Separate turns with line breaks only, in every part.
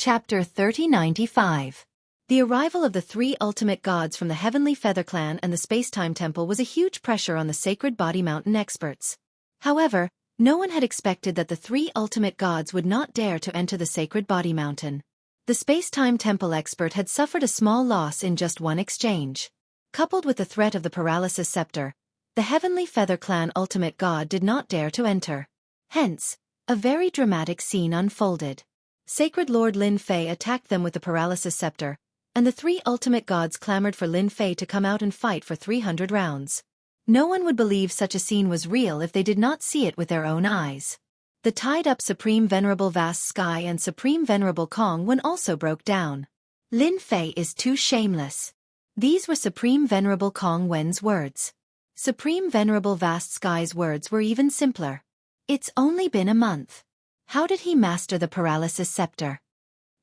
Chapter 3095. The arrival of the three ultimate gods from the Heavenly Feather Clan and the Space-Time Temple was a huge pressure on the Sacred Body Mountain experts. However, no one had expected that the three ultimate gods would not dare to enter the Sacred Body Mountain. The Space-Time Temple expert had suffered a small loss in just one exchange. Coupled with the threat of the Paralysis Scepter, the Heavenly Feather Clan ultimate god did not dare to enter. Hence, a very dramatic scene unfolded. Sacred Lord Lin Fei attacked them with the Paralysis Scepter, and the three ultimate gods clamored for Lin Fei to come out and fight for 300 rounds. No one would believe such a scene was real if they did not see it with their own eyes. The tied-up Supreme Venerable Vast Sky and Supreme Venerable Kong Wen also broke down. Lin Fei is too shameless. These were Supreme Venerable Kong Wen's words. Supreme Venerable Vast Sky's words were even simpler. It's only been a month. How did he master the Paralysis Scepter?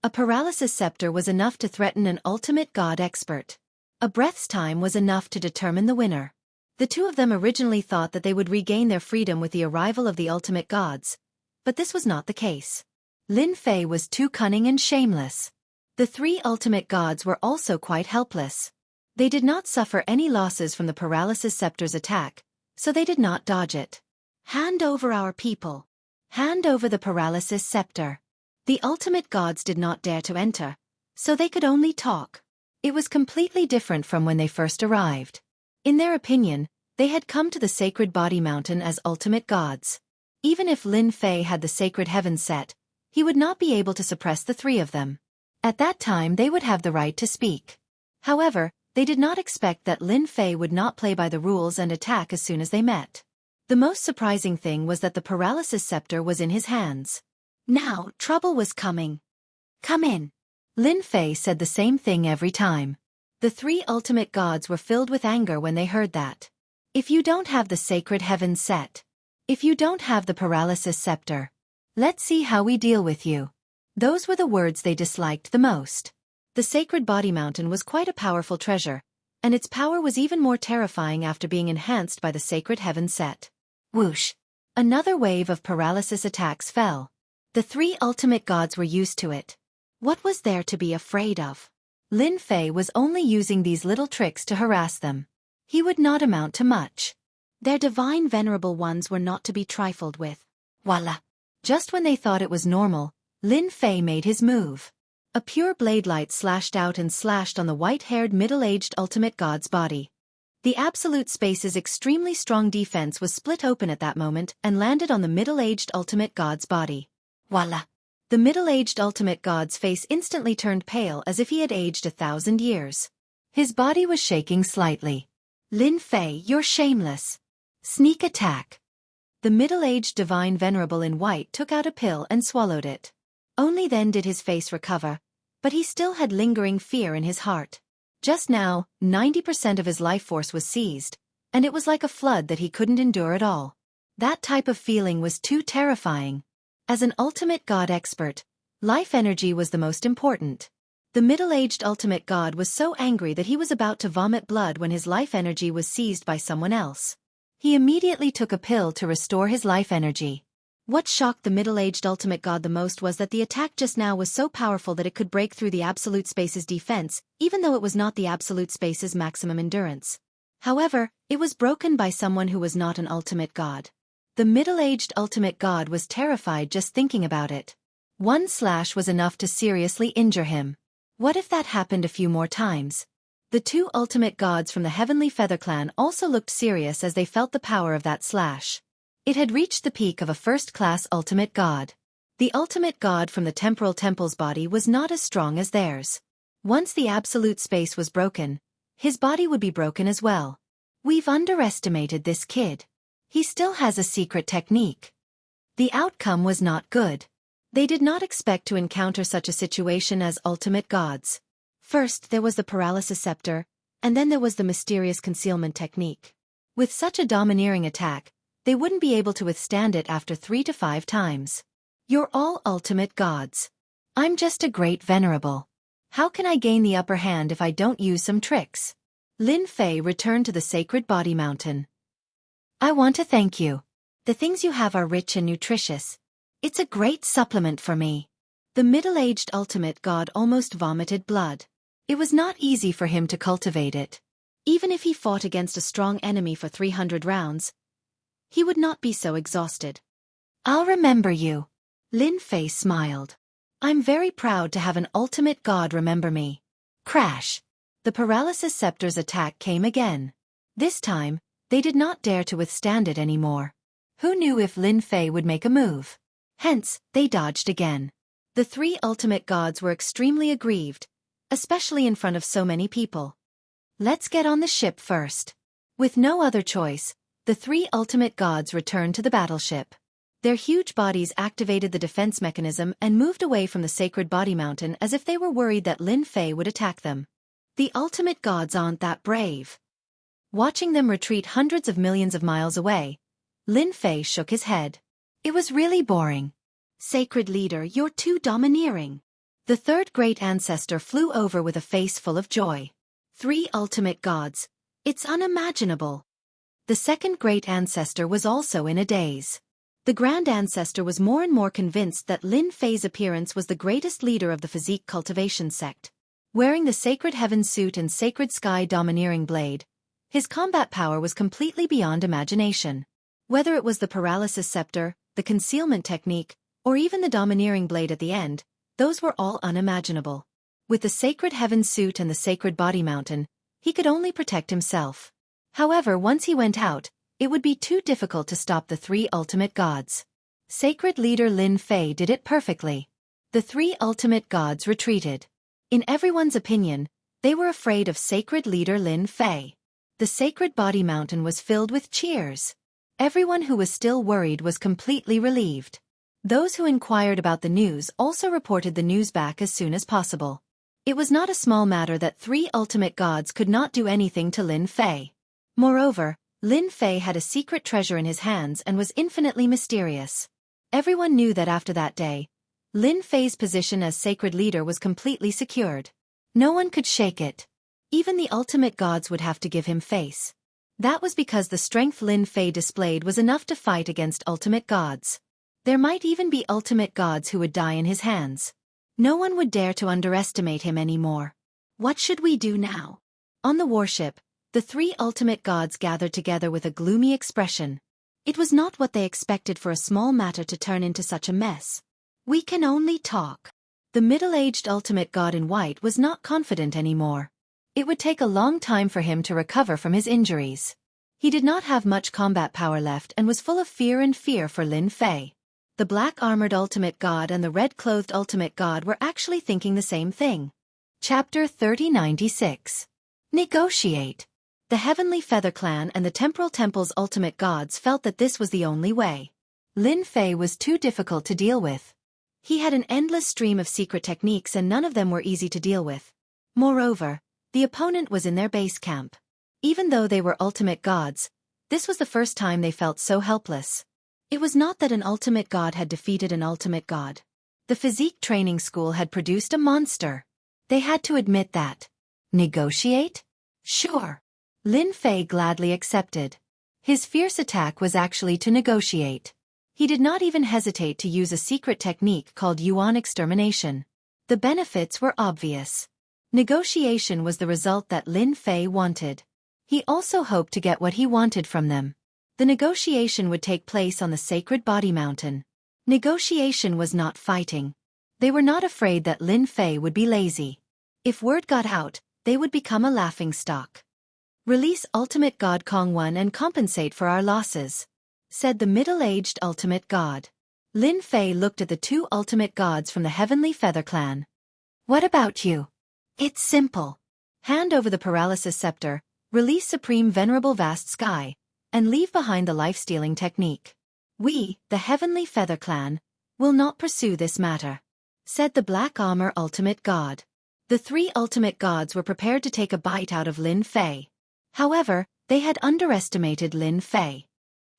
A Paralysis Scepter was enough to threaten an ultimate god expert. A breath's time was enough to determine the winner. The two of them originally thought that they would regain their freedom with the arrival of the ultimate gods, but this was not the case. Lin Fei was too cunning and shameless. The three ultimate gods were also quite helpless. They did not suffer any losses from the Paralysis Scepter's attack, so they did not dodge it. Hand over our people. Hand over the Paralysis Scepter. The ultimate gods did not dare to enter, so they could only talk. It was completely different from when they first arrived. In their opinion, they had come to the Sacred Body Mountain as ultimate gods. Even if Lin Fei had the sacred heavens set, he would not be able to suppress the three of them. At that time they would have the right to speak. However, they did not expect that Lin Fei would not play by the rules and attack as soon as they met. The most surprising thing was that the Paralysis Scepter was in his hands. Now, trouble was coming. Come in. Lin Fei said the same thing every time. The three ultimate gods were filled with anger when they heard that. If you don't have the sacred heavens set, if you don't have the Paralysis Scepter, let's see how we deal with you. Those were the words they disliked the most. The Sacred Body Mountain was quite a powerful treasure, and its power was even more terrifying after being enhanced by the sacred heaven set. Whoosh! Another wave of paralysis attacks fell. The three ultimate gods were used to it. What was there to be afraid of? Lin Fei was only using these little tricks to harass them. He would not amount to much. Their divine venerable ones were not to be trifled with. Voila! Just when they thought it was normal, Lin Fei made his move. A pure blade light slashed out and slashed on the white-haired middle-aged ultimate god's body. The Absolute Space's extremely strong defense was split open at that moment and landed on the middle-aged ultimate god's body. Voila! The middle-aged ultimate god's face instantly turned pale as if he had aged 1,000 years. His body was shaking slightly. Lin Fei, you're shameless. Sneak attack. The middle-aged divine venerable in white took out a pill and swallowed it. Only then did his face recover, but he still had lingering fear in his heart. Just now, 90% of his life force was seized, and it was like a flood that he couldn't endure at all. That type of feeling was too terrifying. As an ultimate god expert, life energy was the most important. The middle-aged ultimate god was so angry that he was about to vomit blood when his life energy was seized by someone else. He immediately took a pill to restore his life energy. What shocked the middle-aged ultimate god the most was that the attack just now was so powerful that it could break through the Absolute Space's defense, even though it was not the Absolute Space's maximum endurance. However, it was broken by someone who was not an ultimate god. The middle-aged ultimate god was terrified just thinking about it. One slash was enough to seriously injure him. What if that happened a few more times? The two ultimate gods from the Heavenly Feather Clan also looked serious as they felt the power of that slash. It had reached the peak of a first-class ultimate god. The ultimate god from the Temporal Temple's body was not as strong as theirs. Once the Absolute Space was broken, his body would be broken as well. We've underestimated this kid. He still has a secret technique. The outcome was not good. They did not expect to encounter such a situation as ultimate gods. First there was the Paralysis Scepter, and then there was the mysterious concealment technique. With such a domineering attack, they wouldn't be able to withstand it after 3 to 5 times. You're all ultimate gods. I'm just a great venerable. How can I gain the upper hand if I don't use some tricks? Lin Fei returned to the Sacred Body Mountain. I want to thank you. The things you have are rich and nutritious. It's a great supplement for me. The middle-aged ultimate god almost vomited blood. It was not easy for him to cultivate it. Even if he fought against a strong enemy for 300 rounds, he would not be so exhausted. "I'll remember you." Lin Fei smiled. "I'm very proud to have an ultimate god remember me." Crash! The paralysis scepter's attack came again. This time, they did not dare to withstand it anymore. Who knew if Lin Fei would make a move? Hence, they dodged again. The three ultimate gods were extremely aggrieved, especially in front of so many people. "Let's get on the ship first." With no other choice, the three ultimate gods returned to the battleship. Their huge bodies activated the defense mechanism and moved away from the sacred body mountain as if they were worried that Lin Fei would attack them. The ultimate gods aren't that brave. Watching them retreat hundreds of millions of miles away, Lin Fei shook his head. It was really boring. "Sacred leader, you're too domineering." The third great ancestor flew over with a face full of joy. "Three ultimate gods. It's unimaginable." The second great ancestor was also in a daze. The grand ancestor was more and more convinced that Lin Fei's appearance was the greatest leader of the physique cultivation sect. Wearing the sacred heaven suit and sacred sky domineering blade, his combat power was completely beyond imagination. Whether it was the paralysis scepter, the concealment technique, or even the domineering blade at the end, those were all unimaginable. With the sacred heaven suit and the sacred body mountain, he could only protect himself. However, once he went out, it would be too difficult to stop the three ultimate gods. Sacred leader Lin Fei did it perfectly. The three ultimate gods retreated. In everyone's opinion, they were afraid of sacred leader Lin Fei. The sacred body mountain was filled with cheers. Everyone who was still worried was completely relieved. Those who inquired about the news also reported the news back as soon as possible. It was not a small matter that three ultimate gods could not do anything to Lin Fei. Moreover, Lin Fei had a secret treasure in his hands and was infinitely mysterious. Everyone knew that after that day, Lin Fei's position as sacred leader was completely secured. No one could shake it. Even the ultimate gods would have to give him face. That was because the strength Lin Fei displayed was enough to fight against ultimate gods. There might even be ultimate gods who would die in his hands. No one would dare to underestimate him anymore. What should we do now? On the warship, the three ultimate gods gathered together with a gloomy expression. It was not what they expected for a small matter to turn into such a mess. "We can only talk." The middle-aged ultimate god in white was not confident anymore. It would take a long time for him to recover from his injuries. He did not have much combat power left and was full of fear for Lin Fei. The black-armored ultimate god and the red-clothed ultimate god were actually thinking the same thing. Chapter 3096. Negotiate. The Heavenly Feather Clan and the Temporal Temple's ultimate gods felt that this was the only way. Lin Fei was too difficult to deal with. He had an endless stream of secret techniques and none of them were easy to deal with. Moreover, the opponent was in their base camp. Even though they were ultimate gods, this was the first time they felt so helpless. It was not that an ultimate god had defeated an ultimate god. The physique training school had produced a monster. They had to admit that. Negotiate? Sure. Lin Fei gladly accepted. His fierce attack was actually to negotiate. He did not even hesitate to use a secret technique called Yuan extermination. The benefits were obvious. Negotiation was the result that Lin Fei wanted. He also hoped to get what he wanted from them. The negotiation would take place on the sacred body mountain. Negotiation was not fighting. They were not afraid that Lin Fei would be lazy. If word got out, they would become a laughingstock. "Release ultimate god Kong 1 and compensate for our losses," said the middle-aged ultimate god. Lin Fei looked at the two ultimate gods from the Heavenly Feather Clan. "What about you?" "It's simple. Hand over the paralysis scepter, release Supreme Venerable Vast Sky, and leave behind the life-stealing technique. We, the Heavenly Feather Clan, will not pursue this matter," said the Black Armor ultimate god. The three ultimate gods were prepared to take a bite out of Lin Fei. However, they had underestimated Lin Fei.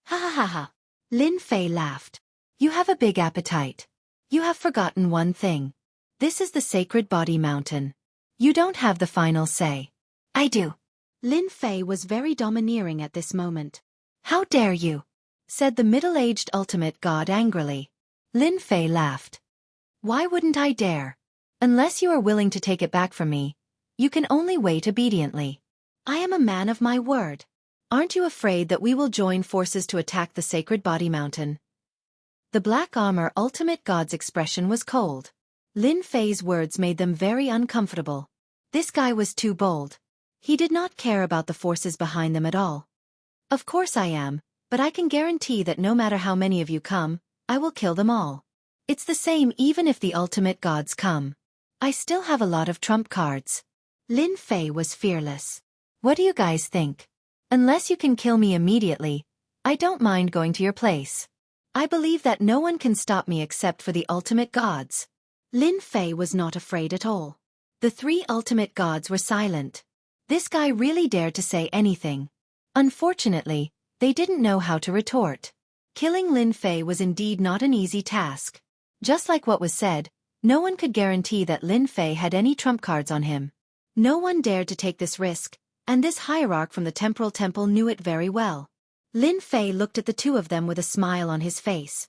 "Ha ha ha ha." Lin Fei laughed. "You have a big appetite. You have forgotten one thing. This is the sacred body mountain. You don't have the final say." "I do." Lin Fei was very domineering at this moment. "How dare you?" said the middle-aged ultimate god angrily. Lin Fei laughed. Why wouldn't I dare? Unless you are willing to take it back from me, you can only wait obediently. I am a man of my word. Aren't you afraid that we will join forces to attack the sacred body mountain? The black armor ultimate god's expression was cold. Lin Fei's words made them very uncomfortable. This guy was too bold. He did not care about the forces behind them at all. Of course I am, but I can guarantee that no matter how many of you come, I will kill them all. It's the same even if the ultimate gods come. I still have a lot of trump cards. Lin Fei was fearless. What do you guys think? Unless you can kill me immediately, I don't mind going to your place. I believe that no one can stop me except for the ultimate gods. Lin Fei was not afraid at all. The three ultimate gods were silent. This guy really dared to say anything. Unfortunately, they didn't know how to retort. Killing Lin Fei was indeed not an easy task. Just like what was said, no one could guarantee that Lin Fei had any trump cards on him. No one dared to take this risk, and this hierarch from the temporal temple knew it very well. Lin Fei looked at the two of them with a smile on his face.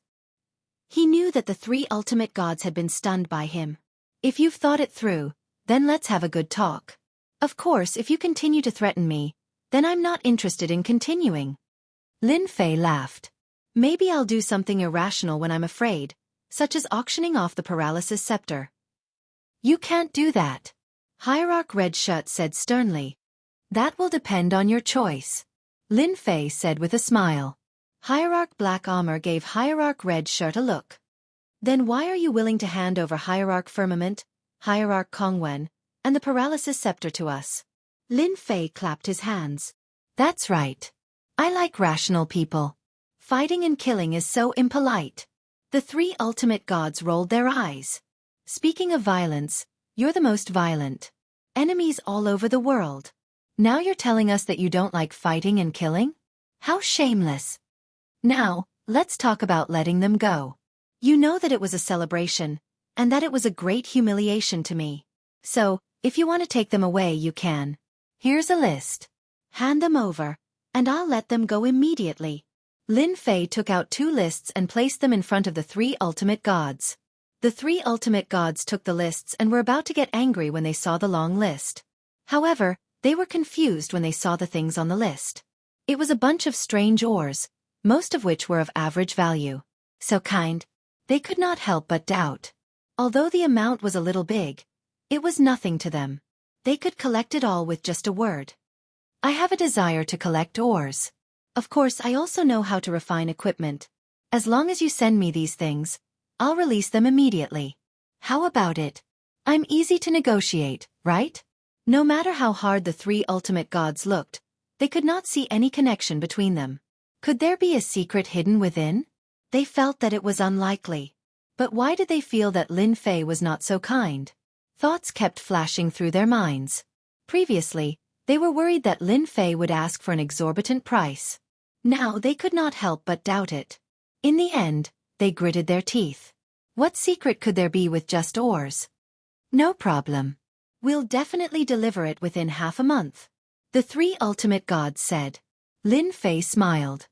He knew that the three ultimate gods had been stunned by him. If you've thought it through, then let's have a good talk. Of course, if you continue to threaten me, then I'm not interested in continuing. Lin Fei laughed. Maybe I'll do something irrational when I'm afraid, such as auctioning off the paralysis scepter. You can't do that. Hierarch Red Shirt said sternly. That will depend on your choice. Lin Fei said with a smile. Hierarch Black Armor gave Hierarch Red Shirt a look. Then why are you willing to hand over Hierarch Firmament, Hierarch Kongwen, and the paralysis scepter to us? Lin Fei clapped his hands. That's right. I like rational people. Fighting and killing is so impolite. The three ultimate gods rolled their eyes. Speaking of violence, you're the most violent. Enemies all over the world. Now you're telling us that you don't like fighting and killing? How shameless. Now, let's talk about letting them go. You know that it was a celebration, and that it was a great humiliation to me. So, if you want to take them away you can. Here's a list. Hand them over, and I'll let them go immediately. Lin Fei took out 2 lists and placed them in front of the 3 ultimate gods. The 3 ultimate gods took the lists and were about to get angry when they saw the long list. However, they were confused when they saw the things on the list. It was a bunch of strange ores, most of which were of average value. So kind. They could not help but doubt. Although the amount was a little big, it was nothing to them. They could collect it all with just a word. I have a desire to collect ores. Of course, I also know how to refine equipment. As long as you send me these things, I'll release them immediately. How about it? I'm easy to negotiate, right? No matter how hard the 3 ultimate gods looked, they could not see any connection between them. Could there be a secret hidden within? They felt that it was unlikely. But why did they feel that Lin Fei was not so kind? Thoughts kept flashing through their minds. Previously, they were worried that Lin Fei would ask for an exorbitant price. Now they could not help but doubt it. In the end, they gritted their teeth. What secret could there be with just ores? No problem. We'll definitely deliver it within half a month. The 3 ultimate gods said. Lin Fei smiled.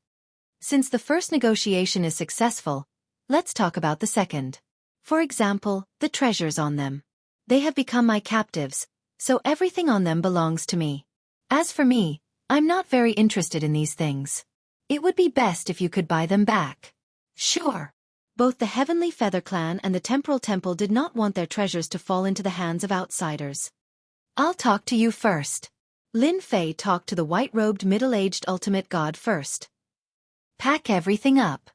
Since the first negotiation is successful, let's talk about the second. For example, the treasures on them. They have become my captives, so everything on them belongs to me. As for me, I'm not very interested in these things. It would be best if you could buy them back. Sure. Both the Heavenly Feather Clan and the Temporal Temple did not want their treasures to fall into the hands of outsiders. I'll talk to you first. Lin Fei talked to the white-robed middle-aged ultimate god first. Pack everything up.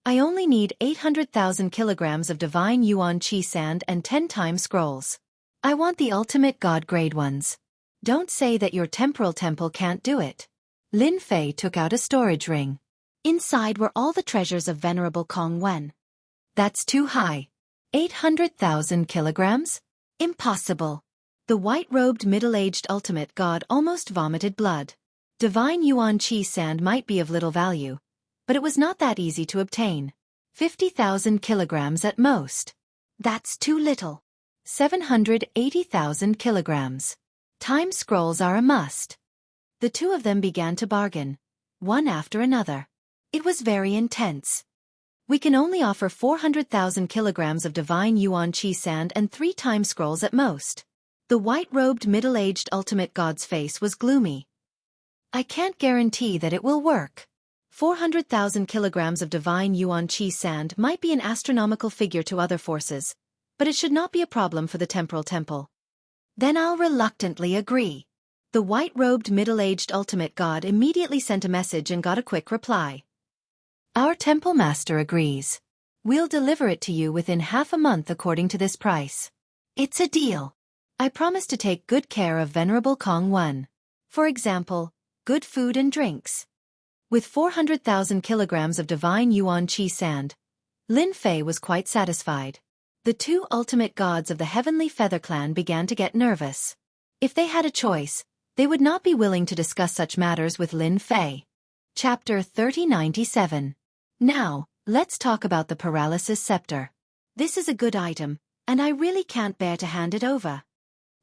I only need 800,000 kilograms of divine yuan qi sand and 10 time scrolls. I want the ultimate god-grade ones. Don't say that your temporal temple can't do it. Lin Fei took out a storage ring. Inside were all the treasures of Venerable Kong Wen. That's too high. 800,000 kilograms? Impossible. The white-robed middle-aged ultimate god almost vomited blood. Divine yuan qi sand might be of little value, but it was not that easy to obtain. 50,000 kilograms at most. That's too little. 780,000 kilograms. Time scrolls are a must. The two of them began to bargain, one after another. It was very intense. We can only offer 400,000 kilograms of divine yuan qi sand and 3 time scrolls at most. The white-robed middle-aged ultimate god's face was gloomy. I can't guarantee that it will work. 400,000 kilograms of divine yuan qi sand might be an astronomical figure to other forces, but it should not be a problem for the temporal temple. Then I'll reluctantly agree. The white-robed middle-aged ultimate god immediately sent a message and got a quick reply. Our temple master agrees. We'll deliver it to you within half a month according to this price. It's a deal. I promise to take good care of Venerable Kong Wen. For example, good food and drinks. With 400,000 kilograms of divine yuan qi sand, Lin Fei was quite satisfied. The 2 ultimate gods of the Heavenly Feather Clan began to get nervous. If they had a choice, they would not be willing to discuss such matters with Lin Fei. Chapter 3097. Now, let's talk about the paralysis scepter. This is a good item, and I really can't bear to hand it over.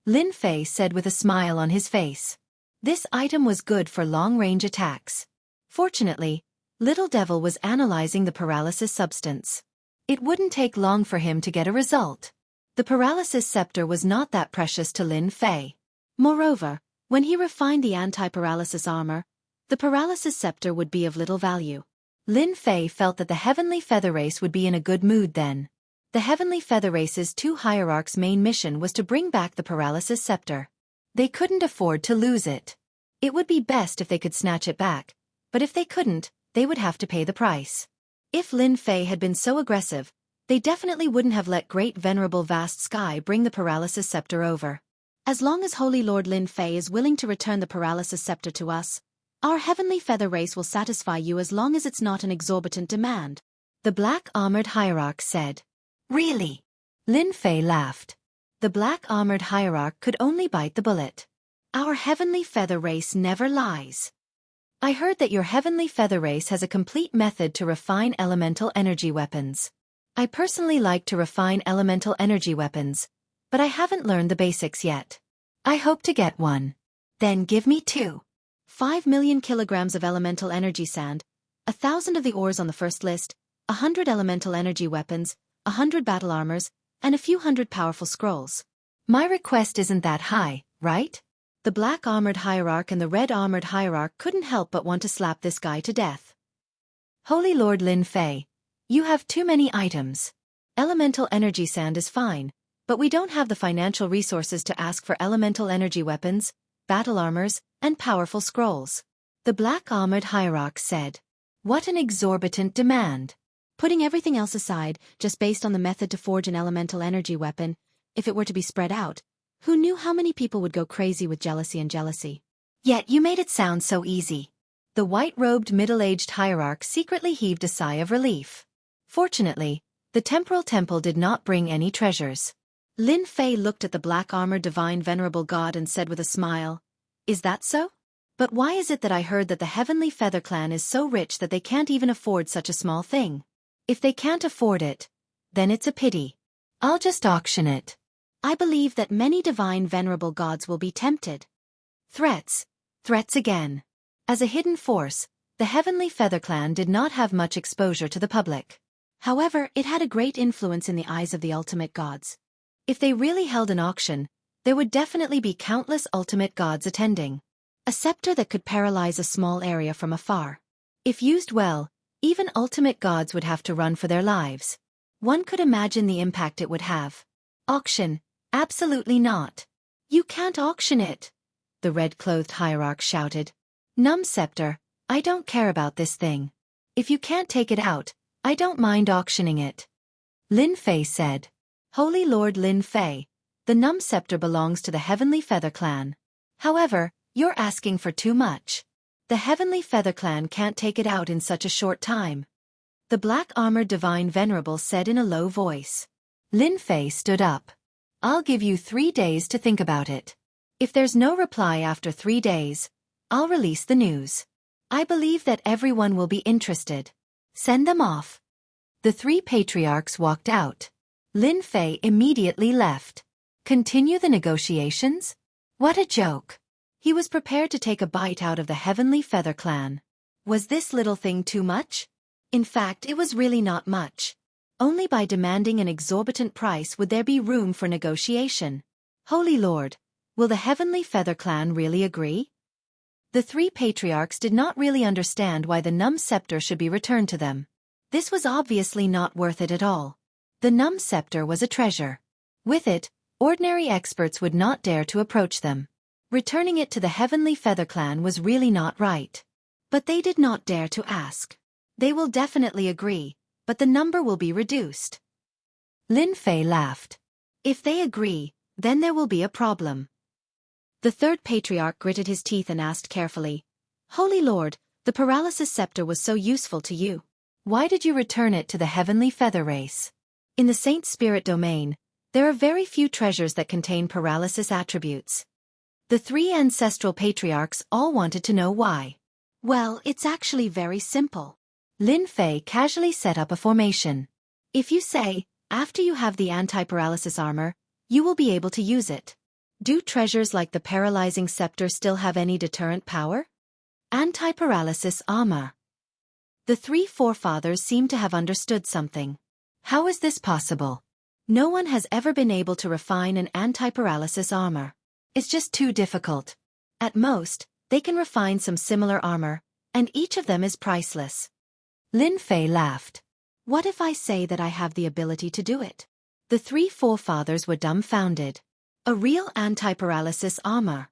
Lin Fei said with a smile on his face. This item was good for long-range attacks. Fortunately, Little Devil was analyzing the paralysis substance. It wouldn't take long for him to get a result. The paralysis scepter was not that precious to Lin Fei. Moreover, when he refined the anti-paralysis armor, the paralysis scepter would be of little value. Lin Fei felt that the Heavenly Feather Race would be in a good mood then. The Heavenly Feather Race's 2 hierarchs' main mission was to bring back the paralysis scepter. They couldn't afford to lose it. It would be best if they could snatch it back, but if they couldn't, they would have to pay the price. If Lin Fei had been so aggressive, they definitely wouldn't have let Great Venerable Vast Sky bring the paralysis scepter over. As long as Holy Lord Lin Fei is willing to return the paralysis scepter to us, our Heavenly Feather Race will satisfy you as long as it's not an exorbitant demand. The Black Armored Hierarch said. Really? Lin Fei laughed. The Black Armored Hierarch could only bite the bullet. Our Heavenly Feather Race never lies. I heard that your Heavenly Feather Race has a complete method to refine elemental energy weapons. I personally like to refine elemental energy weapons, but I haven't learned the basics yet. I hope to get one. Then give me 2. 5 million kilograms of elemental energy sand, 1,000 of the ores on the first list, 100 elemental energy weapons, 100 battle armors, and a few hundred powerful scrolls. My request isn't that high, right? The Black Armored Hierarch and the Red Armored Hierarch couldn't help but want to slap this guy to death. Holy Lord Lin Fei, you have too many items. Elemental energy sand is fine, but we don't have the financial resources to ask for elemental energy weapons, battle armors, and powerful scrolls. The Black Armored Hierarch said. What an exorbitant demand. Putting everything else aside, just based on the method to forge an elemental energy weapon, if it were to be spread out, who knew how many people would go crazy with jealousy? Yet you made it sound so easy. The white-robed middle-aged hierarch secretly heaved a sigh of relief. Fortunately, the temporal temple did not bring any treasures. Lin Fei looked at the black-armored divine venerable god and said with a smile, Is that so? But why is it that I heard that the Heavenly Feather Clan is so rich that they can't even afford such a small thing? If they can't afford it, then it's a pity. I'll just auction it. I believe that many divine venerable gods will be tempted. Threats again. As a hidden force, the Heavenly Feather Clan did not have much exposure to the public. However, it had a great influence in the eyes of the ultimate gods. If they really held an auction, there would definitely be countless ultimate gods attending. A scepter that could paralyze a small area from afar. If used well, even ultimate gods would have to run for their lives. One could imagine the impact it would have. Auction? Absolutely not. You can't auction it, the red-clothed hierarch shouted. Numb scepter, I don't care about this thing. If you can't take it out, I don't mind auctioning it. Lin Fei said. Holy Lord Lin Fei, the numb scepter belongs to the Heavenly Feather Clan. However, you're asking for too much. The Heavenly Feather Clan can't take it out in such a short time. The black-armored divine venerable said in a low voice. Lin Fei stood up. I'll give you 3 days to think about it. If there's no reply after 3 days, I'll release the news. I believe that everyone will be interested. Send them off. The 3 patriarchs walked out. Lin Fei immediately left. Continue the negotiations? What a joke. He was prepared to take a bite out of the Heavenly Feather Clan. Was this little thing too much? In fact, it was really not much. Only by demanding an exorbitant price would there be room for negotiation. Holy Lord, will the Heavenly Feather Clan really agree? The three patriarchs did not really understand why the Numb Scepter should be returned to them. This was obviously not worth it at all. The Numb Scepter was a treasure. With it, ordinary experts would not dare to approach them. Returning it to the Heavenly Feather Clan was really not right. But they did not dare to ask. They will definitely agree, but the number will be reduced. Lin Fei laughed. If they agree, then there will be a problem. The third patriarch gritted his teeth and asked carefully, Holy Lord, the paralysis scepter was so useful to you. Why did you return it to the Heavenly Feather Race? In the Saint Spirit domain, there are very few treasures that contain paralysis attributes. The three ancestral patriarchs all wanted to know why. Well, it's actually very simple. Lin Fei casually set up a formation. If you say, after you have the anti-paralysis armor, you will be able to use it. Do treasures like the paralyzing scepter still have any deterrent power? Anti-paralysis armor. The three forefathers seem to have understood something. How is this possible? No one has ever been able to refine an anti-paralysis armor. It's just too difficult. At most, they can refine some similar armor, and each of them is priceless. Lin Fei laughed. What if I say that I have the ability to do it? The three forefathers were dumbfounded. A real anti-paralysis armor.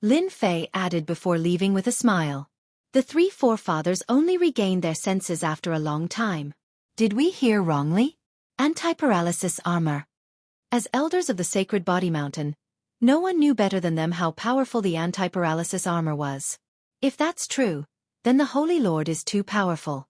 Lin Fei added before leaving with a smile. The three forefathers only regained their senses after a long time. Did we hear wrongly? Anti-paralysis armor. As elders of the Sacred Body Mountain, no one knew better than them how powerful the anti-paralysis armor was. If that's true, then the Holy Lord is too powerful.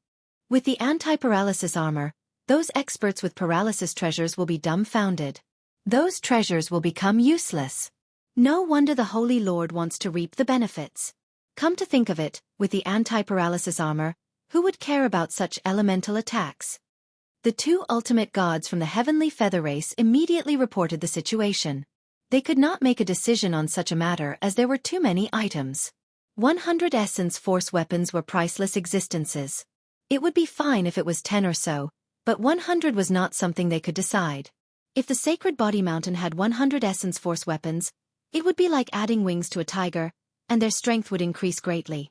With the anti-paralysis armor, those experts with paralysis treasures will be dumbfounded. Those treasures will become useless. No wonder the Holy Lord wants to reap the benefits. Come to think of it, with the anti-paralysis armor, who would care about such elemental attacks? The two ultimate gods from the Heavenly Feather Race immediately reported the situation. They could not make a decision on such a matter as there were too many items. 100 essence force weapons were priceless existences. It would be fine if it was 10 or so, but 100 was not something they could decide. If the Sacred Body Mountain had 100 essence force weapons, it would be like adding wings to a tiger, and their strength would increase greatly.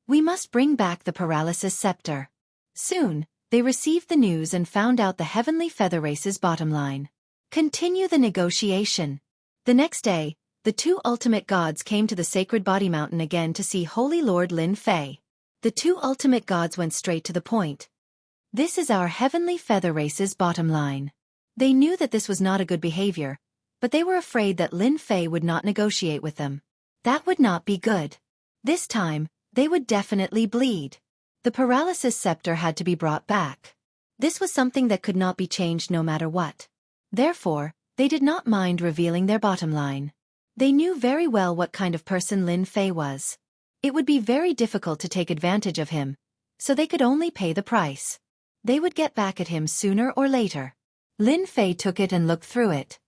We must bring back the paralysis scepter. Soon, they received the news and found out the Heavenly Feather Race's bottom line. Continue the negotiation. The next day, the two ultimate gods came to the Sacred Body Mountain again to see Holy Lord Lin Fei. The two ultimate gods went straight to the point. This is our Heavenly Feather Race's bottom line. They knew that this was not a good behavior, but they were afraid that Lin Fei would not negotiate with them. That would not be good. This time, they would definitely bleed. The paralysis scepter had to be brought back. This was something that could not be changed no matter what. Therefore, they did not mind revealing their bottom line. They knew very well what kind of person Lin Fei was. It would be very difficult to take advantage of him, so they could only pay the price. They would get back at him sooner or later. Lin Fei took it and looked through it.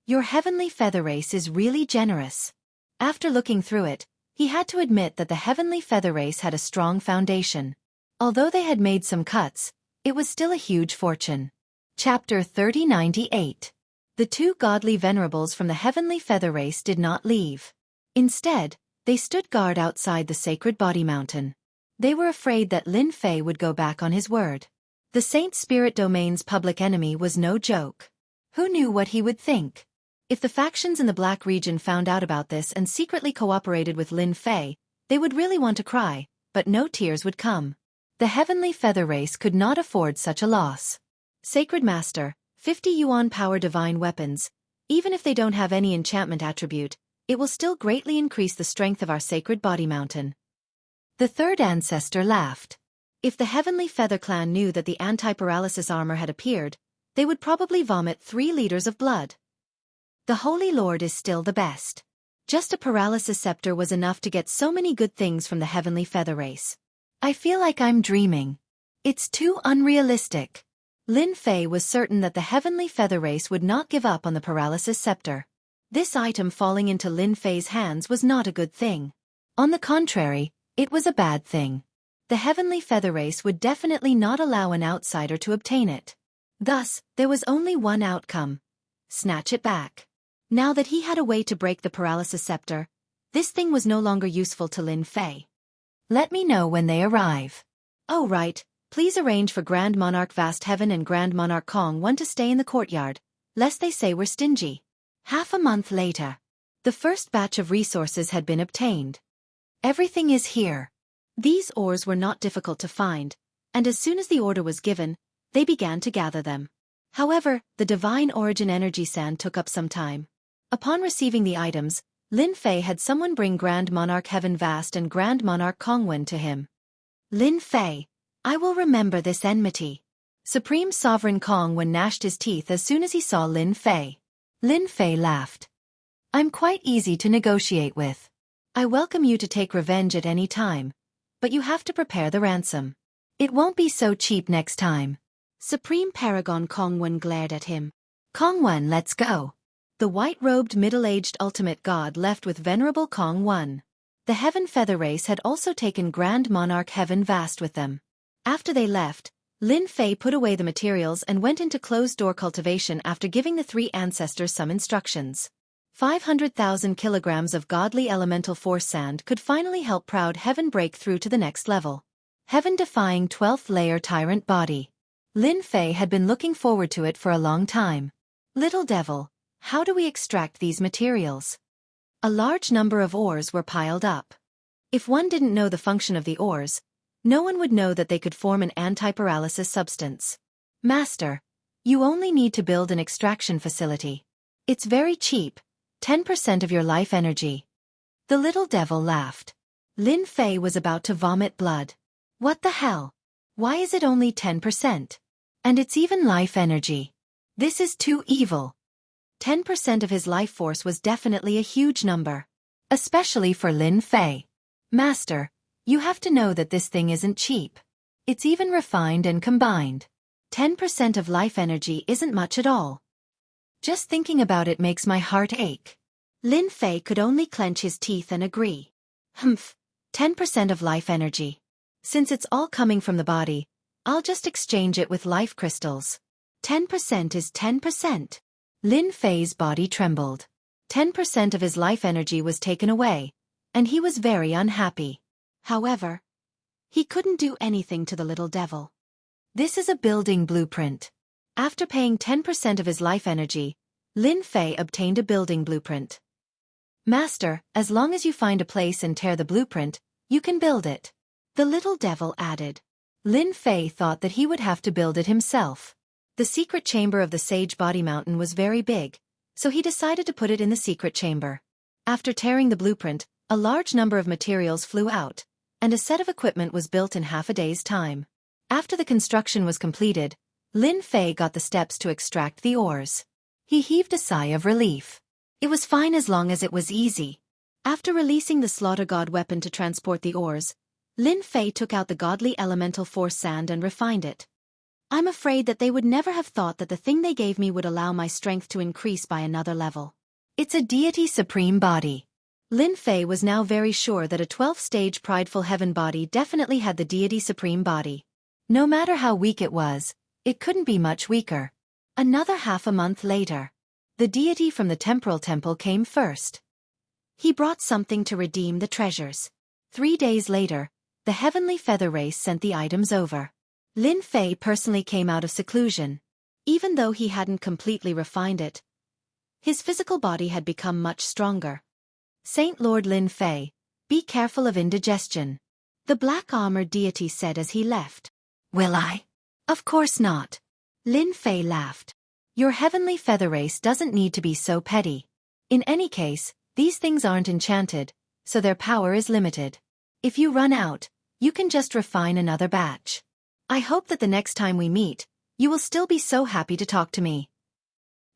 Your Heavenly Feather Race is really generous. After looking through it, he had to admit that the Heavenly Feather Race had a strong foundation. Although they had made some cuts, it was still a huge fortune. Chapter 3098. The two godly venerables from the Heavenly Feather Race did not leave. Instead, they stood guard outside the Sacred Body Mountain. They were afraid that Lin Fei would go back on his word. The Saint Spirit Domain's public enemy was no joke. Who knew what he would think? If the factions in the Black Region found out about this and secretly cooperated with Lin Fei, they would really want to cry, but no tears would come. The Heavenly Feather Race could not afford such a loss. Sacred Master, 50 yuan power divine weapons. Even if they don't have any enchantment attribute, it will still greatly increase the strength of our Sacred Body Mountain. The third ancestor laughed. If the Heavenly Feather Clan knew that the anti-paralysis armor had appeared, they would probably vomit 3 liters of blood. The Holy Lord is still the best. Just a paralysis scepter was enough to get so many good things from the Heavenly Feather Race. I feel like I'm dreaming. It's too unrealistic. Lin Fei was certain that the Heavenly Feather Race would not give up on the paralysis scepter. This item falling into Lin Fei's hands was not a good thing. On the contrary, it was a bad thing. The heavenly feather race would definitely not allow an outsider to obtain it. Thus, there was only one outcome: snatch it back. Now that he had a way to break the paralysis scepter, this thing was no longer useful to Lin Fei. Let me know when they arrive. Oh right, please arrange for Grand Monarch Vast Heaven and Grand Monarch Kong One to stay in the courtyard, lest they say we're stingy. Half a month later. The first batch of resources had been obtained. Everything is here. These ores were not difficult to find, and as soon as the order was given, they began to gather them. However, the divine origin energy sand took up some time. Upon receiving the items, Lin Fei had someone bring Grand Monarch Heaven Vast and Grand Monarch Kongwen to him. Lin Fei, I will remember this enmity. Supreme Sovereign Kongwen gnashed his teeth as soon as he saw Lin Fei. Lin Fei laughed. I'm quite easy to negotiate with. I welcome you to take revenge at any time, but you have to prepare the ransom. It won't be so cheap next time. Supreme Paragon Kongwen glared at him. Kongwen, let's go. The white-robed middle-aged ultimate god left with Venerable Kongwen. The Heaven Feather Race had also taken Grand Monarch Heaven Vast with them. After they left, Lin Fei put away the materials and went into closed-door cultivation after giving the three ancestors some instructions. 500,000 kilograms of godly elemental force sand could finally help Proud Heaven break through to the next level. Heaven-defying 12th layer tyrant body. Lin Fei had been looking forward to it for a long time. Little devil, how do we extract these materials? A large number of ores were piled up. If one didn't know the function of the ores, no one would know that they could form an anti-paralysis substance. Master, you only need to build an extraction facility. It's very cheap, 10% of your life energy. The little devil laughed. Lin Fei was about to vomit blood. What the hell? Why is it only 10%? And it's even life energy. This is too evil. 10% of his life force was definitely a huge number. Especially for Lin Fei. Master, you have to know that this thing isn't cheap. It's even refined and combined. 10% of life energy isn't much at all. Just thinking about it makes my heart ache. Lin Fei could only clench his teeth and agree. 10% of life energy. Since it's all coming from the body, I'll just exchange it with life crystals. 10% is 10%. Lin Fei's body trembled. 10% of his life energy was taken away, and he was very unhappy. However, he couldn't do anything to the little devil. This is a building blueprint. After paying 10% of his life energy, Lin Fei obtained a building blueprint. Master, as long as you find a place and tear the blueprint, you can build it. The little devil added. Lin Fei thought that he would have to build it himself. The secret chamber of the Sage Body Mountain was very big, so he decided to put it in the secret chamber. After tearing the blueprint, a large number of materials flew out, and a set of equipment was built in half a day's time. After the construction was completed, Lin Fei got the steps to extract the ores. He heaved a sigh of relief. It was fine as long as it was easy. After releasing the Slaughter God weapon to transport the ores, Lin Fei took out the godly elemental force sand and refined it. I'm afraid that they would never have thought that the thing they gave me would allow my strength to increase by another level. It's a deity supreme body. Lin Fei was now very sure that a 12th-stage prideful heaven body definitely had the deity supreme body. No matter how weak it was, it couldn't be much weaker. Another half a month later, the deity from the temporal temple came first. He brought something to redeem the treasures. 3 days later, the heavenly feather race sent the items over. Lin Fei personally came out of seclusion. Even though he hadn't completely refined it, his physical body had become much stronger. Saint Lord Lin Fei, be careful of indigestion. The black-armored deity said as he left. Will I? Of course not. Lin Fei laughed. Your heavenly feather race doesn't need to be so petty. In any case, these things aren't enchanted, so their power is limited. If you run out, you can just refine another batch. I hope that the next time we meet, you will still be so happy to talk to me.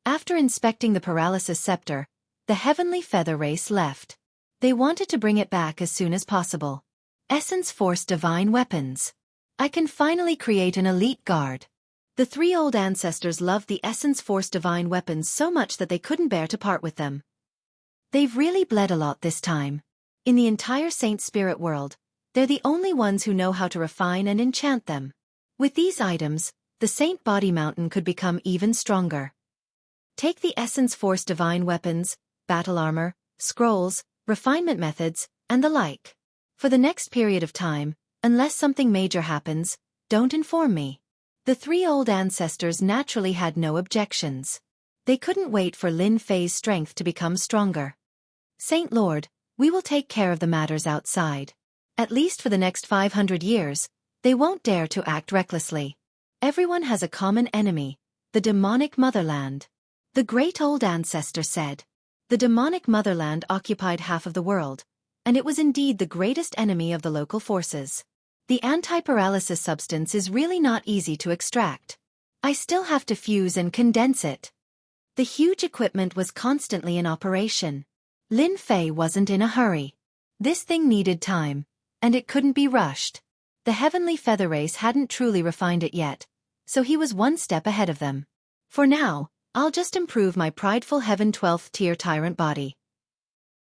After inspecting the paralysis scepter, the heavenly feather race left. They wanted to bring it back as soon as possible. Essence Force Divine Weapons. I can finally create an elite guard. The 3 old ancestors loved the Essence Force Divine Weapons so much that they couldn't bear to part with them. They've really bled a lot this time. In the entire Saint Spirit world, They're the only ones who know how to refine and enchant them. With these items, the Saint Body Mountain could become even stronger. Take the Essence Force divine weapons, battle armor, scrolls, refinement methods, and the like. For the next period of time, unless something major happens, don't inform me. The three old ancestors naturally had no objections. They couldn't wait for Lin Fei's strength to become stronger. Saint Lord, we will take care of the matters outside. At least for the next 500 years, they won't dare to act recklessly. Everyone has a common enemy, the demonic motherland. The great old ancestor said. The demonic motherland occupied half of the world, and it was indeed the greatest enemy of the local forces. The anti-paralysis substance is really not easy to extract. I still have to fuse and condense it. The huge equipment was constantly in operation. Lin Fei wasn't in a hurry. This thing needed time, and it couldn't be rushed. The heavenly feather race hadn't truly refined it yet, so he was one step ahead of them. For now, I'll just improve my prideful Heaven 12th tier tyrant body.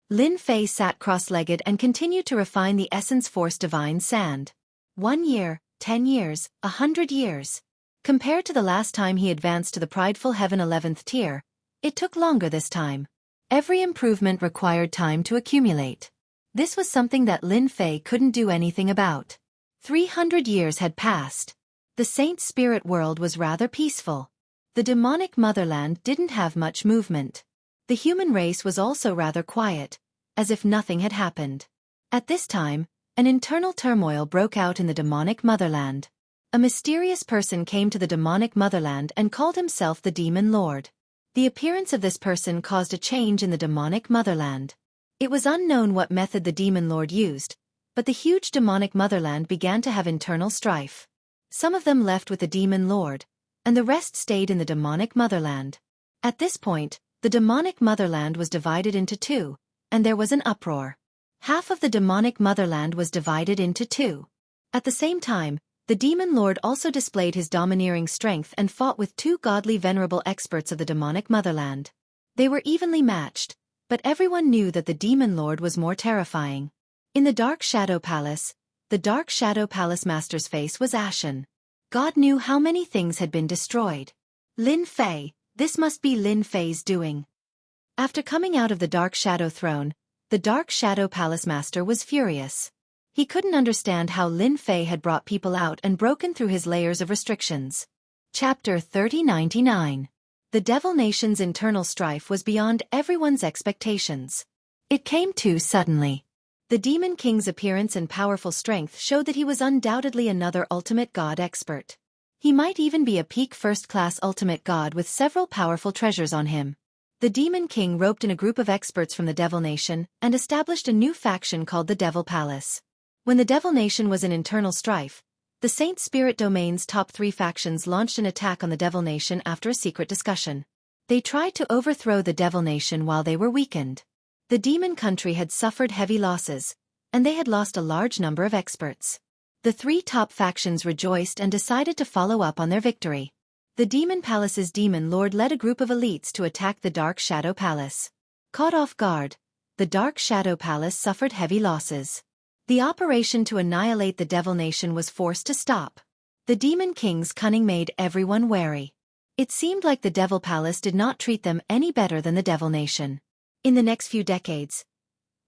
Lin Fei sat cross-legged and continued to refine the Essence Force divine sand. 1 year, 10 years, 100 years. Compared to the last time he advanced to the prideful Heaven 11th tier, it took longer this time. Every improvement required time to accumulate. This was something that Lin Fei couldn't do anything about. 300 years had passed. The Saint Spirit world was rather peaceful. The demonic motherland didn't have much movement. The human race was also rather quiet, as if nothing had happened. At this time, an internal turmoil broke out in the demonic motherland. A mysterious person came to the demonic motherland and called himself the Demon Lord. The appearance of this person caused a change in the demonic motherland. It was unknown what method the Demon Lord used, but the huge demonic motherland began to have internal strife. Some of them left with the Demon Lord, and the rest stayed in the demonic motherland. At this point, the demonic motherland was divided into two, and there was an uproar. Half of the demonic motherland was divided into two. At the same time, the Demon Lord also displayed his domineering strength and fought with two godly venerable experts of the demonic motherland. They were evenly matched, but everyone knew that the Demon Lord was more terrifying. In the Dark Shadow Palace, the Dark Shadow Palace Master's face was ashen. God knew how many things had been destroyed. Lin Fei, this must be Lin Fei's doing. After coming out of the Dark Shadow Throne, the Dark Shadow Palace Master was furious. He couldn't understand how Lin Fei had brought people out and broken through his layers of restrictions. Chapter 3099. The Devil Nation's internal strife was beyond everyone's expectations. It came too suddenly. The Demon King's appearance and powerful strength showed that he was undoubtedly another ultimate god expert. He might even be a peak first-class ultimate god with several powerful treasures on him. The Demon King roped in a group of experts from the Devil Nation and established a new faction called the Devil Palace. When the Devil Nation was in internal strife, the Saint Spirit Domain's top 3 factions launched an attack on the Devil Nation after a secret discussion. They tried to overthrow the Devil Nation while they were weakened. The demon country had suffered heavy losses, and they had lost a large number of experts. The 3 top factions rejoiced and decided to follow up on their victory. The Demon Palace's Demon Lord led a group of elites to attack the Dark Shadow Palace. Caught off guard, the Dark Shadow Palace suffered heavy losses. The operation to annihilate the Devil Nation was forced to stop. The Demon King's cunning made everyone wary. It seemed like the Devil Palace did not treat them any better than the Devil Nation. In the next few decades,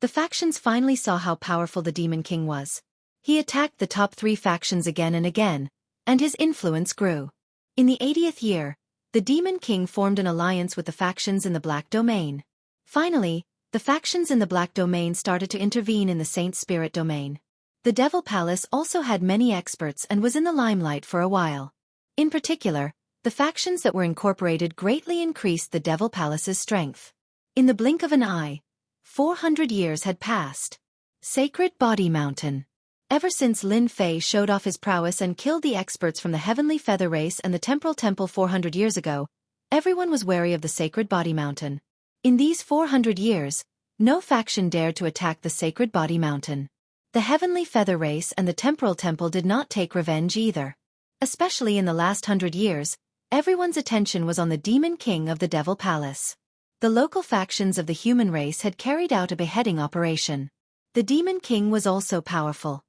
the factions finally saw how powerful the Demon King was. He attacked the top 3 factions again and again, and his influence grew. In the 80th year, the Demon King formed an alliance with the factions in the Black Domain. Finally, the factions in the Black Domain started to intervene in the Saint Spirit Domain. The Devil Palace also had many experts and was in the limelight for a while. In particular, the factions that were incorporated greatly increased the Devil Palace's strength. In the blink of an eye, 400 years had passed. Sacred Body Mountain. Ever since Lin Fei showed off his prowess and killed the experts from the Heavenly Feather Race and the Temporal Temple 400 years ago, everyone was wary of the Sacred Body Mountain. In these 400 years, no faction dared to attack the Sacred Body Mountain. The Heavenly Feather Race and the Temporal Temple did not take revenge either. Especially in the last 100 years, everyone's attention was on the Demon King of the Devil Palace. The local factions of the human race had carried out a beheading operation. The Demon King was also powerful.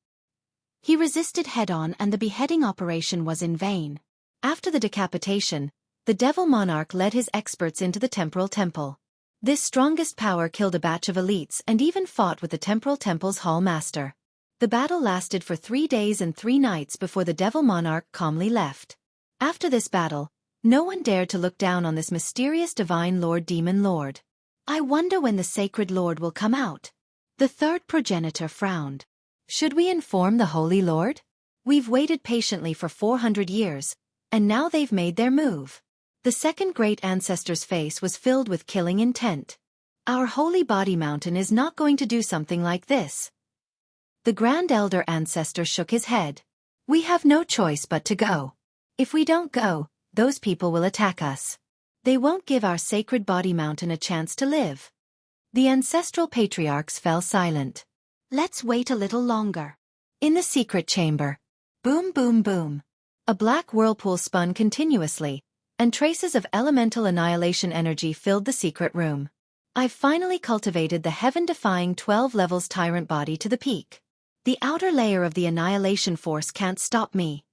He resisted head-on and the beheading operation was in vain. After the decapitation, the devil monarch led his experts into the temporal temple. This strongest power killed a batch of elites and even fought with the temporal temple's hall master. The battle lasted for 3 days and 3 nights before the devil monarch calmly left. After this battle, no one dared to look down on this mysterious divine lord demon lord. I wonder when the sacred lord will come out. The third progenitor frowned. Should we inform the holy lord? We've waited patiently for 400 years, and now they've made their move. The second great ancestor's face was filled with killing intent. Our holy body mountain is not going to do something like this. The grand elder ancestor shook his head. We have no choice but to go. If we don't go, those people will attack us. They won't give our sacred body mountain a chance to live. The ancestral patriarchs fell silent. Let's wait a little longer. In the secret chamber. Boom, boom, boom. A black whirlpool spun continuously, and traces of elemental annihilation energy filled the secret room. I've finally cultivated the heaven-defying 12 levels tyrant body to the peak. The outer layer of the annihilation force can't stop me.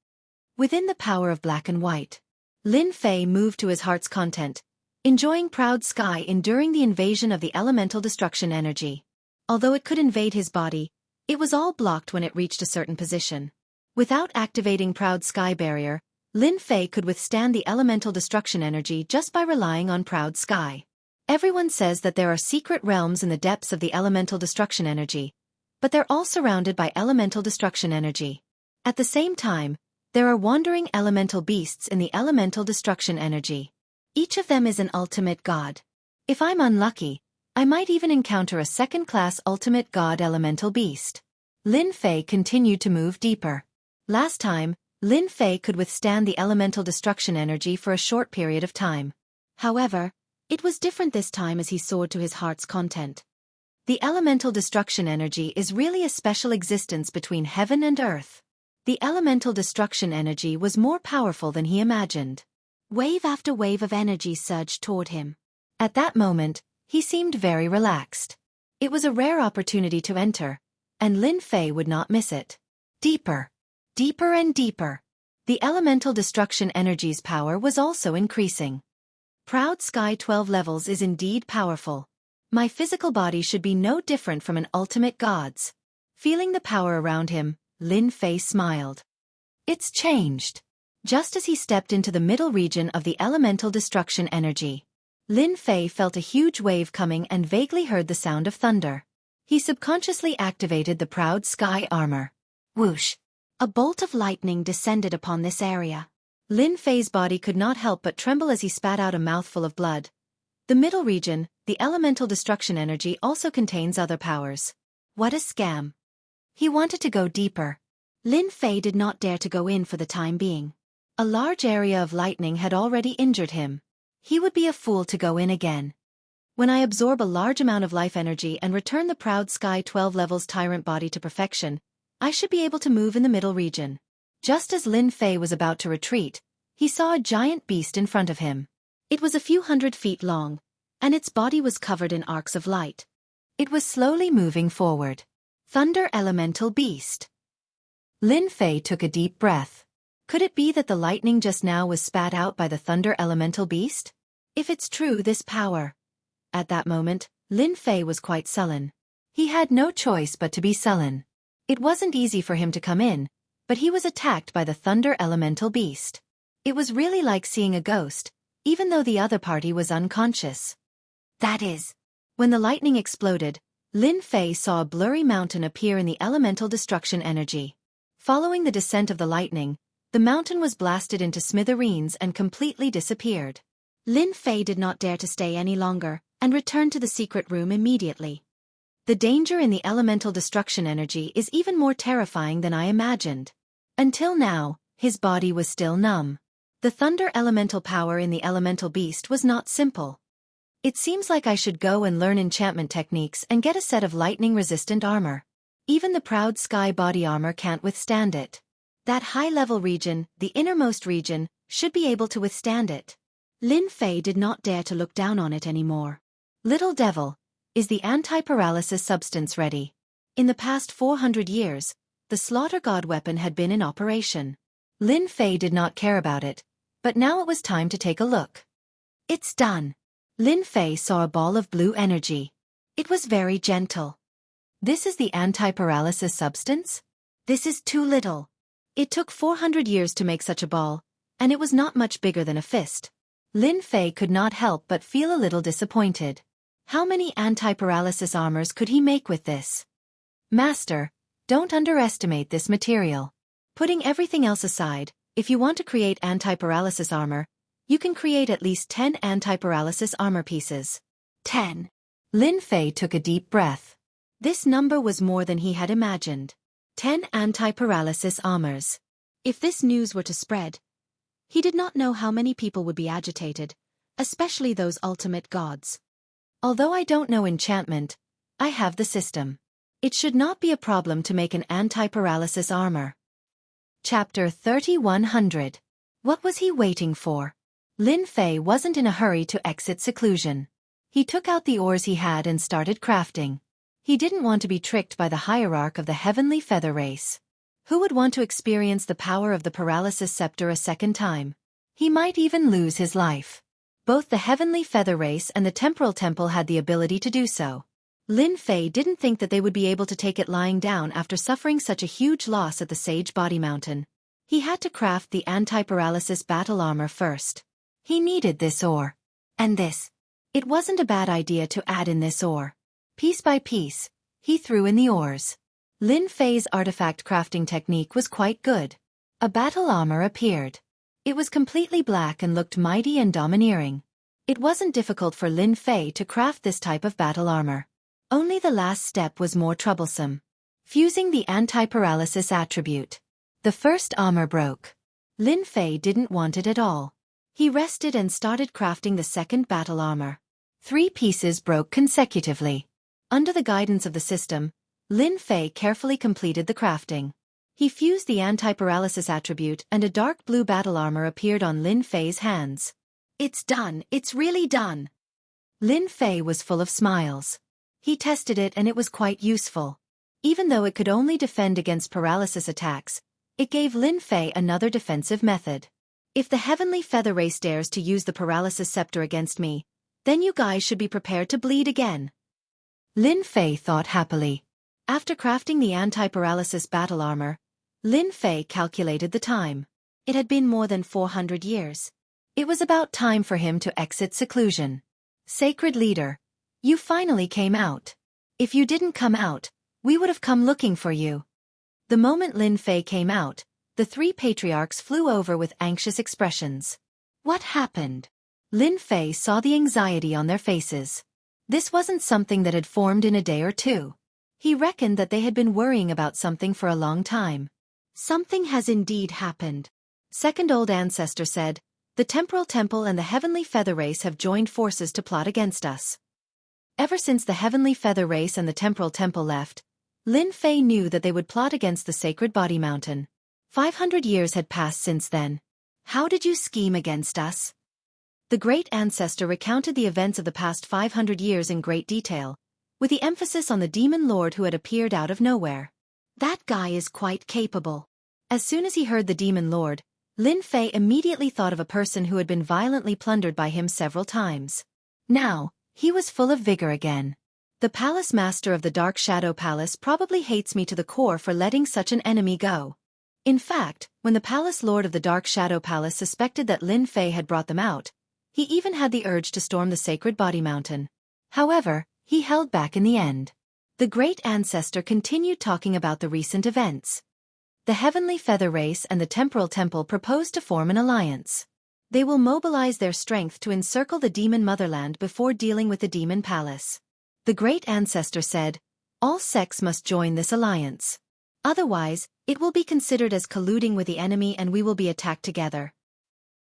Within the power of black and white, Lin Fei moved to his heart's content, enjoying proud sky enduring the invasion of the elemental destruction energy. Although it could invade his body, it was all blocked when it reached a certain position. Without activating proud sky barrier, Lin Fei could withstand the elemental destruction energy just by relying on proud sky. Everyone says that there are secret realms in the depths of the elemental destruction energy, but they're all surrounded by elemental destruction energy. At the same time, there are wandering elemental beasts in the elemental destruction energy. Each of them is an ultimate god. If I'm unlucky, I might even encounter a second-class ultimate god elemental beast. Lin Fei continued to move deeper. Last time, Lin Fei could withstand the elemental destruction energy for a short period of time. However, it was different this time as he soared to his heart's content. The elemental destruction energy is really a special existence between heaven and earth. The elemental destruction energy was more powerful than he imagined. Wave after wave of energy surged toward him. At that moment, he seemed very relaxed. It was a rare opportunity to enter, and Lin Fei would not miss it. Deeper. Deeper and deeper. The elemental destruction energy's power was also increasing. Proud Sky 12 levels is indeed powerful. My physical body should be no different from an ultimate god's. Feeling the power around him, Lin Fei smiled. It's changed. Just as he stepped into the middle region of the elemental destruction energy, Lin Fei felt a huge wave coming and vaguely heard the sound of thunder. He subconsciously activated the proud sky armor. Whoosh! A bolt of lightning descended upon this area. Lin Fei's body could not help but tremble as he spat out a mouthful of blood. The middle region, the elemental destruction energy, also contains other powers. What a scam. He wanted to go deeper. Lin Fei did not dare to go in for the time being. A large area of lightning had already injured him. He would be a fool to go in again. When I absorb a large amount of life energy and return the proud sky 12 levels tyrant body to perfection, I should be able to move in the middle region. Just as Lin Fei was about to retreat, he saw a giant beast in front of him. It was a few 100 feet long, and its body was covered in arcs of light. It was slowly moving forward. Thunder Elemental Beast. Lin Fei took a deep breath. Could it be that the lightning just now was spat out by the Thunder Elemental Beast? If it's true, this power. At that moment, Lin Fei was quite sullen. He had no choice but to be sullen. It wasn't easy for him to come in, but he was attacked by the Thunder Elemental Beast. It was really like seeing a ghost, even though the other party was unconscious. That is, when the lightning exploded, Lin Fei saw a blurry mountain appear in the elemental destruction energy. Following the descent of the lightning, the mountain was blasted into smithereens and completely disappeared. Lin Fei did not dare to stay any longer, and returned to the secret room immediately. The danger in the elemental destruction energy is even more terrifying than I imagined. Until now, his body was still numb. The thunder elemental power in the elemental beast was not simple. It seems like I should go and learn enchantment techniques and get a set of lightning-resistant armor. Even the proud sky body armor can't withstand it. That high-level region, the innermost region, should be able to withstand it. Lin Fei did not dare to look down on it anymore. Little devil, is the anti-paralysis substance ready? In the past 400 years, the slaughter god weapon had been in operation. Lin Fei did not care about it, but now it was time to take a look. It's done. Lin Fei saw a ball of blue energy. It was very gentle. This is the anti-paralysis substance? This is too little. It took 400 years to make such a ball, and it was not much bigger than a fist. Lin Fei could not help but feel a little disappointed. How many anti-paralysis armors could he make with this? Master, don't underestimate this material. Putting everything else aside, if you want to create anti-paralysis armor, you can create at least 10 anti-paralysis armor pieces. 10. Lin Fei took a deep breath. This number was more than he had imagined. 10 anti-paralysis armors. If this news were to spread, he did not know how many people would be agitated, especially those ultimate gods. Although I don't know enchantment, I have the system. It should not be a problem to make an anti-paralysis armor. Chapter 3100. What was he waiting for? Lin Fei wasn't in a hurry to exit seclusion. He took out the ores he had and started crafting. He didn't want to be tricked by the hierarch of the heavenly feather race. Who would want to experience the power of the paralysis scepter a second time? He might even lose his life. Both the heavenly feather race and the temporal temple had the ability to do so. Lin Fei didn't think that they would be able to take it lying down after suffering such a huge loss at the Sage Body Mountain. He had to craft the anti-paralysis battle armor first. He needed this ore. And this. It wasn't a bad idea to add in this ore. Piece by piece, he threw in the ores. Lin Fei's artifact crafting technique was quite good. A battle armor appeared. It was completely black and looked mighty and domineering. It wasn't difficult for Lin Fei to craft this type of battle armor. Only the last step was more troublesome. Fusing the anti-paralysis attribute. The first armor broke. Lin Fei didn't want it at all. He rested and started crafting the second battle armor. 3 pieces broke consecutively. Under the guidance of the system, Lin Fei carefully completed the crafting. He fused the anti-paralysis attribute and a dark blue battle armor appeared on Lin Fei's hands. It's done, it's really done. Lin Fei was full of smiles. He tested it and it was quite useful. Even though it could only defend against paralysis attacks, it gave Lin Fei another defensive method. If the heavenly feather race dares to use the paralysis scepter against me, then you guys should be prepared to bleed again. Lin Fei thought happily. After crafting the anti-paralysis battle armor, Lin Fei calculated the time. It had been more than 400 years. It was about time for him to exit seclusion. Sacred leader, you finally came out. If you didn't come out, we would have come looking for you. The moment Lin Fei came out, the 3 patriarchs flew over with anxious expressions. What happened? Lin Fei saw the anxiety on their faces. This wasn't something that had formed in a day or two. He reckoned that they had been worrying about something for a long time. Something has indeed happened. Second old ancestor said, the temporal temple and the heavenly feather race have joined forces to plot against us. Ever since the heavenly feather race and the temporal temple left, Lin Fei knew that they would plot against the sacred body mountain. 500 years had passed since then. How did you scheme against us? The great ancestor recounted the events of the past 500 years in great detail, with the emphasis on the demon lord who had appeared out of nowhere. That guy is quite capable. As soon as he heard the demon lord, Lin Fei immediately thought of a person who had been violently plundered by him several times. Now, he was full of vigor again. The palace master of the Dark Shadow Palace probably hates me to the core for letting such an enemy go. In fact, when the palace lord of the Dark Shadow Palace suspected that Lin Fei had brought them out, he even had the urge to storm the sacred body mountain. However, he held back in the end. The great ancestor continued talking about the recent events. The heavenly feather race and the temporal temple proposed to form an alliance. They will mobilize their strength to encircle the demon motherland before dealing with the demon palace. The great ancestor said, all sects must join this alliance. Otherwise, it will be considered as colluding with the enemy and we will be attacked together.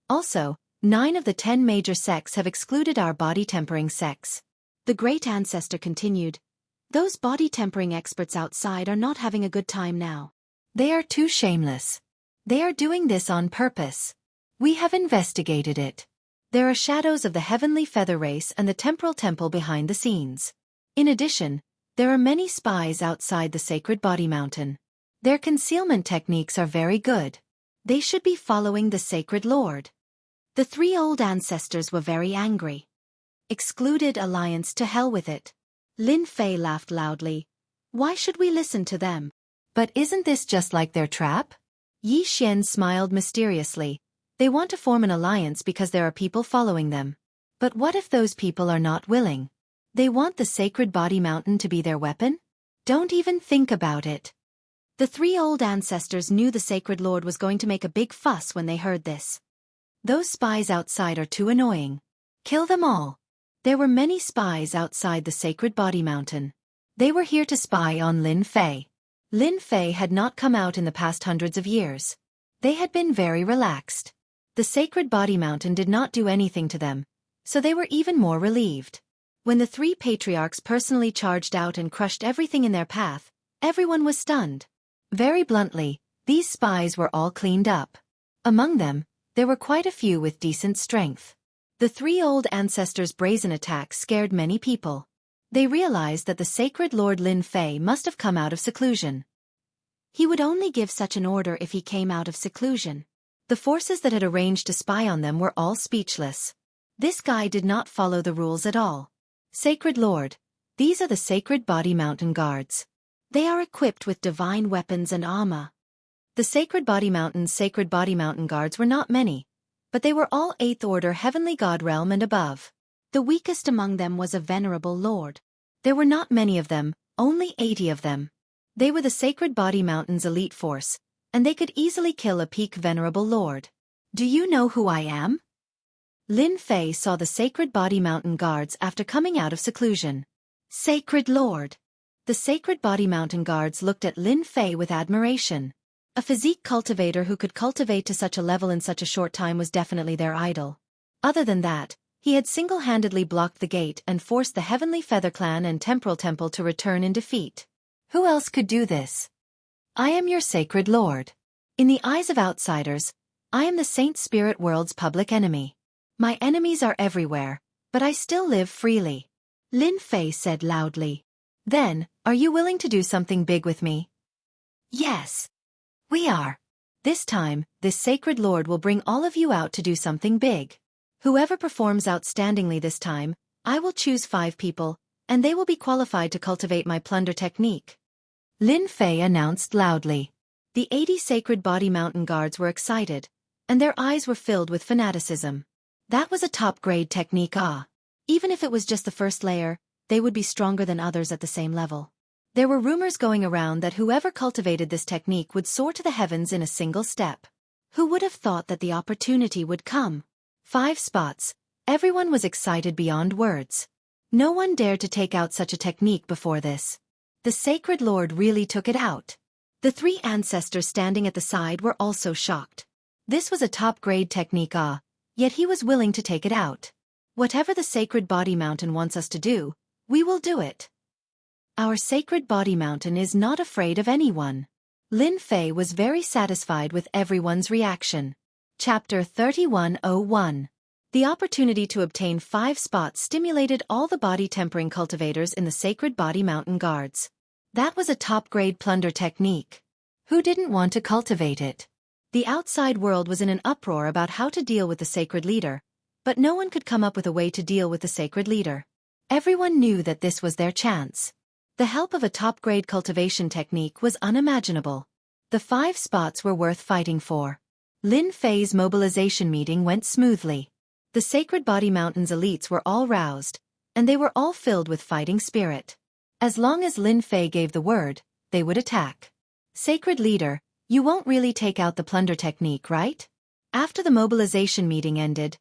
Also, 9 of the 10 major sects have excluded our body-tempering sects. The great ancestor continued, those body-tempering experts outside are not having a good time now. They are too shameless. They are doing this on purpose. We have investigated it. There are shadows of the heavenly feather race and the temporal temple behind the scenes. In addition, there are many spies outside the sacred body mountain. Their concealment techniques are very good. They should be following the sacred lord. The three old ancestors were very angry. Excluded alliance, to hell with it. Lin Fei laughed loudly. Why should we listen to them? But isn't this just like their trap? Yi Xian smiled mysteriously. They want to form an alliance because there are people following them. But what if those people are not willing? They want the sacred body mountain to be their weapon? Don't even think about it. The three old ancestors knew the sacred lord was going to make a big fuss when they heard this. Those spies outside are too annoying. Kill them all. There were many spies outside the sacred body mountain. They were here to spy on Lin Fei. Lin Fei had not come out in the past hundreds of years. They had been very relaxed. The sacred body mountain did not do anything to them, so they were even more relieved. When the three patriarchs personally charged out and crushed everything in their path, everyone was stunned. Very bluntly, these spies were all cleaned up. Among them, there were quite a few with decent strength. The three old ancestors' brazen attack scared many people. They realized that the sacred Lord Lin Fei must have come out of seclusion. He would only give such an order if he came out of seclusion. The forces that had arranged to spy on them were all speechless. This guy did not follow the rules at all. Sacred Lord, these are the sacred body mountain guards. They are equipped with divine weapons and armor. The sacred body mountain guards were not many, but they were all 8th order heavenly god realm and above. The weakest among them was a venerable lord. There were not many of them, only 80 of them. They were the sacred body mountain's elite force, and they could easily kill a peak venerable lord. Do you know who I am? Lin Fei saw the sacred body mountain guards after coming out of seclusion. Sacred Lord. The sacred body mountain guards looked at Lin Fei with admiration. A physique cultivator who could cultivate to such a level in such a short time was definitely their idol. Other than that, he had single-handedly blocked the gate and forced the Heavenly Feather Clan and Temporal Temple to return in defeat. Who else could do this? I am your sacred lord. In the eyes of outsiders, I am the Saint Spirit world's public enemy. My enemies are everywhere, but I still live freely. Lin Fei said loudly. Then, are you willing to do something big with me? Yes. We are. This time, this sacred lord will bring all of you out to do something big. Whoever performs outstandingly this time, I will choose 5 people, and they will be qualified to cultivate my plunder technique. Lin Fei announced loudly. The 80 sacred body mountain guards were excited, and their eyes were filled with fanaticism. That was a top-grade technique. Even if it was just the first layer, they would be stronger than others at the same level. There were rumors going around that whoever cultivated this technique would soar to the heavens in a single step. Who would have thought that the opportunity would come? 5 spots. Everyone was excited beyond words. No one dared to take out such a technique before this. The sacred lord really took it out. The 3 ancestors standing at the side were also shocked. This was a top-grade technique, yet he was willing to take it out. Whatever the sacred body mountain wants us to do, we will do it. Our sacred body mountain is not afraid of anyone. Lin Fei was very satisfied with everyone's reaction. Chapter 3101. The opportunity to obtain 5 spots stimulated all the body tempering cultivators in the sacred body mountain guards. That was a top-grade plunder technique. Who didn't want to cultivate it? The outside world was in an uproar about how to deal with the sacred leader, but no one could come up with a way to deal with the sacred leader. Everyone knew that this was their chance. The help of a top-grade cultivation technique was unimaginable. The 5 spots were worth fighting for. Lin Fei's mobilization meeting went smoothly. The sacred body mountain's elites were all roused, and they were all filled with fighting spirit. As long as Lin Fei gave the word, they would attack. Sacred leader, you won't really take out the plunder technique, right? After the mobilization meeting ended,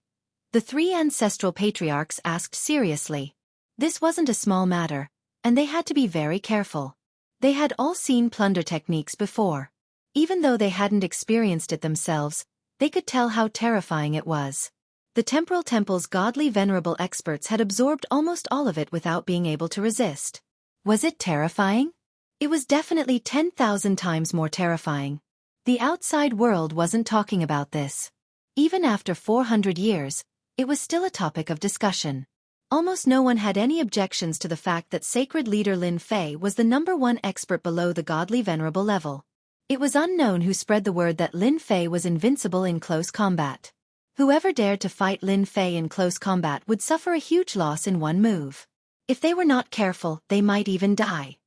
the 3 ancestral patriarchs asked seriously. This wasn't a small matter, and they had to be very careful. They had all seen plunder techniques before. Even though they hadn't experienced it themselves, they could tell how terrifying it was. The Temporal Temple's godly venerable experts had absorbed almost all of it without being able to resist. Was it terrifying? It was definitely 10,000 times more terrifying. The outside world wasn't talking about this. Even after 400 years, it was still a topic of discussion. Almost no one had any objections to the fact that sacred leader Lin Fei was the #1 expert below the godly venerable level. It was unknown who spread the word that Lin Fei was invincible in close combat. Whoever dared to fight Lin Fei in close combat would suffer a huge loss in one move. If they were not careful, they might even die.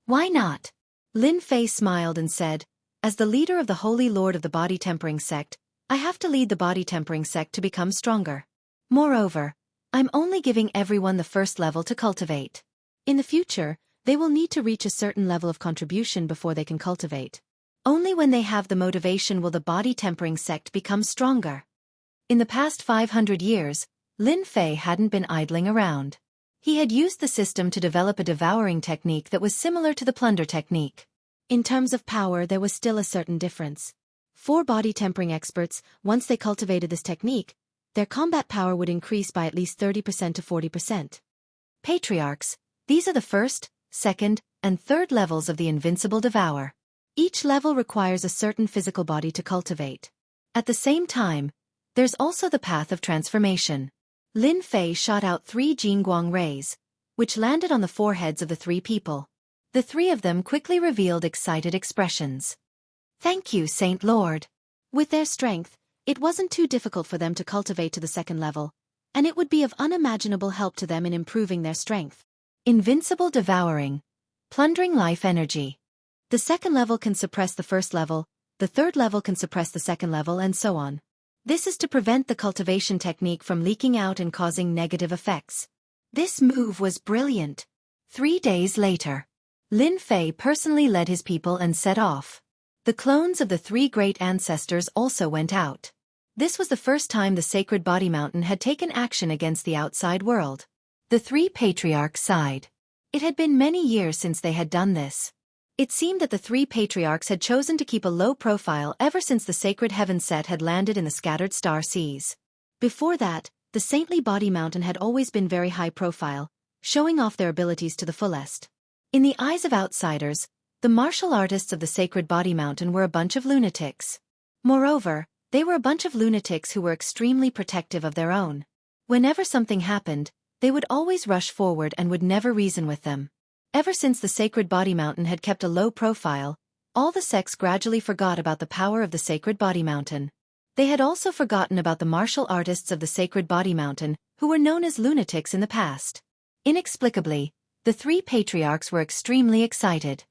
Why not? Lin Fei smiled and said, as the leader of the Holy Lord of the Body Tempering Sect, I have to lead the Body Tempering Sect to become stronger. Moreover, I'm only giving everyone the first level to cultivate. In the future, they will need to reach a certain level of contribution before they can cultivate. Only when they have the motivation will the Body Tempering Sect become stronger. In the past 500 years, Lin Fei hadn't been idling around. He had used the system to develop a devouring technique that was similar to the plunder technique. In terms of power, there was still a certain difference. 4 body tempering experts, once they cultivated this technique, their combat power would increase by at least 30% to 40%. Patriarchs, these are the first, second, and third levels of the invincible devour. Each level requires a certain physical body to cultivate. At the same time, there's also the path of transformation. Lin Fei shot out 3 Jingguang rays, which landed on the foreheads of the 3 people. The 3 of them quickly revealed excited expressions. Thank you, Saint Lord. With their strength, it wasn't too difficult for them to cultivate to the second level, and it would be of unimaginable help to them in improving their strength. Invincible devouring. Plundering life energy. The second level can suppress the first level, the third level can suppress the second level, and so on. This is to prevent the cultivation technique from leaking out and causing negative effects. This move was brilliant. 3 days later, Lin Fei personally led his people and set off. The clones of the 3 great ancestors also went out. This was the first time the sacred body mountain had taken action against the outside world. The 3 patriarchs sighed. It had been many years since they had done this. It seemed that the 3 patriarchs had chosen to keep a low profile ever since the sacred heaven set had landed in the scattered star seas. Before that, the saintly body mountain had always been very high profile, showing off their abilities to the fullest. In the eyes of outsiders, the martial artists of the sacred body mountain were a bunch of lunatics. Moreover, they were a bunch of lunatics who were extremely protective of their own. Whenever something happened, they would always rush forward and would never reason with them. Ever since the sacred body mountain had kept a low profile, all the sects gradually forgot about the power of the sacred body mountain. They had also forgotten about the martial artists of the sacred body mountain, who were known as lunatics in the past. Inexplicably, the 3 patriarchs were extremely excited.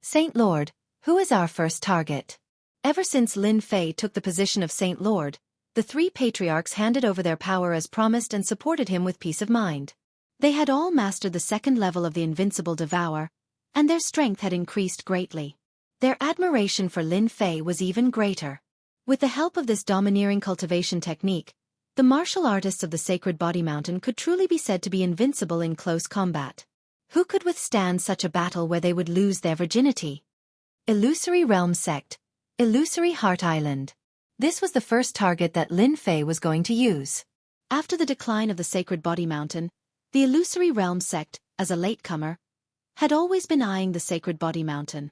Saint Lord, who is our first target? Ever since Lin Fei took the position of Saint Lord, the 3 patriarchs handed over their power as promised and supported him with peace of mind. They had all mastered the second level of the invincible devour, and their strength had increased greatly. Their admiration for Lin Fei was even greater. With the help of this domineering cultivation technique, the martial artists of the sacred body mountain could truly be said to be invincible in close combat. Who could withstand such a battle where they would lose their virginity? Illusory Realm Sect. Illusory Heart Island. This was the first target that Lin Fei was going to use. After the decline of the sacred body mountain, the Illusory Realm Sect, as a latecomer, had always been eyeing the sacred body mountain.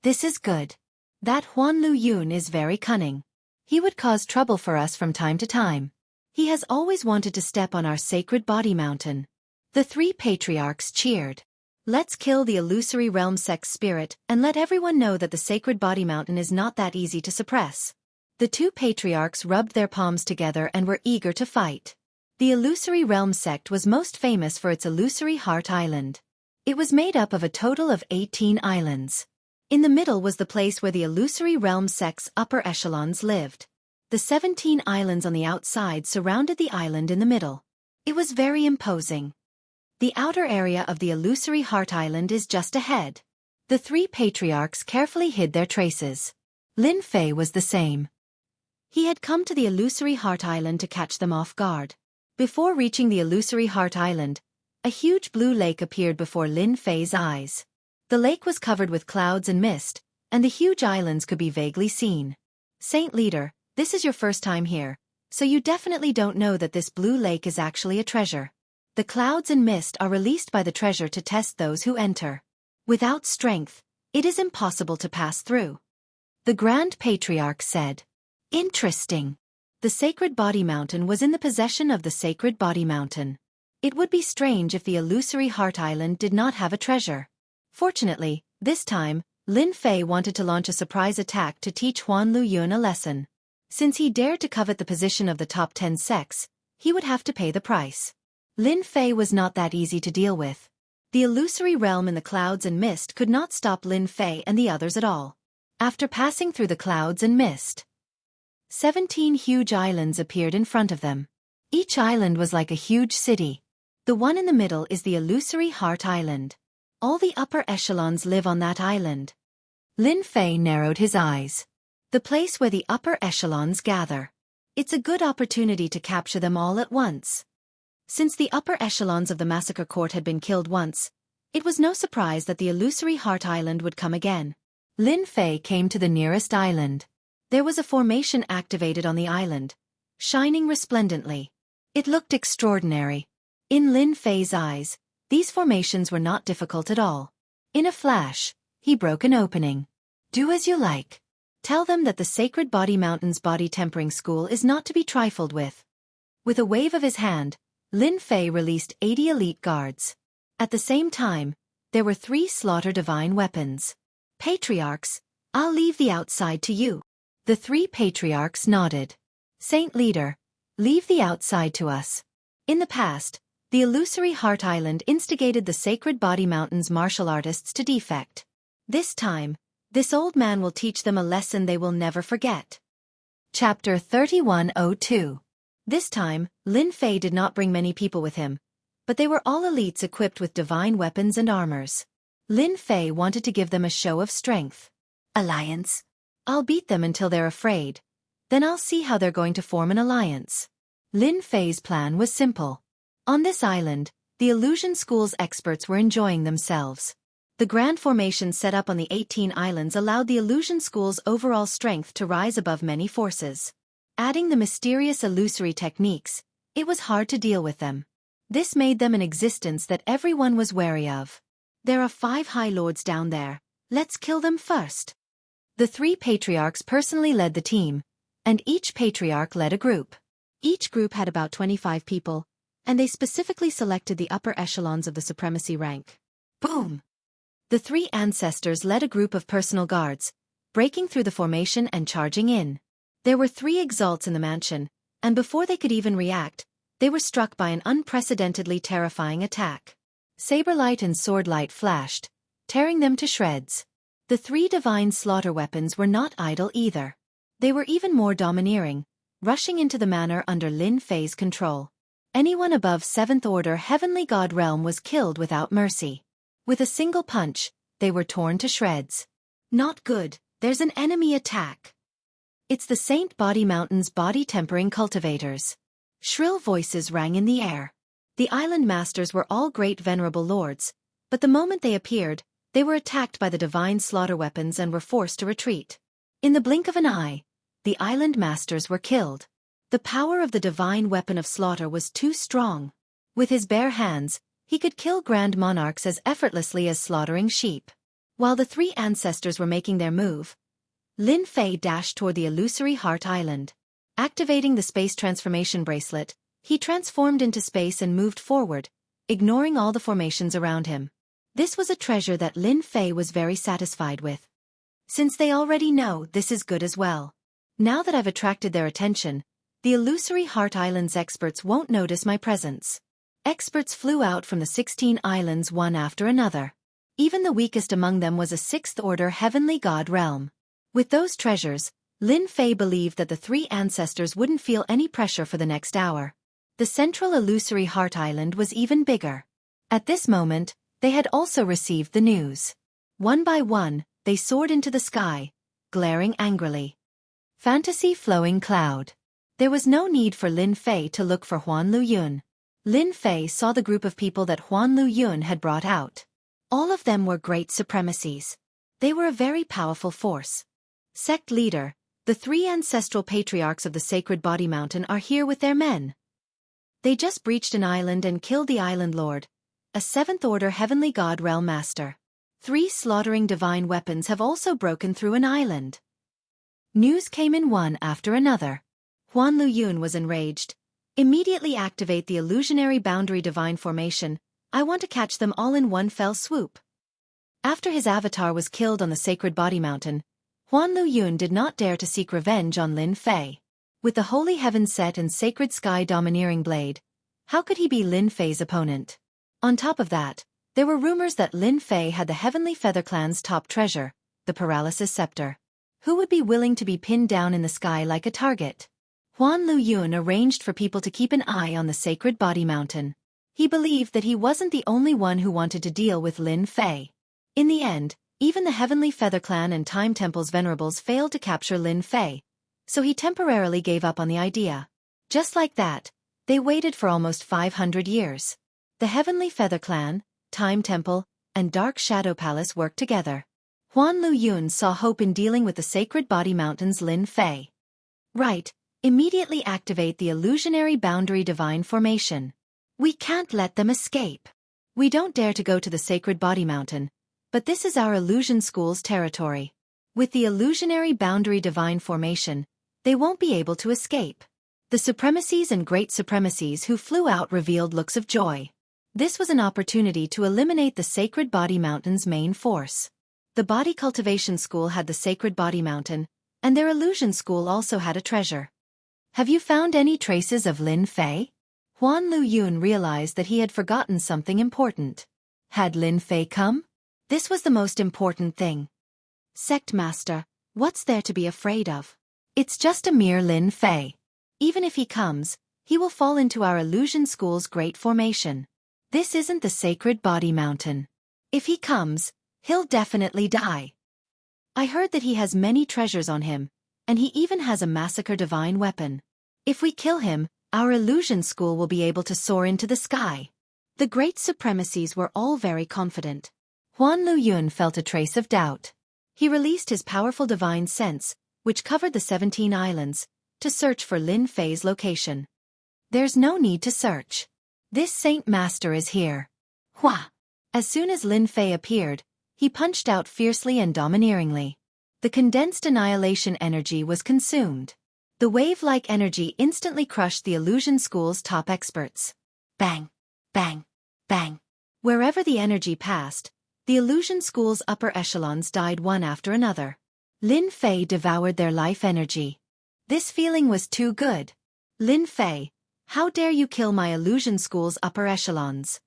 This is good. That Huan Lu Yun is very cunning. He would cause trouble for us from time to time. He has always wanted to step on our sacred body mountain. The 3 patriarchs cheered. Let's kill the Illusory Realm Sect's spirit and let everyone know that the sacred body mountain is not that easy to suppress. The 2 patriarchs rubbed their palms together and were eager to fight. The Illusory Realm Sect was most famous for its Illusory Heart Island. It was made up of a total of 18 islands. In the middle was the place where the Illusory Realm Sect's upper echelons lived. The 17 islands on the outside surrounded the island in the middle. It was very imposing. The outer area of the Illusory Heart Island is just ahead. The 3 patriarchs carefully hid their traces. Lin Fei was the same. He had come to the Illusory Heart Island to catch them off guard. Before reaching the Illusory Heart Island, a huge blue lake appeared before Lin Fei's eyes. The lake was covered with clouds and mist, and the huge islands could be vaguely seen. Saint Leader, this is your first time here, so you definitely don't know that this blue lake is actually a treasure. The clouds and mist are released by the treasure to test those who enter. Without strength, it is impossible to pass through. The Grand Patriarch said. Interesting. The sacred body mountain was in the possession of the sacred body mountain. It would be strange if the Illusory Heart Island did not have a treasure. Fortunately, this time, Lin Fei wanted to launch a surprise attack to teach Huan Luyun a lesson. Since he dared to covet the position of the top 10 sects, he would have to pay the price. Lin Fei was not that easy to deal with. The illusory realm in the clouds and mist could not stop Lin Fei and the others at all. After passing through the clouds and mist, 17 huge islands appeared in front of them. Each island was like a huge city. The one in the middle is the illusory Heart Island. All the upper echelons live on that island. Lin Fei narrowed his eyes. The place where the upper echelons gather. It's a good opportunity to capture them all at once. Since the upper echelons of the massacre court had been killed once, it was no surprise that the illusory Heart Island would come again. Lin Fei came to the nearest island. There was a formation activated on the island, shining resplendently. It looked extraordinary. In Lin Fei's eyes, these formations were not difficult at all. In a flash, he broke an opening. Do as you like. Tell them that the Sacred Body Mountain's body tempering school is not to be trifled with. With a wave of his hand, Lin Fei released 80 elite guards. At the same time, there were 3 slaughter divine weapons. Patriarchs, I'll leave the outside to you. The 3 patriarchs nodded. Saint Leader, leave the outside to us. In the past, the illusory Heart Island instigated the Sacred Body Mountain's martial artists to defect. This time, this old man will teach them a lesson they will never forget. Chapter 3102. This time, Lin Fei did not bring many people with him, but they were all elites equipped with divine weapons and armors. Lin Fei wanted to give them a show of strength. Alliance. I'll beat them until they're afraid. Then I'll see how they're going to form an alliance. Lin Fei's plan was simple. On this island, the illusion school's experts were enjoying themselves. The grand formation set up on the 18 islands allowed the illusion school's overall strength to rise above many forces. Adding the mysterious illusory techniques, it was hard to deal with them. This made them an existence that everyone was wary of. There are 5 high lords down there. Let's kill them first. The 3 patriarchs personally led the team, and each patriarch led a group. Each group had about 25 people, and they specifically selected the upper echelons of the supremacy rank. Boom! The 3 ancestors led a group of personal guards, breaking through the formation and charging in. There were 3 exalts in the mansion, and before they could even react, they were struck by an unprecedentedly terrifying attack. Saberlight and swordlight flashed, tearing them to shreds. The 3 divine slaughter weapons were not idle either. They were even more domineering, rushing into the manor under Lin Fei's control. Anyone above 7th order heavenly god realm was killed without mercy. With a single punch, they were torn to shreds. Not good, there's an enemy attack. It's the Saint Body Mountain's body tempering cultivators. Shrill voices rang in the air. The island masters were all great venerable lords, but the moment they appeared, they were attacked by the divine slaughter weapons and were forced to retreat. In the blink of an eye, the island masters were killed. The power of the divine weapon of slaughter was too strong. With his bare hands, he could kill grand monarchs as effortlessly as slaughtering sheep. While the 3 ancestors were making their move, Lin Fei dashed toward the illusory Heart Island. Activating the space transformation bracelet, he transformed into space and moved forward, ignoring all the formations around him. This was a treasure that Lin Fei was very satisfied with. Since they already know, this is good as well. Now that I've attracted their attention, the illusory Heart Island's experts won't notice my presence. Experts flew out from the 16 islands one after another. Even the weakest among them was a 6th order heavenly god realm. With those treasures, Lin Fei believed that the 3 ancestors wouldn't feel any pressure for the next hour. The central illusory Heart Island was even bigger. At this moment, they had also received the news. One by one, they soared into the sky, glaring angrily. Fantasy flowing cloud. There was no need for Lin Fei to look for Huan Luyun. Lin Fei saw the group of people that Huan Luyun had brought out. All of them were great supremacies. They were a very powerful force. Sect leader, the 3 ancestral patriarchs of the Sacred Body Mountain are here with their men. They just breached an island and killed the island lord, a 7th order heavenly god realm master. 3 slaughtering divine weapons have also broken through an island. News came in one after another. Huan Luyun was enraged. Immediately activate the illusionary boundary divine formation. I want to catch them all in one fell swoop. After his avatar was killed on the sacred body mountain, Huan Luyun did not dare to seek revenge on Lin Fei. With the holy heaven set and sacred sky domineering blade, how could he be Lin Fei's opponent? On top of that, there were rumors that Lin Fei had the Heavenly Feather Clan's top treasure, the Paralysis Scepter. Who would be willing to be pinned down in the sky like a target? Huan Luyun arranged for people to keep an eye on the sacred body mountain. He believed that he wasn't the only one who wanted to deal with Lin Fei. In the end, even the Heavenly Feather Clan and Time Temple's venerables failed to capture Lin Fei, so he temporarily gave up on the idea. Just like that, they waited for almost 500 years. The Heavenly Feather Clan, Time Temple, and Dark Shadow Palace worked together. Huan Luyun saw hope in dealing with the Sacred Body Mountain's Lin Fei. Right, immediately activate the illusionary boundary divine formation. We can't let them escape. We don't dare to go to the Sacred Body Mountain, but this is our illusion school's territory. With the illusionary boundary divine formation, they won't be able to escape. The supremacies and great supremacies who flew out revealed looks of joy. This was an opportunity to eliminate the Sacred Body Mountain's main force. The Body Cultivation School had the Sacred Body Mountain, and their illusion school also had a treasure. Have you found any traces of Lin Fei? Huan Luyun realized that he had forgotten something important. Had Lin Fei come? This was the most important thing. Sect Master, what's there to be afraid of? It's just a mere Lin Fei. Even if he comes, he will fall into our illusion school's great formation. This isn't the Sacred Body Mountain. If he comes, he'll definitely die. I heard that he has many treasures on him, and he even has a massacre divine weapon. If we kill him, our illusion school will be able to soar into the sky. The great supremacies were all very confident. Huan Luyun felt a trace of doubt. He released his powerful divine sense, which covered the 17 islands, to search for Lin Fei's location. There's no need to search. This Saint Master is here. Hua! As soon as Lin Fei appeared, he punched out fiercely and domineeringly. The condensed annihilation energy was consumed. The wave-like energy instantly crushed the illusion school's top experts. Bang! Bang! Bang! Wherever the energy passed, the illusion school's upper echelons died one after another. Lin Fei devoured their life energy. This feeling was too good. Lin Fei, how dare you kill my illusion school's upper echelons?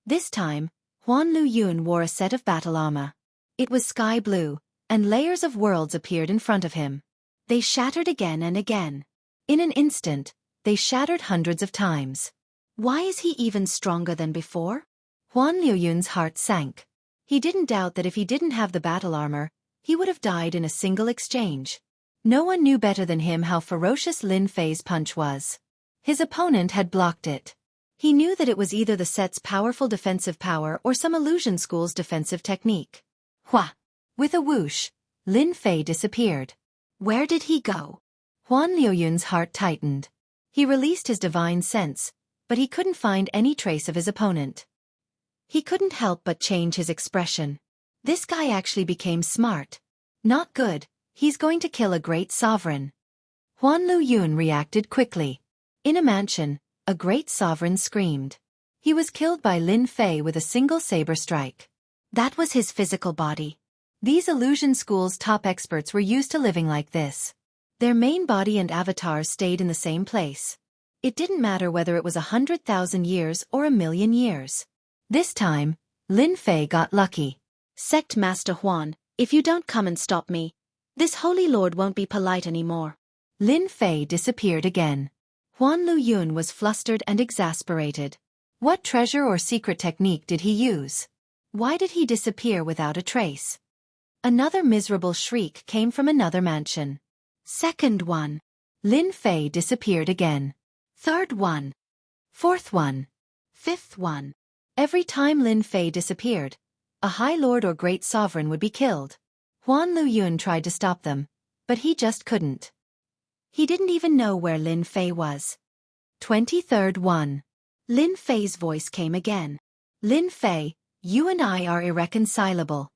This time, Huan Luyun wore a set of battle armor. It was sky blue, and layers of worlds appeared in front of him. They shattered again and again. In an instant, they shattered hundreds of times. Why is he even stronger than before? Huan Luyun's heart sank. He didn't doubt that if he didn't have the battle armor, he would have died in a single exchange. No one knew better than him how ferocious Lin Fei's punch was. His opponent had blocked it. He knew that it was either the set's powerful defensive power or some illusion school's defensive technique. Hua! With a whoosh, Lin Fei disappeared. Where did he go? Huan Luyun's heart tightened. He released his divine sense, but he couldn't find any trace of his opponent. He couldn't help but change his expression. This guy actually became smart. Not good, he's going to kill a great sovereign. Huan Luyun reacted quickly. In a mansion, a great sovereign screamed. He was killed by Lin Fei with a single saber strike. That was his physical body. These illusion school's top experts were used to living like this. Their main body and avatars stayed in the same place. It didn't matter whether it was 100,000 years or 1,000,000 years. This time, Lin Fei got lucky. Sect Master Huan, if you don't come and stop me, this holy lord won't be polite anymore. Lin Fei disappeared again. Huan Luyun was flustered and exasperated. What treasure or secret technique did he use? Why did he disappear without a trace? Another miserable shriek came from another mansion. Second one. Lin Fei disappeared again. Third one. Fourth one. Fifth one. Every time Lin Fei disappeared, a high lord or great sovereign would be killed. Huan Luyun tried to stop them, but he just couldn't. He didn't even know where Lin Fei was. 23rd one. Lin Fei's voice came again. Lin Fei, you and I are irreconcilable.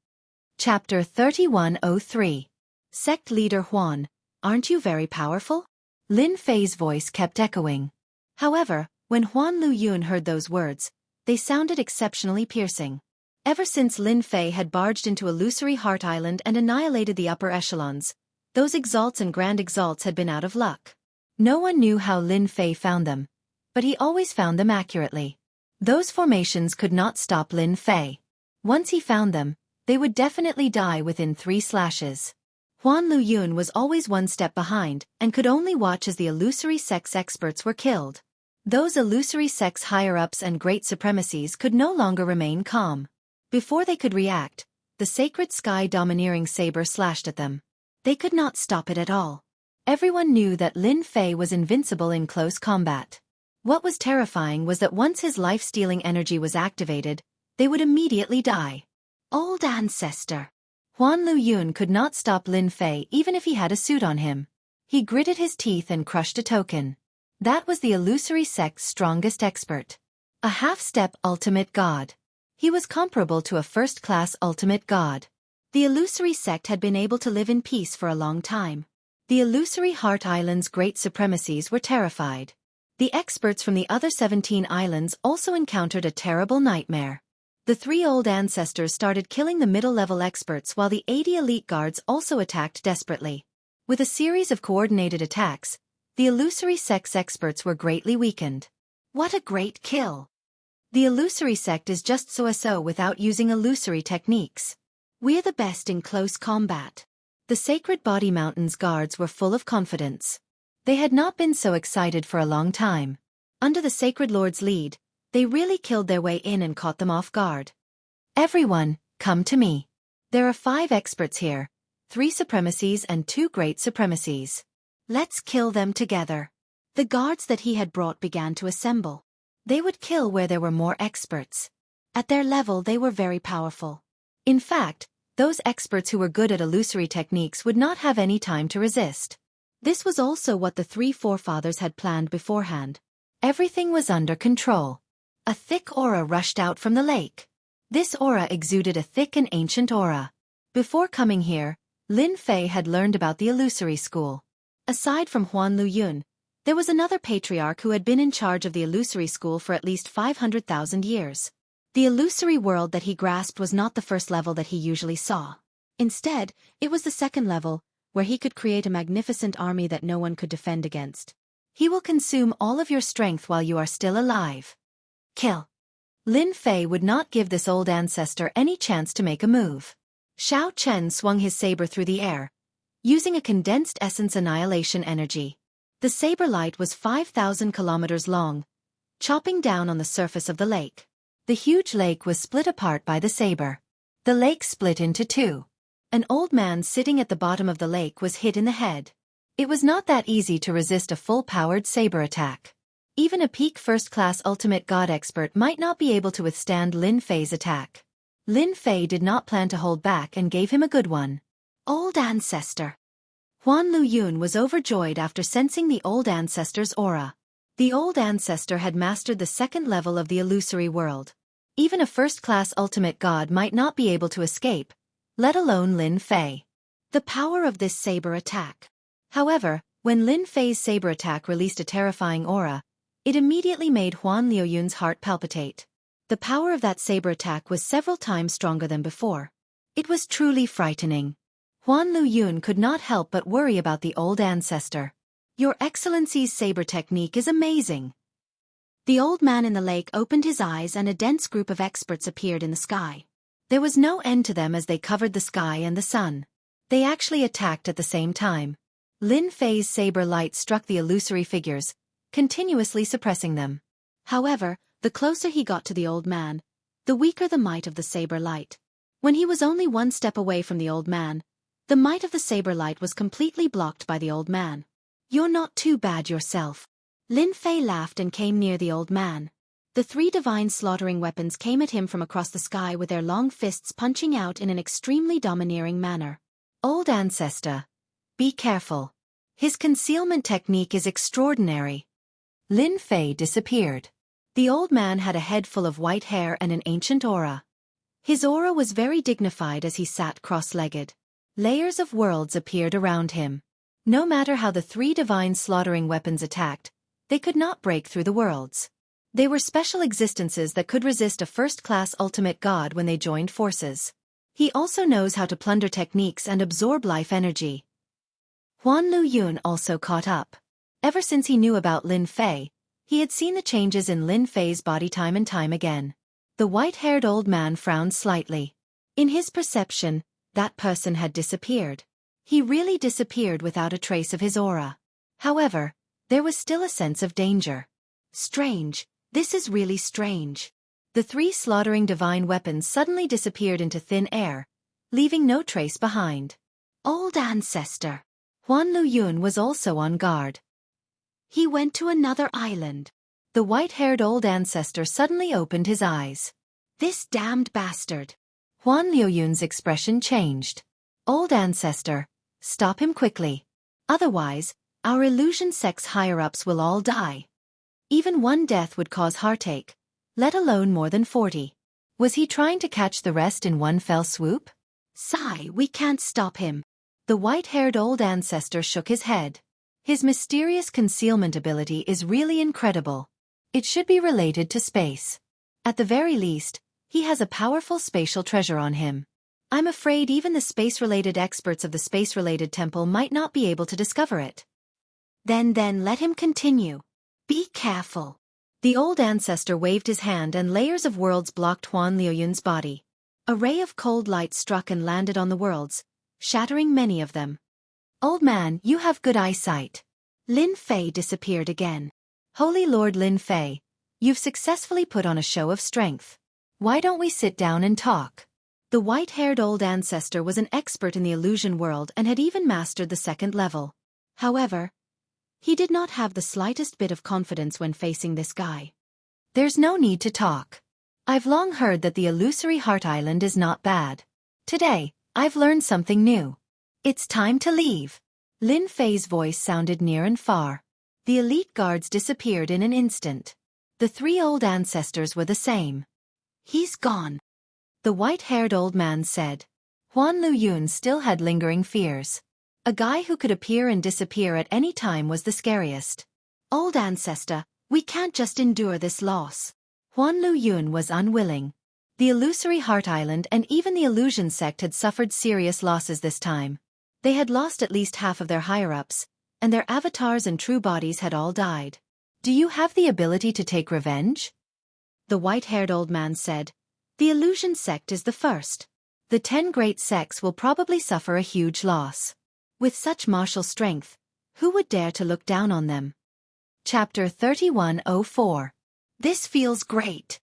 Chapter 3103. Sect Leader Huan, aren't you very powerful? Lin Fei's voice kept echoing. However, when Huan Luyun heard those words, they sounded exceptionally piercing. Ever since Lin Fei had barged into Illusory Heart Island and annihilated the upper echelons, those exalts and grand exalts had been out of luck. No one knew how Lin Fei found them, but he always found them accurately. Those formations could not stop Lin Fei. Once he found them, they would definitely die within 3 slashes. Huan Luyun was always one step behind and could only watch as the illusory sect's experts were killed. Those illusory sect's higher-ups and great supremacies could no longer remain calm. Before they could react, the sacred sky domineering saber slashed at them. They could not stop it at all. Everyone knew that Lin Fei was invincible in close combat. What was terrifying was that once his life-stealing energy was activated, they would immediately die. Old ancestor. Huan Luyun could not stop Lin Fei even if he had a suit on him. He gritted his teeth and crushed a token. That was the illusory sect's strongest expert. A half-step ultimate god. He was comparable to a first-class ultimate god. The illusory sect had been able to live in peace for a long time. The Illusory Heart Island's great supremacies were terrified. The experts from the other 17 islands also encountered a terrible nightmare. The 3 old ancestors started killing the middle-level experts while the 80 elite guards also attacked desperately. With a series of coordinated attacks, the illusory sect's experts were greatly weakened. What a great kill! The illusory sect is just so without using illusory techniques. We're the best in close combat. The Sacred Body Mountain's guards were full of confidence. They had not been so excited for a long time. Under the Sacred Lord's lead, they really killed their way in and caught them off guard. Everyone, come to me. There are 5 experts here, 3 supremacies and 2 great supremacies. Let's kill them together. The guards that he had brought began to assemble. They would kill where there were more experts. At their level they were very powerful. In fact, those experts who were good at illusory techniques would not have any time to resist. This was also what the 3 forefathers had planned beforehand. Everything was under control. A thick aura rushed out from the lake. This aura exuded a thick and ancient aura. Before coming here, Lin Fei had learned about the illusory school. Aside from Huan Luyun, there was another patriarch who had been in charge of the illusory school for at least 500,000 years. The illusory world that he grasped was not the first level that he usually saw. Instead, it was the second level, where he could create a magnificent army that no one could defend against. He will consume all of your strength while you are still alive. Kill. Lin Fei would not give this old ancestor any chance to make a move. Xiao Chen swung his saber through the air, using a condensed essence annihilation energy. The saber light was 5,000 kilometers long, chopping down on the surface of the lake. The huge lake was split apart by the saber. The lake split into 2. An old man sitting at the bottom of the lake was hit in the head. It was not that easy to resist a full-powered saber attack. Even a peak first-class ultimate god expert might not be able to withstand Lin Fei's attack. Lin Fei did not plan to hold back and gave him a good one. Old ancestor. Huan Luyun was overjoyed after sensing the old ancestor's aura. The old ancestor had mastered the second level of the illusory world. Even a first-class ultimate god might not be able to escape, let alone Lin Fei. The power of this saber attack. However, when Lin Fei's saber attack released a terrifying aura, it immediately made Huan Luyun's heart palpitate. The power of that saber attack was several times stronger than before. It was truly frightening. Huan Luyun could not help but worry about the old ancestor. Your Excellency's saber technique is amazing. The old man in the lake opened his eyes and a dense group of experts appeared in the sky. There was no end to them as they covered the sky and the sun. They actually attacked at the same time. Lin Fei's saber light struck the illusory figures, continuously suppressing them. However, the closer he got to the old man, the weaker the might of the saber light. When he was only 1 step away from the old man, the might of the saber light was completely blocked by the old man. You're not too bad yourself. Lin Fei laughed and came near the old man. The 3 divine slaughtering weapons came at him from across the sky with their long fists punching out in an extremely domineering manner. Old ancestor. Be careful. His concealment technique is extraordinary. Lin Fei disappeared. The old man had a head full of white hair and an ancient aura. His aura was very dignified as he sat cross-legged. Layers of worlds appeared around him. No matter how the 3 divine slaughtering weapons attacked, they could not break through the worlds. They were special existences that could resist a first-class ultimate god when they joined forces. He also knows how to plunder techniques and absorb life energy. Huan Luyun also caught up. Ever since he knew about Lin Fei, he had seen the changes in Lin Fei's body time and time again. The white-haired old man frowned slightly. In his perception, that person had disappeared. He really disappeared without a trace of his aura. However, there was still a sense of danger. Strange, this is really strange. The three slaughtering divine weapons suddenly disappeared into thin air, leaving no trace behind. Old ancestor. Huan Luyun was also on guard. He went to another island. The white-haired old ancestor suddenly opened his eyes. This damned bastard. Huan Luyun's expression changed. Old ancestor, stop him quickly. Otherwise, our illusion sect's higher-ups will all die. Even one death would cause heartache, let alone more than 40. Was he trying to catch the rest in one fell swoop? Sigh, we can't stop him. The white-haired old ancestor shook his head. His mysterious concealment ability is really incredible. It should be related to space. At the very least, he has a powerful spatial treasure on him. I'm afraid even the space-related experts of the space-related temple might not be able to discover it. Then let him continue. Be careful. The old ancestor waved his hand and layers of worlds blocked Huan Luyun's body. A ray of cold light struck and landed on the worlds, shattering many of them. Old man, you have good eyesight. Lin Fei disappeared again. Holy Lord Lin Fei, you've successfully put on a show of strength. Why don't we sit down and talk? The white-haired old ancestor was an expert in the illusion world and had even mastered the second level. However, he did not have the slightest bit of confidence when facing this guy. There's no need to talk. I've long heard that the illusory Heart Island is not bad. Today, I've learned something new. It's time to leave. Lin Fei's voice sounded near and far. The elite guards disappeared in an instant. The three old ancestors were the same. He's gone. The white-haired old man said. Huan Luyun still had lingering fears. A guy who could appear and disappear at any time was the scariest. Old ancestor, we can't just endure this loss. Huan Luyun was unwilling. The illusory Heart Island and even the illusion sect had suffered serious losses this time. They had lost at least half of their higher-ups, and their avatars and true bodies had all died. Do you have the ability to take revenge? The white-haired old man said. The illusion sect is the first. The 10 great sects will probably suffer a huge loss. With such martial strength, who would dare to look down on them? Chapter 3104. This feels great.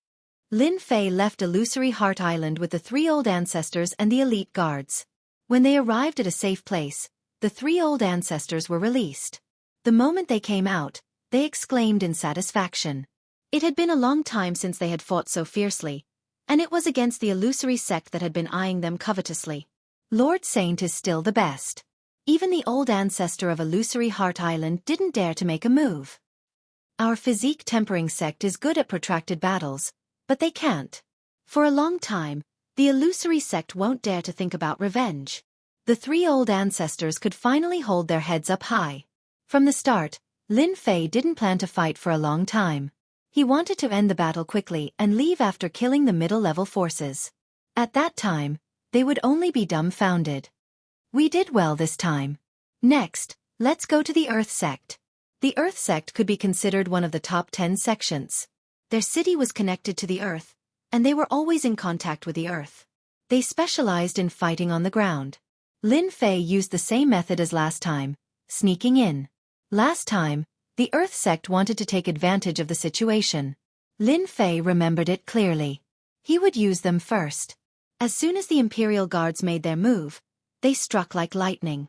Lin Fei left Illusory Heart Island with the three old ancestors and the elite guards. When they arrived at a safe place, the three old ancestors were released. The moment they came out, they exclaimed in satisfaction. It had been a long time since they had fought so fiercely, and it was against the illusory sect that had been eyeing them covetously. Lord Saint is still the best. Even the old ancestor of Illusory Heart Island didn't dare to make a move. Our physique tempering sect is good at protracted battles, but they can't. For a long time, the illusory sect won't dare to think about revenge. The three old ancestors could finally hold their heads up high. From the start, Lin Fei didn't plan to fight for a long time. He wanted to end the battle quickly and leave after killing the middle-level forces. At that time, they would only be dumbfounded. We did well this time. Next, let's go to the Earth sect. The Earth sect could be considered one of the top 10 sections. Their city was connected to the Earth, and they were always in contact with the Earth. They specialized in fighting on the ground. Lin Fei used the same method as last time, sneaking in. Last time, the Earth sect wanted to take advantage of the situation. Lin Fei remembered it clearly. He would use them first. As soon as the Imperial Guards made their move, they struck like lightning.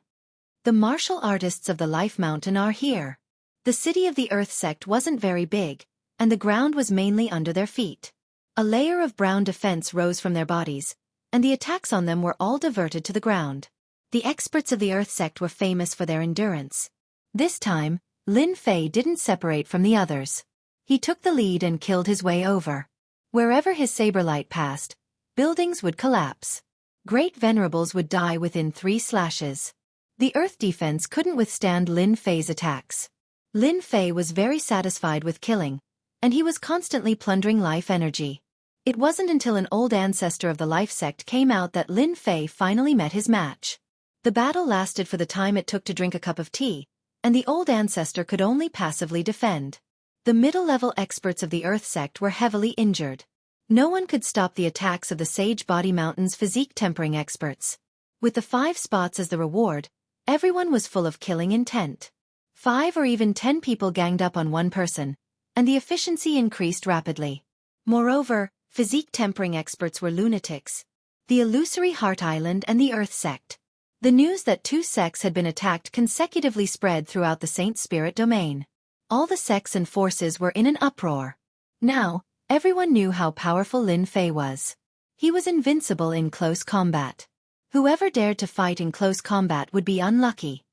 The martial artists of the Life Mountain are here. The city of the Earth sect wasn't very big, and the ground was mainly under their feet. A layer of brown defense rose from their bodies, and the attacks on them were all diverted to the ground. The experts of the Earth sect were famous for their endurance. This time, Lin Fei didn't separate from the others. He took the lead and killed his way over. Wherever his saber light passed, buildings would collapse. Great venerables would die within 3 slashes. The Earth defense couldn't withstand Lin Fei's attacks. Lin Fei was very satisfied with killing, and he was constantly plundering life energy. It wasn't until an old ancestor of the life sect came out that Lin Fei finally met his match. The battle lasted for the time it took to drink a cup of tea, and the old ancestor could only passively defend. The middle-level experts of the Earth sect were heavily injured. No one could stop the attacks of the Sage Body Mountain's physique-tempering experts. With the 5 spots as the reward, everyone was full of killing intent. 5 or even 10 people ganged up on one person, and the efficiency increased rapidly. Moreover, physique-tempering experts were lunatics. The Illusory Heart Island and the Earth sect. The news that 2 sects had been attacked consecutively spread throughout the Saint Spirit domain. All the sects and forces were in an uproar. Now, everyone knew how powerful Lin Fei was. He was invincible in close combat. Whoever dared to fight in close combat would be unlucky.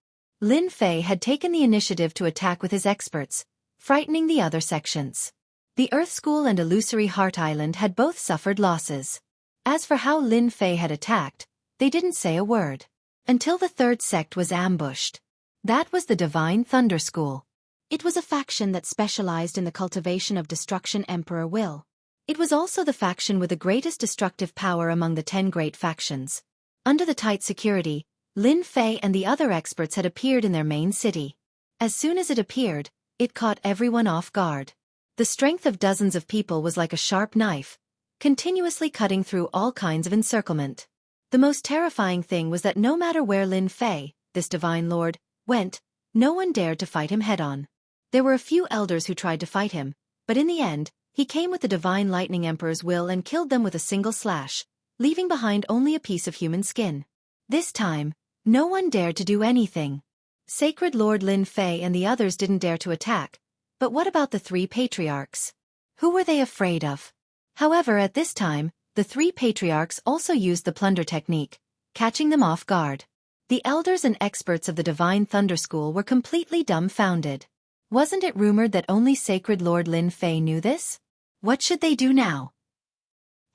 Lin Fei had taken the initiative to attack with his experts, frightening the other sections. The Earth School and Illusory Heart Island had both suffered losses. As for how Lin Fei had attacked, they didn't say a word. Until the 3rd sect was ambushed. That was the Divine Thunder School. It was a faction that specialized in the cultivation of destruction Emperor Will. It was also the faction with the greatest destructive power among the 10 great factions. Under the tight security, Lin Fei and the other experts had appeared in their main city. As soon as it appeared, it caught everyone off guard. The strength of dozens of people was like a sharp knife, continuously cutting through all kinds of encirclement. The most terrifying thing was that no matter where Lin Fei, this divine lord, went, no one dared to fight him head-on. There were a few elders who tried to fight him, but in the end, he came with the Divine Lightning Emperor's will and killed them with a single slash, leaving behind only a piece of human skin. This time, no one dared to do anything. Sacred Lord Lin Fei and the others didn't dare to attack, but what about the 3 patriarchs? Who were they afraid of? However, at this time, the 3 patriarchs also used the plunder technique, catching them off guard. The elders and experts of the Divine Thunder School were completely dumbfounded. Wasn't it rumored that only Sacred Lord Lin Fei knew this? What should they do now?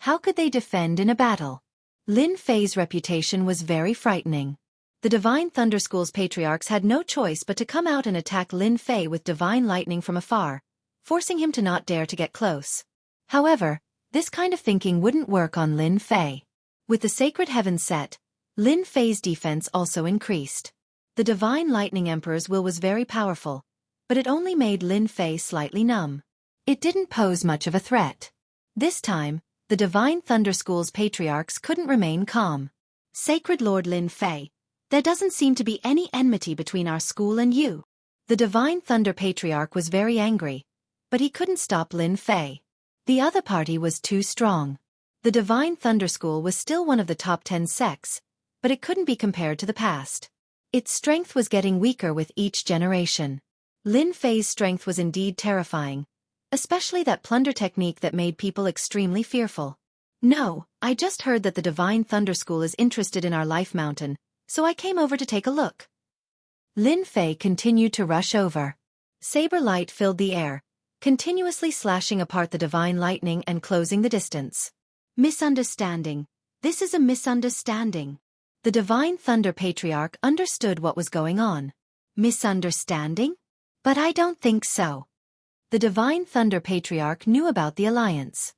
How could they defend in a battle? Lin Fei's reputation was very frightening. The Divine Thunder School's patriarchs had no choice but to come out and attack Lin Fei with divine lightning from afar, forcing him to not dare to get close. However, this kind of thinking wouldn't work on Lin Fei. With the sacred heavens set, Lin Fei's defense also increased. The Divine Lightning Emperor's will was very powerful, but it only made Lin Fei slightly numb. It didn't pose much of a threat. This time, the Divine Thunder School's patriarchs couldn't remain calm. Sacred Lord Lin Fei, there doesn't seem to be any enmity between our school and you. The Divine Thunder Patriarch was very angry, but he couldn't stop Lin Fei. The other party was too strong. The Divine Thunder School was still one of the top 10 sects, but it couldn't be compared to the past. Its strength was getting weaker with each generation. Lin Fei's strength was indeed terrifying, especially that plunder technique that made people extremely fearful. No, I just heard that the Divine Thunder School is interested in our Life Mountain, so I came over to take a look. Lin Fei continued to rush over. Saber light filled the air, continuously slashing apart the divine lightning and closing the distance. Misunderstanding. This is a misunderstanding. The Divine Thunder Patriarch understood what was going on. Misunderstanding? But I don't think so. The Divine Thunder Patriarch knew about the alliance.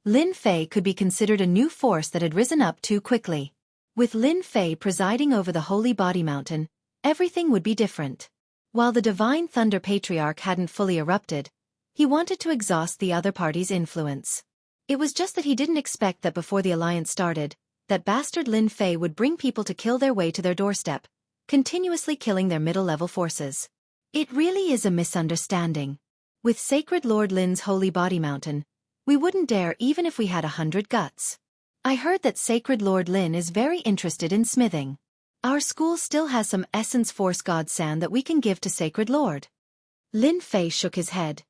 Lin Fei could be considered a new force that had risen up too quickly. With Lin Fei presiding over the Holy Body Mountain, everything would be different. While the Divine Thunder Patriarch hadn't fully erupted, he wanted to exhaust the other party's influence. It was just that he didn't expect that before the alliance started, that bastard Lin Fei would bring people to kill their way to their doorstep, continuously killing their middle-level forces. It really is a misunderstanding. With Sacred Lord Lin's Holy Body Mountain, we wouldn't dare even if we had 100 guts. I heard that Sacred Lord Lin is very interested in smithing. Our school still has some Essence Force God Sand that we can give to Sacred Lord. Lin Fei shook his head.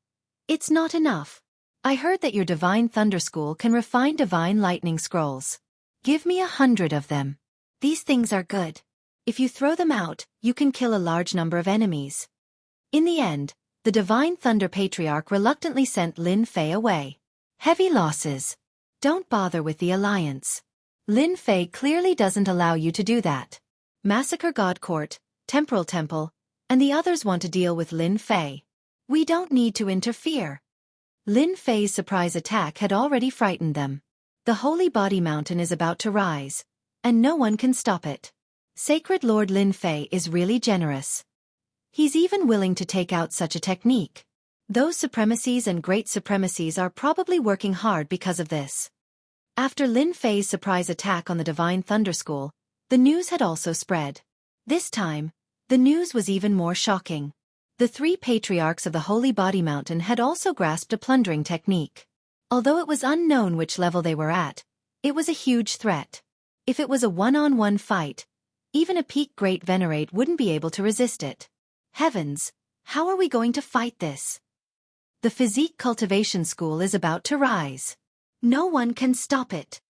It's not enough. I heard that your Divine Thunder School can refine divine lightning scrolls. Give me 100 of them. These things are good. If you throw them out, you can kill a large number of enemies. In the end, the Divine Thunder Patriarch reluctantly sent Lin Fei away. Heavy losses. Don't bother with the alliance. Lin Fei clearly doesn't allow you to do that. Massacre God Court, Temporal Temple, and the others want to deal with Lin Fei. We don't need to interfere. Lin Fei's surprise attack had already frightened them. The holy body mountain is about to rise, and no one can stop it. Sacred Lord Lin Fei is really generous. He's even willing to take out such a technique. Those supremacies and great supremacies are probably working hard because of this. After Lin Fei's surprise attack on the Divine Thunder School, the news had also spread. This time, the news was even more shocking. The three patriarchs of the Holy Body Mountain had also grasped a plundering technique. Although it was unknown which level they were at, it was a huge threat. If it was a one-on-one fight, even a peak Great Venerate wouldn't be able to resist it. Heavens, how are we going to fight this? The Physique Cultivation School is about to rise. No one can stop it.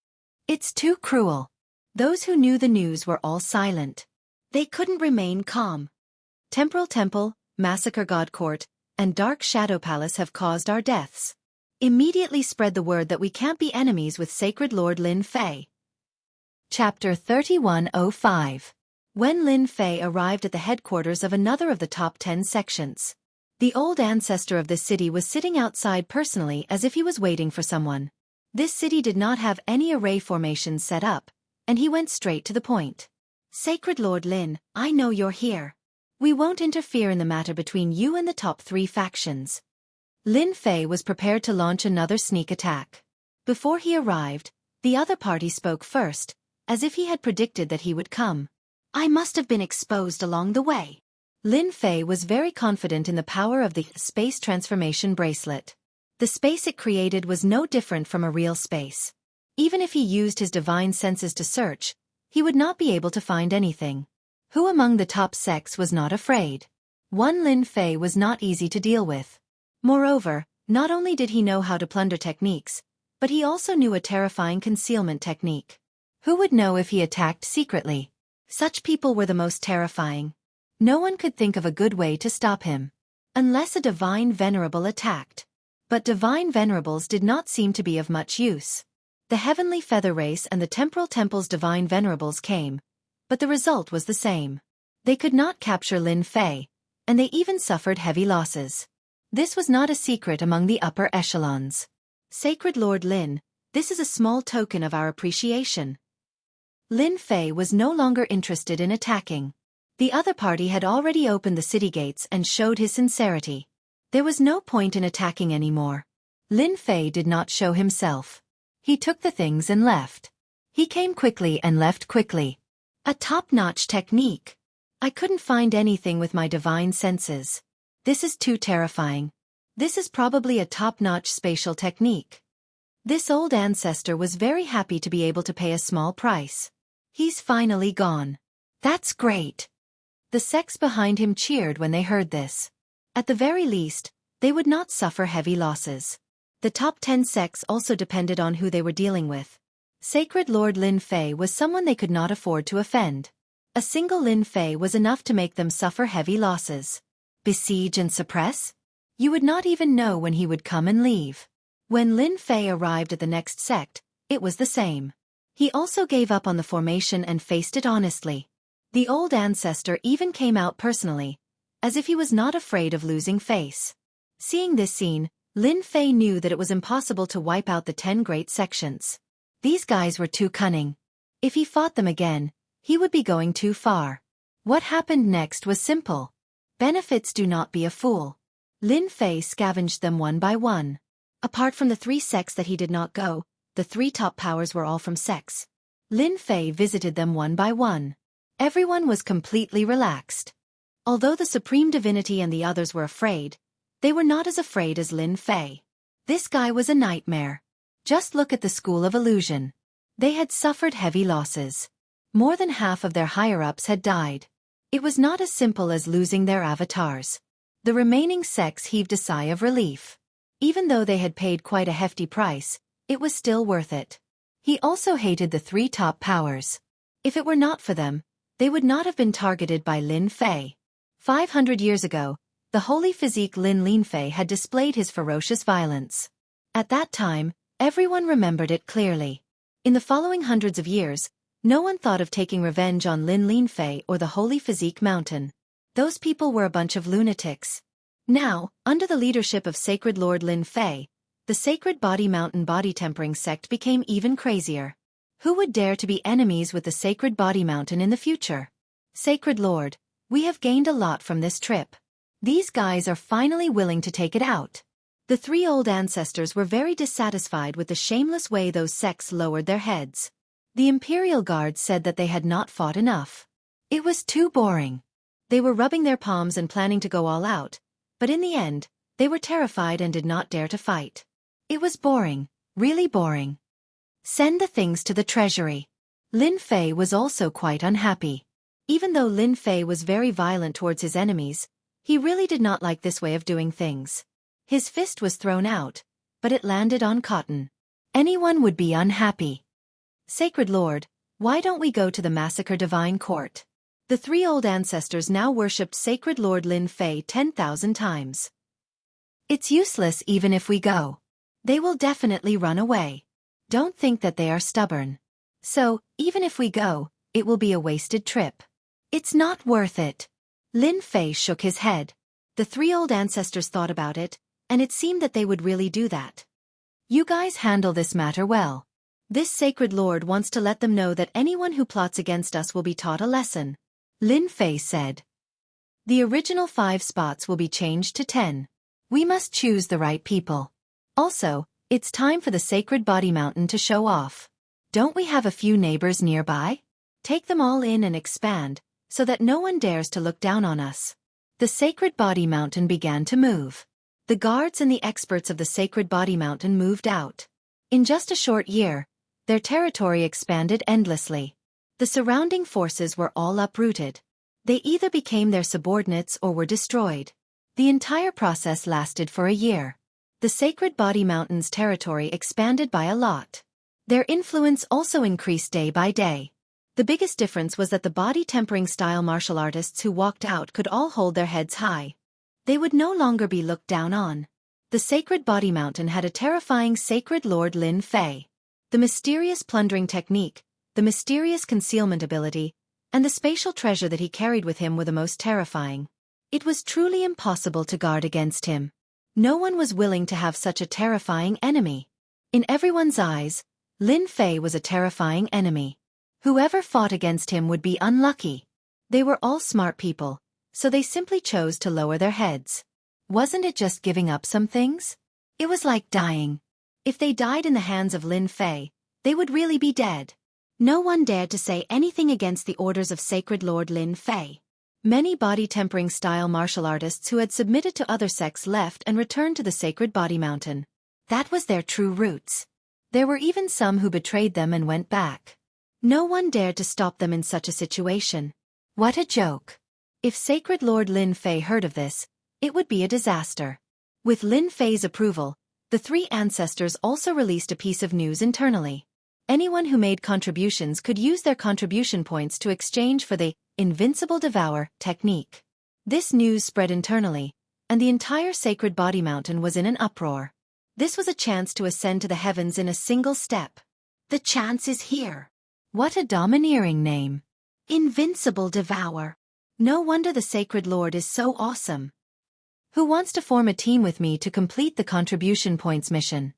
It's too cruel. Those who knew the news were all silent. They couldn't remain calm. Temporal Temple, Massacre God Court, and Dark Shadow Palace have caused our deaths. Immediately spread the word that we can't be enemies with Sacred Lord Lin Fei. Chapter 3105. When Lin Fei arrived at the headquarters of another of the top 10 sections. The old ancestor of this city was sitting outside personally as if he was waiting for someone. This city did not have any array formations set up, and he went straight to the point. Sacred Lord Lin, I know you're here. We won't interfere in the matter between you and the top 3 factions. Lin Fei was prepared to launch another sneak attack. Before he arrived, the other party spoke first, as if he had predicted that he would come. I must have been exposed along the way. Lin Fei was very confident in the power of the space transformation bracelet. The space it created was no different from a real space. Even if he used his divine senses to search, he would not be able to find anything. Who among the top sects was not afraid? One Lin Fei was not easy to deal with. Moreover, not only did he know how to plunder techniques, but he also knew a terrifying concealment technique. Who would know if he attacked secretly? Such people were the most terrifying. No one could think of a good way to stop him. Unless a divine venerable attacked. But divine venerables did not seem to be of much use. The heavenly feather race and the temporal temple's divine venerables came, but the result was the same. They could not capture Lin Fei, and they even suffered heavy losses. This was not a secret among the upper echelons. Sacred Lord Lin, this is a small token of our appreciation. Lin Fei was no longer interested in attacking. The other party had already opened the city gates and showed his sincerity. There was no point in attacking anymore. Lin Fei did not show himself. He took the things and left. He came quickly and left quickly. A top-notch technique. I couldn't find anything with my divine senses. This is too terrifying. This is probably a top-notch spatial technique. This old ancestor was very happy to be able to pay a small price. He's finally gone. That's great. The sects behind him cheered when they heard this. At the very least, they would not suffer heavy losses. The top 10 sects also depended on who they were dealing with. Sacred Lord Lin Fei was someone they could not afford to offend. A single Lin Fei was enough to make them suffer heavy losses. Besiege and suppress? You would not even know when he would come and leave. When Lin Fei arrived at the next sect, it was the same. He also gave up on the formation and faced it honestly. The old ancestor even came out personally, as if he was not afraid of losing face. Seeing this scene, Lin Fei knew that it was impossible to wipe out the 10 great sections. These guys were too cunning. If he fought them again, he would be going too far. What happened next was simple. Benefits do not be a fool. Lin Fei scavenged them one by one. Apart from the 3 sects that he did not go, the 3 top powers were all from sects. Lin Fei visited them one by one. Everyone was completely relaxed. Although the Supreme Divinity and the others were afraid, they were not as afraid as Lin Fei. This guy was a nightmare. Just look at the School of Illusion. They had suffered heavy losses. More than half of their higher-ups had died. It was not as simple as losing their avatars. The remaining sects heaved a sigh of relief. Even though they had paid quite a hefty price, it was still worth it. He also hated the 3 top powers. If it were not for them, they would not have been targeted by Lin Fei. 500 years ago, the holy physique Lin Fei had displayed his ferocious violence. At that time, everyone remembered it clearly. In the following hundreds of years, no one thought of taking revenge on Lin Fei or the holy physique mountain. Those people were a bunch of lunatics. Now, under the leadership of Sacred Lord Lin Fei, the Sacred Body Mountain body tempering sect became even crazier. Who would dare to be enemies with the Sacred Body Mountain in the future? Sacred Lord, we have gained a lot from this trip. These guys are finally willing to take it out. The three old ancestors were very dissatisfied with the shameless way those sects lowered their heads. The Imperial Guards said that they had not fought enough. It was too boring. They were rubbing their palms and planning to go all out, but in the end, they were terrified and did not dare to fight. It was boring, really boring. Send the things to the treasury. Lin Fei was also quite unhappy. Even though Lin Fei was very violent towards his enemies, he really did not like this way of doing things. His fist was thrown out, but it landed on cotton. Anyone would be unhappy. Sacred Lord, why don't we go to the Massacre Divine Court? The three old ancestors now worshipped Sacred Lord Lin Fei 10,000 times. It's useless even if we go. They will definitely run away. Don't think that they are stubborn. So, even if we go, it will be a wasted trip. It's not worth it. Lin Fei shook his head. The three old ancestors thought about it, and it seemed that they would really do that. You guys handle this matter well. This Sacred Lord wants to let them know that anyone who plots against us will be taught a lesson. Lin Fei said. The original 5 spots will be changed to 10. We must choose the right people. Also, it's time for the Sacred Body Mountain to show off. Don't we have a few neighbors nearby? Take them all in and expand, so that no one dares to look down on us. The Sacred Body Mountain began to move. The guards and the experts of the Sacred Body Mountain moved out. In just a short year, their territory expanded endlessly. The surrounding forces were all uprooted. They either became their subordinates or were destroyed. The entire process lasted for a year. The Sacred Body Mountain's territory expanded by a lot. Their influence also increased day by day. The biggest difference was that the body tempering style martial artists who walked out could all hold their heads high. They would no longer be looked down on. The Sacred Body Mountain had a terrifying Sacred Lord Lin Fei. The mysterious plundering technique, the mysterious concealment ability, and the spatial treasure that he carried with him were the most terrifying. It was truly impossible to guard against him. No one was willing to have such a terrifying enemy. In everyone's eyes, Lin Fei was a terrifying enemy. Whoever fought against him would be unlucky. They were all smart people, so they simply chose to lower their heads. Wasn't it just giving up some things? It was like dying. If they died in the hands of Lin Fei, they would really be dead. No one dared to say anything against the orders of Sacred Lord Lin Fei. Many body-tempering style martial artists who had submitted to other sects left and returned to the Sacred Body Mountain. That was their true roots. There were even some who betrayed them and went back. No one dared to stop them in such a situation. What a joke. If Sacred Lord Lin Fei heard of this, it would be a disaster. With Lin Fei's approval, the three ancestors also released a piece of news internally. Anyone who made contributions could use their contribution points to exchange for the Invincible Devour technique. This news spread internally, and the entire Sacred Body Mountain was in an uproar. This was a chance to ascend to the heavens in a single step. The chance is here. What a domineering name. Invincible Devour. No wonder the Sacred Lord is so awesome. Who wants to form a team with me to complete the contribution points mission?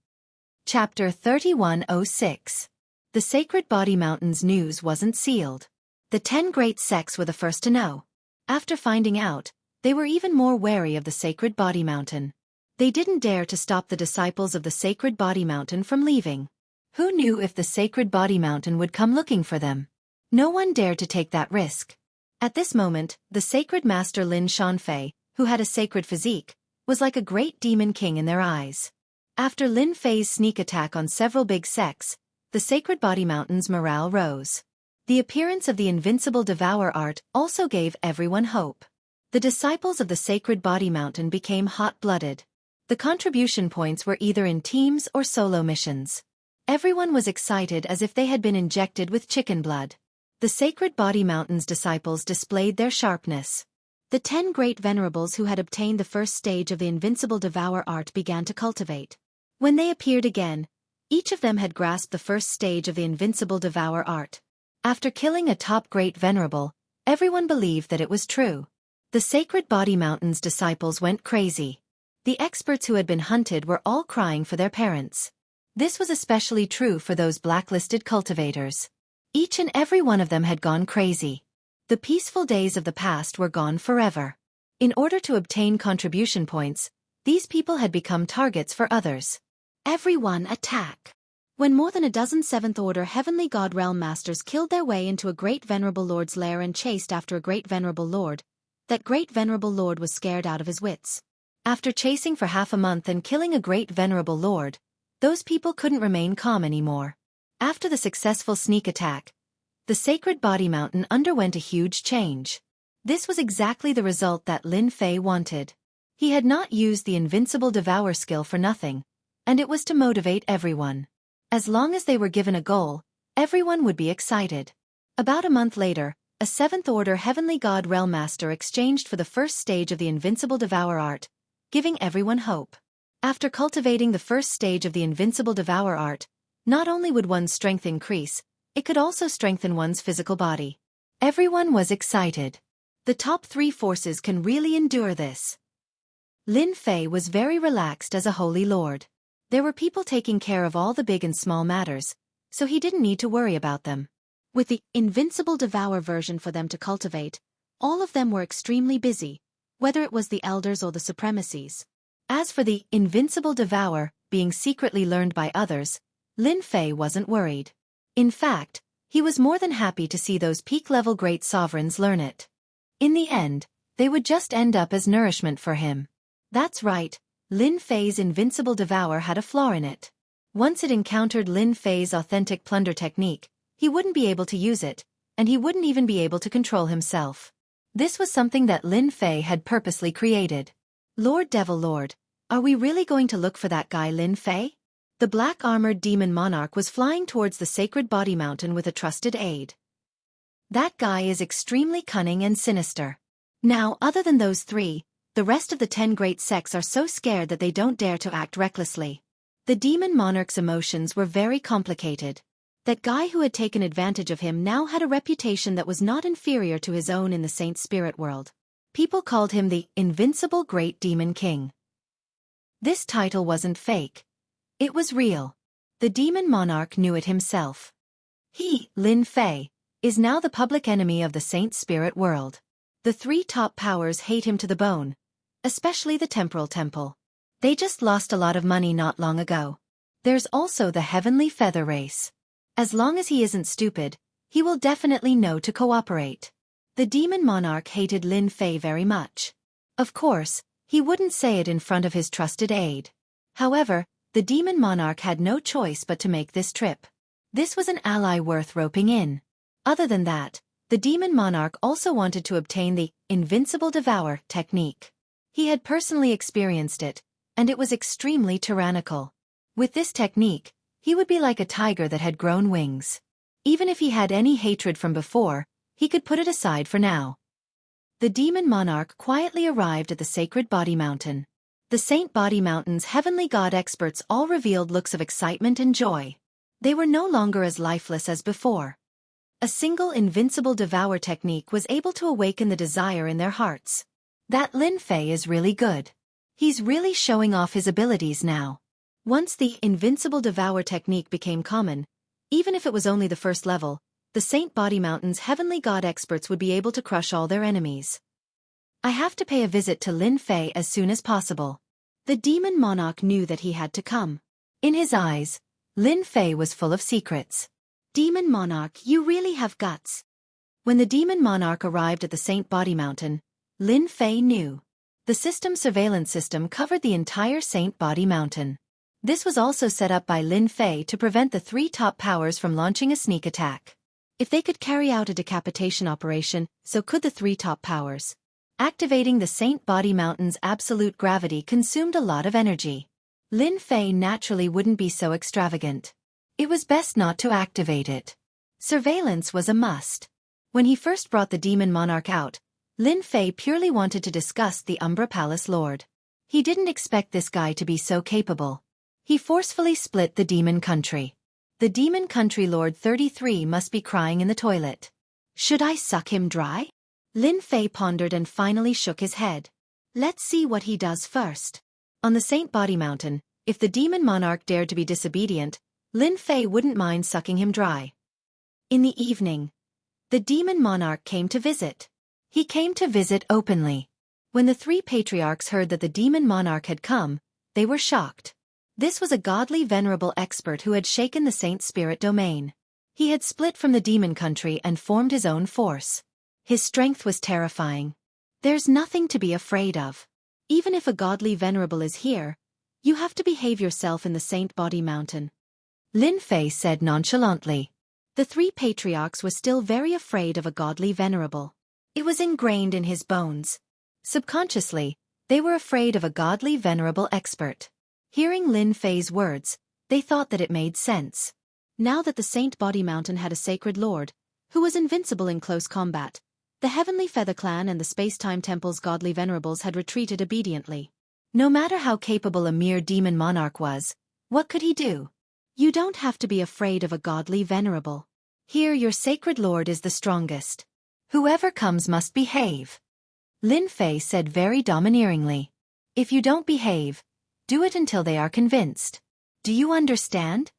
Chapter 3106. The Sacred Body Mountain's news wasn't sealed. The 10 great sects were the first to know. After finding out, they were even more wary of the Sacred Body Mountain. They didn't dare to stop the disciples of the Sacred Body Mountain from leaving. Who knew if the Sacred Body Mountain would come looking for them? No one dared to take that risk. At this moment, the Sacred Master Lin Shanfei, who had a sacred physique, was like a great demon king in their eyes. After Lin Fei's sneak attack on several big sects, the Sacred Body Mountain's morale rose. The appearance of the Invincible Devour art also gave everyone hope. The disciples of the Sacred Body Mountain became hot-blooded. The contribution points were either in teams or solo missions. Everyone was excited as if they had been injected with chicken blood. The Sacred Body Mountain's disciples displayed their sharpness. The 10 great venerables who had obtained the first stage of the Invincible Devour art began to cultivate. When they appeared again, each of them had grasped the first stage of the Invincible Devour art. After killing a top great venerable, everyone believed that it was true. The Sacred Body Mountain's disciples went crazy. The experts who had been hunted were all crying for their parents. This was especially true for those blacklisted cultivators. Each and every one of them had gone crazy. The peaceful days of the past were gone forever. In order to obtain contribution points, these people had become targets for others. Everyone attack! When more than a dozen seventh-order heavenly god realm masters killed their way into a great venerable lord's lair and chased after a great venerable lord, that great venerable lord was scared out of his wits. After chasing for half a month and killing a great venerable lord, those people couldn't remain calm anymore. After the successful sneak attack, the sacred body mountain underwent a huge change. This was exactly the result that Lin Fei wanted. He had not used the invincible devour skill for nothing, and it was to motivate everyone. As long as they were given a goal, everyone would be excited. About a month later, a seventh-order heavenly god realm master exchanged for the first stage of the invincible devour art, giving everyone hope. After cultivating the first stage of the invincible devour art, not only would one's strength increase, it could also strengthen one's physical body. Everyone was excited. The top 3 forces can really endure this. Lin Fei was very relaxed as a holy lord. There were people taking care of all the big and small matters, so he didn't need to worry about them. With the invincible devour version for them to cultivate, all of them were extremely busy, whether it was the elders or the supremacies. As for the invincible devour being secretly learned by others, Lin Fei wasn't worried. In fact, he was more than happy to see those peak-level great sovereigns learn it. In the end, they would just end up as nourishment for him. That's right, Lin Fei's invincible devour had a flaw in it. Once it encountered Lin Fei's authentic plunder technique, he wouldn't be able to use it, and he wouldn't even be able to control himself. This was something that Lin Fei had purposely created. Lord Devil Lord, are we really going to look for that guy Lin Fei? The black-armored demon monarch was flying towards the sacred body mountain with a trusted aide. That guy is extremely cunning and sinister. Now, other than those 3, the rest of the 10 great sects are so scared that they don't dare to act recklessly. The demon monarch's emotions were very complicated. That guy who had taken advantage of him now had a reputation that was not inferior to his own in the saint spirit world. People called him the invincible great demon king. This title wasn't fake. It was real. The demon monarch knew it himself. He, Lin Fei, is now the public enemy of the saint spirit world. The 3 top powers hate him to the bone, especially the temporal temple. They just lost a lot of money not long ago. There's also the heavenly feather race. As long as he isn't stupid, he will definitely know to cooperate. The demon monarch hated Lin Fei very much. Of course, he wouldn't say it in front of his trusted aide. However, the demon monarch had no choice but to make this trip. This was an ally worth roping in. Other than that, the demon monarch also wanted to obtain the invincible devour technique. He had personally experienced it, and it was extremely tyrannical. With this technique, he would be like a tiger that had grown wings. Even if he had any hatred from before, he could put it aside for now. The demon monarch quietly arrived at the sacred body mountain. The Saint Body Mountain's heavenly god experts all revealed looks of excitement and joy. They were no longer as lifeless as before. A single invincible devour technique was able to awaken the desire in their hearts. That Lin Fei is really good. He's really showing off his abilities now. Once the invincible devour technique became common, even if it was only the first level, the Saint Body Mountain's heavenly god experts would be able to crush all their enemies. I have to pay a visit to Lin Fei as soon as possible. The demon monarch knew that he had to come. In his eyes, Lin Fei was full of secrets. Demon monarch, you really have guts. When the demon monarch arrived at the Saint Body Mountain, Lin Fei knew. The surveillance system covered the entire Saint Body Mountain. This was also set up by Lin Fei to prevent the 3 top powers from launching a sneak attack. If they could carry out a decapitation operation, so could the 3 top powers. Activating the Saint Body Mountain's absolute gravity consumed a lot of energy. Lin Fei naturally wouldn't be so extravagant. It was best not to activate it. Surveillance was a must. When he first brought the demon monarch out, Lin Fei purely wanted to discuss the Umbra Palace Lord. He didn't expect this guy to be so capable. He forcefully split the demon country. The demon country Lord 33 must be crying in the toilet. Should I suck him dry? Lin Fei pondered and finally shook his head. Let's see what he does first. On the Saint Body Mountain, if the demon monarch dared to be disobedient, Lin Fei wouldn't mind sucking him dry. In the evening, the demon monarch came to visit. He came to visit openly. When the three patriarchs heard that the demon monarch had come, they were shocked. This was a godly venerable expert who had shaken the saint spirit domain. He had split from the demon country and formed his own force. His strength was terrifying. There's nothing to be afraid of. Even if a godly venerable is here, you have to behave yourself in the Saint Body Mountain. Lin Fei said nonchalantly. The three patriarchs were still very afraid of a godly venerable. It was ingrained in his bones. Subconsciously, they were afraid of a godly venerable expert. Hearing Lin Fei's words, they thought that it made sense. Now that the Saint Body Mountain had a sacred lord, who was invincible in close combat, the Heavenly Feather Clan and the Space-Time Temple's godly venerables had retreated obediently. No matter how capable a mere demon monarch was, what could he do? You don't have to be afraid of a godly venerable. Here your sacred lord is the strongest. Whoever comes must behave. Lin Fei said very domineeringly. If you don't behave, do it until they are convinced. Do you understand?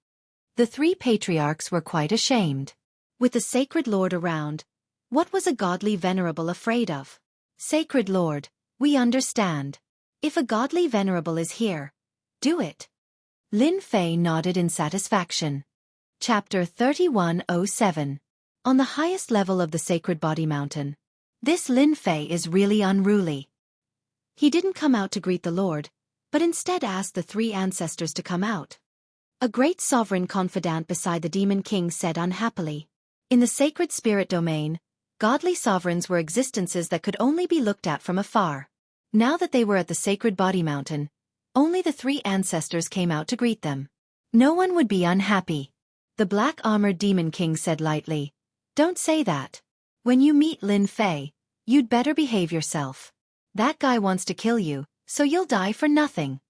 The three patriarchs were quite ashamed. With the sacred lord around, what was a godly venerable afraid of? Sacred lord, we understand. If a godly venerable is here, do it. Lin Fei nodded in satisfaction. Chapter 3107. On the highest level of the Sacred Body Mountain. This Lin Fei is really unruly. He didn't come out to greet the Lord, but instead asked the three ancestors to come out. A great sovereign confidant beside the Demon King said unhappily. In the sacred spirit domain, godly sovereigns were existences that could only be looked at from afar. Now that they were at the Sacred Body Mountain, only the three ancestors came out to greet them. No one would be unhappy. The black-armored Demon King said lightly, "Don't say that. When you meet Lin Fei, you'd better behave yourself. That guy wants to kill you, so you'll die for nothing."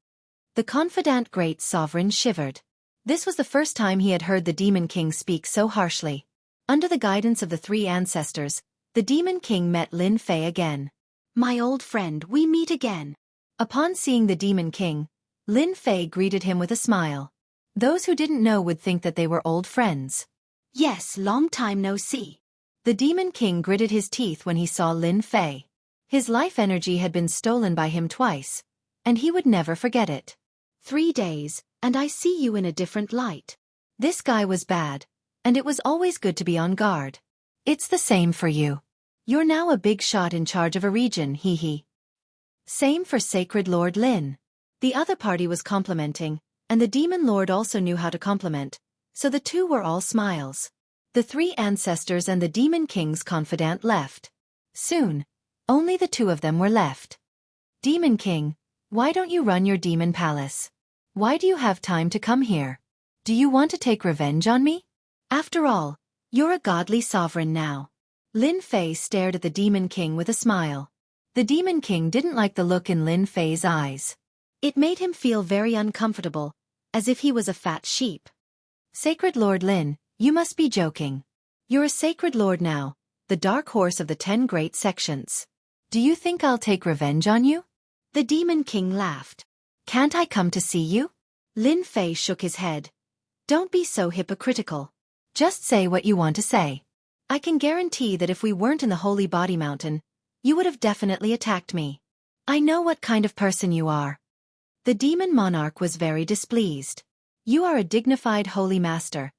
The confidant great sovereign shivered. This was the first time he had heard the Demon King speak so harshly. Under the guidance of the three ancestors, the Demon King met Lin Fei again. "My old friend, we meet again." Upon seeing the Demon King, Lin Fei greeted him with a smile. Those who didn't know would think that they were old friends. "Yes, long time no see." The Demon King gritted his teeth when he saw Lin Fei. His life energy had been stolen by him twice, and he would never forget it. 3 days, and I see you in a different light. This guy was bad, and it was always good to be on guard. It's the same for you. You're now a big shot in charge of a region, hee. Same for Sacred Lord Lin. The other party was complimenting, and the Demon Lord also knew how to compliment, so the two were all smiles. The three ancestors and the Demon King's confidant left. Soon, only the two of them were left. "Demon King, why don't you run your demon palace? Why do you have time to come here? Do you want to take revenge on me? After all, you're a godly sovereign now." Lin Fei stared at the Demon King with a smile. The Demon King didn't like the look in Lin Fei's eyes. It made him feel very uncomfortable, as if he was a fat sheep. "Sacred Lord Lin, you must be joking. You're a sacred lord now, the dark horse of the 10 great sections. Do you think I'll take revenge on you?" The Demon King laughed. "Can't I come to see you?" Lin Fei shook his head. "Don't be so hypocritical. Just say what you want to say. I can guarantee that if we weren't in the Holy Body Mountain, you would have definitely attacked me. I know what kind of person you are." The demon monarch was very displeased. "You are a dignified holy master.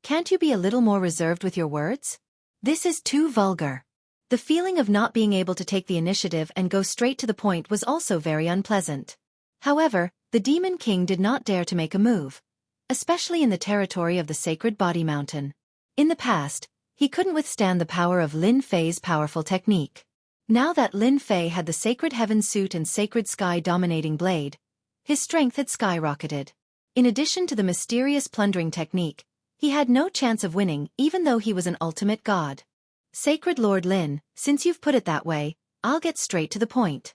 Can't you be a little more reserved with your words? This is too vulgar." The feeling of not being able to take the initiative and go straight to the point was also very unpleasant. However, the Demon King did not dare to make a move, especially in the territory of the Sacred Body Mountain. In the past, he couldn't withstand the power of Lin Fei's powerful technique. Now that Lin Fei had the Sacred Heaven suit and Sacred Sky dominating blade, his strength had skyrocketed. In addition to the mysterious plundering technique, he had no chance of winning even though he was an ultimate god. "Sacred Lord Lin, since you've put it that way, I'll get straight to the point."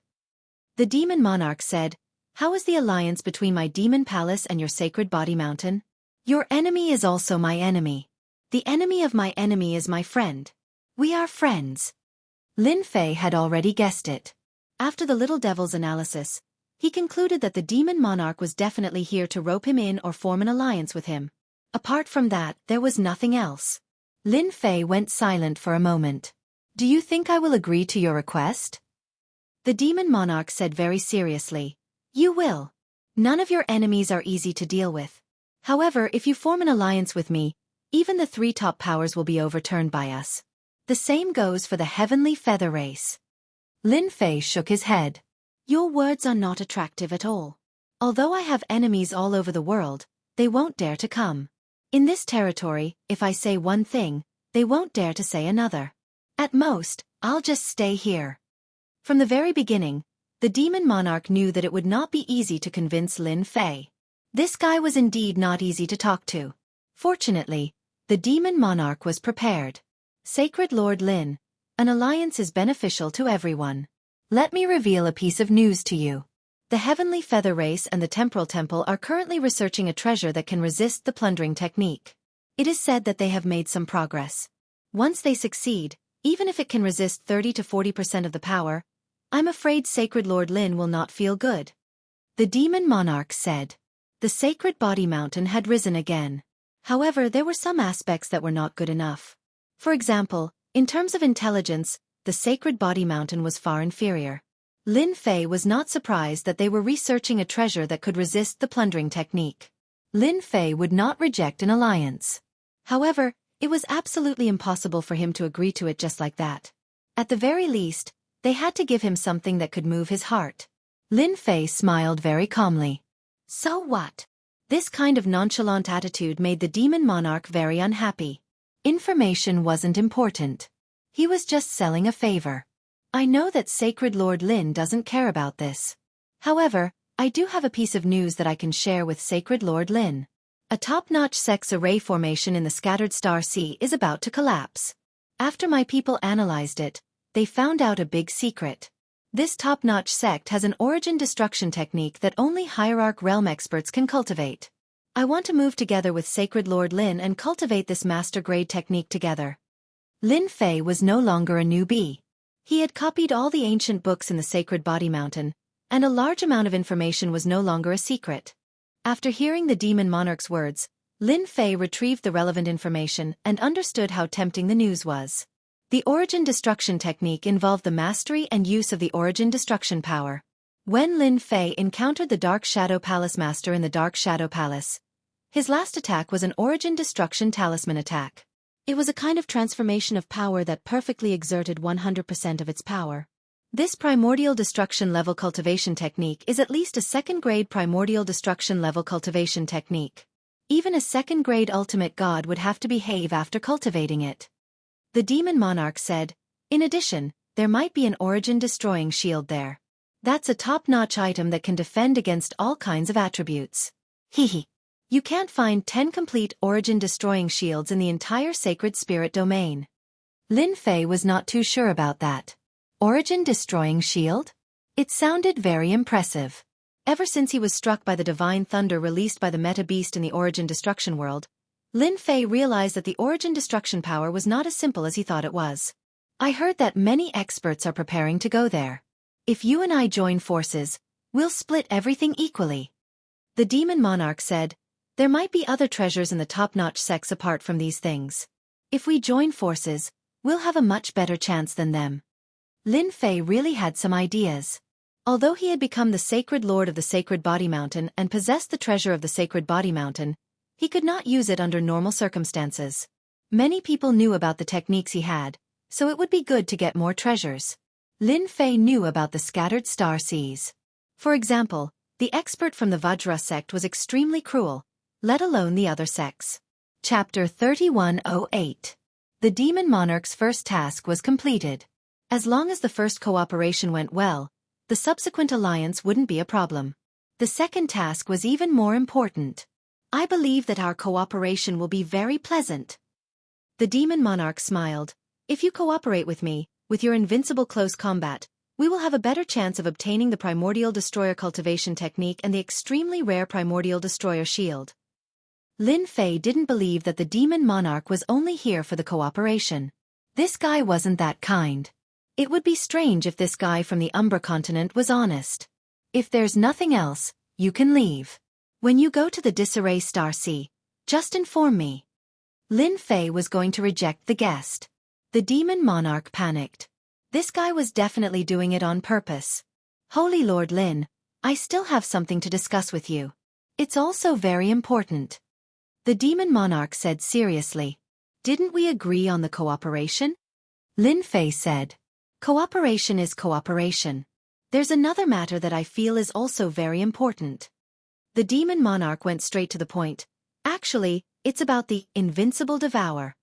The Demon Monarch said, "How is the alliance between my demon palace and your Sacred Body Mountain? Your enemy is also my enemy. The enemy of my enemy is my friend. We are friends." Lin Fei had already guessed it. After the little devil's analysis, He concluded that the demon monarch was definitely here to rope him in or form an alliance with him. Apart from that, there was nothing else. Lin Fei went silent for a moment. "Do you think I will agree to your request?" The demon monarch said very seriously. "You will. None of your enemies are easy to deal with. However, if you form an alliance with me, even the 3 top powers will be overturned by us. The same goes for the heavenly feather race." Lin Fei shook his head. "Your words are not attractive at all. Although I have enemies all over the world, they won't dare to come. In this territory, if I say one thing, they won't dare to say another. At most, I'll just stay here." From the very beginning, the demon monarch knew that it would not be easy to convince Lin Fei. This guy was indeed not easy to talk to. Fortunately, the demon monarch was prepared. "Sacred Lord Lin, an alliance is beneficial to everyone. Let me reveal a piece of news to you. The Heavenly Feather Race and the Temporal Temple are currently researching a treasure that can resist the plundering technique. It is said that they have made some progress. Once they succeed, even if it can resist 30 to 40% of the power, I'm afraid Sacred Lord Lin will not feel good." The demon monarch said. The sacred body mountain had risen again. However, there were some aspects that were not good enough. For example, in terms of intelligence, the sacred body mountain was far inferior. Lin Fei was not surprised that they were researching a treasure that could resist the plundering technique. Lin Fei would not reject an alliance. However, it was absolutely impossible for him to agree to it just like that. At the very least, they had to give him something that could move his heart. Lin Fei smiled very calmly. So what? This kind of nonchalant attitude made the demon monarch very unhappy. Information wasn't important. He was just selling a favor. "I know that Sacred Lord Lin doesn't care about this. However, I do have a piece of news that I can share with Sacred Lord Lin. A top-notch sex array formation in the scattered star sea is about to collapse. After my people analyzed it, they found out a big secret. This top-notch sect has an origin destruction technique that only Hierarch realm experts can cultivate. I want to move together with Sacred Lord Lin and cultivate this master-grade technique together." Lin Fei was no longer a newbie. He had copied all the ancient books in the Sacred Body Mountain, and a large amount of information was no longer a secret. After hearing the demon monarch's words, Lin Fei retrieved the relevant information and understood how tempting the news was. The origin destruction technique involved the mastery and use of the origin destruction power. When Lin Fei encountered the Dark Shadow Palace Master in the Dark Shadow Palace, his last attack was an origin destruction talisman attack. It was a kind of transformation of power that perfectly exerted 100% of its power. This primordial destruction level cultivation technique is at least a second-grade primordial destruction level cultivation technique. Even a second-grade ultimate god would have to behave after cultivating it. The demon monarch said, "In addition, there might be an origin-destroying shield there. That's a top-notch item that can defend against all kinds of attributes. Hehe. You can't find 10 complete origin-destroying shields in the entire sacred spirit domain." Lin Fei was not too sure about that. Origin-destroying shield? It sounded very impressive. Ever since he was struck by the divine thunder released by the meta beast in the origin destruction world, Lin Fei realized that the origin destruction power was not as simple as he thought it was. "I heard that many experts are preparing to go there. If you and I join forces, we'll split everything equally." The demon monarch said, "There might be other treasures in the top-notch sects apart from these things. If we join forces, we'll have a much better chance than them." Lin Fei really had some ideas. Although he had become the sacred lord of the Sacred Body Mountain and possessed the treasure of the Sacred Body Mountain, he could not use it under normal circumstances. Many people knew about the techniques he had, so it would be good to get more treasures. Lin Fei knew about the scattered star seas. For example, the expert from the Vajra sect was extremely cruel, let alone the other sects. Chapter 3108. The demon monarch's first task was completed. As long as the first cooperation went well, the subsequent alliance wouldn't be a problem. The second task was even more important. "I believe that our cooperation will be very pleasant." The demon monarch smiled. "If you cooperate with me, with your invincible close combat, we will have a better chance of obtaining the primordial destroyer cultivation technique and the extremely rare primordial destroyer shield." Lin Fei didn't believe that the demon monarch was only here for the cooperation. This guy wasn't that kind. It would be strange if this guy from the Umbra continent was honest. If there's nothing else, you can leave. When you go to the disarray star sea, just inform me. Lin Fei was going to reject the guest. The demon monarch panicked. This guy was definitely doing it on purpose. Holy Lord Lin, I still have something to discuss with you. It's also very important. The demon monarch said seriously. Didn't we agree on the cooperation? Lin Fei said. Cooperation is cooperation. There's another matter that I feel is also very important. The demon monarch went straight to the point. Actually, it's about the invincible devour.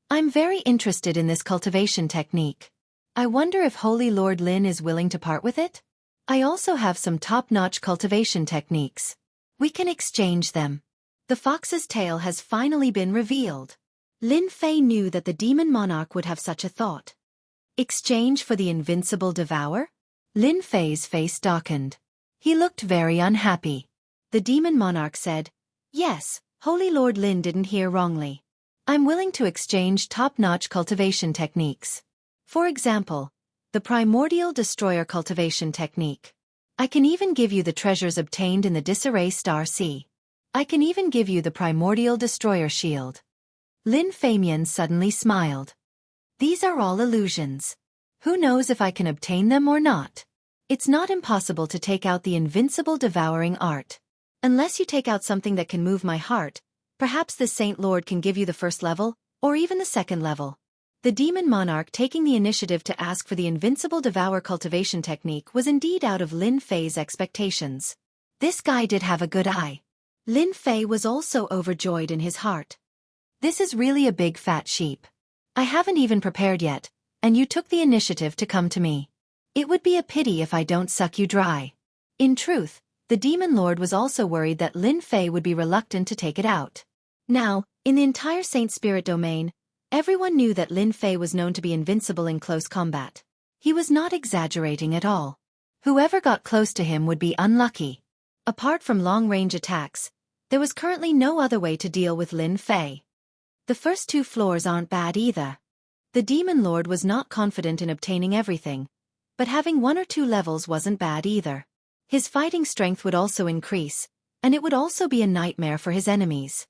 I'm very interested in this cultivation technique. I wonder if Holy Lord Lin is willing to part with it? I also have some top-notch cultivation techniques. We can exchange them. The fox's tail has finally been revealed. Lin Fei knew that the demon monarch would have such a thought. Exchange for the invincible devour? Lin Fei's face darkened. He looked very unhappy. The demon monarch said, Yes, Holy Lord Lin didn't hear wrongly. I'm willing to exchange top-notch cultivation techniques. For example, the primordial destroyer cultivation technique. I can even give you the treasures obtained in the disarray star sea. I can even give you the primordial destroyer shield. Lin Feimian suddenly smiled. These are all illusions. Who knows if I can obtain them or not? It's not impossible to take out the invincible devouring art. Unless you take out something that can move my heart, perhaps this Saint Lord can give you the first level, or even the second level. The demon monarch taking the initiative to ask for the invincible devour cultivation technique was indeed out of Lin Fei's expectations. This guy did have a good eye. Lin Fei was also overjoyed in his heart. This is really a big fat sheep. I haven't even prepared yet, and you took the initiative to come to me. It would be a pity if I don't suck you dry. In truth, the demon lord was also worried that Lin Fei would be reluctant to take it out. Now, in the entire Saint Spirit domain, everyone knew that Lin Fei was known to be invincible in close combat. He was not exaggerating at all. Whoever got close to him would be unlucky. Apart from long-range attacks, there was currently no other way to deal with Lin Fei. The first 2 floors aren't bad either. The demon lord was not confident in obtaining everything, but having 1 or 2 levels wasn't bad either. His fighting strength would also increase, and it would also be a nightmare for his enemies.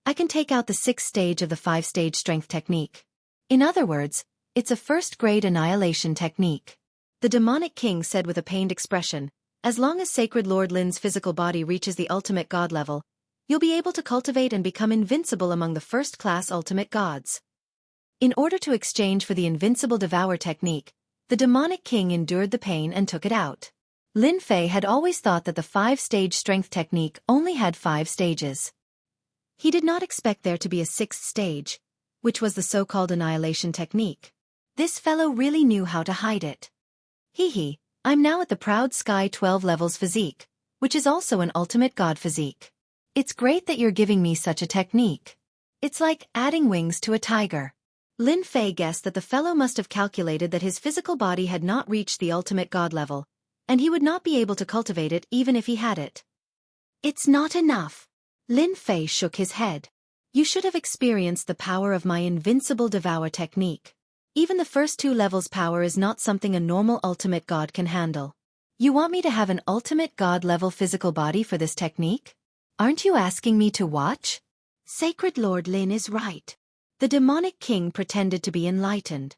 I can take out the 6th stage of the 5-stage strength technique. In other words, it's a first-grade annihilation technique. The demonic king said with a pained expression, as long as Sacred Lord Lin's physical body reaches the ultimate god level, you'll be able to cultivate and become invincible among the first-class ultimate gods. In order to exchange for the invincible devour technique, the demonic king endured the pain and took it out. Lin Fei had always thought that the 5-stage strength technique only had 5 stages. He did not expect there to be a 6th stage, which was the so-called annihilation technique. This fellow really knew how to hide it. Hee, I'm now at the proud Sky 12 levels physique, which is also an ultimate god physique. It's great that you're giving me such a technique. It's like adding wings to a tiger. Lin Fei guessed that the fellow must have calculated that his physical body had not reached the ultimate god level, and he would not be able to cultivate it even if he had it. It's not enough. Lin Fei shook his head. You should have experienced the power of my invincible devour technique. Even the first 2 levels power is not something a normal ultimate god can handle. You want me to have an ultimate god level physical body for this technique? Aren't you asking me to watch? Sacred Lord Lin is right. The demonic king pretended to be enlightened.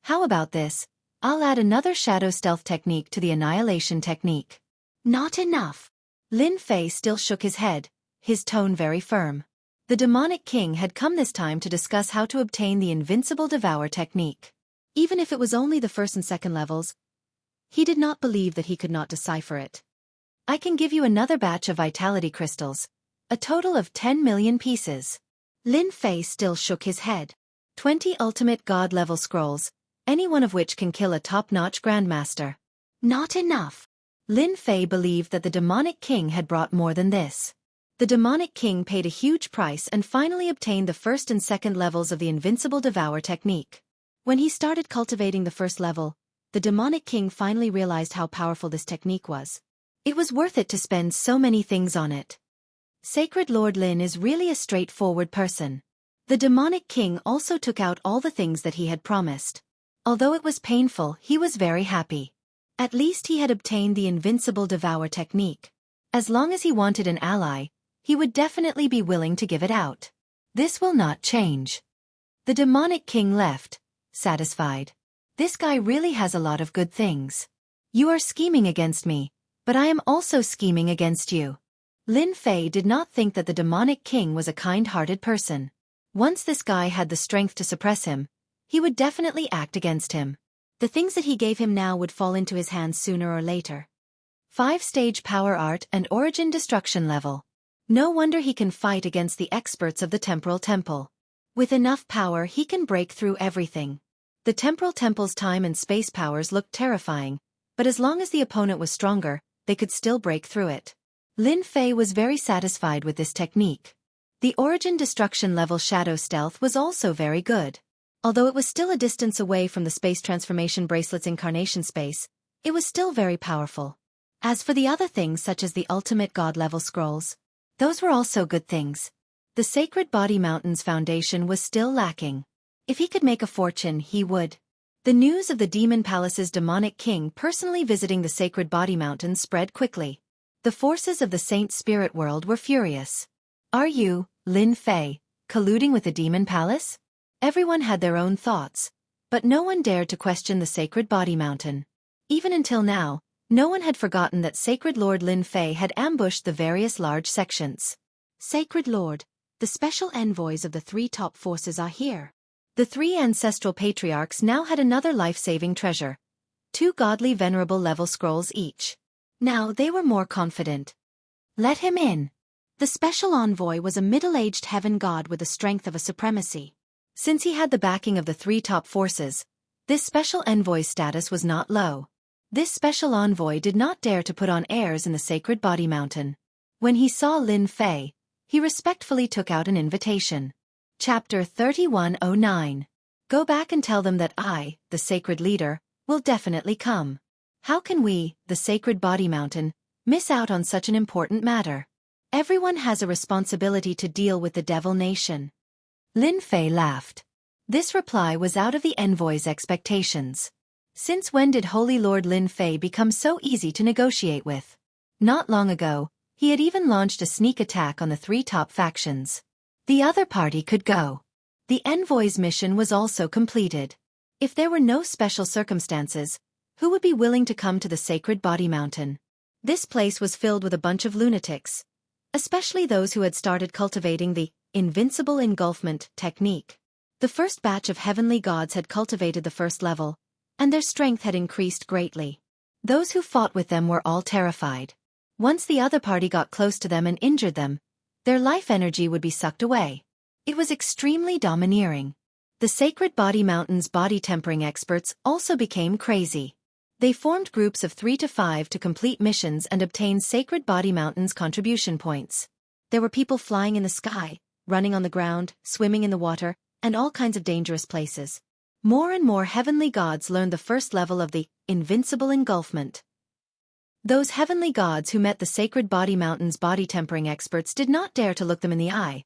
How about this? I'll add another shadow stealth technique to the annihilation technique. Not enough. Lin Fei still shook his head, his tone very firm. The demonic king had come this time to discuss how to obtain the invincible devour technique. Even if it was only the 1st and 2nd levels, he did not believe that he could not decipher it. I can give you another batch of vitality crystals, a total of 10 million pieces. Lin Fei still shook his head. 20 ultimate god level scrolls, any one of which can kill a top-notch grandmaster. Not enough. Lin Fei believed that the demonic king had brought more than this. The demonic king paid a huge price and finally obtained the 1st and 2nd levels of the invincible devour technique. When he started cultivating the 1st level, the demonic king finally realized how powerful this technique was. It was worth it to spend so many things on it. Sacred Lord Lin is really a straightforward person. The demonic king also took out all the things that he had promised. Although it was painful, he was very happy. At least he had obtained the invincible devour technique. As long as he wanted an ally, he would definitely be willing to give it out. This will not change. The demonic king left, satisfied. This guy really has a lot of good things. You are scheming against me, but I am also scheming against you. Lin Fei did not think that the demonic king was a kind-hearted person. Once this guy had the strength to suppress him, he would definitely act against him. The things that he gave him now would fall into his hands sooner or later. 5-stage power art and origin destruction level. No wonder he can fight against the experts of the temporal temple. With enough power he can break through everything. The temporal temple's time and space powers looked terrifying, but as long as the opponent was stronger, they could still break through it. Lin Fei was very satisfied with this technique. The origin destruction level shadow stealth was also very good. Although it was still a distance away from the space transformation bracelet's incarnation space, it was still very powerful. As for the other things such as the ultimate god level scrolls, those were also good things. The Sacred Body Mountain's foundation was still lacking. If he could make a fortune, he would. The news of the Demon Palace's demonic king personally visiting the Sacred Body Mountain spread quickly. The forces of the Saint Spirit world were furious. Are you, Lin Fei, colluding with the Demon Palace? Everyone had their own thoughts, but no one dared to question the Sacred Body Mountain. Even until now, no one had forgotten that Sacred Lord Lin Fei had ambushed the various large sections. Sacred Lord, the special envoys of the 3 top forces are here. The 3 ancestral patriarchs now had another life-saving treasure. 2 godly venerable level scrolls each. Now they were more confident. Let him in. The special envoy was a middle-aged heaven god with the strength of a supremacy. Since he had the backing of the 3 top forces, this special envoy's status was not low. This special envoy did not dare to put on airs in the Sacred Body Mountain. When he saw Lin Fei, he respectfully took out an invitation. Chapter 3109. Go back and tell them that I, the sacred leader, will definitely come. How can we, the Sacred Body Mountain, miss out on such an important matter? Everyone has a responsibility to deal with the Devil Nation. Lin Fei laughed. This reply was out of the envoy's expectations. Since when did Holy Lord Lin Fei become so easy to negotiate with? Not long ago, he had even launched a sneak attack on the 3 top factions. The other party could go. The envoy's mission was also completed. If there were no special circumstances, who would be willing to come to the Sacred Body Mountain? This place was filled with a bunch of lunatics, especially those who had started cultivating the invincible engulfment technique. The first batch of heavenly gods had cultivated the first level, and their strength had increased greatly. Those who fought with them were all terrified. Once the other party got close to them and injured them, their life energy would be sucked away. It was extremely domineering. The Sacred Body Mountain's body tempering experts also became crazy. They formed groups of 3 to 5 to complete missions and obtain Sacred Body Mountain's contribution points. There were people flying in the sky, running on the ground, swimming in the water, and all kinds of dangerous places. More and more heavenly gods learned the first level of the invincible engulfment. Those heavenly gods who met the Sacred Body Mountain's body tempering experts did not dare to look them in the eye,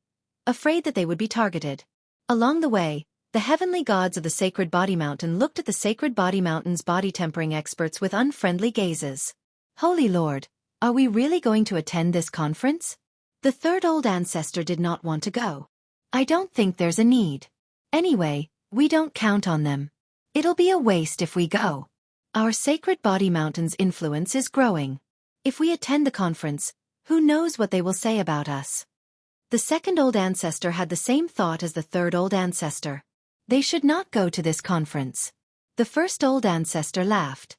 afraid that they would be targeted. Along the way, the heavenly gods of the Sacred Body Mountain looked at the Sacred Body Mountain's body tempering experts with unfriendly gazes. Holy Lord, are we really going to attend this conference? The 3rd old ancestor did not want to go. I don't think there's a need. Anyway, we don't count on them. It'll be a waste if we go. Our Sacred Body Mountain's influence is growing. If we attend the conference, who knows what they will say about us? The 2nd old ancestor had the same thought as the 3rd old ancestor. They should not go to this conference. The 1st old ancestor laughed.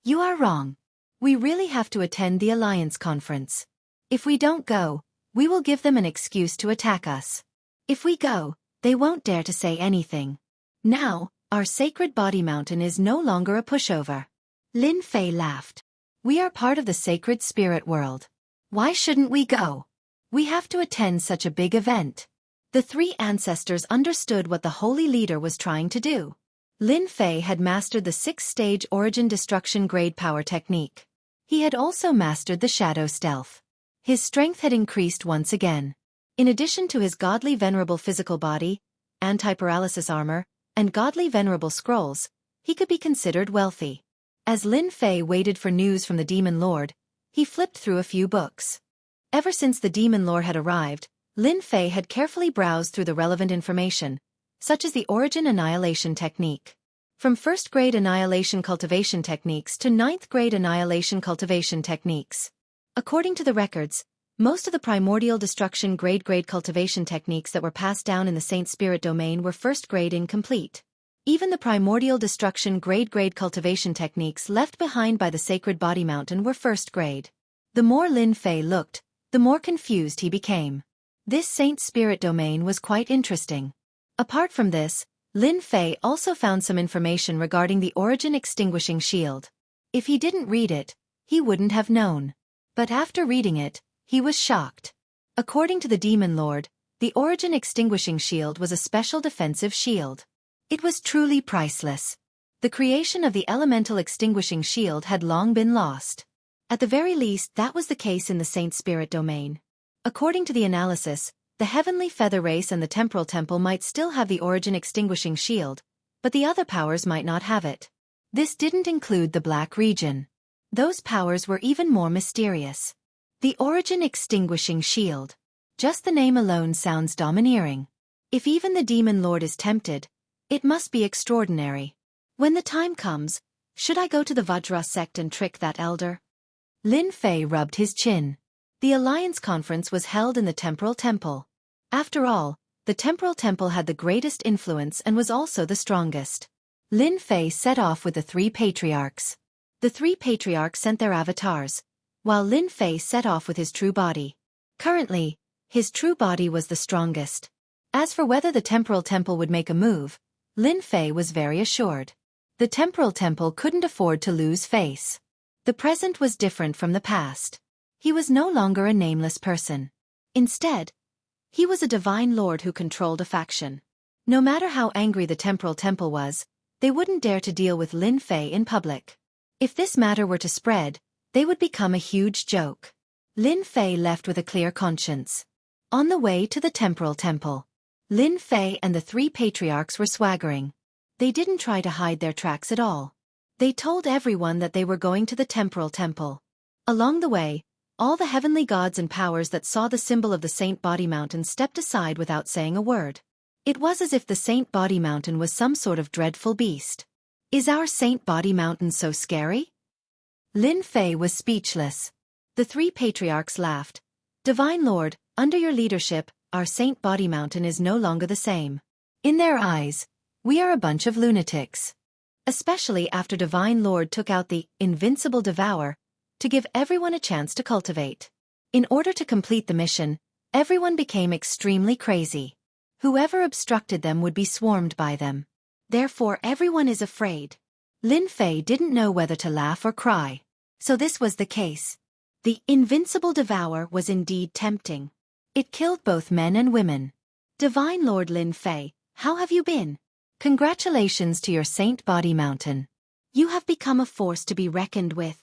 You are wrong. We really have to attend the Alliance conference. If we don't go, we will give them an excuse to attack us. If we go, they won't dare to say anything. Now, our Sacred Body Mountain is no longer a pushover. Lin Fei laughed. We are part of the sacred spirit world. Why shouldn't we go? We have to attend such a big event. The 3 ancestors understood what the holy leader was trying to do. Lin Fei had mastered the 6-stage origin destruction grade power technique. He had also mastered the shadow stealth. His strength had increased once again. In addition to his godly venerable physical body, anti-paralysis armor, and godly venerable scrolls, he could be considered wealthy. As Lin Fei waited for news from the Demon Lord, he flipped through a few books. Ever since the Demon Lord had arrived, Lin Fei had carefully browsed through the relevant information, such as the origin annihilation technique. From first-grade annihilation cultivation techniques to ninth-grade annihilation cultivation techniques. According to the records, most of the primordial destruction grade cultivation techniques that were passed down in the Saint Spirit domain were first-grade incomplete. Even the primordial destruction grade cultivation techniques left behind by the Sacred Body Mountain were first-grade. The more Lin Fei looked, the more confused he became. This Saint Spirit domain was quite interesting. Apart from this, Lin Fei also found some information regarding the Origin Extinguishing Shield. If he didn't read it, he wouldn't have known. But after reading it, he was shocked. According to the Demon Lord, the Origin Extinguishing Shield was a special defensive shield. It was truly priceless. The creation of the Elemental Extinguishing Shield had long been lost. At the very least, that was the case in the Saint Spirit domain. According to the analysis, the Heavenly Feather Race and the Temporal Temple might still have the Origin Extinguishing Shield, but the other powers might not have it. This didn't include the Black Region. Those powers were even more mysterious. The Origin Extinguishing Shield. Just the name alone sounds domineering. If even the Demon Lord is tempted, it must be extraordinary. When the time comes, should I go to the Vajra sect and trick that elder? Lin Fei rubbed his chin. The Alliance Conference was held in the Temporal Temple. After all, the Temporal Temple had the greatest influence and was also the strongest. Lin Fei set off with the three patriarchs. The three patriarchs sent their avatars, while Lin Fei set off with his true body. Currently, his true body was the strongest. As for whether the Temporal Temple would make a move, Lin Fei was very assured. The Temporal Temple couldn't afford to lose face. The present was different from the past. He was no longer a nameless person. Instead, he was a divine lord who controlled a faction. No matter how angry the Temporal Temple was, they wouldn't dare to deal with Lin Fei in public. If this matter were to spread, they would become a huge joke. Lin Fei left with a clear conscience. On the way to the Temporal Temple, Lin Fei and the three patriarchs were swaggering. They didn't try to hide their tracks at all. They told everyone that they were going to the Temporal Temple. Along the way, all the heavenly gods and powers that saw the symbol of the Saint Body Mountain stepped aside without saying a word. It was as if the Saint Body Mountain was some sort of dreadful beast. Is our Saint Body Mountain so scary? Lin Fei was speechless. The three patriarchs laughed. Divine Lord, under your leadership, our Saint Body Mountain is no longer the same. In their eyes, we are a bunch of lunatics. Especially after Divine Lord took out the invincible Devour, to give everyone a chance to cultivate. In order to complete the mission, everyone became extremely crazy. Whoever obstructed them would be swarmed by them. Therefore everyone is afraid. Lin Fei didn't know whether to laugh or cry. So this was the case. The invincible Devour was indeed tempting. It killed both men and women. Divine Lord Lin Fei, how have you been? Congratulations to your Saint Body Mountain. You have become a force to be reckoned with.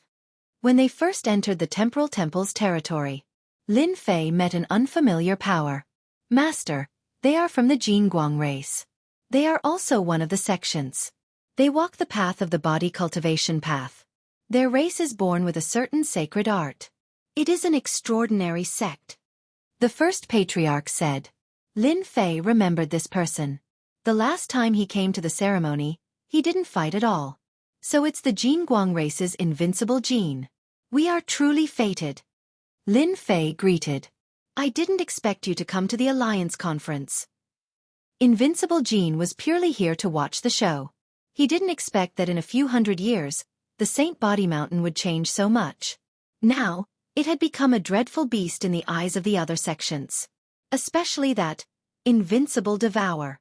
When they first entered the Temporal Temple's territory, Lin Fei met an unfamiliar power. Master, they are from the Jianghu race. They are also one of the sections. They walk the path of the body cultivation path. Their race is born with a certain sacred art. It is an extraordinary sect. The first patriarch said. Lin Fei remembered this person. The last time he came to the ceremony, he didn't fight at all. So it's the Jianghu race's invincible gene. We are truly fated. Lin Fei greeted. I didn't expect you to come to the Alliance Conference. Invincible Gene was purely here to watch the show. He didn't expect that in a few hundred years, the Saint Body Mountain would change so much. Now, it had become a dreadful beast in the eyes of the other sections. Especially that invincible Devour.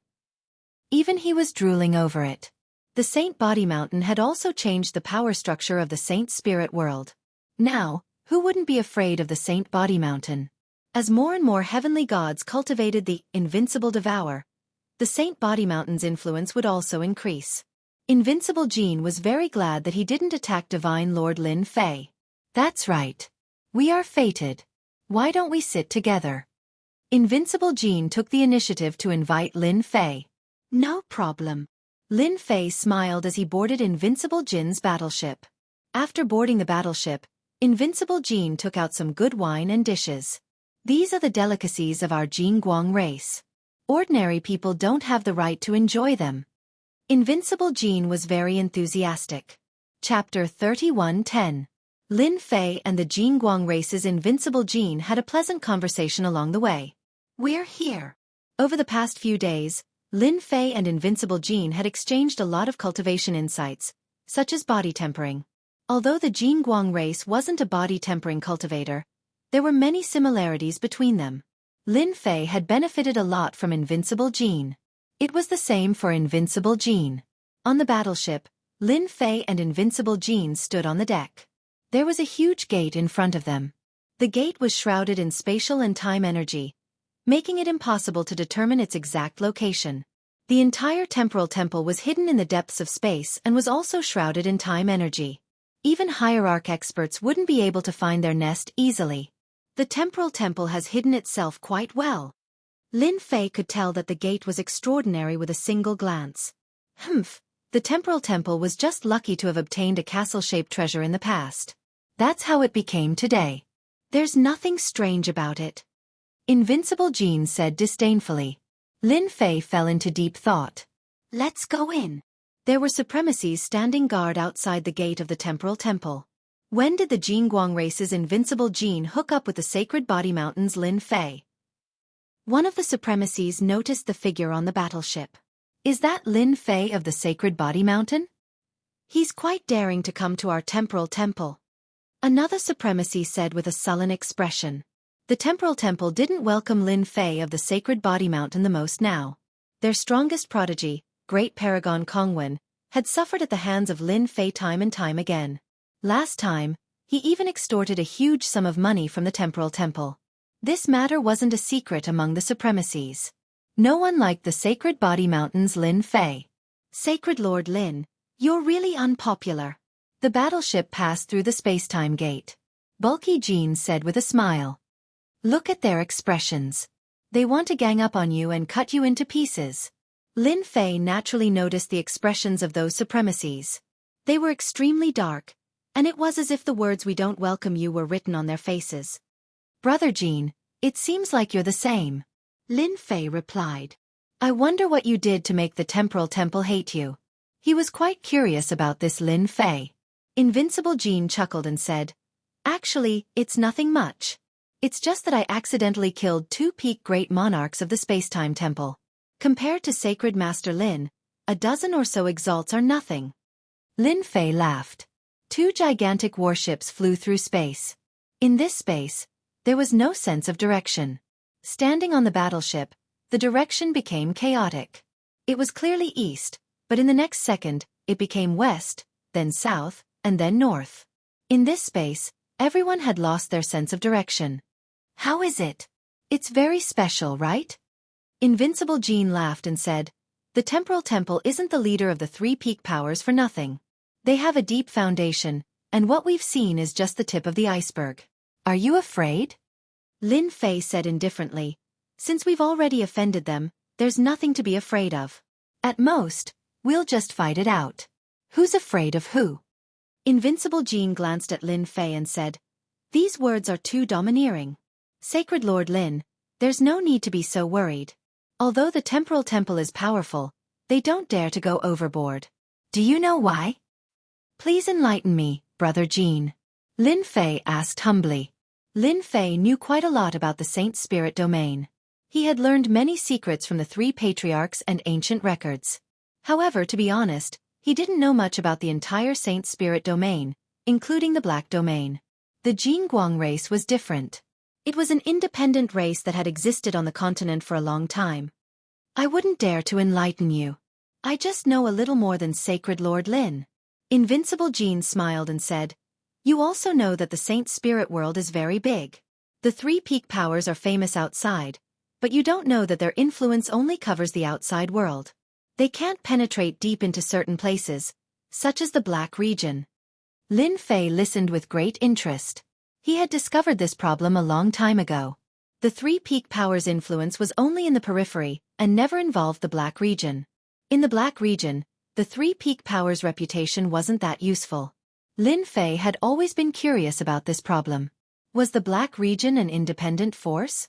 Even he was drooling over it. The Saint Body Mountain had also changed the power structure of the Saint Spirit world. Now, who wouldn't be afraid of the Saint Body Mountain? As more and more heavenly gods cultivated the invincible Devour, the Saint Body Mountain's influence would also increase. Invincible Gene was very glad that he didn't attack Divine Lord Lin Fei. That's right. We are fated. Why don't we sit together? Invincible Gene took the initiative to invite Lin Fei. No problem. Lin Fei smiled as he boarded Invincible Jin's battleship. After boarding the battleship, Invincible Jean took out some good wine and dishes. These are the delicacies of our Jingguang race. Ordinary people don't have the right to enjoy them. Invincible Jean was very enthusiastic. Chapter 31:10. Lin Fei and the Jingguang race's Invincible Jean had a pleasant conversation along the way. "We're here." Over the past few days, Lin Fei and Invincible Jean had exchanged a lot of cultivation insights, such as body tempering. Although the Jingguang race wasn't a body tempering cultivator, there were many similarities between them. Lin Fei had benefited a lot from Invincible Jean. It was the same for Invincible Jean. On the battleship, Lin Fei and Invincible Jean stood on the deck. There was a huge gate in front of them. The gate was shrouded in spatial and time energy, making it impossible to determine its exact location. The entire temporal temple was hidden in the depths of space and was also shrouded in time energy. Even hierarch experts wouldn't be able to find their nest easily. The temporal temple has hidden itself quite well. Lin Fei could tell that the gate was extraordinary with a single glance. The temporal temple was just lucky to have obtained a castle-shaped treasure in the past. That's how it became today. There's nothing strange about it. Invincible Jean said disdainfully. Lin Fei fell into deep thought. "Let's go in." There were supremacies standing guard outside the gate of the temporal temple. When did the Jingguang race's Invincible Jean hook up with the Sacred Body Mountain's Lin Fei? One of the supremacies noticed the figure on the battleship. "Is that Lin Fei of the Sacred Body Mountain? He's quite daring to come to our temporal temple." Another supremacy said with a sullen expression. The temporal temple didn't welcome Lin Fei of the Sacred Body Mountain the most now. Their strongest prodigy, Great Paragon Kongwen, had suffered at the hands of Lin Fei time and time again. Last time, he even extorted a huge sum of money from the temporal temple. This matter wasn't a secret among the supremacies. No one liked the Sacred Body Mountain's Lin Fei. "Sacred Lord Lin, you're really unpopular." The battleship passed through the space-time gate. Bulky Jean said with a smile. "Look at their expressions. They want to gang up on you and cut you into pieces." Lin Fei naturally noticed the expressions of those supremacies. They were extremely dark, and it was as if the words "we don't welcome you" were written on their faces. "Brother Jean, it seems like you're the same," Lin Fei replied. "I wonder what you did to make the temporal temple hate you." He was quite curious about this Lin Fei. Invincible Jean chuckled and said, "Actually, it's nothing much. It's just that I accidentally killed 2 peak great monarchs of the Spacetime Temple. Compared to Sacred Master Lin, a dozen or so exalts are nothing." Lin Fei laughed. 2 gigantic warships flew through space. In this space, there was no sense of direction. Standing on the battleship, the direction became chaotic. It was clearly east, but in the next second, it became west, then south, and then north. In this space, everyone had lost their sense of direction. "How is it? It's very special, right?" Invincible Jean laughed and said, "The temporal temple isn't the leader of the 3 peak powers for nothing. They have a deep foundation, and what we've seen is just the tip of the iceberg. Are you afraid?" Lin Fei said indifferently, "Since we've already offended them, there's nothing to be afraid of. At most, we'll just fight it out." "Who's afraid of who?" Invincible Jean glanced at Lin Fei and said, "These words are too domineering. Sacred Lord Lin, there's no need to be so worried. Although the temporal temple is powerful, they don't dare to go overboard. Do you know why?" "Please enlighten me, Brother Jean," Lin Fei asked humbly. Lin Fei knew quite a lot about the Saint Spirit domain. He had learned many secrets from the 3 patriarchs and ancient records. However, to be honest, he didn't know much about the entire Saint Spirit domain, including the Black Domain. The Jingguang race was different. It was an independent race that had existed on the continent for a long time. "I wouldn't dare to enlighten you. I just know a little more than Sacred Lord Lin." Invincible Jean smiled and said, "You also know that the Saint Spirit world is very big. The 3 peak powers are famous outside, but you don't know that their influence only covers the outside world. They can't penetrate deep into certain places, such as the Black region." Lin Fei listened with great interest. He had discovered this problem a long time ago. The 3 peak powers' influence was only in the periphery and never involved the Black region. In the Black region, the 3 peak powers' reputation wasn't that useful. Lin Fei had always been curious about this problem. Was the Black Region an independent force?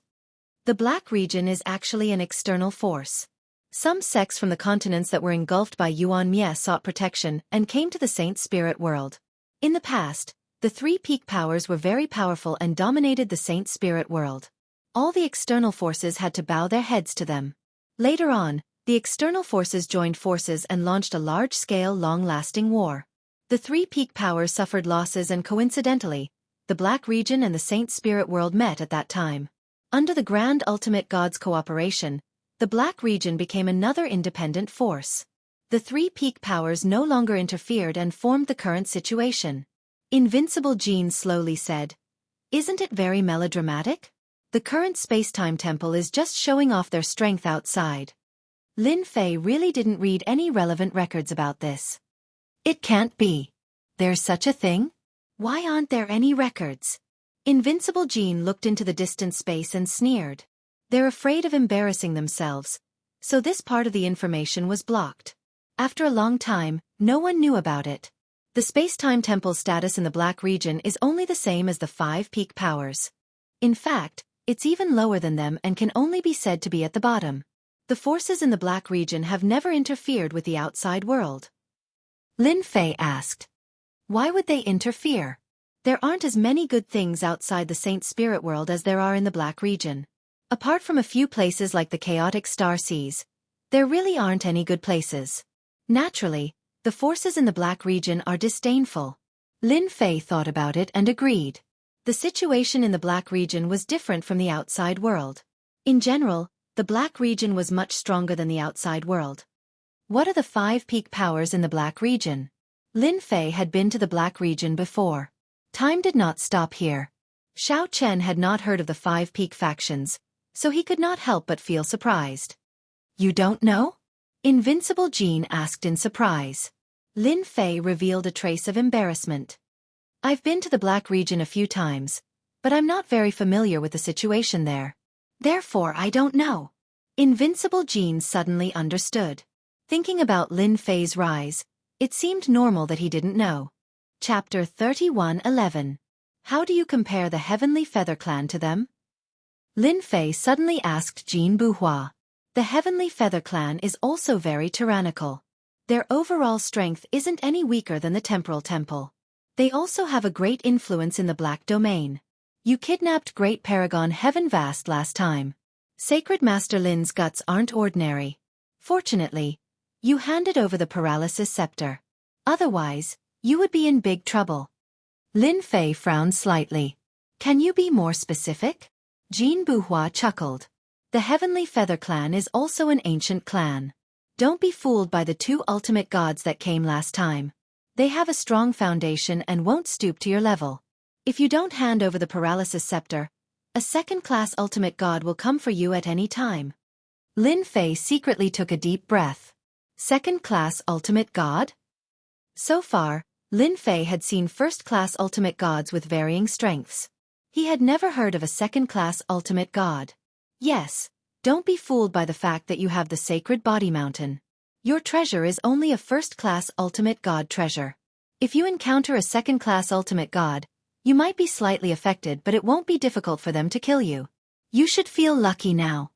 The Black Region is actually an external force. Some sects from the continents that were engulfed by Yuan Mie sought protection and came to the Saint Spirit world. In the past, the three peak powers were very powerful and dominated the Saint Spirit world. All the external forces had to bow their heads to them. Later on, the external forces joined forces and launched a large-scale, long-lasting war. The three peak powers suffered losses and coincidentally, the Black Region and the Saint Spirit world met at that time. Under the Grand Ultimate God's cooperation, the Black Region became another independent force. The three peak powers no longer interfered and formed the current situation. Invincible Jean slowly said, "Isn't it very melodramatic? The current space-time temple is just showing off their strength outside." Lin Fei really didn't read any relevant records about this. It can't be. There's such a thing? Why aren't there any records? Invincible Jean looked into the distant space and sneered. They're afraid of embarrassing themselves, so this part of the information was blocked. After a long time, no one knew about it. The space-time temple's status in the Black Region is only the same as the five peak powers. In fact, it's even lower than them and can only be said to be at the bottom. The forces in the Black Region have never interfered with the outside world. Lin Fei asked. Why would they interfere? There aren't as many good things outside the Saint Spirit world as there are in the Black Region. Apart from a few places like the chaotic star seas, there really aren't any good places. Naturally, the forces in the Black Region are disdainful. Lin Fei thought about it and agreed. The situation in the Black Region was different from the outside world. In general, the Black Region was much stronger than the outside world. What are the five peak powers in the Black Region? Lin Fei had been to the Black Region before. Time did not stop here. Xiao Chen had not heard of the five peak factions, so he could not help but feel surprised. You don't know? Invincible Jean asked in surprise. Lin Fei revealed a trace of embarrassment. I've been to the Black Region a few times, but I'm not very familiar with the situation there. Therefore I don't know. Invincible Jean suddenly understood. Thinking about Lin Fei's rise, it seemed normal that he didn't know. Chapter 31:11. How do you compare the Heavenly Feather Clan to them? Lin Fei suddenly asked Jean Buhua. The Heavenly Feather Clan is also very tyrannical. Their overall strength isn't any weaker than the Temporal Temple. They also have a great influence in the Black Domain. You kidnapped Great Paragon Heaven Vast last time. Sacred Master Lin's guts aren't ordinary. Fortunately, you handed over the Paralysis Scepter. Otherwise, you would be in big trouble. Lin Fei frowned slightly. Can you be more specific? Jean Buhua chuckled. The Heavenly Feather Clan is also an ancient clan. Don't be fooled by the two ultimate gods that came last time. They have a strong foundation and won't stoop to your level. If you don't hand over the Paralysis Scepter, a second-class ultimate god will come for you at any time. Lin Fei secretly took a deep breath. Second-class ultimate god? So far, Lin Fei had seen first-class ultimate gods with varying strengths. He had never heard of a second-class ultimate god. Yes, don't be fooled by the fact that you have the Sacred Body Mountain. Your treasure is only a first-class ultimate god treasure. If you encounter a second-class ultimate god, you might be slightly affected, but it won't be difficult for them to kill you. You should feel lucky now.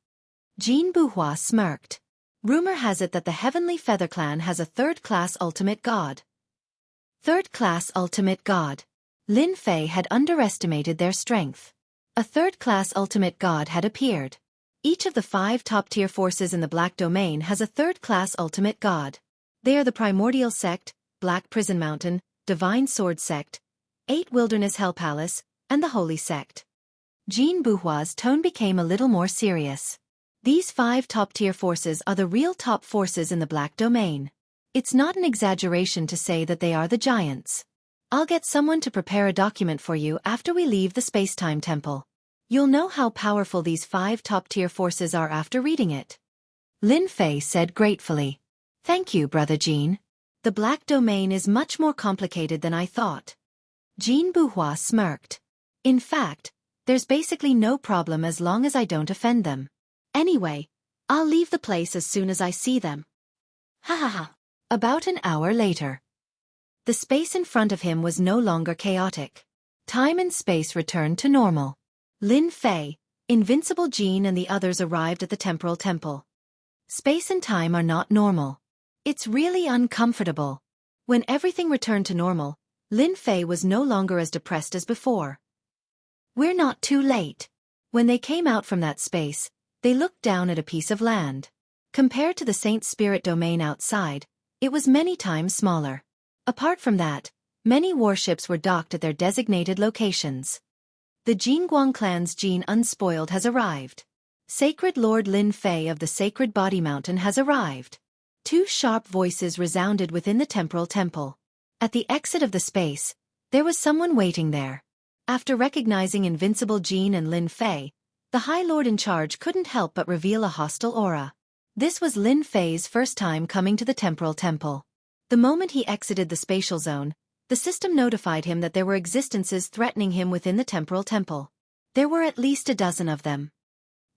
Jean Buhua smirked. Rumor has it that the Heavenly Feather Clan has a third-class ultimate god. Third-class ultimate god. Lin Fei had underestimated their strength. A third-class ultimate god had appeared. Each of the 5 top-tier forces in the Black Domain has a third-class ultimate god. They are the Primordial Sect, Black Prison Mountain, Divine Sword Sect, 8 Wilderness Hell Palace, and the Holy Sect. Jean Buhua's tone became a little more serious. These 5 top-tier forces are the real top forces in the Black Domain. It's not an exaggeration to say that they are the giants. I'll get someone to prepare a document for you after we leave the Space-Time Temple. You'll know how powerful these 5 top-tier forces are after reading it. Lin Fei said gratefully. Thank you, Brother Jean. The Black Domain is much more complicated than I thought. Jean Buhua smirked. In fact, there's basically no problem as long as I don't offend them. Anyway, I'll leave the place as soon as I see them. Ha ha ha. About an hour later. The space in front of him was no longer chaotic. Time and space returned to normal. Lin Fei, Invincible Jean and the others arrived at the temporal temple. Space and time are not normal. It's really uncomfortable. When everything returned to normal, Lin Fei was no longer as depressed as before. We're not too late. When they came out from that space, they looked down at a piece of land. Compared to the Saint Spirit domain outside, it was many times smaller. Apart from that, many warships were docked at their designated locations. The Jingguang clan's Jin Unspoiled has arrived. Sacred Lord Lin Fei of the Sacred Body Mountain has arrived. Two sharp voices resounded within the temporal temple. At the exit of the space, there was someone waiting there. After recognizing Invincible Jean and Lin Fei, the High Lord in charge couldn't help but reveal a hostile aura. This was Lin Fei's first time coming to the temporal temple. The moment he exited the spatial zone, the system notified him that there were existences threatening him within the temporal temple. There were at least a dozen of them.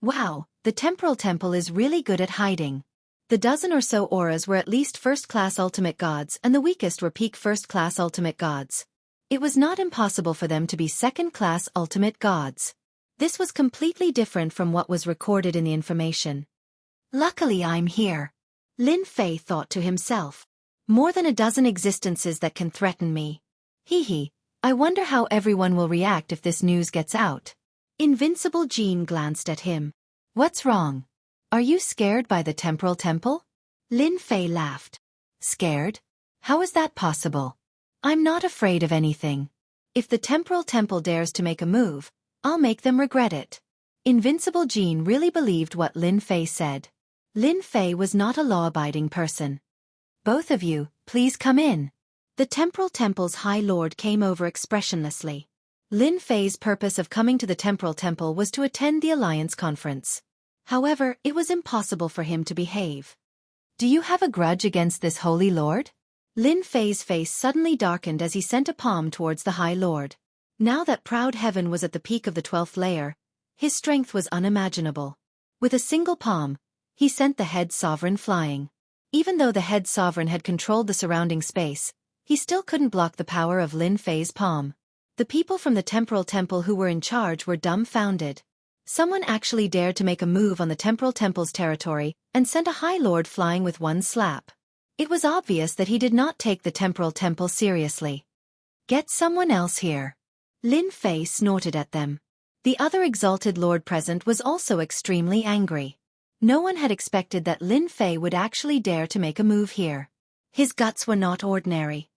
Wow, the temporal temple is really good at hiding. The dozen or so auras were at least first-class ultimate gods and the weakest were peak first-class ultimate gods. It was not impossible for them to be second-class ultimate gods. This was completely different from what was recorded in the information. Luckily I'm here. Lin Fei thought to himself. More than a dozen existences that can threaten me. Hee, I wonder how everyone will react if this news gets out. Invincible Jean glanced at him. What's wrong? Are you scared by the temporal temple? Lin Fei laughed. Scared? How is that possible? I'm not afraid of anything. If the temporal temple dares to make a move, I'll make them regret it. Invincible Jean really believed what Lin Fei said. Lin Fei was not a law-abiding person. Both of you, please come in. The temporal temple's High Lord came over expressionlessly. Lin Fei's purpose of coming to the temporal temple was to attend the Alliance conference. However, it was impossible for him to behave. Do you have a grudge against this Holy Lord? Lin Fei's face suddenly darkened as he sent a palm towards the High Lord. Now that proud heaven was at the peak of the 12th layer, his strength was unimaginable. With a single palm, he sent the head sovereign flying. Even though the head sovereign had controlled the surrounding space, he still couldn't block the power of Lin Fei's palm. The people from the temporal temple who were in charge were dumbfounded. Someone actually dared to make a move on the temporal temple's territory and sent a High Lord flying with one slap. It was obvious that he did not take the temporal temple seriously. Get someone else here. Lin Fei snorted at them. The other exalted lord present was also extremely angry. No one had expected that Lin Fei would actually dare to make a move here. His guts were not ordinary.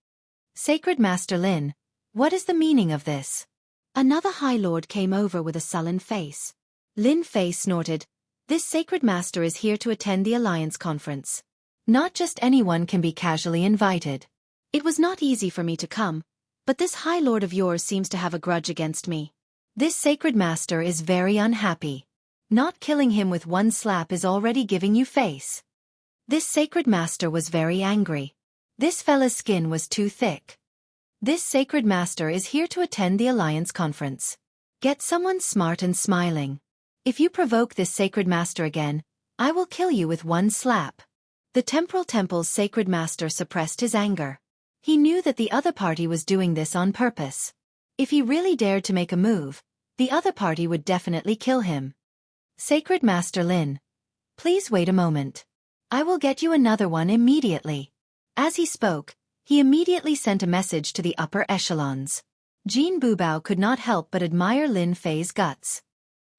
Sacred Master Lin, what is the meaning of this? Another High Lord came over with a sullen face. Lin Fei snorted, this Sacred Master is here to attend the Alliance conference. Not just anyone can be casually invited. It was not easy for me to come, but this High Lord of yours seems to have a grudge against me. This Sacred Master is very unhappy. Not killing him with one slap is already giving you face. This Sacred Master was very angry. This fella's skin was too thick. This Sacred Master is here to attend the Alliance conference. Get someone smart and smiling. If you provoke this Sacred Master again, I will kill you with one slap. The Temporal Temple's Sacred Master suppressed his anger. He knew that the other party was doing this on purpose. If he really dared to make a move, the other party would definitely kill him. Sacred Master Lin, please wait a moment. I will get you another one immediately. As he spoke, he immediately sent a message to the upper echelons. Jean Bubao could not help but admire Lin Fei's guts.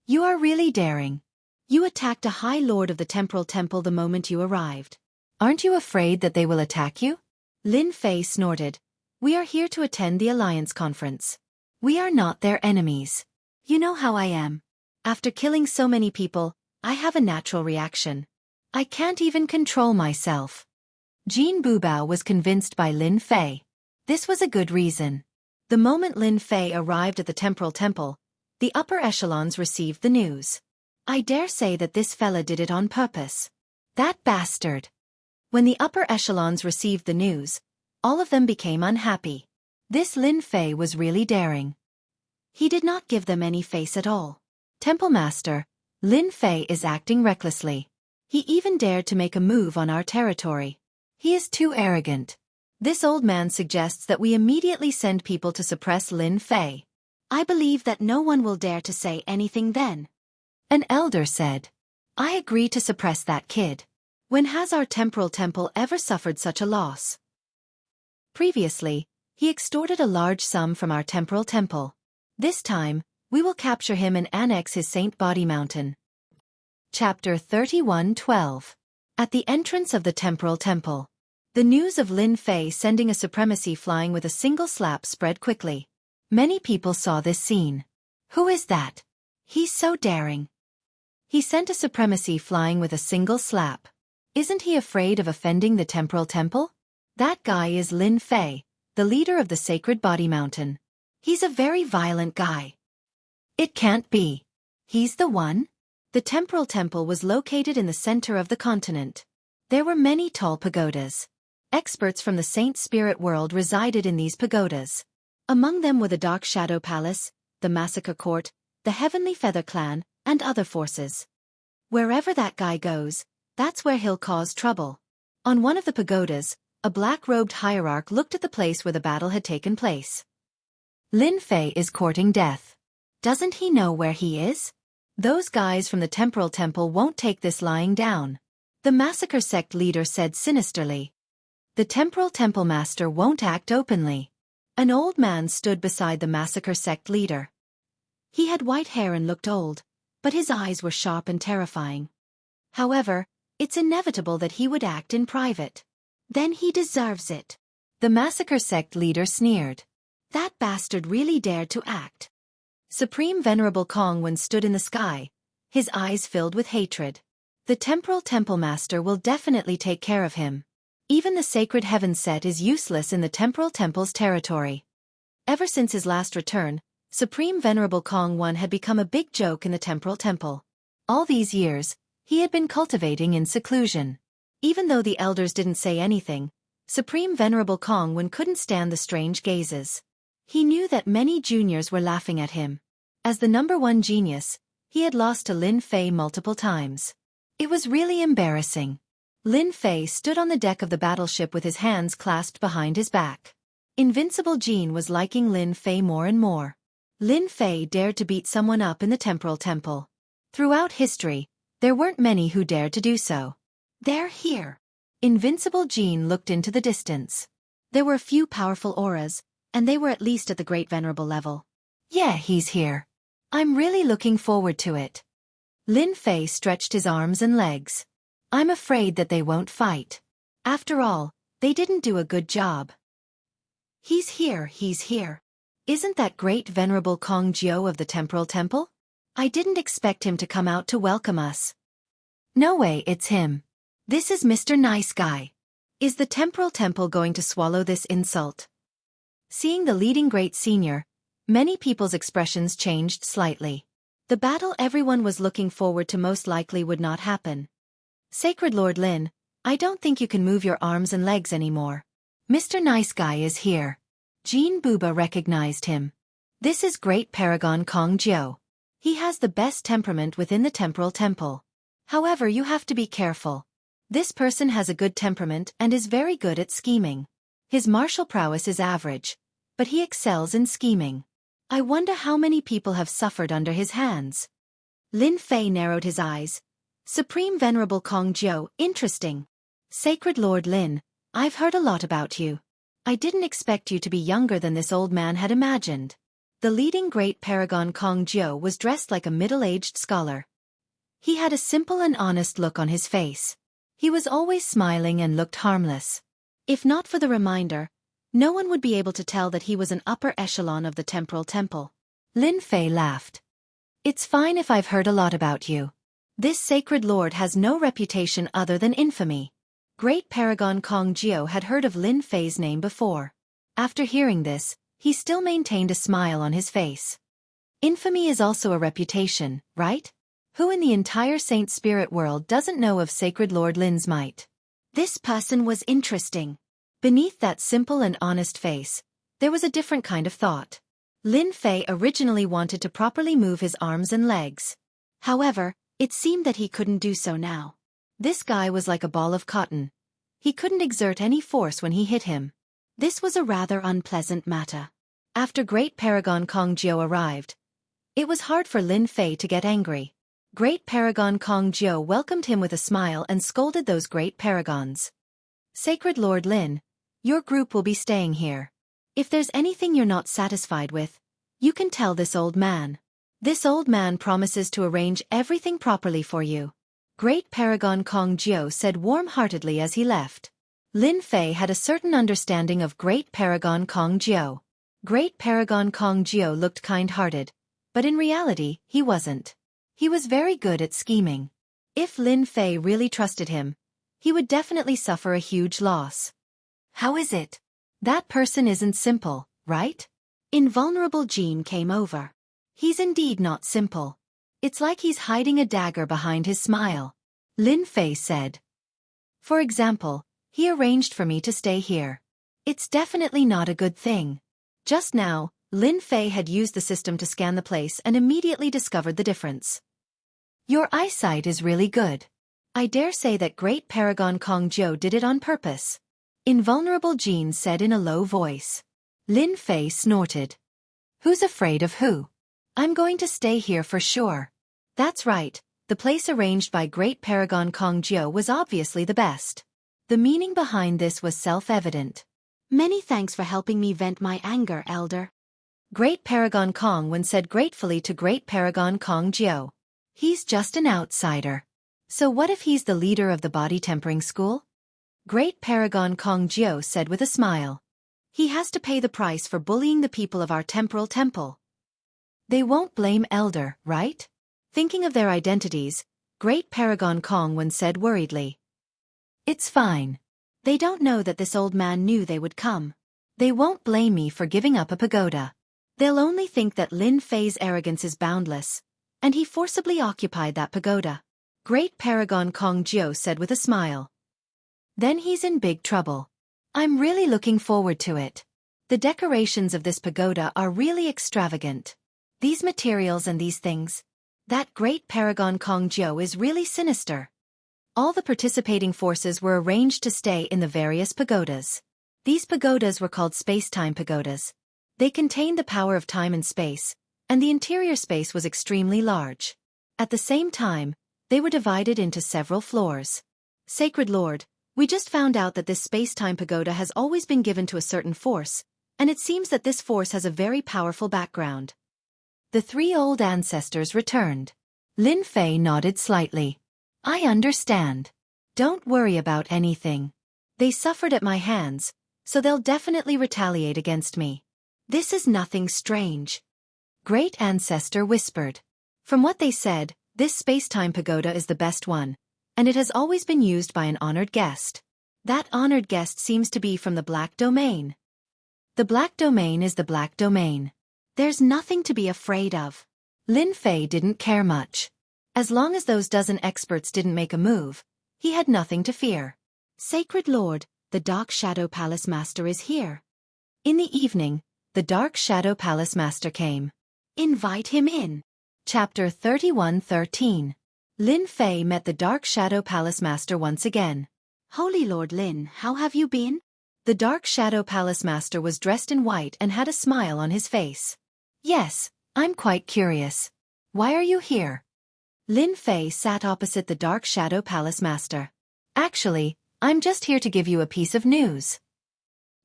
You are really daring. You attacked a High Lord of the Temporal Temple the moment you arrived. Aren't you afraid that they will attack you? Lin Fei snorted. We are here to attend the Alliance conference. We are not their enemies. You know how I am. After killing so many people, I have a natural reaction. I can't even control myself. Jean Bubao was convinced by Lin Fei. This was a good reason. The moment Lin Fei arrived at the Temporal Temple, the upper echelons received the news. I dare say that this fella did it on purpose. That bastard. When the upper echelons received the news, all of them became unhappy. This Lin Fei was really daring. He did not give them any face at all. Temple Master, Lin Fei is acting recklessly. He even dared to make a move on our territory. He is too arrogant. This old man suggests that we immediately send people to suppress Lin Fei.
I believe that no one will dare to say anything then.
An elder said. I agree to suppress that kid. When has our temporal temple ever suffered such a loss? Previously, he extorted a large sum from our temporal temple. This time, we will capture him and annex his Saint Body Mountain. Chapter 31:12. At the entrance of the temporal temple. The news of Lin Fei sending a supremacy flying with a single slap spread quickly. Many people saw this scene. Who is that? He's so daring. He sent a supremacy flying with a single slap. Isn't he afraid of offending the temporal temple? That guy is Lin Fei, the leader of the Sacred Body Mountain. He's a very violent guy. It can't be. He's the one? The temporal temple was located in the center of the continent. There were many tall pagodas. Experts from the Saint Spirit world resided in these pagodas. Among them were the Dark Shadow Palace, the Massacre Court, the Heavenly Feather Clan, and other forces. Wherever that guy goes, that's where he'll cause trouble. On one of the pagodas, a black-robed hierarch looked at the place where the battle had taken place. Lin Fei is courting death. Doesn't he know where he is? Those guys from the temporal temple won't take this lying down. The massacre sect leader said sinisterly. The temporal temple master won't act openly. An old man stood beside the massacre sect leader. He had white hair and looked old, but his eyes were sharp and terrifying. However, it's inevitable that he would act in private.
Then he deserves it.
The massacre sect leader sneered.
That bastard really dared to act.
Supreme Venerable Kongwen stood in the sky, his eyes filled with hatred. The temporal temple master will definitely take care of him. Even the sacred heaven set is useless in the temporal temple's territory. Ever since his last return, Supreme Venerable Kongwen had become a big joke in the temporal temple. All these years, he had been cultivating in seclusion. Even though the elders didn't say anything, Supreme Venerable Kongwen couldn't stand the strange gazes. He knew that many juniors were laughing at him. As the #1 genius, he had lost to Lin Fei multiple times. It was really embarrassing. Lin Fei stood on the deck of the battleship with his hands clasped behind his back. Invincible Jean was liking Lin Fei more and more. Lin Fei dared to beat someone up in the temporal temple. Throughout history, there weren't many who dared to do so.
They're here.
Invincible Jean looked into the distance. There were a few powerful auras, and they were at least at the Great Venerable level. Yeah, he's here. I'm really looking forward to it. Lin Fei stretched his arms and legs. I'm afraid that they won't fight. After all, they didn't do a good job.
He's here.
Isn't that Great Venerable Kong Jiao of the Temporal Temple? I didn't expect him to come out to welcome us. No way, it's him. This is Mr. Nice Guy. Is the Temporal Temple going to swallow this insult? Seeing the leading great senior, many people's expressions changed slightly. The battle everyone was looking forward to most likely would not happen. Sacred Lord Lin, I don't think you can move your arms and legs anymore. Mr. Nice Guy is here. Jean Buba recognized him. This is Great Paragon Kong Jiao. He has the best temperament within the temporal temple. However, you have to be careful. This person has a good temperament and is very good at scheming. His martial prowess is average, but he excels in scheming. I wonder how many people have suffered under his hands. Lin Fei narrowed his eyes. Supreme Venerable Kong Jiao, interesting. Sacred Lord Lin, I've heard a lot about you. I didn't expect you to be younger than this old man had imagined. The leading Great Paragon Kong Jiao was dressed like a middle-aged scholar. He had a simple and honest look on his face. He was always smiling and looked harmless. If not for the reminder, no one would be able to tell that he was an upper echelon of the temporal temple. Lin Fei laughed. It's fine if I've heard a lot about you. This sacred lord has no reputation other than infamy. Great Paragon Kong Jiao had heard of Lin Fei's name before. After hearing this, he still maintained a smile on his face. Infamy is also a reputation, right? Who in the entire Saint Spirit world doesn't know of Sacred Lord Lin's might? This person was interesting. Beneath that simple and honest face, there was a different kind of thought. Lin Fei originally wanted to properly move his arms and legs. However, it seemed that he couldn't do so now. This guy was like a ball of cotton. He couldn't exert any force when he hit him.
This was a rather unpleasant matter.
After Great Paragon Kong Jiao arrived, it was hard for Lin Fei to get angry. Great Paragon Kong Jiao welcomed him with a smile and scolded those great paragons. Sacred Lord Lin, your group will be staying here. If there's anything you're not satisfied with, you can tell this old man. This old man promises to arrange everything properly for you. Great Paragon Kong Jiao said warm-heartedly as he left. Lin Fei had a certain understanding of Great Paragon Kong Jiao. Great Paragon Kong Jiao looked kind-hearted, but in reality, he wasn't. He was very good at scheming. If Lin Fei really trusted him, he would definitely suffer a huge loss. How is it? That person isn't simple, right?
Invulnerable Jean came over.
He's indeed not simple. It's like he's hiding a dagger behind his smile. Lin Fei said. For example, he arranged for me to stay here. It's definitely not a good thing. Just now, Lin Fei had used the system to scan the place and immediately discovered the difference. Your eyesight is really good. I dare say that Great Paragon Kong Jiao did it on purpose. Invulnerable Jean said in a low voice. Lin Fei snorted. Who's afraid of who? I'm going to stay here for sure. That's right, the place arranged by Great Paragon Kong Jiao was obviously the best. The meaning behind this was self-evident.
Many thanks for helping me vent my anger, Elder.
Great Paragon Kong Wen said gratefully to Great Paragon Kong Jiao. He's just an outsider. So what if he's the leader of the body tempering school? Great Paragon Kong Jiao said with a smile. He has to pay the price for bullying the people of our temporal temple. They won't blame Elder, right? Thinking of their identities, Great Paragon Kong Wen said worriedly. It's fine. They don't know that this old man knew they would come. They won't blame me for giving up a pagoda. They'll only think that Lin Fei's arrogance is boundless, and he forcibly occupied that pagoda. Great Paragon Kong Jiao said with a smile. Then he's in big trouble. I'm really looking forward to it. The decorations of this pagoda are really extravagant. These materials and these things. That Great Paragon Kong Jiao is really sinister. All the participating forces were arranged to stay in the various pagodas. These pagodas were called space-time pagodas. They contained the power of time and space, and the interior space was extremely large. At the same time, they were divided into several floors. Sacred Lord, we just found out that this space-time pagoda has always been given to a certain force, and it seems that this force has a very powerful background. The three old ancestors returned. Lin Fei nodded slightly. I understand. Don't worry about anything. They suffered at my hands, so they'll definitely retaliate against me. This is nothing strange. Great Ancestor whispered. From what they said, this space-time pagoda is the best one, and it has always been used by an honored guest. That honored guest seems to be from the Black Domain. The Black Domain is the Black Domain. There's nothing to be afraid of. Lin Fei didn't care much. As long as those dozen experts didn't make a move, he had nothing to fear.
Sacred Lord, the Dark Shadow Palace Master is here.
In the evening, the Dark Shadow Palace Master came.
Invite him in.
Chapter 31:13. Lin Fei met the Dark Shadow Palace Master once again.
Holy Lord Lin, how have you been?
The Dark Shadow Palace Master was dressed in white and had a smile on his face. Yes, I'm quite curious. Why are you here? Lin Fei sat opposite the Dark Shadow Palace Master. Actually, I'm just here to give you a piece of news.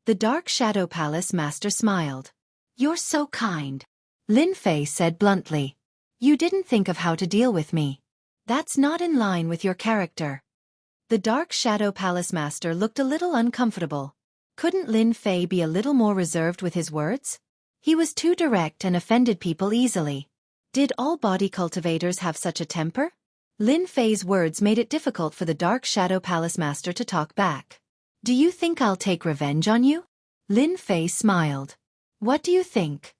The Dark Shadow Palace Master smiled.
You're so kind.
Lin Fei said bluntly. You didn't think of how to deal with me. That's not in line with your character. The Dark Shadow Palace Master looked a little uncomfortable. Couldn't Lin Fei be a little more reserved with his words? He was too direct and offended people easily. Did all body cultivators have such a temper? Lin Fei's words made it difficult for the Dark Shadow Palace Master to talk back. Do you think I'll take revenge on you? Lin Fei smiled. What do you think?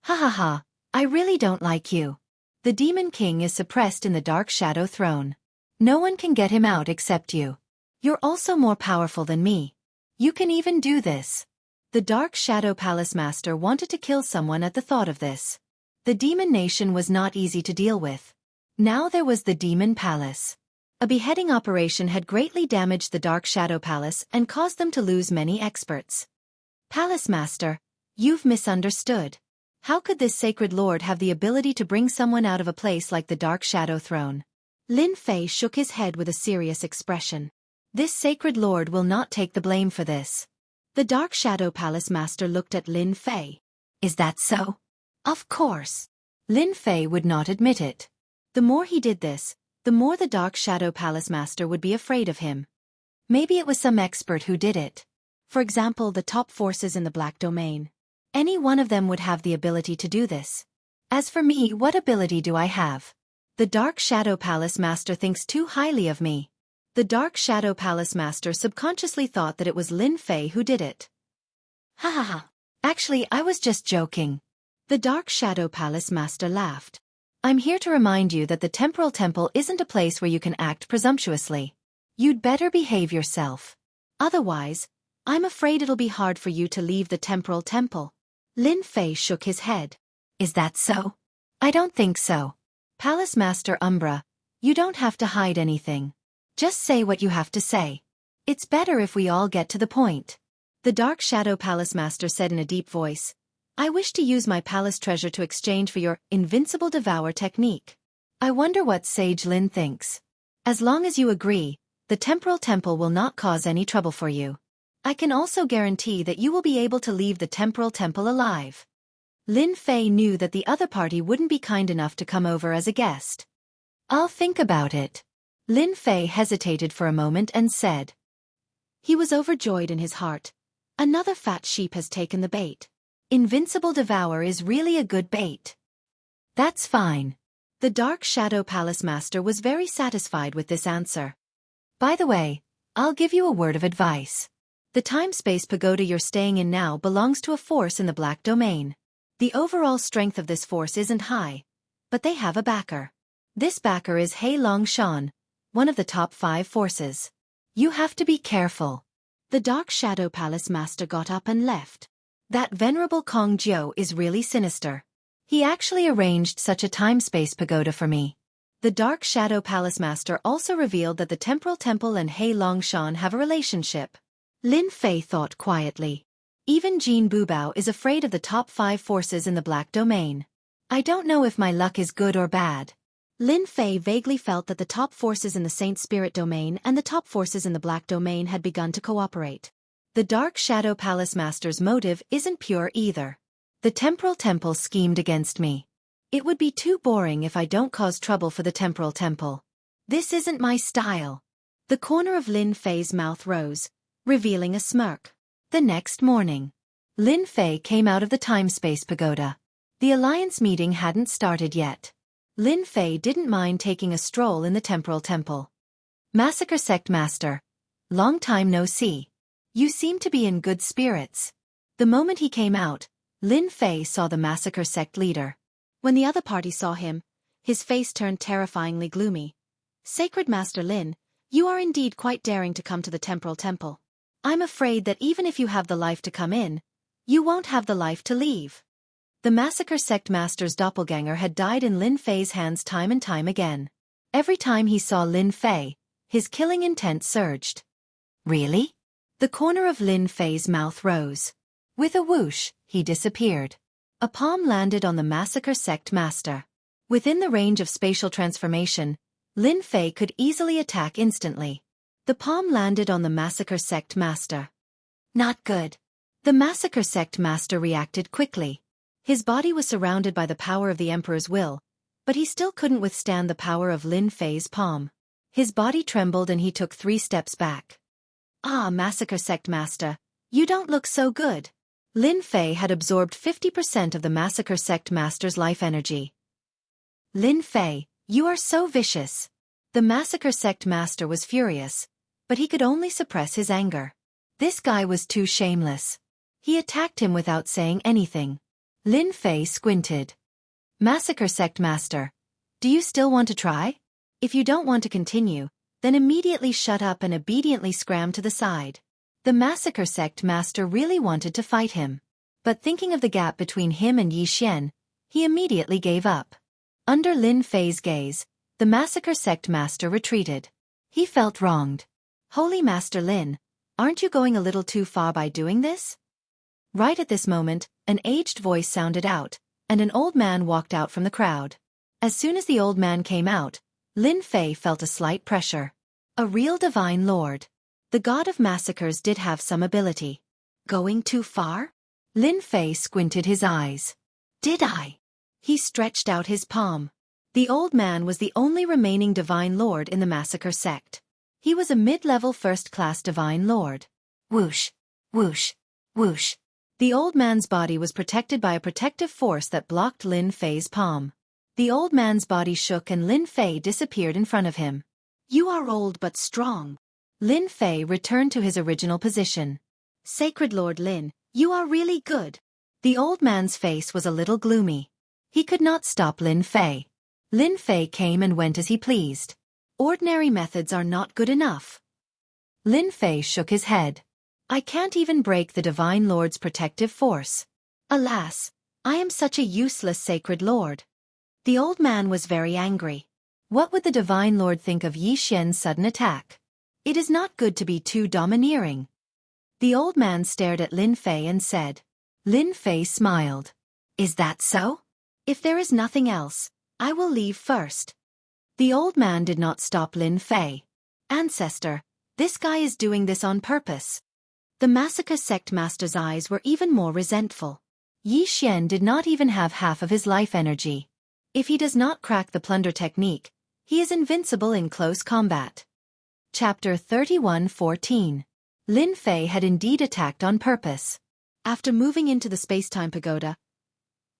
Ha ha ha, I really don't like you. The Demon King is suppressed in the Dark Shadow Throne. No one can get him out except you. You're also more powerful than me. You can even do this. The Dark Shadow Palace Master wanted to kill someone at the thought of this. The Demon Nation was not easy to deal with. Now there was the Demon Palace. A beheading operation had greatly damaged the Dark Shadow Palace and caused them to lose many experts. Palace Master, you've misunderstood. How could this sacred lord have the ability to bring someone out of a place like the Dark Shadow Throne? Lin Fei shook his head with a serious expression. This sacred lord will not take the blame for this. The Dark Shadow Palace Master looked at Lin Fei. Is that so? Of course. Lin Fei would not admit it. The more he did this, the more the Dark Shadow Palace Master would be afraid of him. Maybe it was some expert who did it. For example, the top forces in the Black Domain. Any one of them would have the ability to do this. As for me, what ability do I have? The Dark Shadow Palace Master thinks too highly of me. The Dark Shadow Palace Master subconsciously thought that it was Lin Fei who did it. Ha ha ha. Actually, I was just joking. The Dark Shadow Palace Master laughed. I'm here to remind you that the Temporal Temple isn't a place where you can act presumptuously. You'd better behave yourself. Otherwise, I'm afraid it'll be hard for you to leave the Temporal Temple. Lin Fei shook his head. Is that so? I don't think so. Palace Master Umbra, you don't have to hide anything. Just say what you have to say. It's better if we all get to the point. The Dark Shadow Palace Master said in a deep voice, I wish to use my palace treasure to exchange for your invincible devour technique. I wonder what Sage Lin thinks. As long as you agree, the Temporal Temple will not cause any trouble for you. I can also guarantee that you will be able to leave the Temporal Temple alive. Lin Fei knew that the other party wouldn't be kind enough to come over as a guest. I'll think about it. Lin Fei hesitated for a moment and said. He was overjoyed in his heart. Another fat sheep has taken the bait. Invincible Devour is really a good bait. That's fine. The Dark Shadow Palace Master was very satisfied with this answer. By the way, I'll give you a word of advice. The time-space pagoda you're staying in now belongs to a force in the Black Domain. The overall strength of this force isn't high, but they have a backer. This backer is He Longshan, one of the top 5 forces. You have to be careful. The Dark Shadow Palace Master got up and left. That venerable Kong Jiu is really sinister. He actually arranged such a time-space pagoda for me. The Dark Shadow Palace Master also revealed that the Temporal Temple and He Longshan have a relationship. Lin Fei thought quietly. Even Jin Bubao is afraid of the top 5 forces in the Black Domain. I don't know if my luck is good or bad. Lin Fei vaguely felt that the top forces in the Saint Spirit Domain and the top forces in the Black Domain had begun to cooperate. The Dark Shadow Palace Master's motive isn't pure either. The Temporal Temple schemed against me. It would be too boring if I don't cause trouble for the Temporal Temple. This isn't my style. The corner of Lin Fei's mouth rose, revealing a smirk. The next morning, Lin Fei came out of the time-space pagoda. The alliance meeting hadn't started yet. Lin Fei didn't mind taking a stroll in the Temporal Temple. Massacre Sect Master. Long time no see. You seem to be in good spirits. The moment he came out, Lin Fei saw the Massacre Sect leader. When the other party saw him, his face turned terrifyingly gloomy. Sacred Master Lin, you are indeed quite daring to come to the Temporal Temple. I'm afraid that even if you have the life to come in, you won't have the life to leave. The Massacre Sect Master's doppelganger had died in Lin Fei's hands time and time again. Every time he saw Lin Fei, his killing intent surged. Really? The corner of Lin Fei's mouth rose. With a whoosh, he disappeared. A palm landed on the Massacre Sect Master. Within the range of spatial transformation, Lin Fei could easily attack instantly. The palm landed on the Massacre Sect Master. Not good. The Massacre Sect Master reacted quickly. His body was surrounded by the power of the Emperor's will, but he still couldn't withstand the power of Lin Fei's palm. His body trembled and he took 3 steps back. Ah, Massacre Sect Master, you don't look so good. Lin Fei had absorbed 50% of the Massacre Sect Master's life energy. Lin Fei, you are so vicious. The Massacre Sect Master was furious, but he could only suppress his anger. This guy was too shameless. He attacked him without saying anything. Lin Fei squinted. Massacre Sect Master, do you still want to try? If you don't want to continue, then immediately shut up and obediently scram to the side. The Massacre Sect Master really wanted to fight him. But thinking of the gap between him and Yi Xian, he immediately gave up. Under Lin Fei's gaze, the Massacre Sect Master retreated. He felt wronged. Holy Master Lin, aren't you going a little too far by doing this? Right at this moment, an aged voice sounded out, and an old man walked out from the crowd. As soon as the old man came out, Lin Fei felt a slight pressure. A real divine lord. The god of massacres did have some ability.
Going too far?
Lin Fei squinted his eyes.
Did I?
He stretched out his palm. The old man was the only remaining divine lord in the massacre sect. He was a mid-level first-class divine lord.
Whoosh, whoosh, whoosh.
The old man's body was protected by a protective force that blocked Lin Fei's palm. The old man's body shook and Lin Fei disappeared in front of him.
You are old but strong.
Lin Fei returned to his original position.
Sacred Lord Lin, you are really good.
The old man's face was a little gloomy. He could not stop Lin Fei. Lin Fei came and went as he pleased.
Ordinary methods are not good enough.
Lin Fei shook his head. I can't even break the Divine Lord's protective force.
Alas, I am such a useless sacred lord. The old man was very angry.
What would the Divine Lord think of Yi Xian's sudden attack? It is not good to be too domineering. The old man stared at Lin Fei and said. Lin Fei smiled.
Is that so? If there is nothing else, I will leave first.
The old man did not stop Lin Fei.
Ancestor, this guy is doing this on purpose. The massacre sect master's eyes were even more resentful.
Yi Xian did not even have half of his life energy. If he does not crack the plunder technique, he is invincible in close combat. Chapter 31:14. Lin Fei had indeed attacked on purpose. After moving into the space-time pagoda,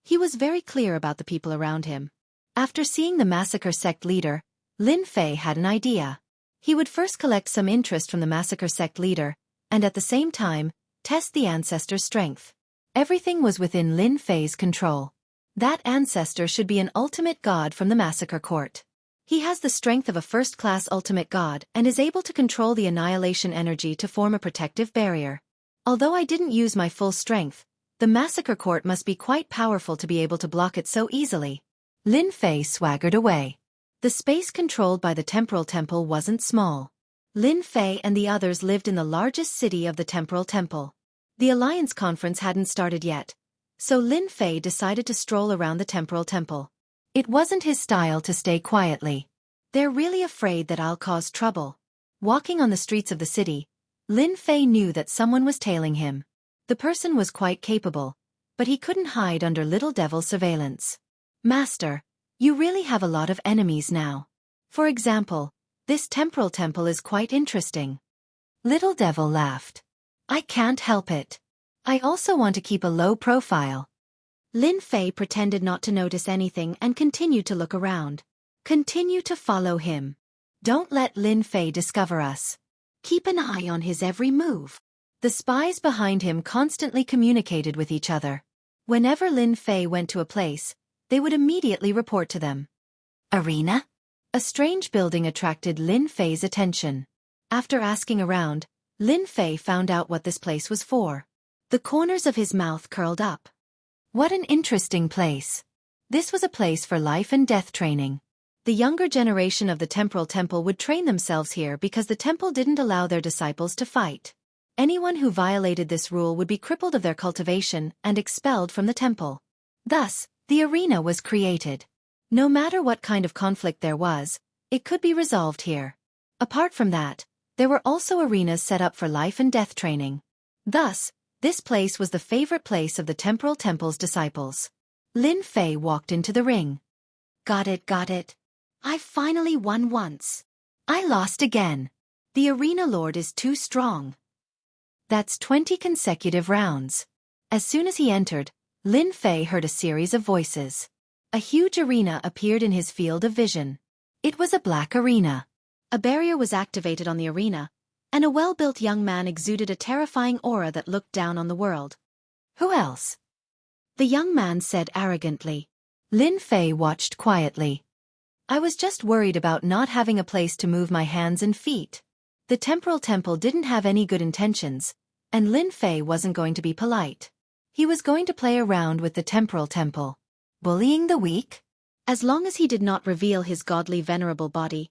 he was very clear about the people around him. After seeing the massacre sect leader, Lin Fei had an idea. He would first collect some interest from the massacre sect leader, and at the same time, test the ancestor's strength. Everything was within Lin Fei's control. That ancestor should be an ultimate god from the massacre court. He has the strength of a first-class ultimate god and is able to control the annihilation energy to form a protective barrier. Although I didn't use my full strength, the massacre court must be quite powerful to be able to block it so easily. Lin Fei swaggered away. The space controlled by the temporal temple wasn't small. Lin Fei and the others lived in the largest city of the temporal temple. The Alliance Conference hadn't started yet, so Lin Fei decided to stroll around the temporal temple. It wasn't his style to stay quietly.
They're really afraid that I'll cause trouble.
Walking on the streets of the city, Lin Fei knew that someone was tailing him. The person was quite capable, but he couldn't hide under Little Devil's surveillance. Master, you really have a lot of enemies now. For example, this temporal temple is quite interesting. Little Devil laughed. I can't help it. I also want to keep a low profile.
Lin Fei pretended not to notice anything and continued to look around.
Continue to follow him. Don't let Lin Fei discover us.
Keep an eye on his every move.
The spies behind him constantly communicated with each other. Whenever Lin Fei went to a place, they would immediately report to them.
Arena?
A strange building attracted Lin Fei's attention. After asking around, Lin Fei found out what this place was for. The corners of his mouth curled up. What an interesting place. This was a place for life and death training. The younger generation of the temporal temple would train themselves here because the temple didn't allow their disciples to fight. Anyone who violated this rule would be crippled of their cultivation and expelled from the temple. Thus, the arena was created. No matter what kind of conflict there was, it could be resolved here. Apart from that, there were also arenas set up for life and death training. Thus, this place was the favorite place of the temporal temple's disciples. Lin Fei walked into the ring.
Got it, got it. I finally won once.
I lost again.
The arena lord is too strong.
That's 20 consecutive rounds. As soon as he entered, Lin Fei heard a series of voices. A huge arena appeared in his field of vision. It was a black arena.
A barrier was activated on the arena, and a well-built young man exuded a terrifying aura that looked down on the world.
Who else?
The young man said arrogantly.
Lin Fei watched quietly. I was just worried about not having a place to move my hands and feet. The temporal temple didn't have any good intentions, and Lin Fei wasn't going to be polite. He was going to play around with the temporal temple. Bullying the weak?
As long as he did not reveal his godly venerable body,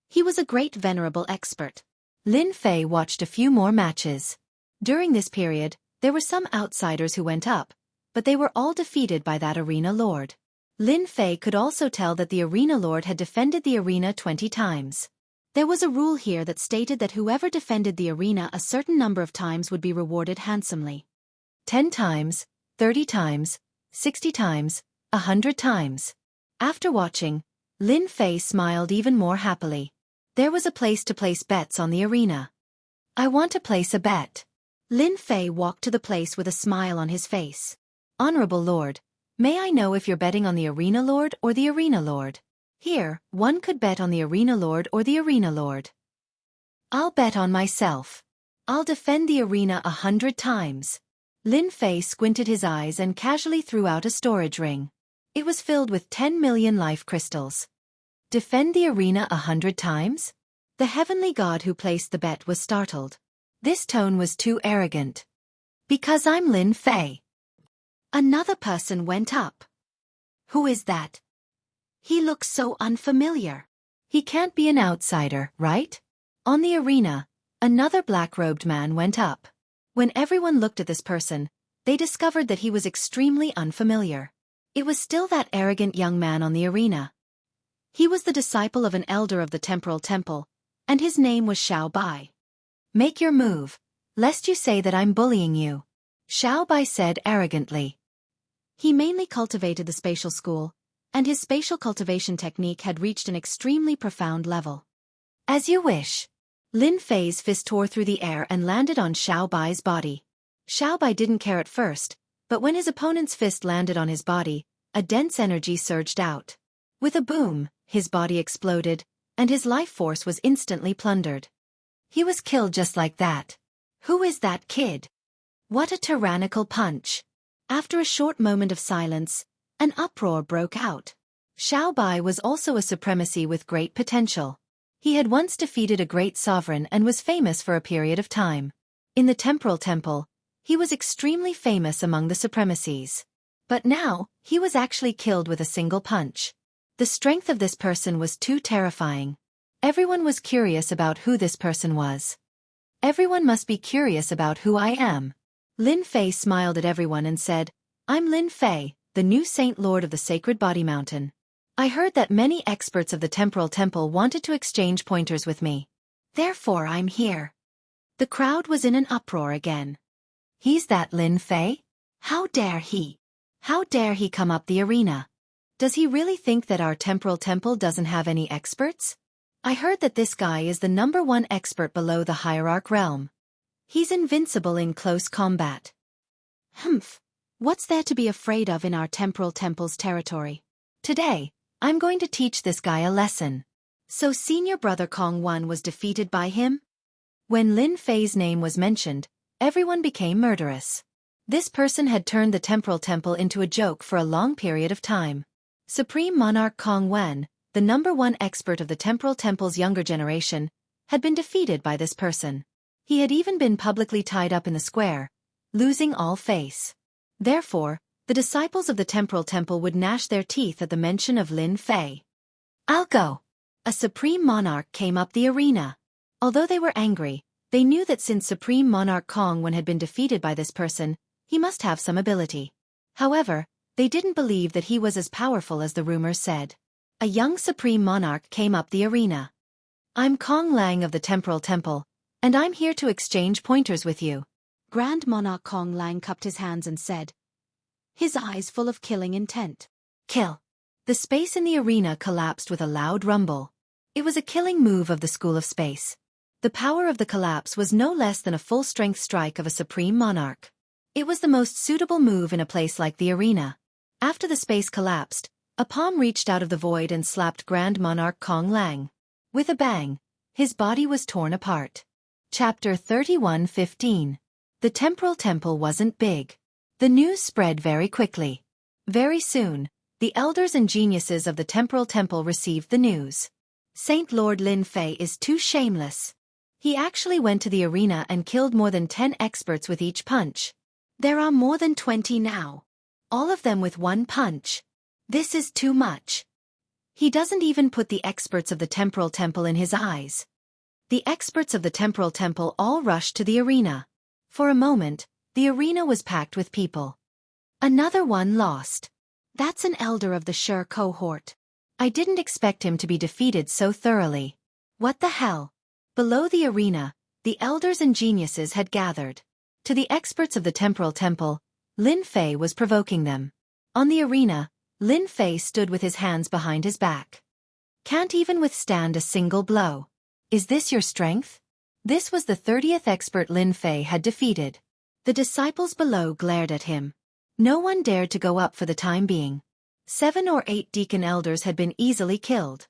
he was a great venerable expert.
Lin Fei watched a few more matches. During this period, There were some outsiders who went up, but they were all defeated by that arena lord. Lin Fei could also tell that the arena lord had defended the arena 20 times. There was a rule here that stated that whoever defended the arena a certain number of times would be rewarded handsomely. 10 times, 30 times, 60 times, 100 times. After watching, Lin Fei smiled even more happily. There was a place to place bets on the arena. I want to place a bet. Lin Fei walked to the place with a smile on his face. Honorable Lord, may I know if you're betting on the arena lord or the arena lord? Here, one could bet on the arena lord or the arena lord. I'll bet on myself. I'll defend the arena 100 times. Lin Fei squinted his eyes and casually threw out a storage ring. It was filled with 10 million life crystals. Defend the arena 100 times? The heavenly god who placed the bet was startled. This tone was too arrogant. Because I'm Lin Fei. Another person went up. Who is that? He looks so unfamiliar. He can't be an outsider, right? On the arena, another black-robed man went up. When everyone looked at this person, they discovered that he was extremely unfamiliar. It was still that arrogant young man on the arena. He was the disciple of an elder of the temporal temple, and his name was Xiao Bai. Make your move, lest you say that I'm bullying you, Xiao Bai said arrogantly. He mainly cultivated the spatial school, and his spatial cultivation technique had reached an extremely profound level. As you wish. Lin Fei's fist tore through the air and landed on Xiao Bai's body. Xiao Bai didn't care at first, but when his opponent's fist landed on his body, a dense energy surged out. With a boom, his body exploded, and his life force was instantly plundered. He was killed just like that. Who is that kid? What a tyrannical punch. After a short moment of silence, an uproar broke out. Xiao Bai was also a supremacy with great potential. He had once defeated a great sovereign and was famous for a period of time. In the temporal temple, he was extremely famous among the supremacies. But now, he was actually killed with a single punch. The strength of this person was too terrifying. Everyone was curious about who this person was. Everyone must be curious about who I am. Lin Fei smiled at everyone and said, I'm Lin Fei, the new Saint Lord of the Sacred Body Mountain. I heard that many experts of the temporal temple wanted to exchange pointers with me. Therefore I'm here. The crowd was in an uproar again. He's that Lin Fei? How dare he? How dare he come up the arena? Does he really think that our temporal temple doesn't have any experts? I heard that this guy is the #1 expert below the hierarch realm. He's invincible in close combat. Humph. What's there to be afraid of in our temporal temple's territory? Today, I'm going to teach this guy a lesson. So senior brother Kong Wan was defeated by him? When Lin Fei's name was mentioned, everyone became murderous. This person had turned the temporal temple into a joke for a long period of time. Supreme Monarch Kong Wan, the #1 expert of the temporal temple's younger generation, had been defeated by this person. He had even been publicly tied up in the square, losing all face. Therefore, the disciples of the temporal temple would gnash their teeth at the mention of Lin Fei. I'll go. A supreme monarch came up the arena. Although they were angry, they knew that since Supreme Monarch Kong Wan had been defeated by this person, he must have some ability. However, they didn't believe that he was as powerful as the rumors said. A young supreme monarch came up the arena. I'm Kong Lang of the temporal temple, and I'm here to exchange pointers with you. Grand Monarch Kong Lang cupped his hands and said, his eyes full of killing intent. Kill. The space in the arena collapsed with a loud rumble. It was a killing move of the School of Space. The power of the collapse was no less than a full-strength strike of a supreme monarch. It was the most suitable move in a place like the arena. After the space collapsed, a palm reached out of the void and slapped Grand Monarch Kong Lang. With a bang, his body was torn apart. Chapter 31:15. The temporal temple wasn't big. The news spread very quickly. Very soon, the elders and geniuses of the temporal temple received the news. Saint Lord Lin Fei is too shameless. He actually went to the arena and killed more than 10 experts with each punch. There are more than 20 now. All of them with one punch. This is too much. He doesn't even put the experts of the temporal temple in his eyes. The experts of the temporal temple all rushed to the arena. For a moment, The arena was packed with people. Another one lost. That's an elder of the Shi cohort. I didn't expect him to be defeated so thoroughly. What the hell? Below the arena, the elders and geniuses had gathered. To the experts of the temporal temple, Lin Fei was provoking them. On the arena, Lin Fei stood with his hands behind his back. Can't even withstand a single blow. Is this your strength? This was the 30th expert Lin Fei had defeated. The disciples below glared at him. No one dared to go up for the time being. 7 or 8 deacon elders had been easily killed.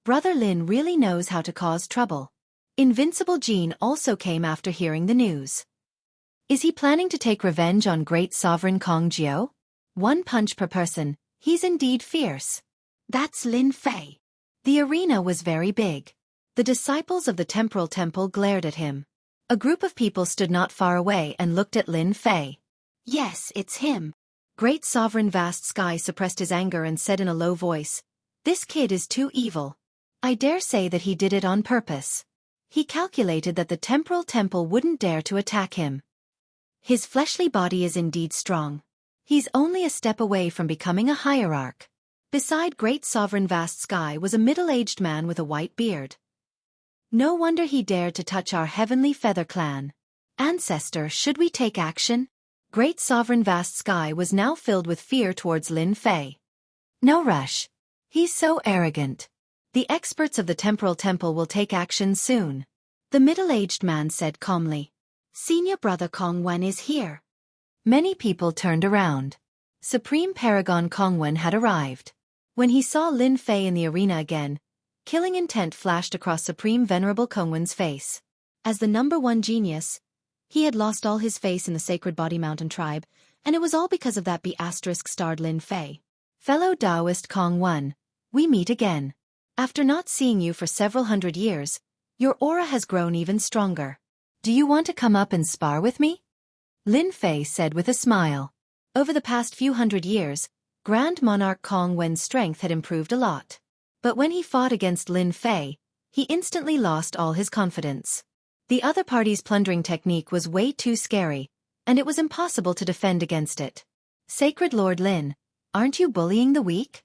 Brother Lin really knows how to cause trouble. Invincible Jean also came after hearing the news. Is he planning to take revenge on great sovereign Kong Jiao? 1 punch per person, he's indeed fierce. That's Lin Fei. The arena was very big. The disciples of the temporal temple glared at him. A group of people stood not far away and looked at Lin Fei. Yes, it's him. Great sovereign vast sky suppressed his anger and said in a low voice, "This kid is too evil. I dare say that he did it on purpose." He calculated that the temporal temple wouldn't dare to attack him. His fleshly body is indeed strong. He's only a step away from becoming a hierarch. Beside great sovereign vast sky was a middle-aged man with a white beard. No wonder he dared to touch our heavenly feather clan. Ancestor, should we take action? Great sovereign vast sky was now filled with fear towards Lin Fei. No rush. He's so arrogant. The experts of the temporal temple will take action soon. The middle-aged man said calmly. Senior brother Kong Wen is here. Many people turned around. Supreme Paragon Kong Wen had arrived. When he saw Lin Fei in the arena again, killing intent flashed across Supreme Venerable Kong Wen's face. As the #1 genius, he had lost all his face in the Sacred Body Mountain tribe, and it was all because of that B***starred Lin Fei. Fellow Taoist Kong Wen, we meet again. After not seeing you for several hundred years, your aura has grown even stronger. Do you want to come up and spar with me? Lin Fei said with a smile. Over the past few hundred years, Grand Monarch Kong Wen's strength had improved a lot. But when he fought against Lin Fei, he instantly lost all his confidence. The other party's plundering technique was way too scary, and it was impossible to defend against it. Sacred Lord Lin, aren't you bullying the weak?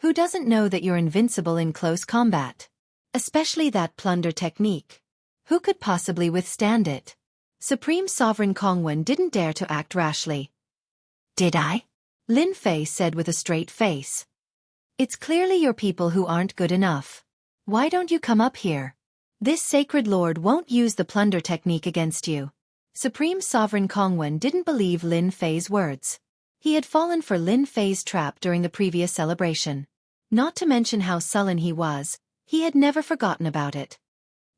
Who doesn't know that you're invincible in close combat? Especially that plunder technique. Who could possibly withstand it? Supreme Sovereign Kong Wen didn't dare to act rashly. Did I? Lin Fei said with a straight face. It's clearly your people who aren't good enough. Why don't you come up here? This sacred lord won't use the plunder technique against you. Supreme Sovereign Kong Wen didn't believe Lin Fei's words. He had fallen for Lin Fei's trap during the previous celebration. Not to mention how sullen he was, he had never forgotten about it.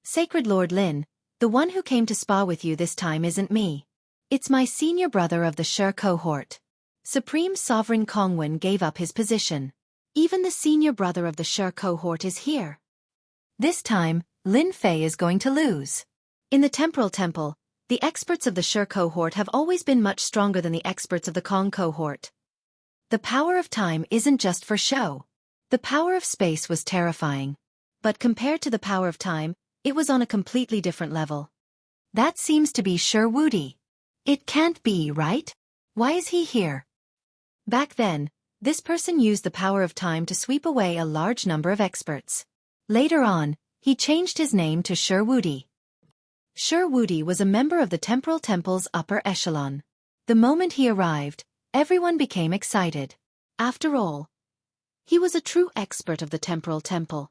Sacred Lord Lin, the one who came to spa with you this time isn't me. It's my senior brother of the Shi cohort. Supreme Sovereign Kong Wen gave up his position. Even the senior brother of the Shi cohort is here. This time, Lin Fei is going to lose. In the temporal temple, the experts of the Shi cohort have always been much stronger than the experts of the Kong cohort. The power of time isn't just for show. The power of space was terrifying. But compared to the power of time, it was on a completely different level. That seems to be Shi Wudi. It can't be, right? Why is he here? Back then, this person used the power of time to sweep away a large number of experts. Later on, he changed his name to Shi Wudi. Shi Wudi was a member of the temporal temple's upper echelon. The moment he arrived, everyone became excited. After all, he was a true expert of the temporal temple.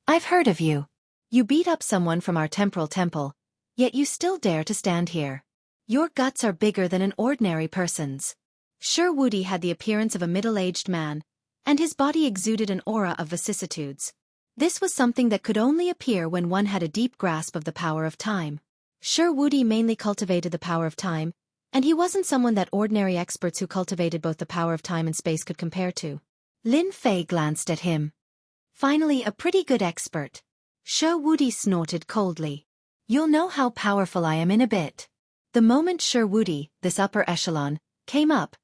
I've heard of you. You beat up someone from our temporal temple, yet you still dare to stand here. Your guts are bigger than an ordinary person's. Shi Wudi had the appearance of a middle-aged man, and his body exuded an aura of vicissitudes. This was something that could only appear when one had a deep grasp of the power of time. Shi Wudi mainly cultivated the power of time, and he wasn't someone that ordinary experts who cultivated both the power of time and space could compare to. Lin Fei glanced at him. Finally, a pretty good expert. Shi Wudi snorted coldly. You'll know how powerful I am in a bit. The moment Shi Wudi, this upper echelon, came up,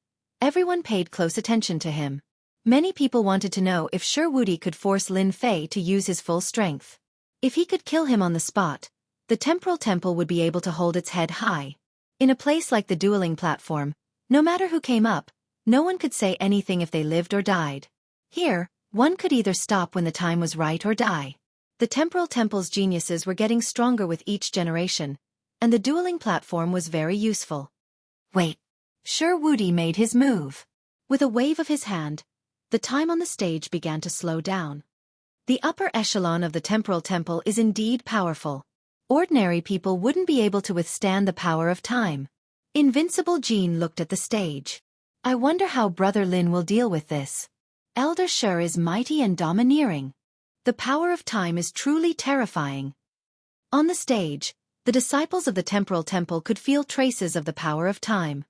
everyone paid close attention to him. Many people wanted to know if Shi Wudi could force Lin Fei to use his full strength. If he could kill him on the spot, the temporal temple would be able to hold its head high. In a place like the dueling platform, no matter who came up, no one could say anything if they lived or died. Here, one could either stop when the time was right or die. The temporal temple's geniuses were getting stronger with each generation, and the dueling platform was very useful. Wait. Wudi made his move. With a wave of his hand, the time on the stage began to slow down. The upper echelon of the temporal temple is indeed powerful. Ordinary people wouldn't be able to withstand the power of time. Invincible Jean looked at the stage. I wonder how Brother Lin will deal with this. Elder Shi is mighty and domineering. The power of time is truly terrifying. On the stage, the disciples of the temporal temple could feel traces of the power of time.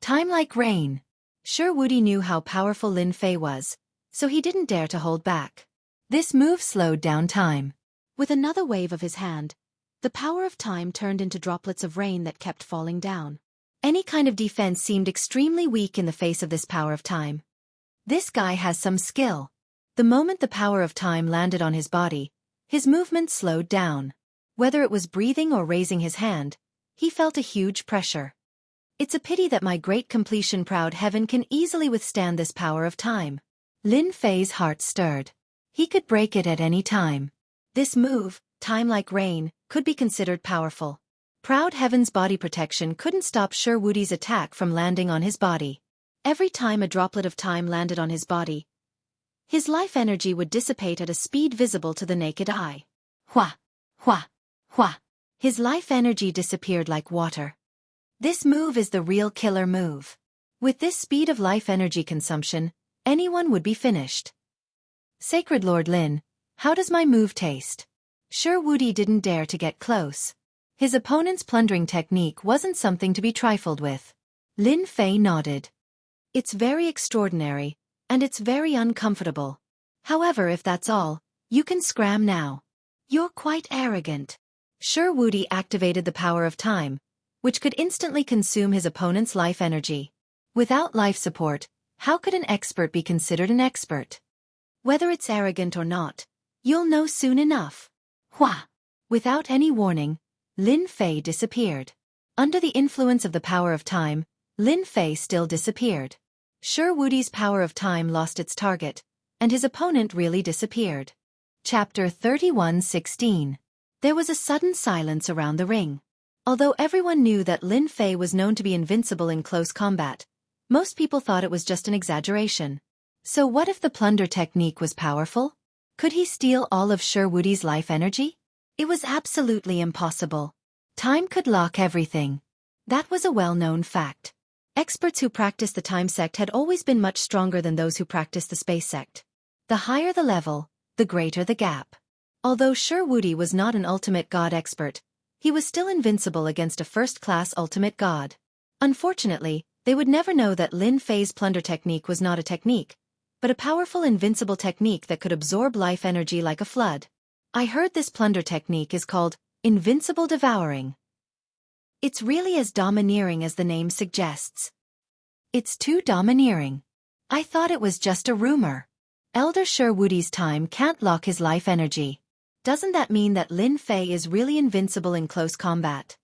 Time like rain. Wudi knew how powerful Lin Fei was, so he didn't dare to hold back. This move slowed down time. With another wave of his hand, the power of time turned into droplets of rain that kept falling down. Any kind of defense seemed extremely weak in the face of this power of time. This guy has some skill. The moment the power of time landed on his body, his movement slowed down. Whether it was breathing or raising his hand, he felt a huge pressure. It's a pity that my great completion proud heaven can easily withstand this power of time. Lin Fei's heart stirred. He could break it at any time. This move, time like rain, could be considered powerful. Proud heaven's body protection couldn't stop Wudi's attack from landing on his body. Every time a droplet of time landed on his body, his life energy would dissipate at a speed visible to the naked eye. Hua! Hua! Hua! His life energy disappeared like water. This move is the real killer move. With this speed of life energy consumption, anyone would be finished. Sacred Lord Lin, how does my move taste? Wudi didn't dare to get close. His opponent's plundering technique wasn't something to be trifled with. Lin Fei nodded. It's very extraordinary, and it's very uncomfortable. However, if that's all, you can scram now. You're quite arrogant. Wudi activated the power of time, which could instantly consume his opponent's life energy. Without life support, how could an expert be considered an expert? Whether it's arrogant or not, you'll know soon enough. Hua! Without any warning, Lin Fei disappeared. Under the influence of the power of time, Lin Fei still disappeared. Wudi's power of time lost its target, and his opponent really disappeared. Chapter 31:16. There was a sudden silence around the ring. Although everyone knew that Lin Fei was known to be invincible in close combat, most people thought it was just an exaggeration. So what if the plunder technique was powerful? Could he steal all of Wudi's life energy? It was absolutely impossible. Time could lock everything. That was a well-known fact. Experts who practiced the time sect had always been much stronger than those who practiced the space sect. The higher the level, the greater the gap. Although Wudi was not an ultimate god expert, he was still invincible against a first-class ultimate god. Unfortunately, they would never know that Lin Fei's plunder technique was not a technique, but a powerful invincible technique that could absorb life energy like a flood. I heard this plunder technique is called invincible devouring. It's really as domineering as the name suggests. It's too domineering. I thought it was just a rumor. Elder Wudi's time can't lock his life energy. Doesn't that mean that Lin Fei is really invincible in close combat?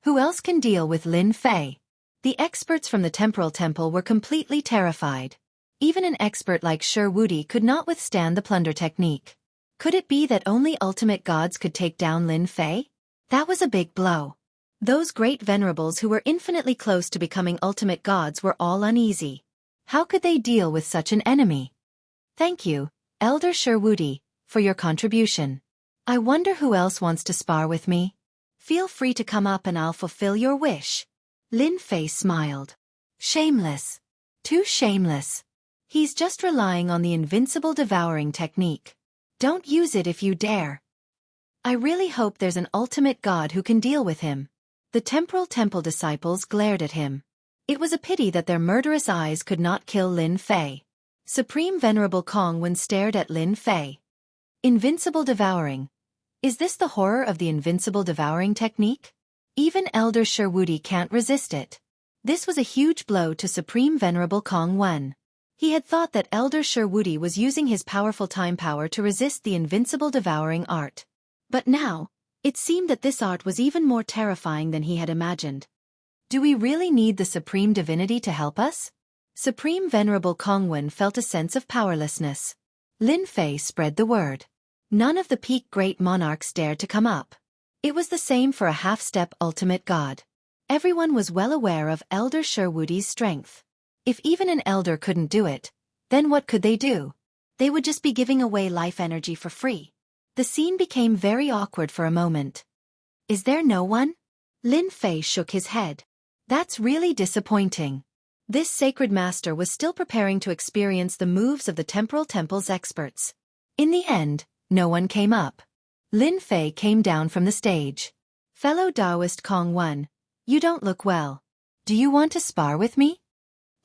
Who else can deal with Lin Fei? The experts from the temporal temple were completely terrified. Even an expert like Wudi could not withstand the plunder technique. Could it be that only ultimate gods could take down Lin Fei? That was a big blow. Those great venerables who were infinitely close to becoming ultimate gods were all uneasy. How could they deal with such an enemy? Thank you, Elder Wudi, for your contribution. I wonder who else wants to spar with me? Feel free to come up and I'll fulfill your wish. Lin Fei smiled. Shameless. Too shameless. He's just relying on the invincible devouring technique. Don't use it if you dare. I really hope there's an ultimate god who can deal with him. The temporal temple disciples glared at him. It was a pity that their murderous eyes could not kill Lin Fei. Supreme Venerable Kongwen stared at Lin Fei. Invincible devouring. Is this the horror of the invincible devouring technique? Even Elder Wudi can't resist it. This was a huge blow to Supreme Venerable Kongwen. He had thought that Elder Wudi was using his powerful time power to resist the invincible devouring art. But now, It seemed that this art was even more terrifying than he had imagined. Do we really need the Supreme Divinity to help us? Supreme Venerable Kongwen felt a sense of powerlessness. Lin Fei spread the word. None of the peak great monarchs dared to come up. It was the same for a half-step ultimate god. Everyone was well aware of Elder Sherwoody's strength. If even an elder couldn't do it, then what could they do? They would just be giving away life energy for free. The scene became very awkward for a moment. Is there no one? Lin Fei shook his head. That's really disappointing. This sacred master was still preparing to experience the moves of the temporal temple's experts. In the end, no one came up. Lin Fei came down from the stage. Fellow Taoist Kong Wen, you don't look well. Do you want to spar with me?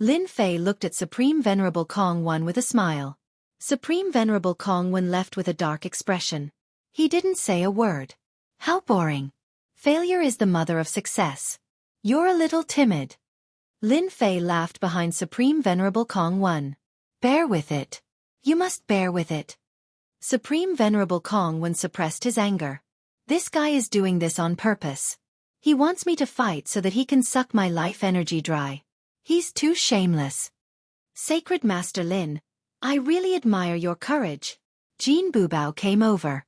Lin Fei looked at Supreme Venerable Kong Wen with a smile. Supreme Venerable Kong Wen left with a dark expression. He didn't say a word. How boring. Failure is the mother of success. You're a little timid. Lin Fei laughed behind Supreme Venerable Kong Wen. Bear with it. You must bear with it. Supreme Venerable Kong Wen suppressed his anger. This guy is doing this on purpose. He wants me to fight so that he can suck my life energy dry. He's too shameless. Sacred Master Lin, I really admire your courage. Jean Bubao came over.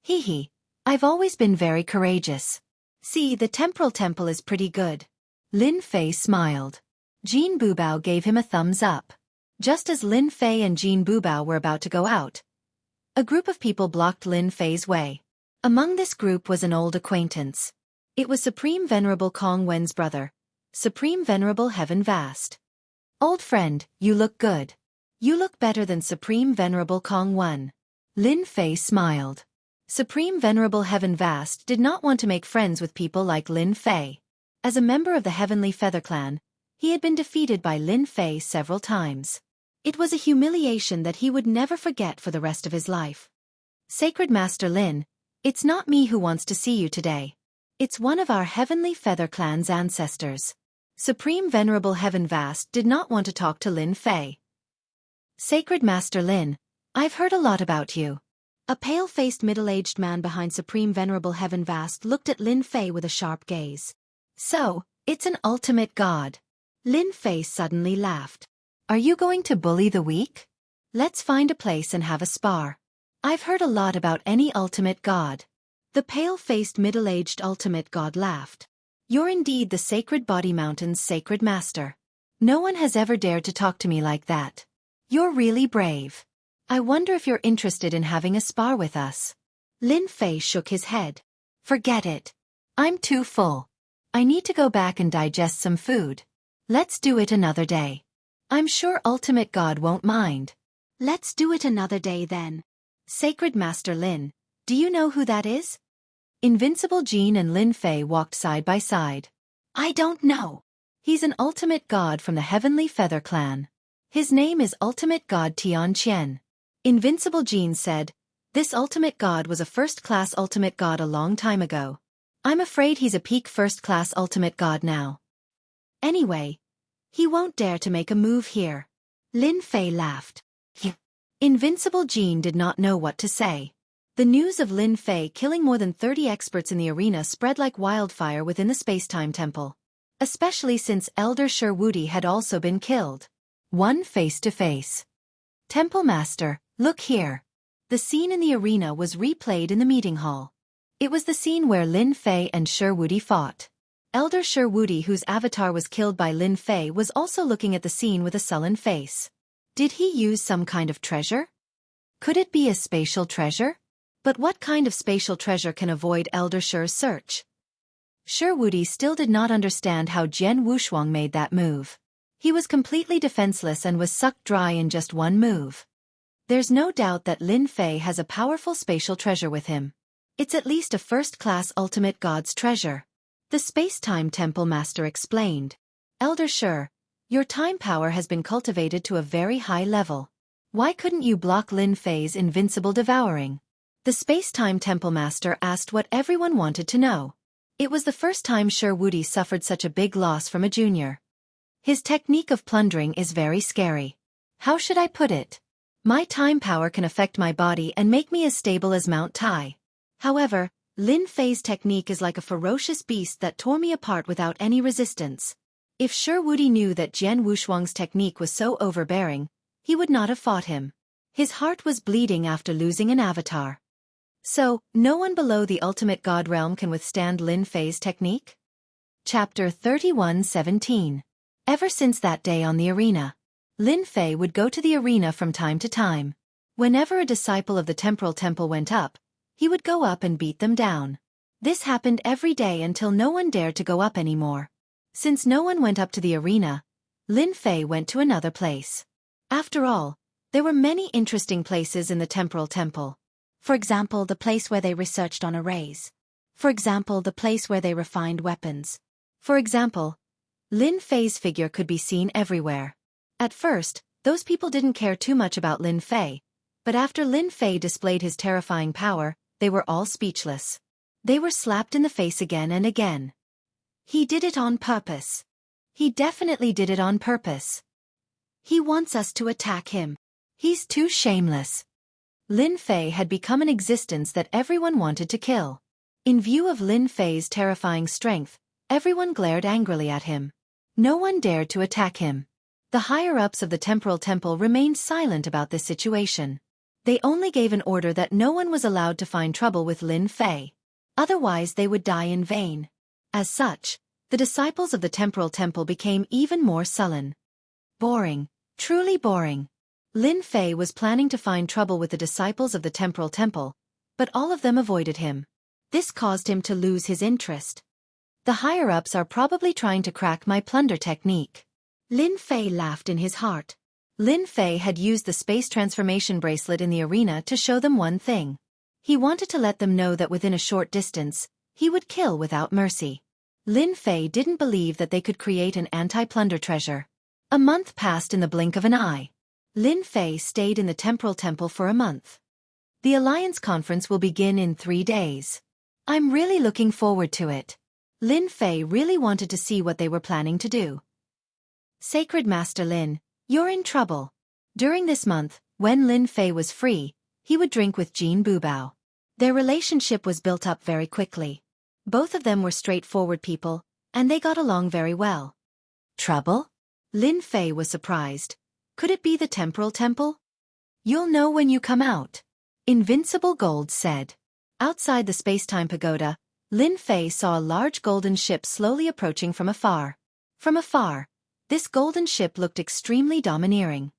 Hee, I've always been very courageous. See, the temporal temple is pretty good. Lin Fei smiled. Jean Bubao gave him a thumbs up. Just as Lin Fei and Jean Bubao were about to go out, a group of people blocked Lin Fei's way. Among this group was an old acquaintance. It was Supreme Venerable Kong Wen's brother, Supreme Venerable Heaven Vast. Old friend, you look good. You look better than Supreme Venerable Kong Wen. Lin Fei smiled. Supreme Venerable Heaven Vast did not want to make friends with people like Lin Fei. As a member of the Heavenly Feather Clan, he had been defeated by Lin Fei several times. It was a humiliation that he would never forget for the rest of his life. Sacred Master Lin, it's not me who wants to see you today. It's one of our Heavenly Feather Clan's ancestors. Supreme Venerable Heaven Vast did not want to talk to Lin Fei. Sacred Master Lin, I've heard a lot about you. A pale-faced middle-aged man behind Supreme Venerable Heaven Vast looked at Lin Fei with a sharp gaze. So, it's an ultimate god. Lin Fei suddenly laughed. Are you going to bully the weak? Let's find a place and have a spar. I've heard a lot about any ultimate god. The pale-faced middle-aged ultimate god laughed. You're indeed the Sacred Body Mountain's sacred master. No one has ever dared to talk to me like that. You're really brave. I wonder if you're interested in having a spar with us. Lin Fei shook his head. Forget it. I'm too full. I need to go back and digest some food. Let's do it another day. I'm sure Ultimate God won't mind. Let's do it another day then. Sacred Master Lin, do you know who that is? Invincible Jean and Lin Fei walked side by side. I don't know. He's an ultimate god from the Heavenly Feather Clan. His name is Ultimate God Tianqian. Invincible Jean said, this ultimate god was a first-class ultimate god a long time ago. I'm afraid he's a peak first-class ultimate god now. Anyway, he won't dare to make a move here. Lin Fei laughed. Invincible Jean did not know what to say. The news of Lin Fei killing more than 30 experts in the arena spread like wildfire within the Space-Time Temple. Especially since Elder Sherwoody had also been killed. One face-to-face. Temple Master, look here. The scene in the arena was replayed in the meeting hall. It was the scene where Lin Fei and Sherwoody fought. Elder Sherwoody, whose avatar was killed by Lin Fei, was also looking at the scene with a sullen face. Did he use some kind of treasure? Could it be a spatial treasure? But what kind of spatial treasure can avoid Elder Sher's search? Sherwoody still did not understand how Jian Wushuang made that move. He was completely defenseless and was sucked dry in just one move. There's no doubt that Lin Fei has a powerful spatial treasure with him. It's at least a first-class ultimate god's treasure. The Space-Time Temple Master explained. Elder Sher, your time power has been cultivated to a very high level. Why couldn't you block Lin Fei's invincible devouring? The Space-Time Temple Master asked what everyone wanted to know. It was the first time Sherwoody suffered such a big loss from a junior. His technique of plundering is very scary. How should I put it? My time power can affect my body and make me as stable as Mount Tai. However, Lin Fei's technique is like a ferocious beast that tore me apart without any resistance. If Wudi knew that Jian Wushuang's technique was so overbearing, he would not have fought him. His heart was bleeding after losing an avatar. So, no one below the ultimate god realm can withstand Lin Fei's technique? Chapter 31:17. Ever since that day on the arena, Lin Fei would go to the arena from time to time. Whenever a disciple of the temporal temple went up, he would go up and beat them down. This happened every day until no one dared to go up anymore. Since no one went up to the arena, Lin Fei went to another place. After all, there were many interesting places in the temporal temple. For example, the place where they researched on arrays. For example, the place where they refined weapons. For example, Lin Fei's figure could be seen everywhere. At first, those people didn't care too much about Lin Fei, but after Lin Fei displayed his terrifying power, they were all speechless. They were slapped in the face again and again. He did it on purpose. He definitely did it on purpose. He wants us to attack him. He's too shameless. Lin Fei had become an existence that everyone wanted to kill. In view of Lin Fei's terrifying strength, everyone glared angrily at him. No one dared to attack him. The higher-ups of the temporal temple remained silent about this situation. They only gave an order that no one was allowed to find trouble with Lin Fei. Otherwise they would die in vain. As such, the disciples of the temporal temple became even more sullen. Boring. Truly boring. Lin Fei was planning to find trouble with the disciples of the temporal temple, but all of them avoided him. This caused him to lose his interest. The higher-ups are probably trying to crack my plunder technique. Lin Fei laughed in his heart. Lin Fei had used the space transformation bracelet in the arena to show them one thing. He wanted to let them know that within a short distance, he would kill without mercy. Lin Fei didn't believe that they could create an anti-plunder treasure. A month passed in the blink of an eye. Lin Fei stayed in the temporal temple for a month. The Alliance Conference will begin in 3 days. I'm really looking forward to it. Lin Fei really wanted to see what they were planning to do. Sacred Master Lin, you're in trouble. During this month, when Lin Fei was free, he would drink with Jin Bubao. Their relationship was built up very quickly. Both of them were straightforward people, and they got along very well. Trouble? Lin Fei was surprised. Could it be the temporal temple? You'll know when you come out. Invincible Gold said. Outside the space-time pagoda, Lin Fei saw a large golden ship slowly approaching from afar. From afar, this golden ship looked extremely domineering.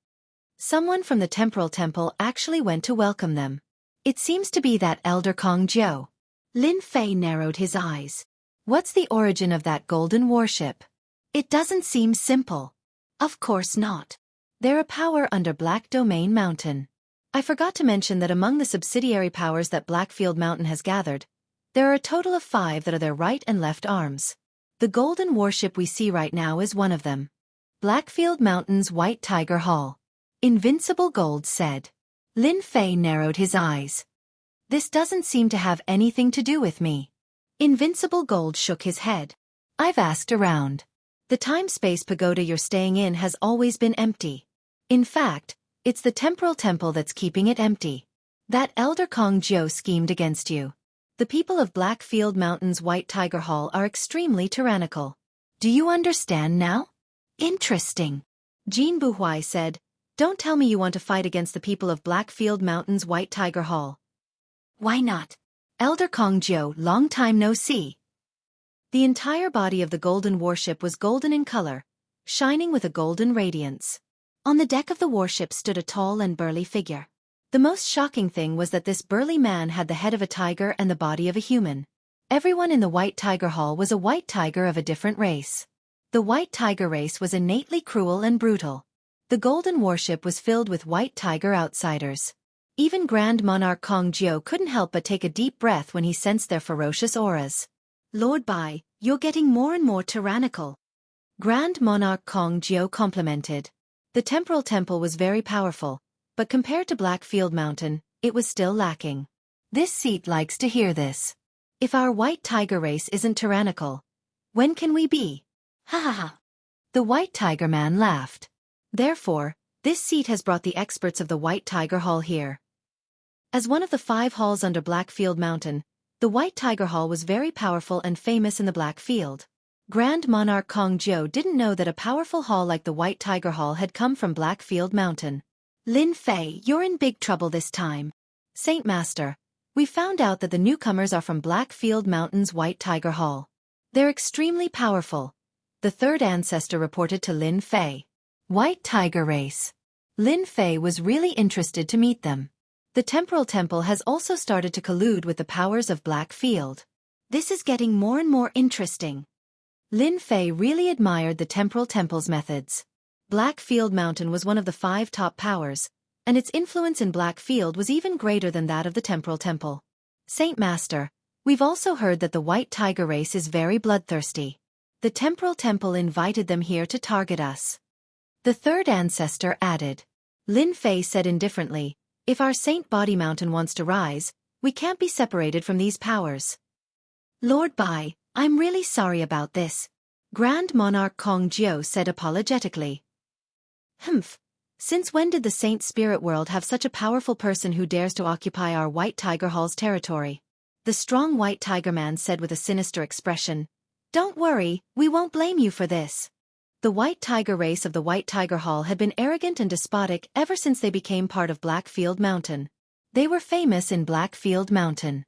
Someone from the temporal temple actually went to welcome them. It seems to be that Elder Kong Jiu. Lin Fei narrowed his eyes. What's the origin of that golden warship? It doesn't seem simple. Of course not. They're a power under Black Domain Mountain. I forgot to mention that among the subsidiary powers that Blackfield Mountain has gathered, there are a total of 5 that are their right and left arms. The golden warship we see right now is one of them. Blackfield Mountain's White Tiger Hall. Invincible Gold said. Lin Fei narrowed his eyes. This doesn't seem to have anything to do with me. Invincible Gold shook his head. I've asked around. The time-space pagoda you're staying in has always been empty. In fact, it's the temporal temple that's keeping it empty. That Elder Kong Jiu schemed against you. The people of Blackfield Mountain's White Tiger Hall are extremely tyrannical. Do you understand now? Interesting. Jin Buhuai said, Don't tell me you want to fight against the people of Blackfield Mountain's White Tiger Hall. Why not? Elder Kong Jiu, long time no see. The entire body of the golden warship was golden in color, shining with a golden radiance. On the deck of the warship stood a tall and burly figure. The most shocking thing was that this burly man had the head of a tiger and the body of a human. Everyone in the White Tiger Hall was a white tiger of a different race. The White Tiger race was innately cruel and brutal. The golden warship was filled with White Tiger outsiders. Even Grand Monarch Kong Jiu couldn't help but take a deep breath when he sensed their ferocious auras. Lord Bai, you're getting more and more tyrannical. Grand Monarch Kong Jiu complimented. The temporal temple was very powerful, but compared to Blackfield Mountain, it was still lacking. This seat likes to hear this. If our White Tiger race isn't tyrannical, when can we be? Ha ha ha. The White Tiger man laughed. Therefore, this seat has brought the experts of the White Tiger Hall here. As one of the 5 halls under Blackfield Mountain, The White Tiger Hall was very powerful and famous in the Black Field. Grand Monarch Kong Jiu didn't know that a powerful hall like the White Tiger Hall had come from Blackfield Mountain. Lin Fei, you're in big trouble this time. Saint Master, we found out that the newcomers are from Blackfield Mountain's White Tiger Hall. They're extremely powerful, the third ancestor reported to Lin Fei. White Tiger Race. Lin Fei was really interested to meet them. The Temporal Temple has also started to collude with the powers of Blackfield. This is getting more and more interesting. Lin Fei really admired the Temporal Temple's methods. Blackfield Mountain was one of the 5 top powers, and its influence in Blackfield was even greater than that of the Temporal Temple. Saint Master, we've also heard that the White Tiger Race is very bloodthirsty. The Temporal Temple invited them here to target us. The third ancestor added. Lin Fei said indifferently, if our Saint Body Mountain wants to rise, we can't be separated from these powers. Lord Bai, I'm really sorry about this, Grand Monarch Kong Jiu said apologetically. Humph. Since when did the Saint Spirit World have such a powerful person who dares to occupy our White Tiger Hall's territory? The strong White Tiger Man said with a sinister expression. Don't worry, we won't blame you for this. The White Tiger race of the White Tiger Hall had been arrogant and despotic ever since they became part of Blackfield Mountain. They were famous in Blackfield Mountain.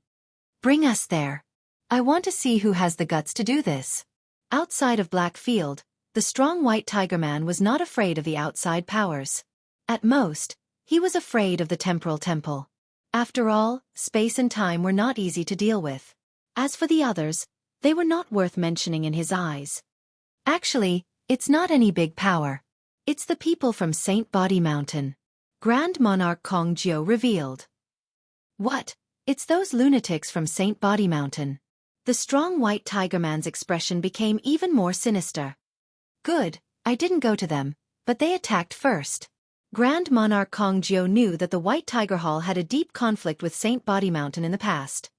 Bring us there. I want to see who has the guts to do this. Outside of Blackfield, the strong White Tiger Man was not afraid of the outside powers. At most, he was afraid of the Temporal Temple. After all, space and time were not easy to deal with. As for the others, they were not worth mentioning in his eyes. Actually, it's not any big power. It's the people from Saint Body Mountain. Grand Monarch Kong Jiu revealed. What? It's those lunatics from Saint Body Mountain. The strong White Tiger Man's expression became even more sinister. Good, I didn't go to them, but they attacked first. Grand Monarch Kong Jiu knew that the White Tiger Hall had a deep conflict with Saint Body Mountain in the past.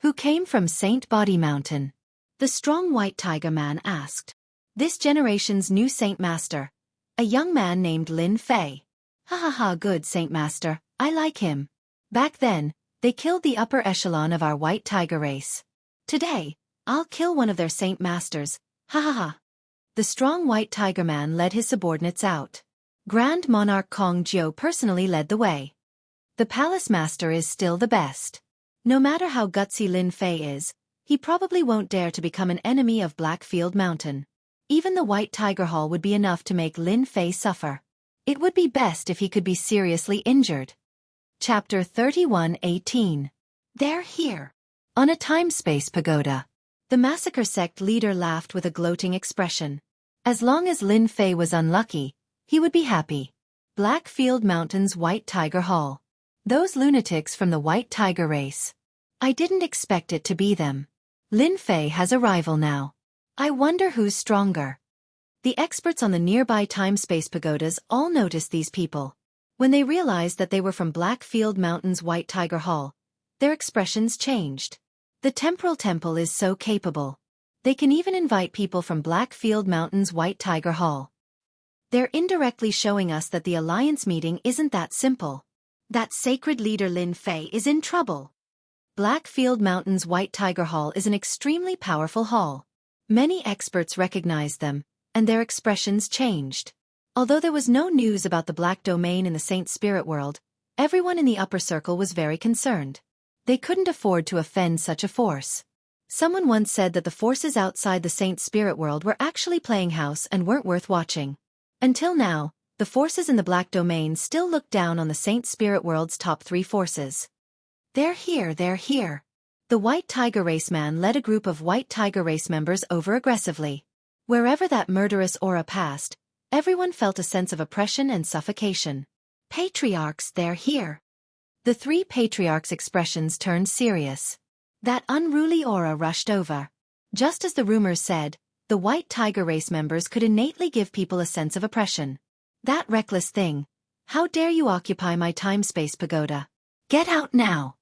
Who came from Saint Body Mountain? The strong White Tiger Man asked. This generation's new Saint Master, a young man named Lin Fei. Ha ha ha, good Saint Master, I like him. Back then, they killed the upper echelon of our White Tiger race. Today, I'll kill one of their Saint Masters, ha ha ha. The strong White Tiger Man led his subordinates out. Grand Monarch Kong Jiu personally led the way. The Palace Master is still the best. No matter how gutsy Lin Fei is, he probably won't dare to become an enemy of Blackfield Mountain. Even the White Tiger Hall would be enough to make Lin Fei suffer. It would be best if he could be seriously injured. Chapter 31:18. They're here. On a time-space pagoda. The massacre sect leader laughed with a gloating expression. As long as Lin Fei was unlucky, he would be happy. Blackfield Mountain's White Tiger Hall. Those lunatics from the White Tiger race. I didn't expect it to be them. Lin Fei has a rival now. I wonder who's stronger. The experts on the nearby time-space pagodas all noticed these people. When they realized that they were from Blackfield Mountain's White Tiger Hall, their expressions changed. The Temporal Temple is so capable. They can even invite people from Blackfield Mountain's White Tiger Hall. They're indirectly showing us that the alliance meeting isn't that simple. That sacred leader Lin Fei is in trouble. Blackfield Mountain's White Tiger Hall is an extremely powerful hall. Many experts recognized them, and their expressions changed. Although there was no news about the Black Domain in the Saint Spirit World, everyone in the upper circle was very concerned. They couldn't afford to offend such a force. Someone once said that the forces outside the Saint Spirit World were actually playing house and weren't worth watching. Until now, the forces in the Black Domain still looked down on the Saint Spirit World's top 3 forces. They're here, they're here. The White Tiger Race man led a group of White Tiger Race members over aggressively. Wherever that murderous aura passed, everyone felt a sense of oppression and suffocation. Patriarchs, they're here. The 3 patriarchs' expressions turned serious. That unruly aura rushed over. Just as the rumors said, the White Tiger Race members could innately give people a sense of oppression. That reckless thing. How dare you occupy my time-space pagoda? Get out now!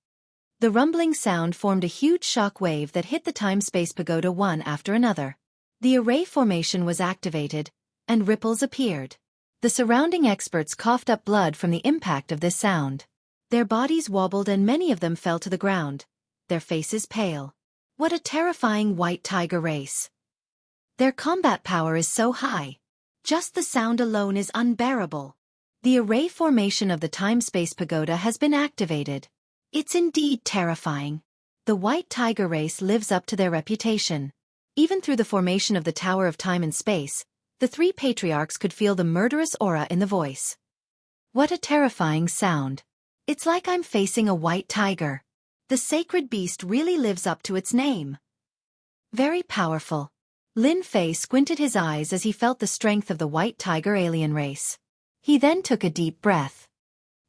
The rumbling sound formed a huge shock wave that hit the time-space pagoda one after another. The array formation was activated, and ripples appeared. The surrounding experts coughed up blood from the impact of this sound. Their bodies wobbled and many of them fell to the ground, their faces pale. What a terrifying white tiger race. Their combat power is so high. Just the sound alone is unbearable. The array formation of the time-space pagoda has been activated. It's indeed terrifying. The white tiger race lives up to their reputation. Even through the formation of the Tower of Time and Space, the three patriarchs could feel the murderous aura in the voice. What a terrifying sound. It's like I'm facing a white tiger. The sacred beast really lives up to its name. Very powerful. Lin Fei squinted his eyes as he felt the strength of the white tiger alien race. He then took a deep breath.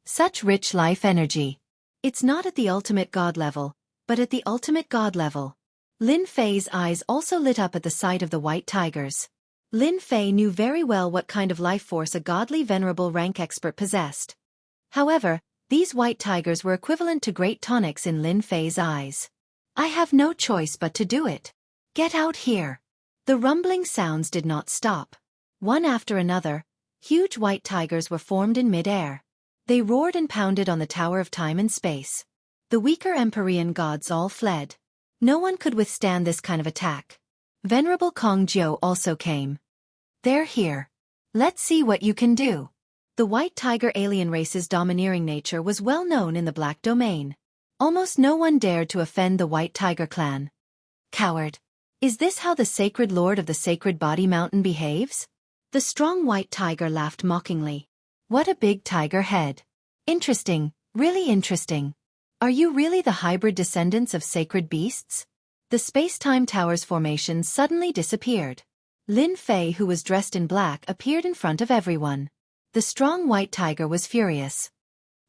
Such rich life energy. It's not at the ultimate god level, but at the ultimate god level. Lin Fei's eyes also lit up at the sight of the white tigers. Lin Fei knew very well what kind of life force a godly venerable rank expert possessed. However, these white tigers were equivalent to great tonics in Lin Fei's eyes. I have no choice but to do it. Get out here. The rumbling sounds did not stop. One after another, huge white tigers were formed in mid-air. They roared and pounded on the Tower of Time and Space. The weaker Empyrean gods all fled. No one could withstand this kind of attack. Venerable Kong Jiu also came. They're here. Let's see what you can do. The white tiger alien race's domineering nature was well known in the Black Domain. Almost no one dared to offend the white tiger clan. Coward. Is this how the sacred lord of the sacred body mountain behaves? The strong white tiger laughed mockingly. What a big tiger head. Interesting, really interesting. Are you really the hybrid descendants of sacred beasts? The space-time tower's formation suddenly disappeared. Lin Fei, who was dressed in black, appeared in front of everyone. The strong white tiger was furious.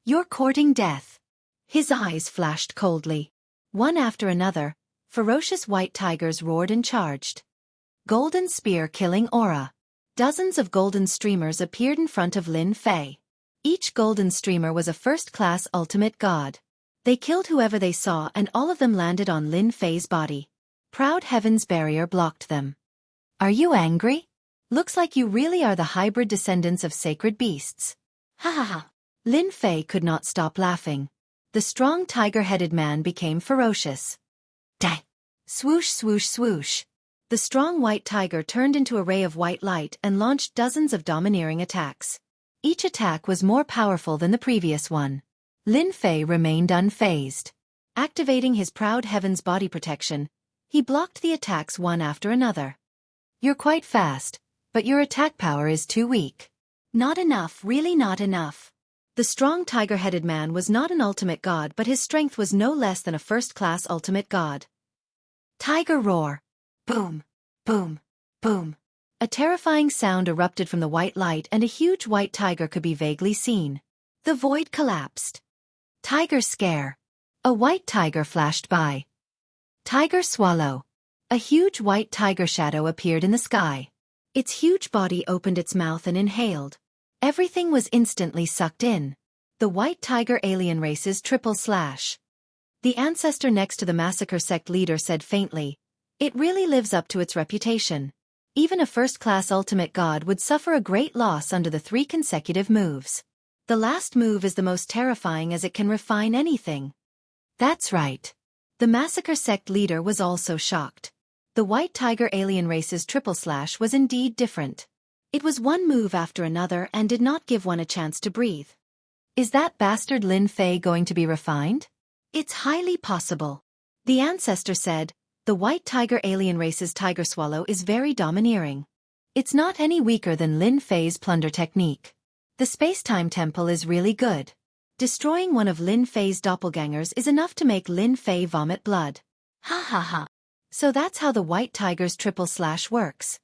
You're courting death. His eyes flashed coldly. One after another, ferocious white tigers roared and charged. Golden spear killing aura. Dozens of golden streamers appeared in front of Lin Fei. Each golden streamer was a first-class ultimate god. They killed whoever they saw and all of them landed on Lin Fei's body. Proud Heaven's barrier blocked them. Are you angry? Looks like you really are the hybrid descendants of sacred beasts. Ha ha ha. Lin Fei could not stop laughing. The strong tiger-headed man became ferocious. Dang! Swoosh swoosh swoosh. The strong white tiger turned into a ray of white light and launched dozens of domineering attacks. Each attack was more powerful than the previous one. Lin Fei remained unfazed. Activating his proud heaven's body protection, he blocked the attacks one after another. You're quite fast, but your attack power is too weak. Not enough, really not enough. The strong tiger-headed man was not an ultimate god, but his strength was no less than a first-class ultimate god. Tiger roar. Boom, boom, boom. A terrifying sound erupted from the white light and a huge white tiger could be vaguely seen. The void collapsed. Tiger scare. A white tiger flashed by. Tiger swallow. A huge white tiger shadow appeared in the sky. Its huge body opened its mouth and inhaled. Everything was instantly sucked in. The white tiger alien race's triple slash. The ancestor next to the massacre sect leader said faintly, "It really lives up to its reputation. Even a first-class ultimate god would suffer a great loss under the 3 consecutive moves. The last move is the most terrifying as it can refine anything." That's right. The massacre sect leader was also shocked. The white tiger alien race's triple slash was indeed different. It was one move after another and did not give one a chance to breathe. Is that bastard Lin Fei going to be refined? It's highly possible. The ancestor said, the white tiger alien race's tiger swallow is very domineering. It's not any weaker than Lin Fei's plunder technique. The space-time temple is really good. Destroying one of Lin Fei's doppelgangers is enough to make Lin Fei vomit blood. Ha ha ha. So that's how the white tiger's triple slash works.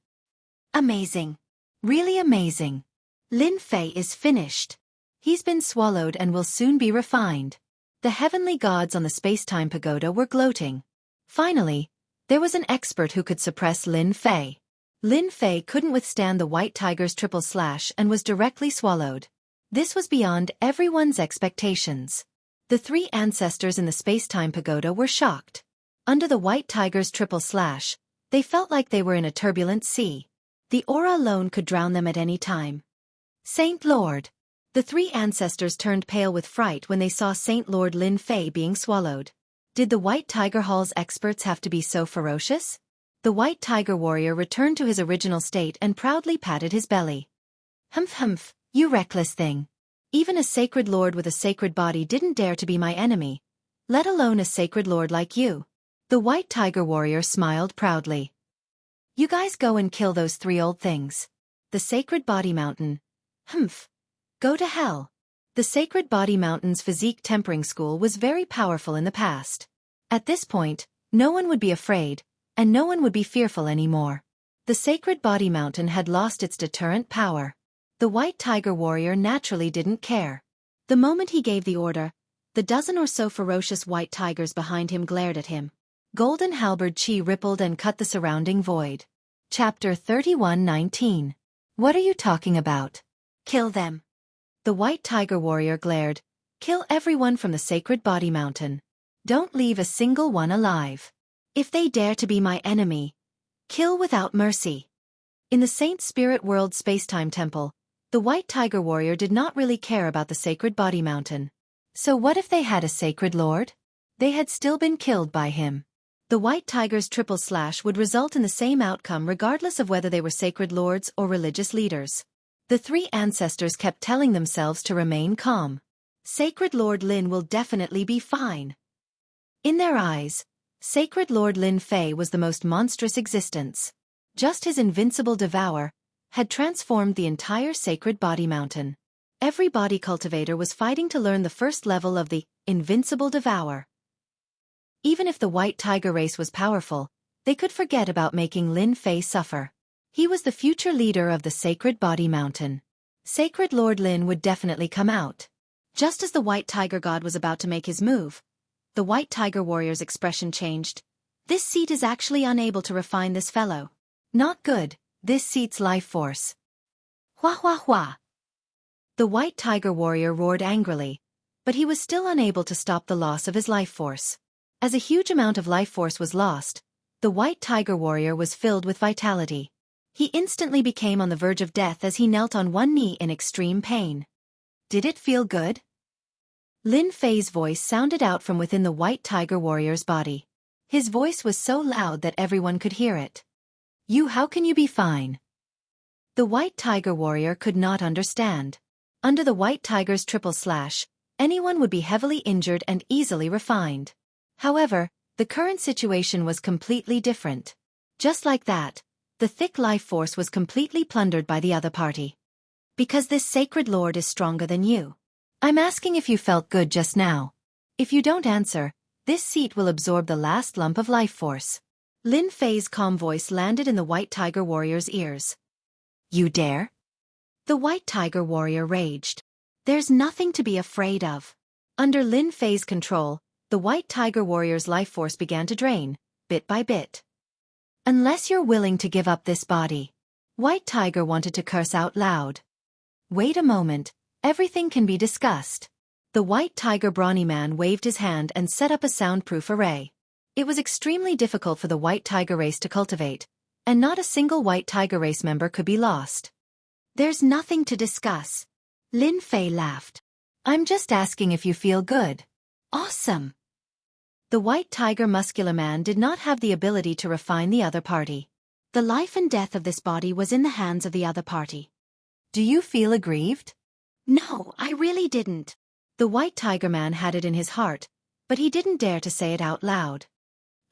Amazing. Really amazing. Lin Fei is finished. He's been swallowed and will soon be refined. The heavenly gods on the space-time pagoda were gloating. Finally, there was an expert who could suppress Lin Fei. Lin Fei couldn't withstand the white tiger's triple slash and was directly swallowed. This was beyond everyone's expectations. The 3 ancestors in the space-time pagoda were shocked. Under the white tiger's triple slash, they felt like they were in a turbulent sea. The aura alone could drown them at any time. Saint Lord. The 3 ancestors turned pale with fright when they saw Saint Lord Lin Fei being swallowed. Did the White Tiger Hall's experts have to be so ferocious? The White Tiger warrior returned to his original state and proudly patted his belly. Humph humph, you reckless thing. Even a sacred lord with a sacred body didn't dare to be my enemy, let alone a sacred lord like you. The White Tiger warrior smiled proudly. You guys go and kill those 3 old things. The Sacred Body Mountain. Humph. Go to hell. The Sacred Body Mountain's physique tempering school was very powerful in the past. At this point, no one would be afraid, and no one would be fearful anymore. The Sacred Body Mountain had lost its deterrent power. The White Tiger warrior naturally didn't care. The moment he gave the order, the dozen or so ferocious white tigers behind him glared at him. Golden halberd chi rippled and cut the surrounding void. Chapter 31:19. What are you talking about? Kill them. The White Tiger warrior glared. Kill everyone from the Sacred Body Mountain. Don't leave a single one alive. If they dare to be my enemy, kill without mercy. In the Saint Spirit World Spacetime Temple, the White Tiger warrior did not really care about the Sacred Body Mountain. So what if they had a sacred lord? They had still been killed by him. The White Tiger's triple slash would result in the same outcome regardless of whether they were sacred lords or religious leaders. The 3 ancestors kept telling themselves to remain calm. Sacred Lord Lin will definitely be fine. In their eyes, Sacred Lord Lin Fei was the most monstrous existence. Just his invincible devour had transformed the entire Sacred Body Mountain. Every body cultivator was fighting to learn the first level of the invincible devour. Even if the White Tiger race was powerful, they could forget about making Lin Fei suffer. He was the future leader of the Sacred Body Mountain. Sacred Lord Lin would definitely come out. Just as the White Tiger God was about to make his move, the White Tiger warrior's expression changed. This seat is actually unable to refine this fellow. Not good, this seat's life force. Hua hua hua. The White Tiger warrior roared angrily, but he was still unable to stop the loss of his life force. As a huge amount of life force was lost, the White Tiger warrior was filled with vitality. He instantly became on the verge of death as he knelt on one knee in extreme pain. Did it feel good? Lin Fei's voice sounded out from within the White Tiger warrior's body. His voice was so loud that everyone could hear it. How can you be fine? The White Tiger warrior could not understand. Under the White Tiger's triple slash, anyone would be heavily injured and easily refined. However, the current situation was completely different. Just like that, the thick life force was completely plundered by the other party. Because this sacred lord is stronger than you. I'm asking if you felt good just now. If you don't answer, this seat will absorb the last lump of life force. Lin Fei's calm voice landed in the White Tiger warrior's ears. You dare? The White Tiger warrior raged. There's nothing to be afraid of. Under Lin Fei's control, the White Tiger warrior's life force began to drain, bit by bit. Unless you're willing to give up this body. White Tiger wanted to curse out loud. Wait a moment, everything can be discussed. The White Tiger brawny man waved his hand and set up a soundproof array. It was extremely difficult for the White Tiger race to cultivate, and not a single White Tiger race member could be lost. There's nothing to discuss. Lin Fei laughed. I'm just asking if you feel good. Awesome. The White Tiger muscular man did not have the ability to refine the other party. The life and death of this body was in the hands of the other party. Do you feel aggrieved? No, I really didn't. The White Tiger man had it in his heart, but he didn't dare to say it out loud.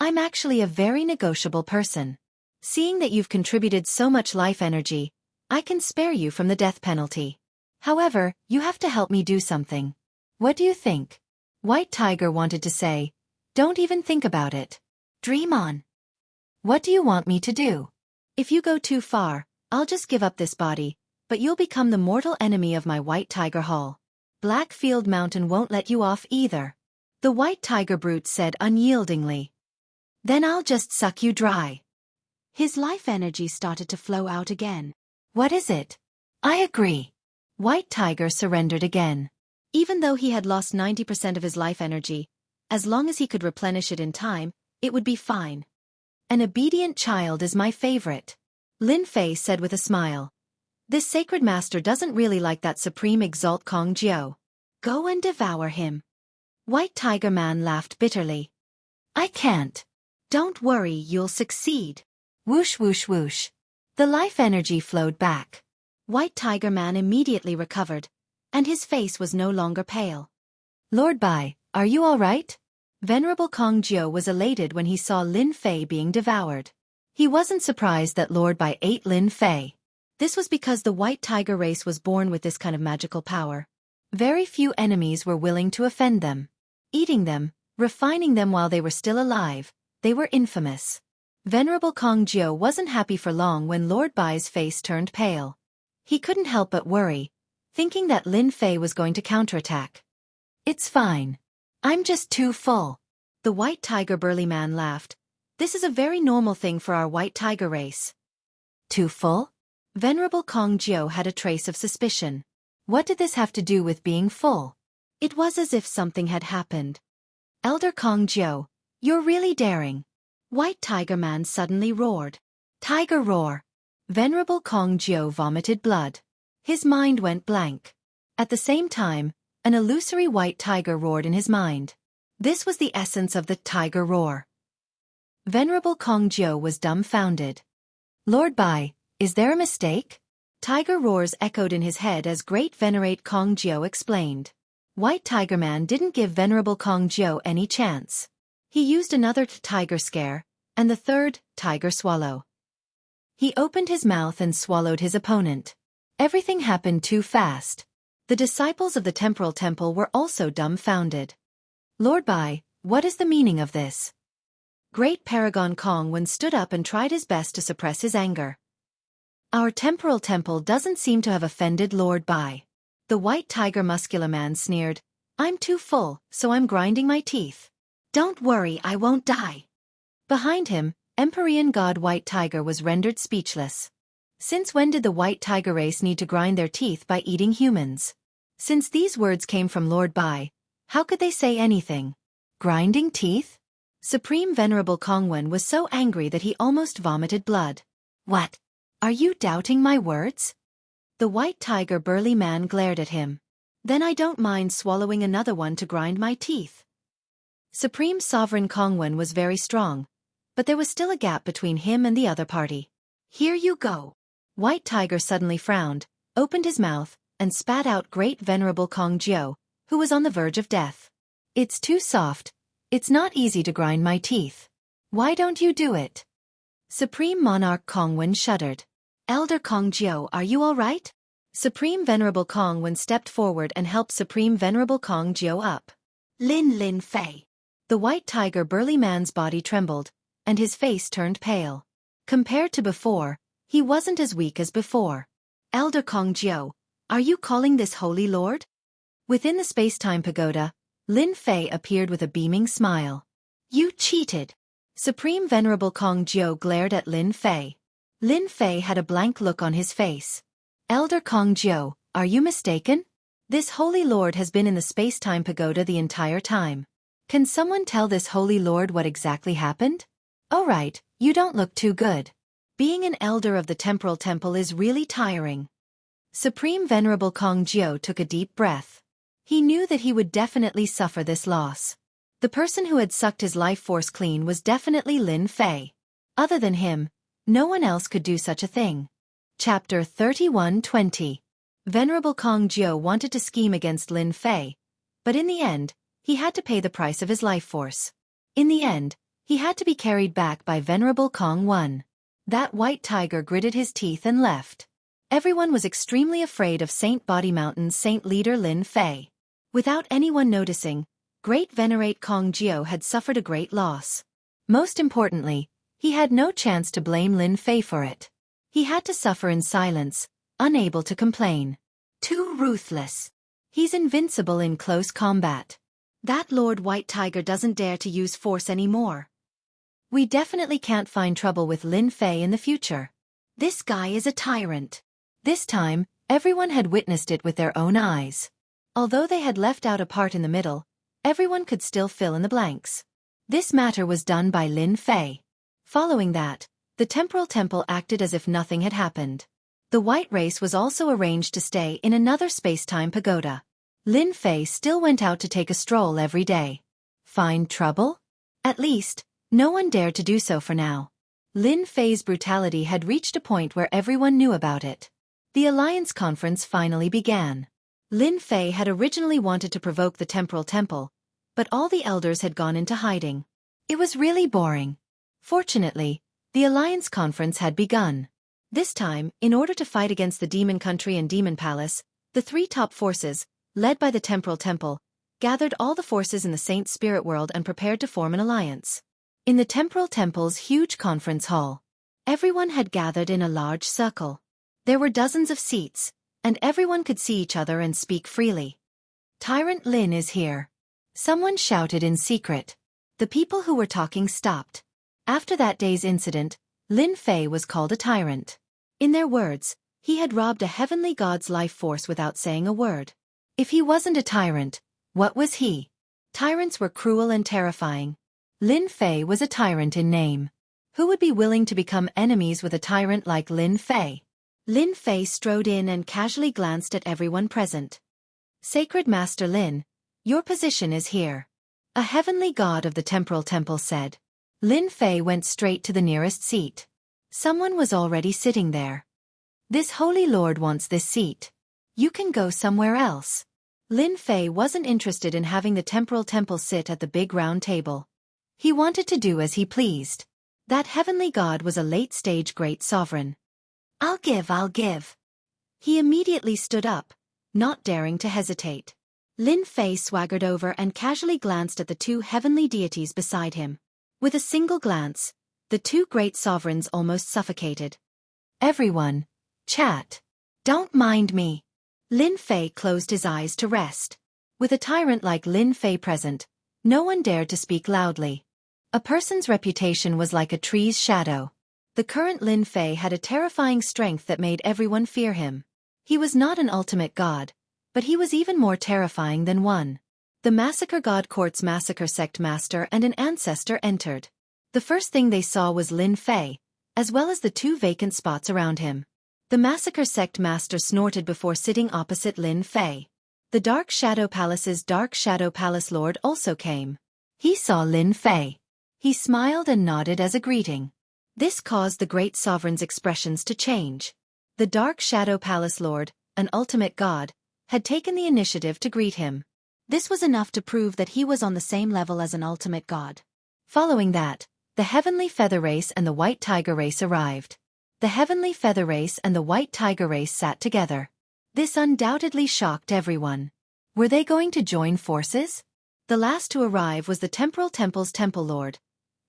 I'm actually a very negotiable person. Seeing that you've contributed so much life energy, I can spare you from the death penalty. However, you have to help me do something. What do you think? White Tiger wanted to say, don't even think about it. Dream on. What do you want me to do? If you go too far, I'll just give up this body, but you'll become the mortal enemy of my White Tiger Hall. Blackfield Mountain won't let you off either. The White Tiger brute said unyieldingly. Then I'll just suck you dry. His life energy started to flow out again. What is it? I agree. White Tiger surrendered again. Even though he had lost 90% of his life energy, as long as he could replenish it in time, it would be fine. An obedient child is my favorite. Lin Fei said with a smile. This sacred master doesn't really like that supreme exalt Kong Jiao. Go and devour him. White Tiger man laughed bitterly.
I can't. Don't worry, you'll succeed. Whoosh whoosh whoosh. The life energy flowed back. White Tiger Man immediately recovered, and his face was no longer pale.
Lord Bai, are you all right? Venerable Kong Jiu was elated when he saw Lin Fei being devoured. He wasn't surprised that Lord Bai ate Lin Fei. This was because the White Tiger race was born with this kind of magical power. Very few enemies were willing to offend them. Eating them, refining them while they were still alive, they were infamous. Venerable Kong Jiu wasn't happy for long when Lord Bai's face turned pale. He couldn't help but worry, thinking that Lin Fei was going to counterattack. It's fine. I'm just too full. The White Tiger burly man laughed. This is a very normal thing for our White Tiger race. Too full? Venerable Kong Jiu had a trace of suspicion. What did this have to do with being full? It was as if something had happened. Elder Kong Jiu, you're really daring. White Tiger Man suddenly roared. Tiger roar. Venerable Kong Jiu vomited blood. His mind went blank. At the same time, an illusory white tiger roared in his mind. This was the essence of the tiger roar. Venerable Kong Jiu was dumbfounded. Lord Bai, is there a mistake? Tiger roars echoed in his head as Great Venerate Kong Jiu explained. White Tiger Man didn't give Venerable Kong Jiu any chance. He used another tiger scare, and the third, tiger swallow. He opened his mouth and swallowed his opponent. Everything happened too fast. The disciples of the Temporal Temple were also dumbfounded. Lord Bai, what is the meaning of this? Great Paragon Kongwen stood up and tried his best to suppress his anger. Our Temporal Temple doesn't seem to have offended Lord Bai. The White Tiger Muscular Man sneered. I'm too full, so I'm grinding my teeth. Don't worry, I won't die. Behind him, Empyrean God White Tiger was rendered speechless. Since when did the White Tiger race need to grind their teeth by eating humans? Since these words came from Lord Bai, how could they say anything? Grinding teeth? Supreme Venerable Kongwen was so angry that he almost vomited blood. What? Are you doubting my words? The White Tiger burly man glared at him. Then I don't mind swallowing another one to grind my teeth. Supreme Sovereign Kongwen was very strong, but there was still a gap between him and the other party. Here you go. White Tiger suddenly frowned, opened his mouth, and spat out Great Venerable Kong Jiu, who was on the verge of death. It's too soft. It's not easy to grind my teeth. Why don't you do it? Supreme Monarch Kongwen shuddered. Elder Kong Jiu, are you all right? Supreme Venerable Kongwen stepped forward and helped Supreme Venerable Kong Jiu up. Lin Fei. The White Tiger burly man's body trembled, and his face turned pale. Compared to before, he wasn't as weak as before. Elder Kong Jiu, are you calling this Holy Lord? Within the space-time pagoda, Lin Fei appeared with a beaming smile. You cheated. Supreme Venerable Kong Jiu glared at Lin Fei. Lin Fei had a blank look on his face. Elder Kong Jiu, are you mistaken? This Holy Lord has been in the space-time pagoda the entire time. Can someone tell this Holy Lord what exactly happened? Oh right, you don't look too good. Being an elder of the Temporal Temple is really tiring. Supreme Venerable Kong Jiu took a deep breath. He knew that he would definitely suffer this loss. The person who had sucked his life force clean was definitely Lin Fei. Other than him, no one else could do such a thing. Chapter 31:20. Venerable Kong Jiu wanted to scheme against Lin Fei, but in the end, he had to pay the price of his life force. In the end, he had to be carried back by Venerable Kong One. That White Tiger gritted his teeth and left. Everyone was extremely afraid of Saint Body Mountain's Saint Leader Lin Fei. Without anyone noticing, Great Venerate Kong Jiu had suffered a great loss. Most importantly, he had no chance to blame Lin Fei for it. He had to suffer in silence, unable to complain. Too ruthless. He's invincible in close combat. That Lord White Tiger doesn't dare to use force anymore. We definitely can't find trouble with Lin Fei in the future. This guy is a tyrant. This time, everyone had witnessed it with their own eyes. Although they had left out a part in the middle, everyone could still fill in the blanks. This matter was done by Lin Fei. Following that, the Temporal Temple acted as if nothing had happened. The white race was also arranged to stay in another space-time pagoda. Lin Fei still went out to take a stroll every day. Find trouble? At least, no one dared to do so for now. Lin Fei's brutality had reached a point where everyone knew about it. The Alliance Conference finally began. Lin Fei had originally wanted to provoke the Temporal Temple, but all the elders had gone into hiding. It was really boring. Fortunately, the Alliance Conference had begun. This time, in order to fight against the Demon Country and Demon Palace, the three top forces, led by the Temporal Temple, gathered all the forces in the Saint Spirit world and prepared to form an alliance. In the Temporal Temple's huge conference hall, everyone had gathered in a large circle. There were dozens of seats, and everyone could see each other and speak freely. Tyrant Lin is here. Someone shouted in secret. The people who were talking stopped. After that day's incident, Lin Fei was called a tyrant. In their words, he had robbed a heavenly god's life force without saying a word. If he wasn't a tyrant, what was he? Tyrants were cruel and terrifying. Lin Fei was a tyrant in name. Who would be willing to become enemies with a tyrant like Lin Fei? Lin Fei strode in and casually glanced at everyone present. Sacred Master Lin, your position is here. A heavenly god of the Temporal Temple said. Lin Fei went straight to the nearest seat. Someone was already sitting there. This holy lord wants this seat. You can go somewhere else. Lin Fei wasn't interested in having the Temporal Temple sit at the big round table. He wanted to do as he pleased. That heavenly god was a late-stage great sovereign. I'll give. He immediately stood up, not daring to hesitate. Lin Fei swaggered over and casually glanced at the two heavenly deities beside him. With a single glance, the two great sovereigns almost suffocated. Everyone, chat. Don't mind me. Lin Fei closed his eyes to rest. With a tyrant like Lin Fei present, no one dared to speak loudly. A person's reputation was like a tree's shadow. The current Lin Fei had a terrifying strength that made everyone fear him. He was not an ultimate god, but he was even more terrifying than one. The Massacre God Court's Massacre Sect Master and an ancestor entered. The first thing they saw was Lin Fei, as well as the two vacant spots around him. The Massacre Sect Master snorted before sitting opposite Lin Fei. The Dark Shadow Palace's Dark Shadow Palace Lord also came. He saw Lin Fei. He smiled and nodded as a greeting. This caused the great sovereign's expressions to change. The Dark Shadow Palace Lord, an ultimate god, had taken the initiative to greet him. This was enough to prove that he was on the same level as an ultimate god. Following that, the Heavenly Feather Race and the White Tiger Race arrived. The Heavenly Feather Race and the White Tiger Race sat together. This undoubtedly shocked everyone. Were they going to join forces? The last to arrive was the Temporal Temple's Temple Lord,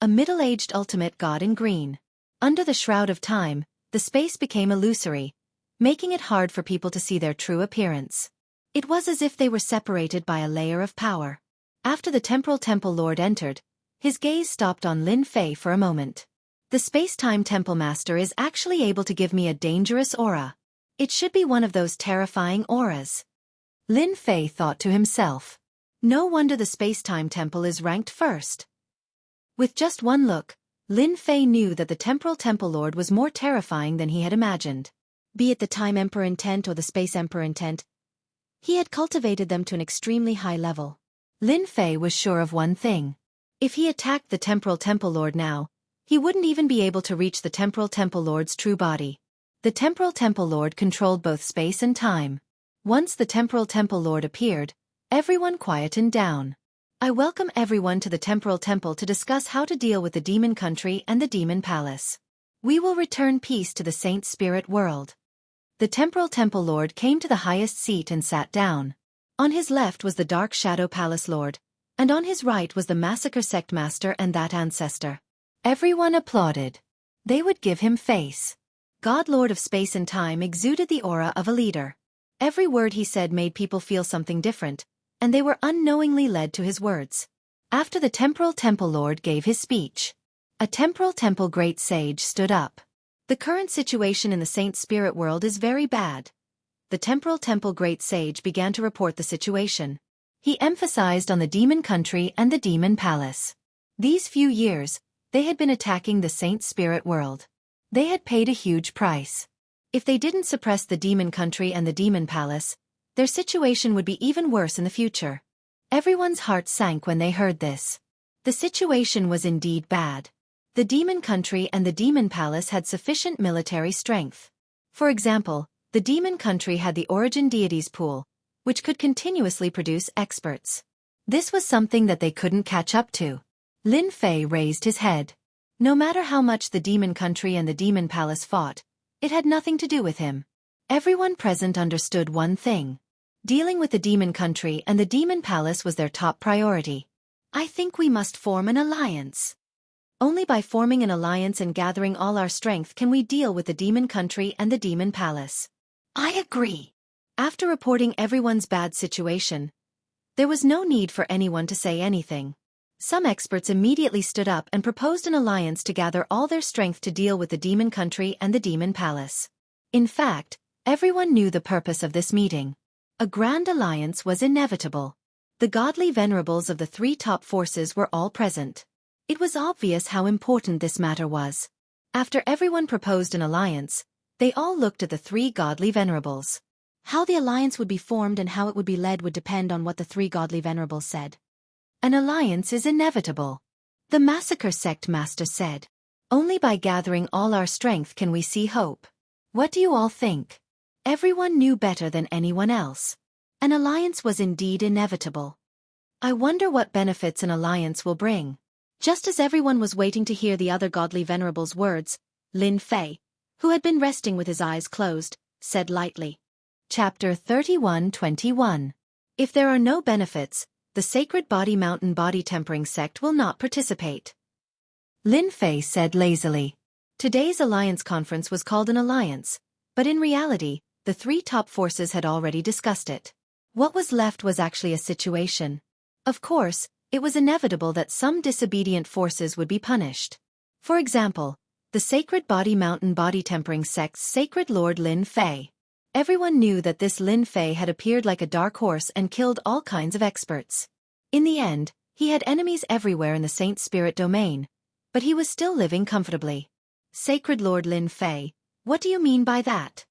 a middle-aged ultimate god in green. Under the shroud of time, the space became illusory, making it hard for people to see their true appearance. It was as if they were separated by a layer of power. After the Temporal Temple Lord entered, his gaze stopped on Lin Fei for a moment. The Space-Time Temple Master is actually able to give me a dangerous aura. It should be one of those terrifying auras. Lin Fei thought to himself. No wonder the Space-Time Temple is ranked first. With just one look, Lin Fei knew that the Temporal Temple Lord was more terrifying than he had imagined. Be it the Time Emperor intent or the Space Emperor intent, he had cultivated them to an extremely high level. Lin Fei was sure of one thing. If he attacked the Temporal Temple Lord now, he wouldn't even be able to reach the Temporal Temple Lord's true body. The Temporal Temple Lord controlled both space and time. Once the Temporal Temple Lord appeared, everyone quietened down. I welcome everyone to the Temporal Temple to discuss how to deal with the Demon Country and the Demon Palace. We will return peace to the Saint Spirit world. The Temporal Temple Lord came to the highest seat and sat down. On his left was the Dark Shadow Palace Lord, and on his right was the Massacre Sect Master and that ancestor. Everyone applauded. They would give him face. God Lord of Space and Time exuded the aura of a leader. Every word he said made people feel something different, and they were unknowingly led to his words. After the Temporal Temple Lord gave his speech, a Temporal Temple Great Sage stood up. The current situation in the Saint Spirit world is very bad. The Temporal Temple Great Sage began to report the situation. He emphasized on the Demon Country and the Demon Palace. These few years, they had been attacking the Saint Spirit world. They had paid a huge price. If they didn't suppress the Demon Country and the Demon Palace, their situation would be even worse in the future. Everyone's heart sank when they heard this. The situation was indeed bad. The demon country and the demon palace had sufficient military strength. For example, the demon country had the origin deities pool, which could continuously produce experts. This was something that they couldn't catch up to. Lin Fei raised his head. No matter how much the demon country and the demon palace fought, it had nothing to do with him. Everyone present understood one thing. Dealing with the demon country and the demon palace was their top priority. I think we must form an alliance. Only by forming an alliance and gathering all our strength can we deal with the demon country and the demon palace. I agree. After reporting everyone's bad situation, there was no need for anyone to say anything. Some experts immediately stood up and proposed an alliance to gather all their strength to deal with the demon country and the demon palace. In fact, everyone knew the purpose of this meeting. A grand alliance was inevitable. The godly venerables of the three top forces were all present. It was obvious how important this matter was. After everyone proposed an alliance, they all looked at the three godly venerables. How the alliance would be formed and how it would be led would depend on what the three godly venerables said. An alliance is inevitable. The massacre sect master said. Only by gathering all our strength can we see hope. What do you all think? Everyone knew better than anyone else. An alliance was indeed inevitable. I wonder what benefits an alliance will bring. Just as everyone was waiting to hear the other godly venerable's words, Lin Fei, who had been resting with his eyes closed, said lightly. Chapter 31:21. If there are no benefits, the Sacred Body Mountain Body Tempering Sect will not participate. Lin Fei said lazily. Today's alliance conference was called an alliance, but in reality, the three top forces had already discussed it. What was left was actually a situation. Of course, it was inevitable that some disobedient forces would be punished. For example, the Sacred Body Mountain Body Tempering Sect's Sacred Lord Lin Fei. Everyone knew that this Lin Fei had appeared like a dark horse and killed all kinds of experts. In the end, he had enemies everywhere in the Saint Spirit domain, but he was still living comfortably. Sacred Lord Lin Fei, what do you mean by that?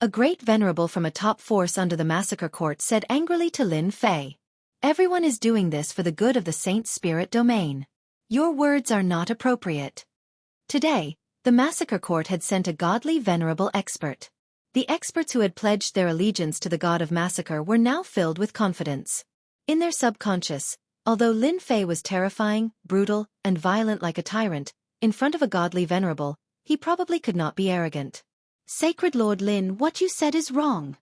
A great venerable from a top force under the massacre court said angrily to Lin Fei. Everyone is doing this for the good of the Saint Spirit domain. Your words are not appropriate. Today, the massacre court had sent a godly venerable expert. The experts who had pledged their allegiance to the god of massacre were now filled with confidence. In their subconscious, although Lin Fei was terrifying, brutal, and violent like a tyrant, in front of a godly venerable, he probably could not be arrogant. Sacred Lord Lin, what you said is wrong,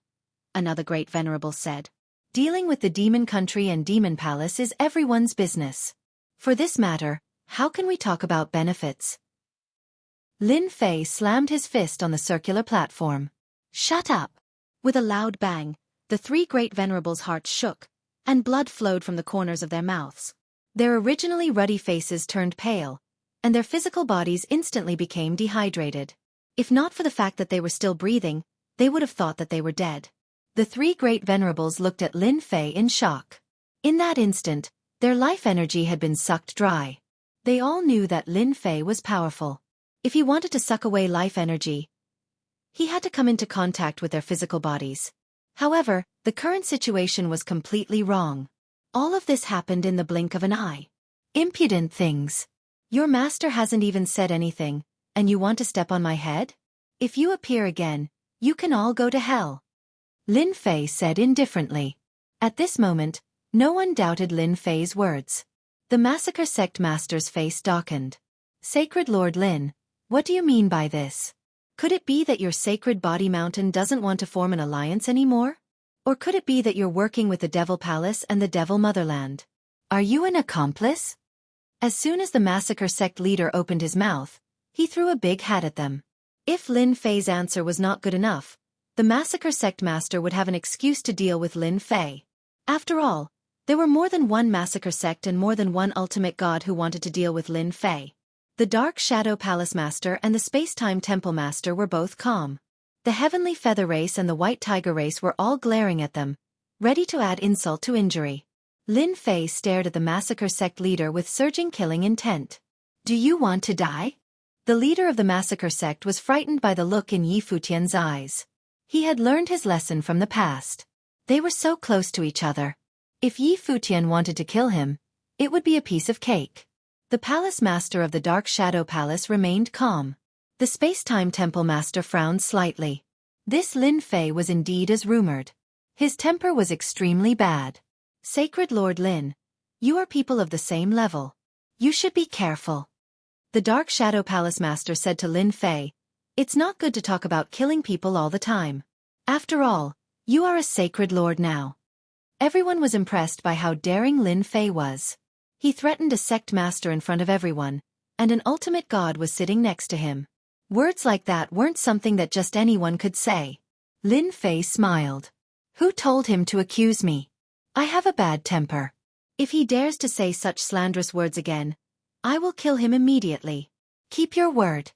another great venerable said. Dealing with the demon country and demon palace is everyone's business. For this matter, how can we talk about benefits? Lin Fei slammed his fist on the circular platform. Shut up! With a loud bang, the three great venerables' hearts shook, and blood flowed from the corners of their mouths. Their originally ruddy faces turned pale, and their physical bodies instantly became dehydrated. If not for the fact that they were still breathing, they would have thought that they were dead. The three great venerables looked at Lin Fei in shock. In that instant, their life energy had been sucked dry. They all knew that Lin Fei was powerful. If he wanted to suck away life energy, he had to come into contact with their physical bodies. However, the current situation was completely wrong. All of this happened in the blink of an eye. Impudent things. Your master hasn't even said anything, and you want to step on my head? If you appear again, you can all go to hell. Lin Fei said indifferently. At this moment, no one doubted Lin Fei's words. The massacre sect master's face darkened. Sacred Lord Lin, what do you mean by this? Could it be that your Sacred Body Mountain doesn't want to form an alliance anymore? Or could it be that you're working with the Devil Palace and the Devil Motherland? Are you an accomplice? As soon as the massacre sect leader opened his mouth, he threw a big hat at them. If Lin Fei's answer was not good enough, the massacre sect master would have an excuse to deal with Lin Fei. After all, there were more than one massacre sect and more than one ultimate god who wanted to deal with Lin Fei. The Dark Shadow Palace Master and the Space-Time Temple Master were both calm. The Heavenly Feather Race and the White Tiger Race were all glaring at them, ready to add insult to injury. Lin Fei stared at the massacre sect leader with surging killing intent. Do you want to die? The leader of the massacre sect was frightened by the look in Yi Futian's eyes. He had learned his lesson from the past. They were so close to each other. If Yi Futian wanted to kill him, It would be a piece of cake. The palace master of the Dark Shadow Palace remained calm. The space-time temple master frowned slightly. This Lin Fei was indeed as rumored. His temper was extremely bad. Sacred Lord Lin, you are people of the same level. You should be careful. The Dark Shadow Palace master said to Lin Fei, it's not good to talk about killing people all the time. After all, you are a sacred lord now. Everyone was impressed by how daring Lin Fei was. He threatened a sect master in front of everyone, and an ultimate god was sitting next to him. Words like that weren't something that just anyone could say. Lin Fei smiled. Who told him to accuse me? I have a bad temper. If he dares to say such slanderous words again, I will kill him immediately. Keep your word.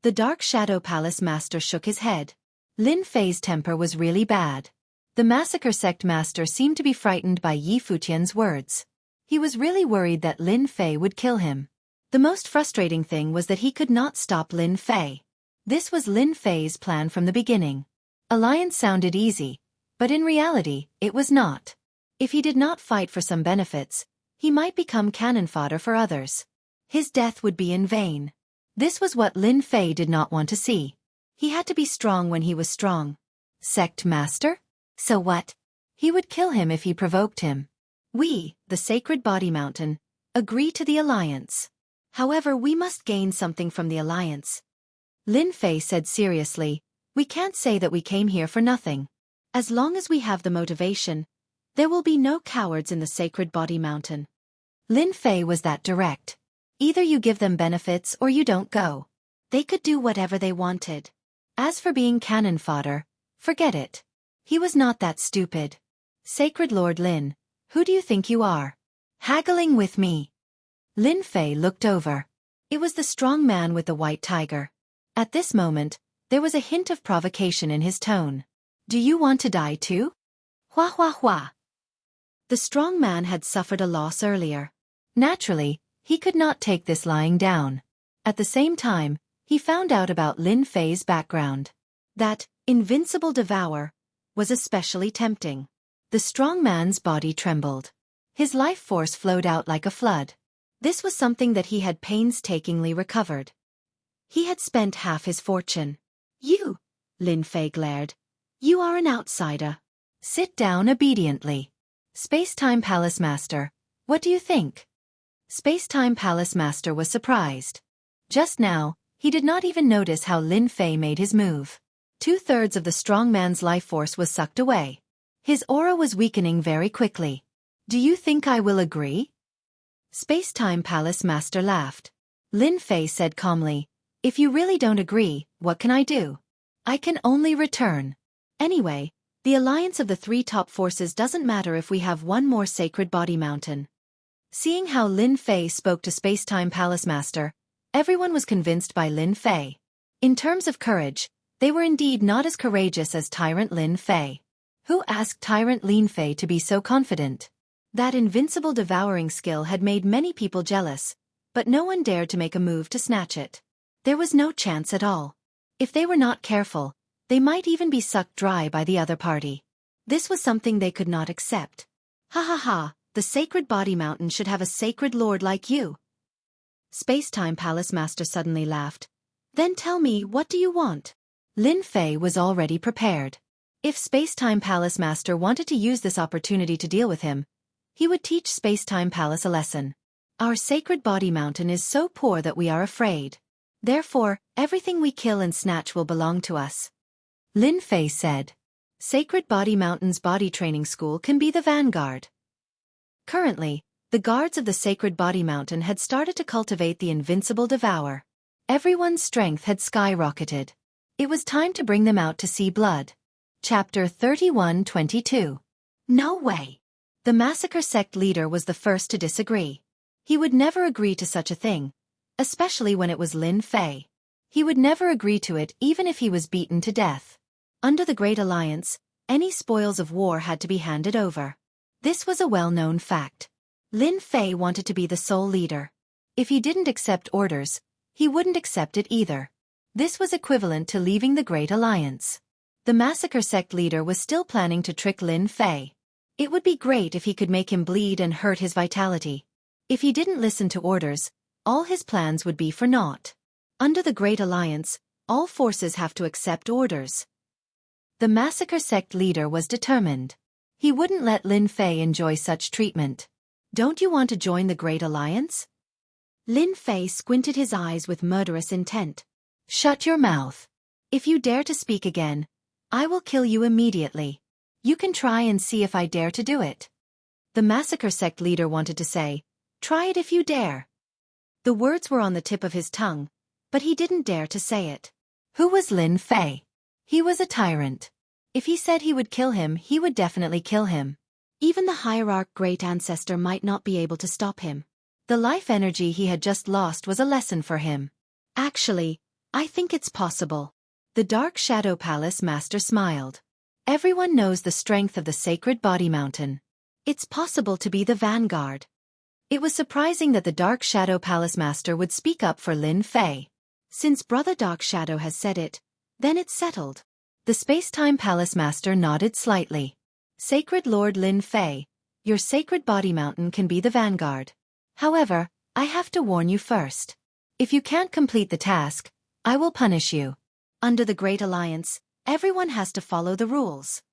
The Dark Shadow Palace master shook his head. Lin Fei's temper was really bad. The massacre sect master seemed to be frightened by Yi Futian's words. He was really worried that Lin Fei would kill him. The most frustrating thing was that he could not stop Lin Fei. This was Lin Fei's plan from the beginning. Alliance sounded easy, but in reality, it was not. If he did not fight for some benefits, he might become cannon fodder for others. His death would be in vain. This was what Lin Fei did not want to see. He had to be strong when he was strong. Sect master? So what? He would kill him if he provoked him. We, the Sacred Body Mountain, agree to the alliance. However, we must gain something from the alliance. Lin Fei said seriously, we can't say that we came here for nothing. As long as we have the motivation, there will be no cowards in the Sacred Body Mountain. Lin Fei was that direct. Either you give them benefits or you don't go. They could do whatever they wanted. As for being cannon fodder, forget it. He was not that stupid. Sacred Lord Lin, who do you think you are? Haggling with me. Lin Fei looked over. It was the strong man with the white tiger. At this moment, there was a hint of provocation in his tone. Do you want to die too? Hua hua hua. The strong man had suffered a loss earlier. Naturally, he could not take this lying down. At the same time, he found out about Lin Fei's background. That invincible devour was especially tempting. The strong man's body trembled. His life force flowed out like a flood. This was something that he had painstakingly recovered. He had spent half his fortune. You, Lin Fei glared. You are an outsider. Sit down obediently. Space-Time Palace Master, what do you think? Space-Time Palace Master was surprised. Just now, he did not even notice how Lin Fei made his move. 2/3 of the strong man's life force was sucked away. His aura was weakening very quickly. Do you think I will agree? Space-Time Palace Master laughed. Lin Fei said calmly, if you really don't agree, what can I do? I can only return. Anyway, the alliance of the 3 top forces doesn't matter if we have one more Sacred Body Mountain. Seeing how Lin Fei spoke to Space-Time Palace Master, everyone was convinced by Lin Fei. In terms of courage, they were indeed not as courageous as Tyrant Lin Fei. Who asked Tyrant Lin Fei to be so confident? That invincible devouring skill had made many people jealous, but no one dared to make a move to snatch it. There was no chance at all. If they were not careful, they might even be sucked dry by the other party. This was something they could not accept. Ha ha ha, the Sacred Body Mountain should have a sacred lord like you. Space-Time Palace Master suddenly laughed. Then tell me, what do you want? Lin Fei was already prepared. If Space-Time Palace Master wanted to use this opportunity to deal with him, he would teach Space-Time Palace a lesson. Our Sacred Body Mountain is so poor that we are afraid. Therefore, everything we kill and snatch will belong to us. Lin Fei said. Sacred Body Mountain's body training school can be the vanguard. Currently, the guards of the Sacred Body Mountain had started to cultivate the invincible devour. Everyone's strength had skyrocketed. It was time to bring them out to see blood. Chapter 31-22. No way. The massacre sect leader was the first to disagree. He would never agree to such a thing, especially when it was Lin Fei. He would never agree to it even if he was beaten to death. Under the Great Alliance, any spoils of war had to be handed over. This was a well-known fact. Lin Fei wanted to be the sole leader. If he didn't accept orders, he wouldn't accept it either. This was equivalent to leaving the Great Alliance. The massacre sect leader was still planning to trick Lin Fei. It would be great if he could make him bleed and hurt his vitality. If he didn't listen to orders, all his plans would be for naught. Under the Great Alliance, all forces have to accept orders. The massacre sect leader was determined. He wouldn't let Lin Fei enjoy such treatment. Don't you want to join the Great Alliance?
Lin Fei squinted his eyes with murderous intent.
Shut your mouth. If you dare to speak again, I will kill you immediately. You can try and see if I dare to do it. The massacre sect leader wanted to say, try it if you dare. The words were on the tip of his tongue, but he didn't dare to say it. Who was Lin Fei? He was a tyrant. If he said he would kill him, he would definitely kill him.
Even the hierarch great ancestor might not be able to stop him.
The life energy he had just lost was a lesson for him.
Actually, I think it's possible.
The Dark Shadow Palace Master smiled. Everyone knows the strength of the Sacred Body Mountain.
It's possible to be the vanguard.
It was surprising that the Dark Shadow Palace Master would speak up for Lin Fei.
Since Brother Dark Shadow has said it, then it's settled.
The Space-Time Palace Master nodded slightly. Sacred Lord Lin Fei, your Sacred Body Mountain can be the vanguard. However, I have to warn you first. If you can't complete the task, I will punish you.
Under the Great Alliance, everyone has to follow the rules.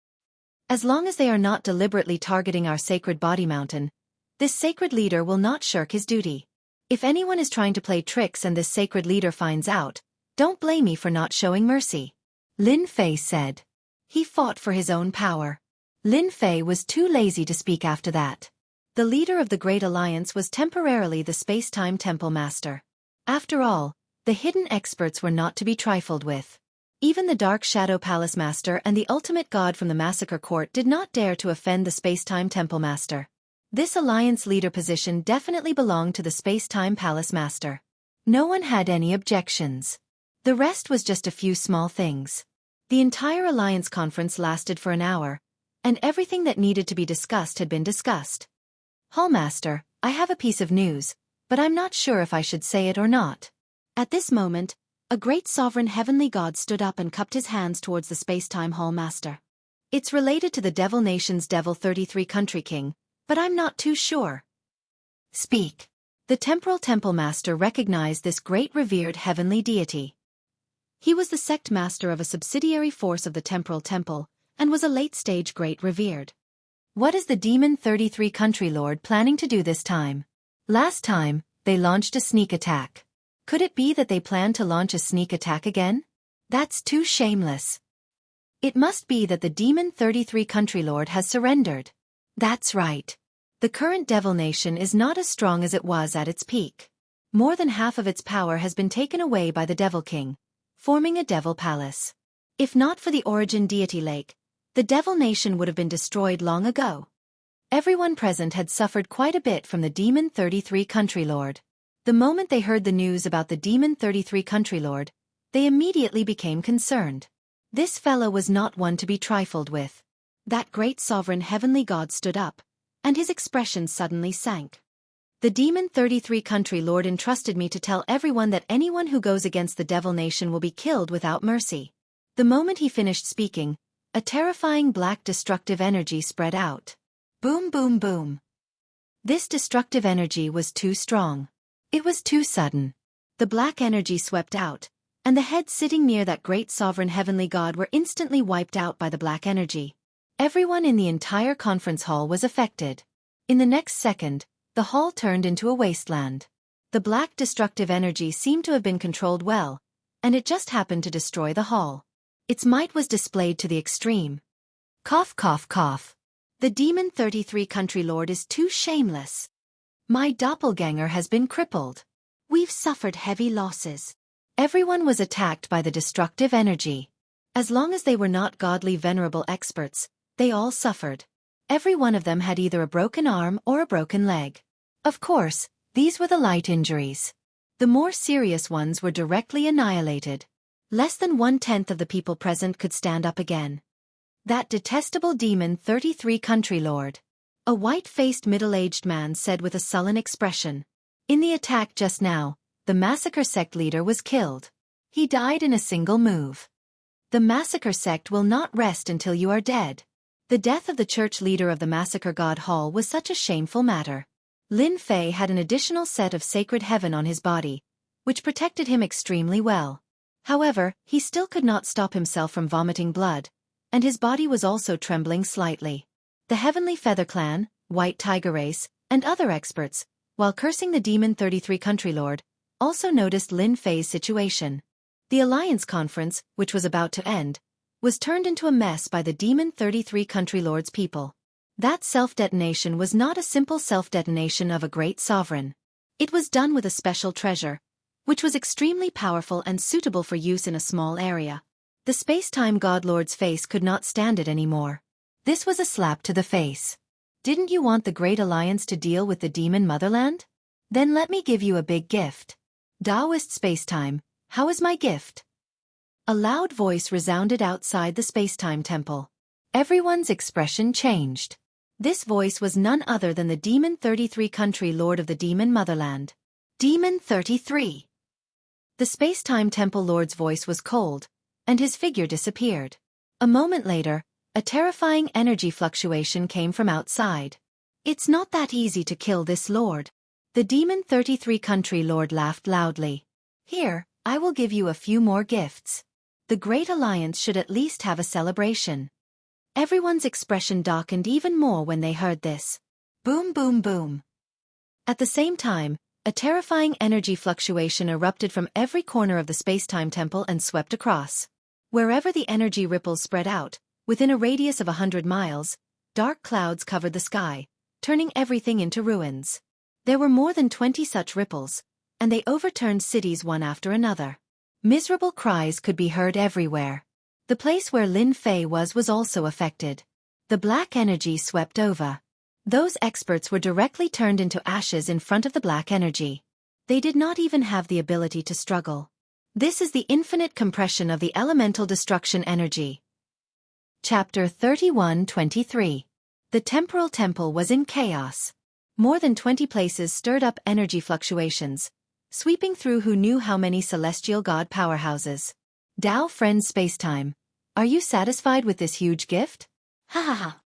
As long as they are not deliberately targeting our Sacred Body Mountain, this sacred leader will not shirk his duty. If anyone is trying to play tricks and this sacred leader finds out, don't blame me for not showing mercy. Lin Fei said. He fought for his own power. Lin Fei was too lazy to speak after that. The leader of the Great Alliance was temporarily the Space-Time Temple Master. After all, the hidden experts were not to be trifled with. Even the Dark Shadow Palace Master and the ultimate god from the Massacre Court did not dare to offend the Space-Time Temple Master. This Alliance leader position definitely belonged to the Space-Time Palace Master. No one had any objections. The rest was just a few small things. The entire Alliance conference lasted for an hour, and everything that needed to be discussed had been discussed. Hallmaster, I have a piece of news, but I'm not sure if I should say it or not.
At this moment, a great sovereign heavenly god stood up and cupped his hands towards the Space-Time Hall Master.
It's related to the Devil Nation's Devil 33 Country King, but I'm not too sure. Speak. The Temporal Temple Master recognized this great revered heavenly deity.
He was the sect master of a subsidiary force of the Temporal Temple, and was a late-stage great revered.
What is the Demon 33 Country Lord planning to do this time? Last time, they launched a sneak attack. Could it be that they plan to launch a sneak attack again? That's too shameless. It must be that the Demon 33 Country Lord has surrendered. That's right. The current Devil Nation is not as strong as it was at its peak. More than half of its power has been taken away by the Devil King, forming a Devil Palace. If not for the Origin Deity Lake, the Devil Nation would have been destroyed long ago. Everyone present had suffered quite a bit from the Demon 33 Country Lord. The moment they heard the news about the Demon 33 Country Lord, they immediately became concerned. This fellow was not one to be trifled with.
That great sovereign heavenly god stood up, and his expression suddenly sank.
The Demon 33 Country Lord entrusted me to tell everyone that anyone who goes against the Devil Nation will be killed without mercy. The moment he finished speaking, a terrifying black destructive energy spread out. Boom, boom, boom. This destructive energy was too strong. It was too sudden. The black energy swept out, and the heads sitting near that great sovereign heavenly god were instantly wiped out by the black energy. Everyone in the entire conference hall was affected. In the next second, the hall turned into a wasteland. The black destructive energy seemed to have been controlled well, and it just happened to destroy the hall. Its might was displayed to the extreme. Cough, cough, cough. The Demon 33 Country Lord is too shameless. My doppelganger has been crippled.
We've suffered heavy losses.
Everyone was attacked by the destructive energy. As long as they were not godly venerable experts, they all suffered. Every one of them had either a broken arm or a broken leg. Of course, these were the light injuries. The more serious ones were directly annihilated. Less than 1/10 of the people present could stand up again. That detestable Demon 33 Country Lord. A white-faced middle-aged man said with a sullen expression. In the attack just now, the massacre sect leader was killed. He died in a single move. The massacre sect will not rest until you are dead. The death of the church leader of the massacre god hall was such a shameful matter. Lin Fei had an additional set of sacred heaven on his body, which protected him extremely well. However, he still could not stop himself from vomiting blood, and his body was also trembling slightly. The Heavenly Feather Clan, White Tiger Race, and other experts, while cursing the Demon 33 Country Lord, also noticed Lin Fei's situation. The Alliance Conference, which was about to end, was turned into a mess by the Demon 33 Country Lord's people. That self-detonation was not a simple self-detonation of a great sovereign. It was done with a special treasure, which was extremely powerful and suitable for use in a small area. The space-time God Lord's face could not stand it anymore. This was a slap to the face. Didn't you want the Great Alliance to deal with the Demon Motherland? Then let me give you a big gift. Taoist space-time, how is my gift? A loud voice resounded outside the space-time temple. Everyone's expression changed. This voice was none other than the Demon 33 Country Lord of the Demon Motherland. Demon 33. The space-time temple lord's voice was cold, and his figure disappeared. A moment later, a terrifying energy fluctuation came from outside. It's not that easy to kill this lord. The Demon 33 Country Lord laughed loudly. Here, I will give you a few more gifts. The Great Alliance should at least have a celebration. Everyone's expression darkened even more when they heard this. Boom, boom, boom. At the same time, a terrifying energy fluctuation erupted from every corner of the space-time temple and swept across. Wherever the energy ripples spread out, within a radius of 100 miles, dark clouds covered the sky, turning everything into ruins. There were more than 20 such ripples, and they overturned cities one after another. Miserable cries could be heard everywhere. The place where Lin Fei was also affected. The black energy swept over. Those experts were directly turned into ashes in front of the black energy. They did not even have the ability to struggle. This is the infinite compression of the elemental destruction energy. Chapter 31-23. The temporal temple was in chaos. More than 20 places stirred up energy fluctuations, sweeping through who knew how many celestial god powerhouses. Tao friend spacetime, are you satisfied with this huge gift? Ha ha ha.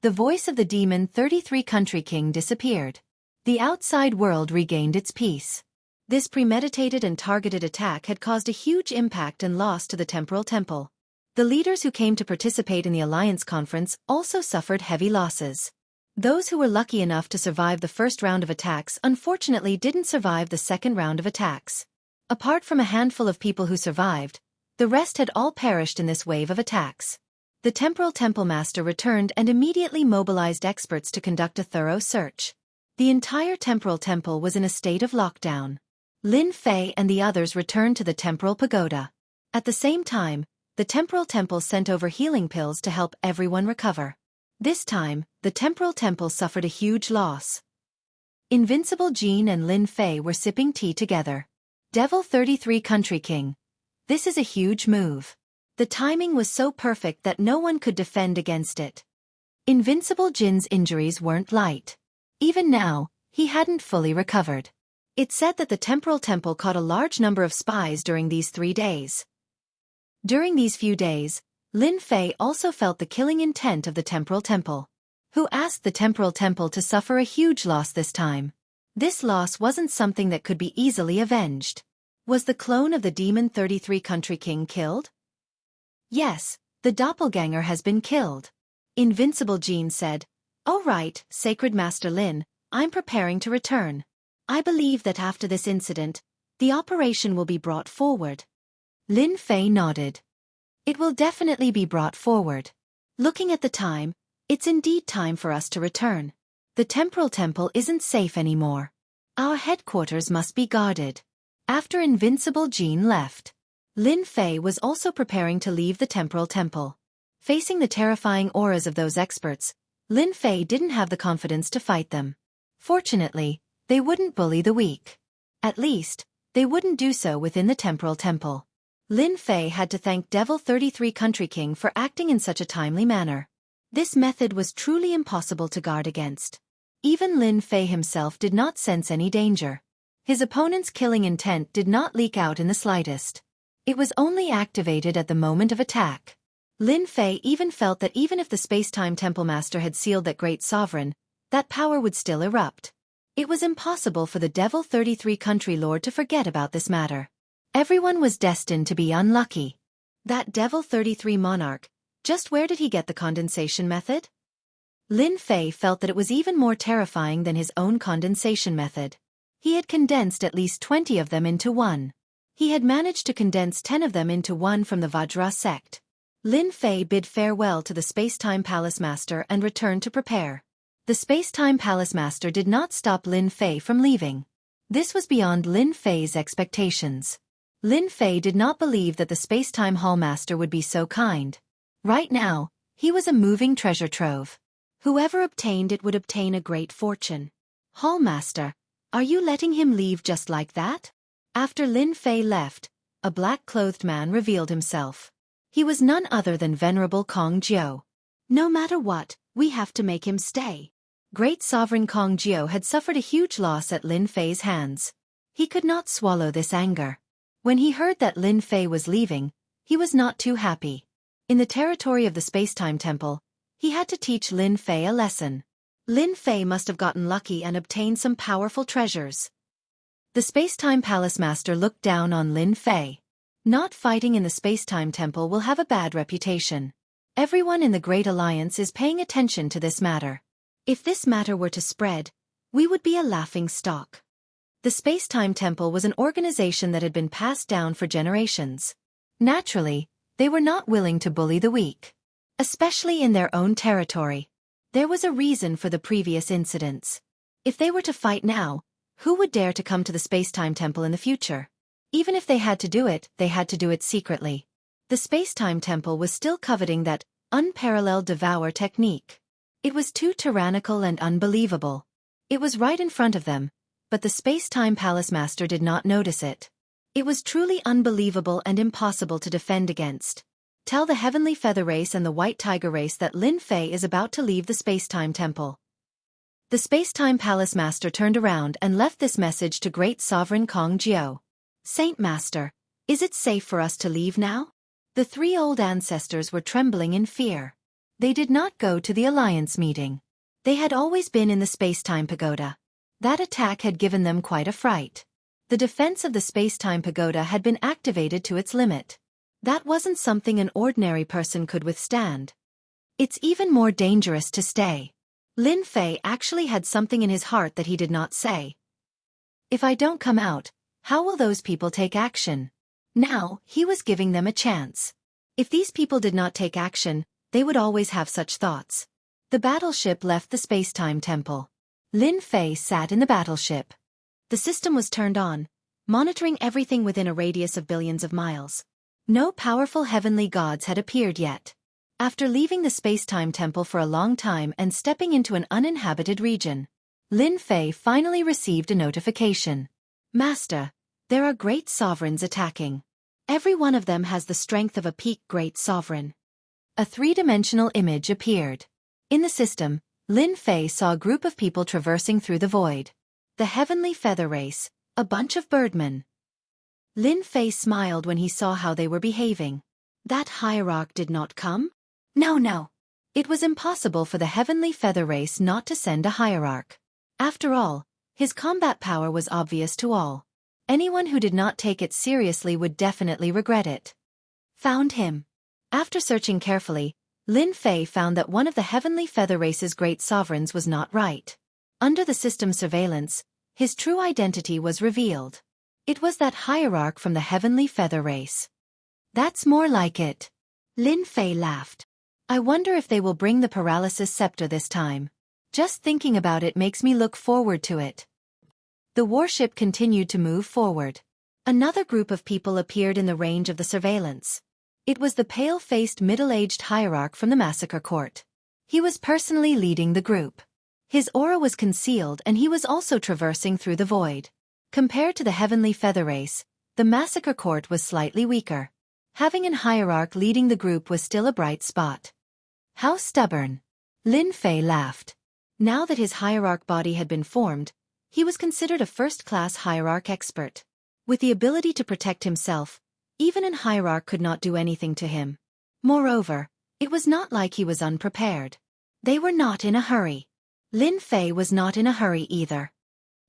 The voice of the Demon 33 Country King disappeared. The outside world regained its peace. This premeditated and targeted attack had caused a huge impact and loss to the temporal temple. The leaders who came to participate in the Alliance Conference also suffered heavy losses. Those who were lucky enough to survive the first round of attacks unfortunately didn't survive the second round of attacks. Apart from a handful of people who survived, the rest had all perished in this wave of attacks. The Temporal Temple Master returned and immediately mobilized experts to conduct a thorough search. The entire Temporal Temple was in a state of lockdown. Lin Fei and the others returned to the Temporal Pagoda. At the same time, the Temporal Temple sent over healing pills to help everyone recover. This time, the Temporal Temple suffered a huge loss. Invincible Jean and Lin Fei were sipping tea together. Devil 33 Country King. This is a huge move. The timing was so perfect that no one could defend against it. Invincible Jin's injuries weren't light. Even now, he hadn't fully recovered. It's said that the Temporal Temple caught a large number of spies during these 3 days. During these few days, Lin Fei also felt the killing intent of the Temporal Temple, who asked the Temporal Temple to suffer a huge loss this time. This loss wasn't something that could be easily avenged. Was the clone of the Demon 33 Country King killed? Yes, the doppelganger has been killed. Invincible Jean said, "All right, Sacred Master Lin, I'm preparing to return. I believe that after this incident, the operation will be brought forward." Lin Fei nodded. It will definitely be brought forward. Looking at the time, it's indeed time for us to return. The Temporal Temple isn't safe anymore. Our headquarters must be guarded. After Invincible Jean left, Lin Fei was also preparing to leave the Temporal Temple. Facing the terrifying auras of those experts, Lin Fei didn't have the confidence to fight them. Fortunately, they wouldn't bully the weak. At least, they wouldn't do so within the Temporal Temple. Lin Fei had to thank Devil 33 Country King for acting in such a timely manner. This method was truly impossible to guard against. Even Lin Fei himself did not sense any danger. His opponent's killing intent did not leak out in the slightest. It was only activated at the moment of attack. Lin Fei even felt that even if the Space-Time Temple Master had sealed that great sovereign, that power would still erupt. It was impossible for the Devil 33 country lord to forget about this matter. Everyone was destined to be unlucky. That Devil 33 monarch, just where did he get the condensation method? Lin Fei felt that it was even more terrifying than his own condensation method. He had condensed at least 20 of them into one. He had managed to condense 10 of them into one from the Vajra sect. Lin Fei bid farewell to the Space-Time Palace Master and returned to prepare. The Space-Time Palace Master did not stop Lin Fei from leaving. This was beyond Lin Fei's expectations. Lin Fei did not believe that the Space-Time Hall Master would be so kind. Right now, he was a moving treasure trove. Whoever obtained it would obtain a great fortune. Hall Master, are you letting him leave just like that? After Lin Fei left, a black-clothed man revealed himself. He was none other than Venerable Kong Jiao. No matter what, we have to make him stay. Great Sovereign Kong Jiao had suffered a huge loss at Lin Fei's hands. He could not swallow this anger. When he heard that Lin Fei was leaving, he was not too happy. In the territory of the Space-Time Temple, he had to teach Lin Fei a lesson. Lin Fei must have gotten lucky and obtained some powerful treasures. The Space-Time Palace Master looked down on Lin Fei. Not fighting in the Space-Time Temple will have a bad reputation. Everyone in the Great Alliance is paying attention to this matter. If this matter were to spread, we would be a laughing stock. The Space-Time Temple was an organization that had been passed down for generations. Naturally, they were not willing to bully the weak. Especially in their own territory. There was a reason for the previous incidents. If they were to fight now, who would dare to come to the Space-Time Temple in the future? Even if they had to do it, they had to do it secretly. The Space-Time Temple was still coveting that unparalleled devour technique. It was too tyrannical and unbelievable. It was right in front of them, but the Space-Time Palace Master did not notice it. It was truly unbelievable and impossible to defend against. Tell the Heavenly Feather Race and the White Tiger Race that Lin Fei is about to leave the Space-Time Temple. The Space-Time Palace Master turned around and left this message to Great Sovereign Kong Jiao. Saint Master, is it safe for us to leave now? The three old ancestors were trembling in fear. They did not go to the Alliance meeting. They had always been in the Space-Time Pagoda. That attack had given them quite a fright. The defense of the Space-Time Pagoda had been activated to its limit. That wasn't something an ordinary person could withstand. It's even more dangerous to stay. Lin Fei actually had something in his heart that he did not say. If I don't come out, how will those people take action? Now, he was giving them a chance. If these people did not take action, they would always have such thoughts. The battleship left the Space-Time Temple. Lin Fei sat in the battleship. The system was turned on, monitoring everything within a radius of billions of miles. No powerful heavenly gods had appeared yet. After leaving the Space-Time Temple for a long time and stepping into an uninhabited region, Lin Fei finally received a notification. Master, there are great sovereigns attacking. Every one of them has the strength of a peak great sovereign. A three-dimensional image appeared. In the system, Lin Fei saw a group of people traversing through the void. The Heavenly Feather Race, a bunch of birdmen. Lin Fei smiled when he saw how they were behaving. That hierarch did not come? No. It was impossible for the Heavenly Feather Race not to send a hierarch. After all, his combat power was obvious to all. Anyone who did not take it seriously would definitely regret it. Found him. After searching carefully, Lin Fei found that one of the Heavenly Feather Race's great sovereigns was not right. Under the system's surveillance, his true identity was revealed. It was that hierarch from the Heavenly Feather Race. That's more like it. Lin Fei laughed. I wonder if they will bring the paralysis scepter this time. Just thinking about it makes me look forward to it. The warship continued to move forward. Another group of people appeared in the range of the surveillance. It was the pale-faced middle-aged hierarch from the massacre court. He was personally leading the group. His aura was concealed and he was also traversing through the void. Compared to the Heavenly Feather Race, the massacre court was slightly weaker. Having an hierarch leading the group was still a bright spot. How stubborn. Lin Fei laughed. Now that his hierarch body had been formed, he was considered a first-class hierarch expert. With the ability to protect himself, even an hierarch could not do anything to him. Moreover, it was not like he was unprepared. They were not in a hurry. Lin Fei was not in a hurry either.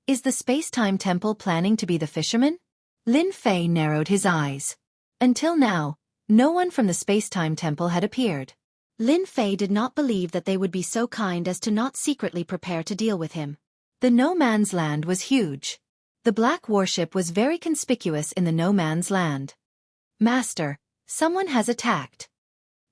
Is the space-time temple planning to be the fisherman? Lin Fei narrowed his eyes. Until now, no one from the space-time temple had appeared.
Lin Fei did not believe that they would be so kind as to not secretly prepare to deal with him.
The no man's land was huge. The black warship was very conspicuous in the no man's land. Master, someone has attacked.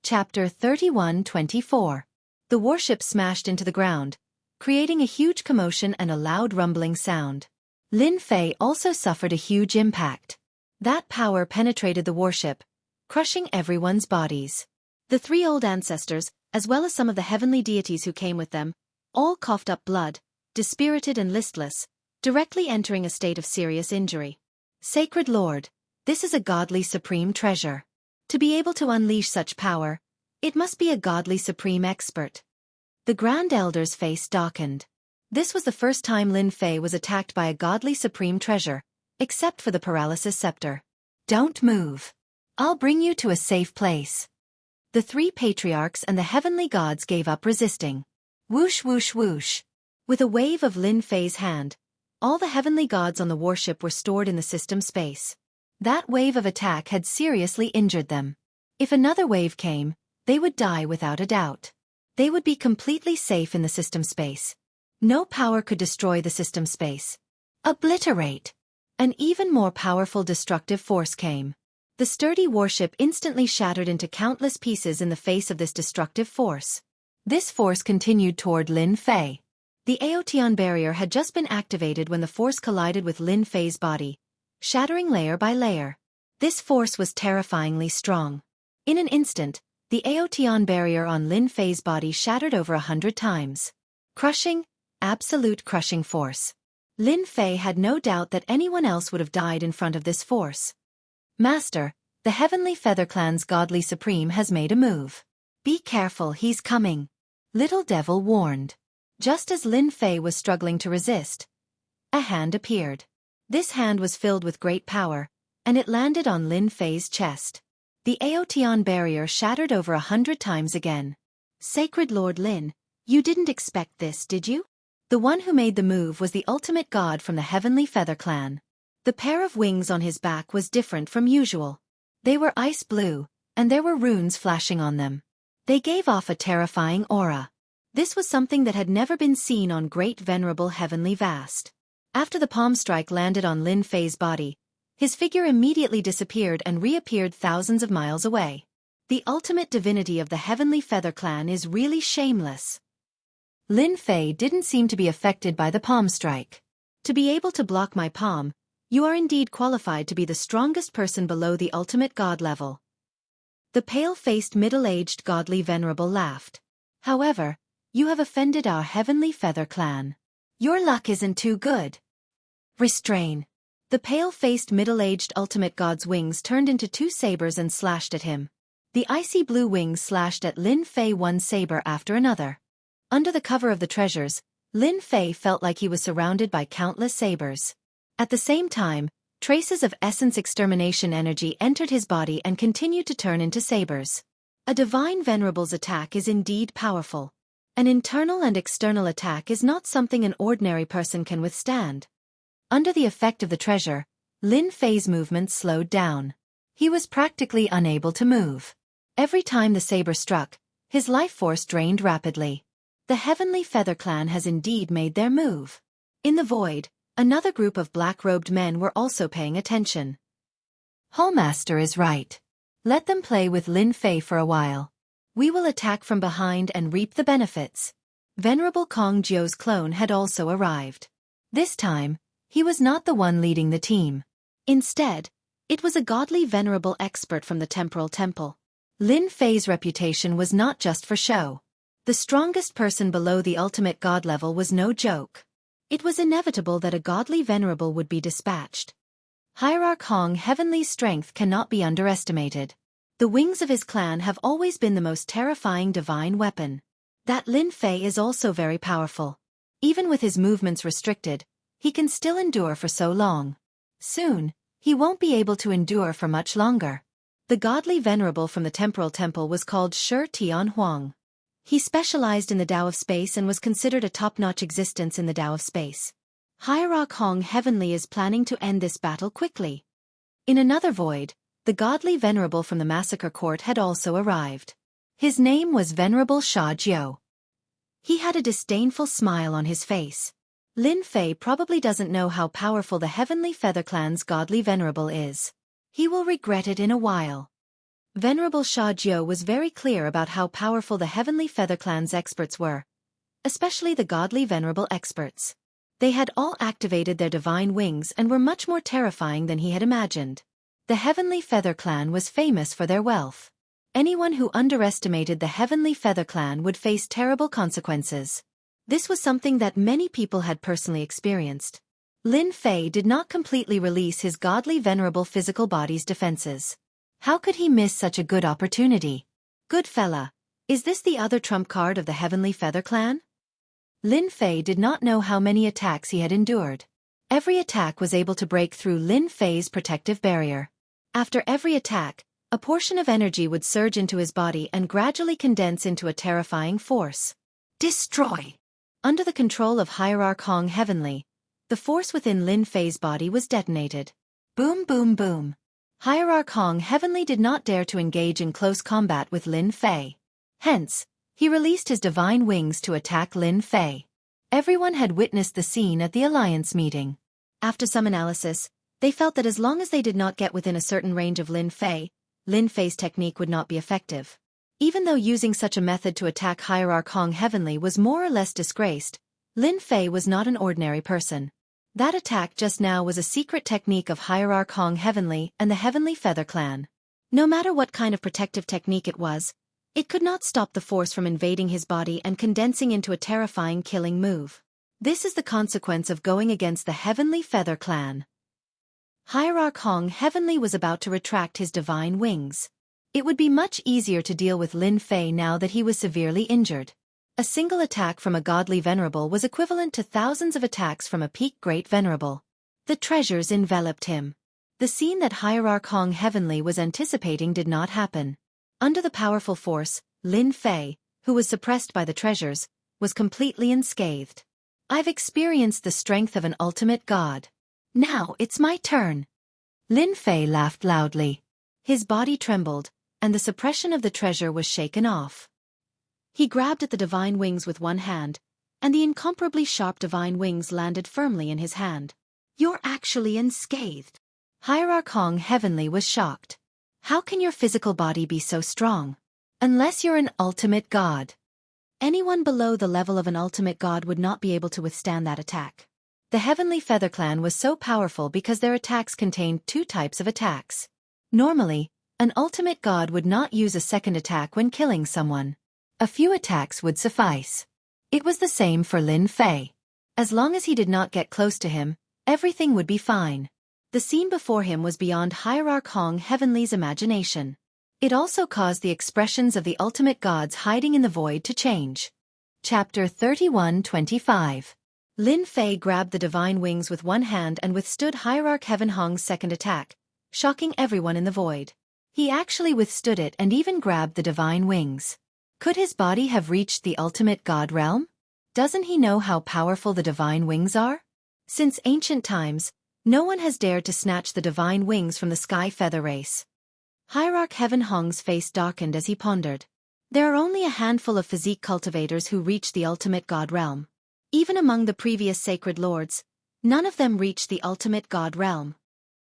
Chapter 31-24. The warship smashed into the ground, creating a huge commotion and a loud rumbling sound. Lin Fei also suffered a huge impact. That power penetrated the warship, crushing everyone's bodies.
The three old ancestors, as well as some of the heavenly deities who came with them, all coughed up blood, dispirited and listless, directly entering a state of serious injury.
Sacred Lord, this is a godly supreme treasure. To be able to unleash such power, it must be a godly supreme expert. The Grand Elder's face darkened. This was the first time Lin Fei was attacked by a godly supreme treasure, except for the paralysis scepter. Don't move. I'll bring you to a safe place. The three patriarchs and the heavenly gods gave up resisting. Whoosh whoosh whoosh. With a wave of Lin Fei's hand, all the heavenly gods on the warship were stored in the system space. That wave of attack had seriously injured them. If another wave came, they would die without a doubt. They would be completely safe in the system space. No power could destroy the system space. Obliterate. An even more powerful destructive force came. The sturdy warship instantly shattered into countless pieces in the face of this destructive force. This force continued toward Lin Fei. The Aotian barrier had just been activated when the force collided with Lin Fei's body, shattering layer by layer. This force was terrifyingly strong. In an instant, the Aotian barrier on Lin Fei's body shattered over 100 times. Crushing, absolute crushing force. Lin Fei had no doubt that anyone else would have died in front of this force. Master, the Heavenly Feather Clan's Godly Supreme has made a move. Be careful, he's coming. Little Devil warned. Just as Lin Fei was struggling to resist, a hand appeared. This hand was filled with great power, and it landed on Lin Fei's chest. The Aotian barrier shattered over 100 times again.
Sacred Lord Lin, you didn't expect this, did you?
The one who made the move was the ultimate god from the Heavenly Feather Clan. The pair of wings on his back was different from usual. They were ice blue, and there were runes flashing on them. They gave off a terrifying aura. This was something that had never been seen on Great Venerable Heavenly Vast. After the palm strike landed on Lin Fei's body, his figure immediately disappeared and reappeared thousands of miles away. The ultimate divinity of the Heavenly Feather Clan is really shameless. Lin Fei didn't seem to be affected by the palm strike. To be able to block my palm, you are indeed qualified to be the strongest person below the ultimate god level. The pale-faced middle-aged godly venerable laughed. However, you have offended our Heavenly Feather Clan. Your luck isn't too good. Restrain. The pale-faced middle-aged ultimate god's wings turned into two sabers and slashed at him. The icy blue wings slashed at Lin Fei one saber after another. Under the cover of the treasures, Lin Fei felt like he was surrounded by countless sabers. At the same time, traces of essence extermination energy entered his body and continued to turn into sabers. A divine venerable's attack is indeed powerful. An internal and external attack is not something an ordinary person can withstand. Under the effect of the treasure, Lin Fei's movements slowed down. He was practically unable to move. Every time the saber struck, his life force drained rapidly. The Heavenly Feather Clan has indeed made their move. In the void, another group of black-robed men were also paying attention. Hallmaster is right. Let them play with Lin Fei for a while. We will attack from behind and reap the benefits. Venerable Kong Jiu's clone had also arrived. This time, he was not the one leading the team. Instead, it was a godly venerable expert from the temporal temple. Lin Fei's reputation was not just for show. The strongest person below the ultimate god level was no joke. It was inevitable that a godly venerable would be dispatched. Hierarch Hong Heavenly's strength cannot be underestimated. The wings of his clan have always been the most terrifying divine weapon. That Lin Fei is also very powerful. Even with his movements restricted, he can still endure for so long. Soon, he won't be able to endure for much longer. The godly venerable from the temporal temple was called Shi Tian Huang. He specialized in the Tao of space and was considered a top-notch existence in the Tao of space. Hierarch Hong Heavenly is planning to end this battle quickly. In another void, the godly venerable from the massacre court had also arrived. His name was Venerable Sha Jiao. He had a disdainful smile on his face. Lin Fei probably doesn't know how powerful the Heavenly Feather Clan's godly venerable is. He will regret it in a while. Venerable Sha Jiao was very clear about how powerful the Heavenly Feather Clan's experts were, especially the godly venerable experts. They had all activated their divine wings and were much more terrifying than he had imagined. The Heavenly Feather Clan was famous for their wealth. Anyone who underestimated the Heavenly Feather Clan would face terrible consequences. This was something that many people had personally experienced. Lin Fei did not completely release his godly venerable physical body's defenses. How could he miss such a good opportunity? Good fella, is this the other trump card of the Heavenly Feather Clan? Lin Fei did not know how many attacks he had endured. Every attack was able to break through Lin Fei's protective barrier. After every attack, a portion of energy would surge into his body and gradually condense into a terrifying force. Destroy! Under the control of Hierarch Hong Heavenly, the force within Lin Fei's body was detonated. Boom boom boom. Hierarch Hong Heavenly did not dare to engage in close combat with Lin Fei. Hence, he released his divine wings to attack Lin Fei. Everyone had witnessed the scene at the Alliance meeting. After some analysis, they felt that as long as they did not get within a certain range of Lin Fei's technique would not be effective. Even though using such a method to attack Hierarch Hong Heavenly was more or less disgraced, Lin Fei was not an ordinary person. That attack just now was a secret technique of Hierarch Hong Heavenly and the Heavenly Feather Clan. No matter what kind of protective technique it was, it could not stop the force from invading his body and condensing into a terrifying killing move. This is the consequence of going against the Heavenly Feather Clan. Hierarch Hong Heavenly was about to retract his divine wings. It would be much easier to deal with Lin Fei now that he was severely injured. A single attack from a godly venerable was equivalent to thousands of attacks from a peak great venerable. The treasures enveloped him. The scene that Hierarch Hong Heavenly was anticipating did not happen. Under the powerful force, Lin Fei, who was suppressed by the treasures, was completely unscathed. I've experienced the strength of an ultimate god. Now it's my turn. Lin Fei laughed loudly. His body trembled, and the suppression of the treasure was shaken off. He grabbed at the divine wings with one hand, and the incomparably sharp divine wings landed firmly in his hand. You're actually unscathed. Hierarch Hong Heavenly was shocked. How can your physical body be so strong? Unless you're an ultimate god. Anyone below the level of an ultimate god would not be able to withstand that attack. The Heavenly Feather Clan was so powerful because their attacks contained two types of attacks. Normally, an ultimate god would not use a second attack when killing someone. A few attacks would suffice. It was the same for Lin Fei. As long as he did not get close to him, everything would be fine. The scene before him was beyond Hierarch Hong Heavenly's imagination. It also caused the expressions of the ultimate gods hiding in the void to change. Chapter 31-25. Lin Fei grabbed the divine wings with one hand and withstood Hierarch Heaven Hong's second attack, shocking everyone in the void. He actually withstood it and even grabbed the divine wings. Could his body have reached the ultimate god realm? Doesn't he know how powerful the divine wings are? Since ancient times, no one has dared to snatch the divine wings from the sky feather race. Hierarch Heaven Hong's face darkened as he pondered. There are only a handful of physique cultivators who reach the ultimate god realm. Even among the previous sacred lords, none of them reached the ultimate god realm.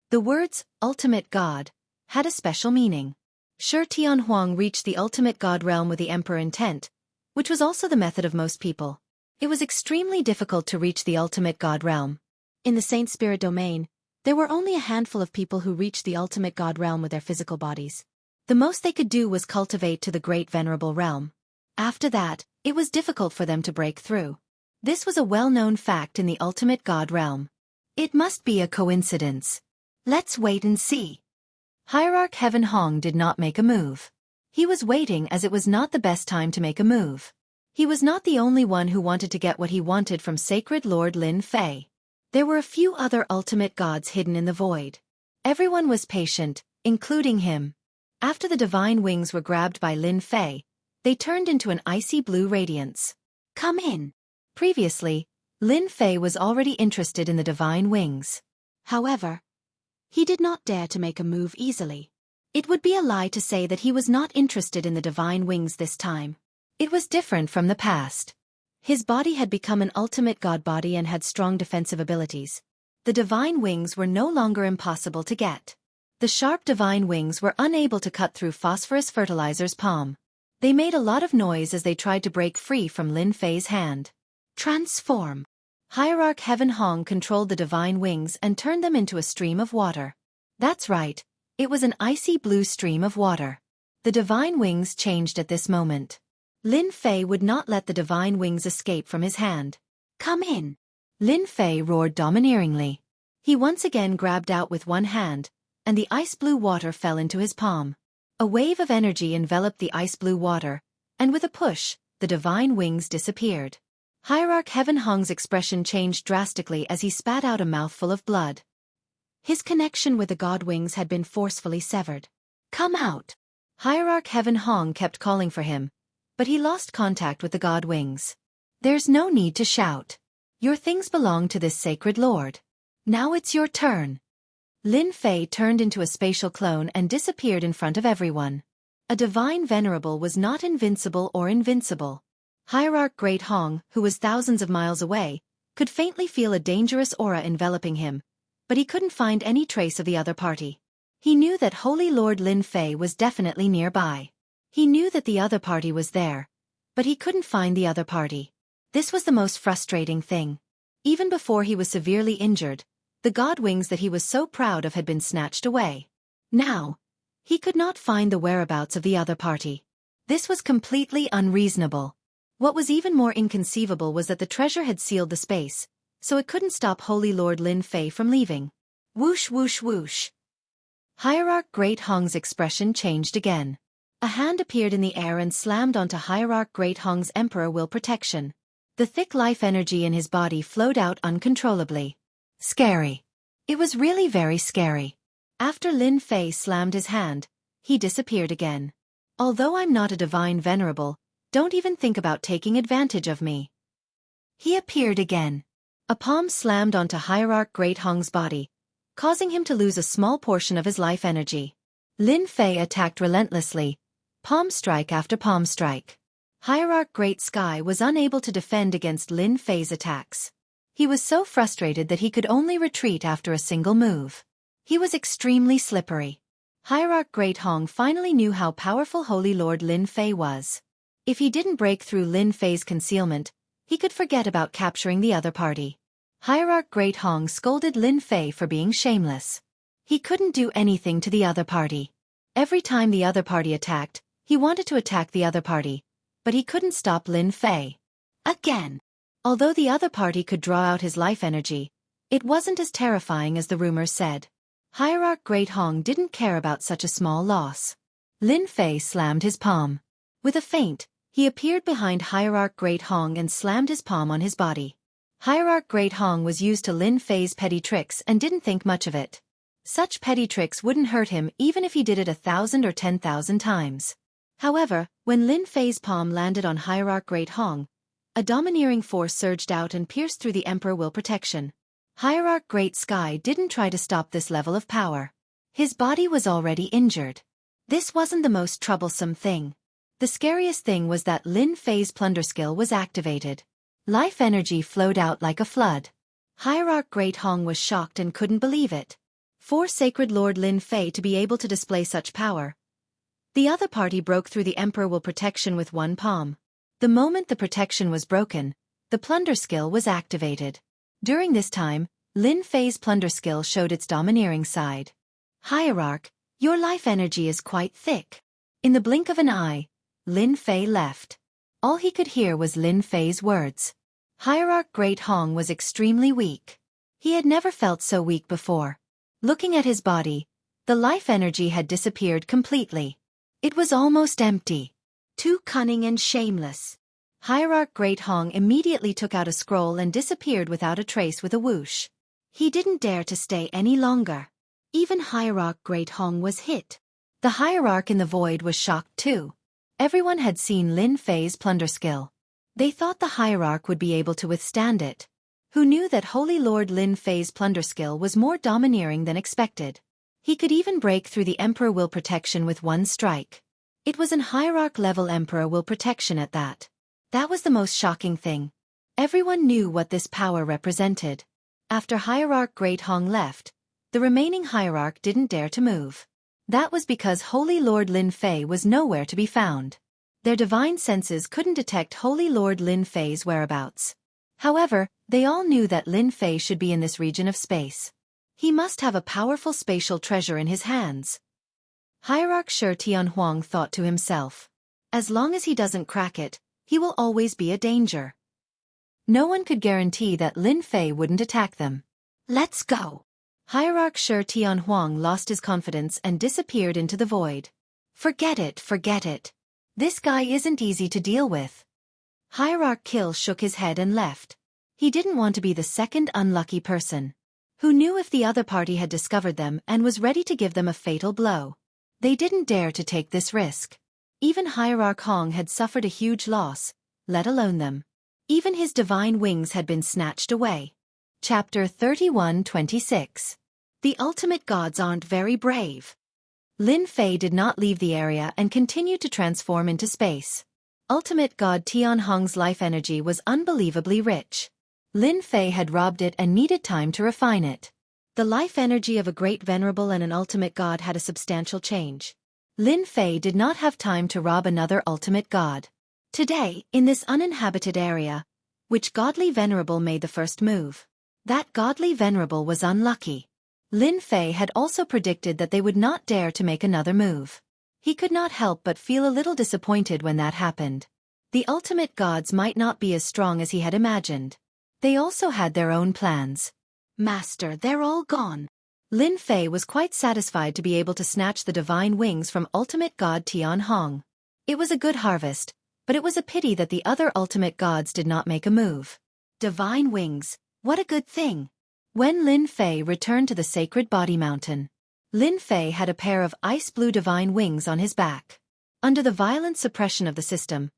The words, ultimate god, had a special meaning. Shi Tianhuang reached the ultimate god realm with the emperor intent, which was also the method of most people. It was extremely difficult to reach the ultimate god realm. In the Saint Spirit domain, there were only a handful of people who reached the ultimate god realm with their physical bodies. The most they could do was cultivate to the great venerable realm. After that, it was difficult for them to break through. This was a well-known fact in the ultimate god realm. It must be a coincidence. Let's wait and see. Hierarch Heaven Hong did not make a move. He was waiting as it was not the best time to make a move. He was not the only one who wanted to get what he wanted from Sacred Lord Lin Fei. There were a few other ultimate gods hidden in the void. Everyone was patient, including him. After the divine wings were grabbed by Lin Fei, they turned into an icy blue radiance. Come in. Previously, Lin Fei was already interested in the divine wings.
However, he did not dare to make a move easily. It would be a lie to say that he was not interested in the divine wings this time.
It was different from the past. His body had become an ultimate god body and had strong defensive abilities. The divine wings were no longer impossible to get. The sharp divine wings were unable to cut through phosphorus fertilizer's palm. They made a lot of noise as they tried to break free from Lin Fei's hand.
Transform.
Hierarch Heaven Hong controlled the divine wings and turned them into a stream of water. That's right, it was an icy blue stream of water. The divine wings changed at this moment. Lin Fei would not let the divine wings escape from his hand.
Come in.
Lin Fei roared domineeringly. He once again grabbed out with one hand, and the ice blue water fell into his palm. A wave of energy enveloped the ice blue water, and with a push, the divine wings disappeared. Hierarch Heaven Hong's expression changed drastically as he spat out a mouthful of blood.
His connection with the god wings had been forcefully severed. Come out.
Hierarch Heaven Hong kept calling for him, but he lost contact with the god wings. There's no need to shout. Your things belong to this sacred lord. Now it's your turn. Lin Fei turned into a spatial clone and disappeared in front of everyone. A divine venerable was not invincible or invincible. Hierarch Great Hong, who was thousands of miles away, could faintly feel a dangerous aura enveloping him, but he couldn't find any trace of the other party. He knew that Holy Lord Lin Fei was definitely nearby. He knew that the other party was there, but he couldn't find the other party. This was the most frustrating thing. Even before he was severely injured, the god wings that he was so proud of had been snatched away. Now, he could not find the whereabouts of the other party. This was completely unreasonable. What was even more inconceivable was that the treasure had sealed the space, so it couldn't stop Holy Lord Lin Fei from leaving. Whoosh whoosh whoosh. Hierarch Great Hong's expression changed again. A hand appeared in the air and slammed onto Hierarch Great Hong's Emperor Will Protection. The thick life energy in his body flowed out uncontrollably. Scary. It was really very scary. After Lin Fei slammed his hand, he disappeared again. Although I'm not a divine venerable, don't even think about taking advantage of me. He appeared again. A palm slammed onto Hierarch Great Hong's body, causing him to lose a small portion of his life energy. Lin Fei attacked relentlessly, palm strike after palm strike. Hierarch Great Sky was unable to defend against Lin Fei's attacks. He was so frustrated that he could only retreat after a single move. He was extremely slippery. Hierarch Great Hong finally knew how powerful Holy Lord Lin Fei was. If he didn't break through Lin Fei's concealment, he could forget about capturing the other party. Hierarch Great Hong scolded Lin Fei for being shameless. He couldn't do anything to the other party. Every time the other party attacked, he wanted to attack the other party, but he couldn't stop Lin Fei. Again. Although the other party could draw out his life energy, it wasn't as terrifying as the rumors said. Hierarch Great Hong didn't care about such a small loss. Lin Fei slammed his palm. With a feint, he appeared behind Hierarch Great Hong and slammed his palm on his body. Hierarch Great Hong was used to Lin Fei's petty tricks and didn't think much of it. Such petty tricks wouldn't hurt him even if he did it 1,000 or 10,000 times. However, when Lin Fei's palm landed on Hierarch Great Hong, a domineering force surged out and pierced through the Emperor Will Protection. Hierarch Great Sky didn't try to stop this level of power. His body was already injured. This wasn't the most troublesome thing. The scariest thing was that Lin Fei's plunder skill was activated. Life energy flowed out like a flood. Hierarch Great Hong was shocked and couldn't believe it. For Sacred Lord Lin Fei to be able to display such power. The other party broke through the Emperor Will Protection with one palm. The moment the protection was broken, the plunder skill was activated. During this time, Lin Fei's plunder skill showed its domineering side. Hierarch, your life energy is quite thick. In the blink of an eye, Lin Fei left. All he could hear was Lin Fei's words. Hierarch Great Hong was extremely weak. He had never felt so weak before. Looking at his body, the life energy had disappeared completely. It was almost empty. Too cunning and shameless. Hierarch Great Hong immediately took out a scroll and disappeared without a trace with a whoosh. He didn't dare to stay any longer. Even Hierarch Great Hong was hit. The Hierarch in the void was shocked too. Everyone had seen Lin Fei's plunder skill. They thought the Hierarch would be able to withstand it. who knew that Holy Lord Lin Fei's plunder skill was more domineering than expected. He could even break through the Emperor Will protection with one strike. It was an hierarch-level Emperor Will protection at that. That was the most shocking thing. Everyone knew what this power represented. After Hierarch Great Hong left, the remaining hierarch didn't dare to move. That was because Holy Lord Lin Fei was nowhere to be found. Their divine senses couldn't detect Holy Lord Lin Fei's whereabouts. However, they all knew that Lin Fei should be in this region of space. He must have a powerful spatial treasure in his hands. Hierarch Shi Tianhuang thought to himself. As long as he doesn't crack it, he will always be a danger. No one could guarantee that Lin Fei wouldn't attack them. Let's go. Hierarch Shi Tianhuang lost his confidence and disappeared into the void. Forget it, forget it. This guy isn't easy to deal with. Hierarch Kill shook his head and left. He didn't want to be the second unlucky person. Who knew if the other party had discovered them and was ready to give them a fatal blow? They didn't dare to take this risk. Even Hierarch Hong had suffered a huge loss, let alone them. Even his divine wings had been snatched away. Chapter 31-26. The ultimate gods aren't very brave. Lin Fei did not leave the area and continued to transform into space. Ultimate god Tianhong's life energy was unbelievably rich. Lin Fei had robbed it and needed time to refine it. The life energy of a great venerable and an ultimate god had a substantial change. Lin Fei did not have time to rob another ultimate god. Today, in this uninhabited area, which godly venerable made the first move? That godly venerable was unlucky. Lin Fei had also predicted that they would not dare to make another move. He could not help but feel a little disappointed when that happened. The ultimate gods might not be as strong as he had imagined. They also had their own plans. Master, they're all gone. Lin Fei was quite satisfied to be able to snatch the divine wings from ultimate god Tianhong. It was a good harvest, but it was a pity that the other ultimate gods did not make a move. Divine wings, what a good thing. When Lin Fei returned to the sacred body mountain, Lin Fei had a pair of ice-blue divine wings on his back. Under the violent suppression of the system,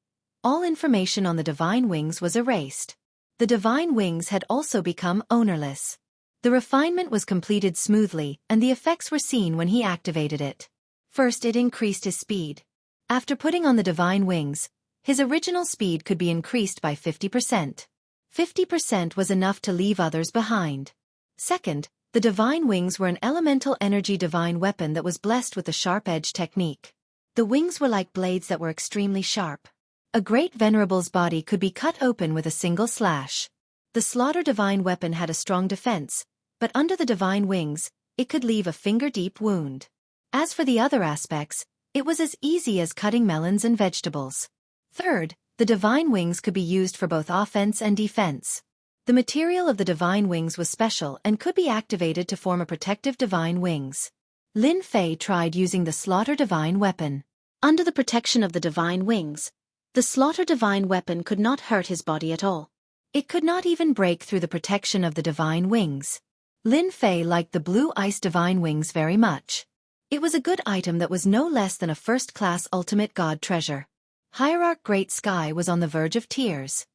all information on the divine wings was erased. The divine wings had also become ownerless. The refinement was completed smoothly and the effects were seen when he activated it. First, it increased his speed. After putting on the divine wings, his original speed could be increased by 50%. 50% was enough to leave others behind. Second, the divine wings were an elemental energy divine weapon that was blessed with the sharp edge technique. The wings were like blades that were extremely sharp. A great venerable's body could be cut open with a single slash. The slaughter divine weapon had a strong defense, but under the divine wings, it could leave a finger-deep wound. As for the other aspects, it was as easy as cutting melons and vegetables. Third, the divine wings could be used for both offense and defense. The material of the divine wings was special and could be activated to form a protective divine wings. Lin Fei tried using the slaughter divine weapon. Under the protection of the divine wings, the slaughter divine weapon could not hurt his body at all. It could not even break through the protection of the divine wings. Lin Fei liked the blue ice divine wings very much. It was a good item that was no less than a first-class ultimate god treasure. Hierarch Great Sky was on the verge of tears.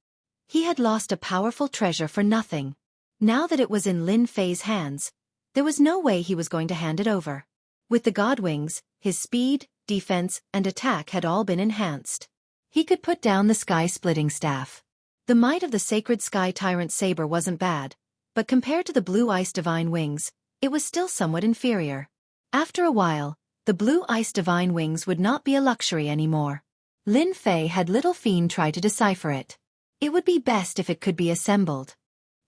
He had lost a powerful treasure for nothing. Now that it was in Lin Fei's hands, there was no way he was going to hand it over. With the god wings, his speed, defense, and attack had all been enhanced. He could put down the sky-splitting staff. The might of the sacred sky tyrant saber wasn't bad, but compared to the blue ice divine wings, it was still somewhat inferior. After a while, the blue ice divine wings would not be a luxury anymore. Lin Fei had Little Fiend try to decipher it. It would be best if it could be assembled.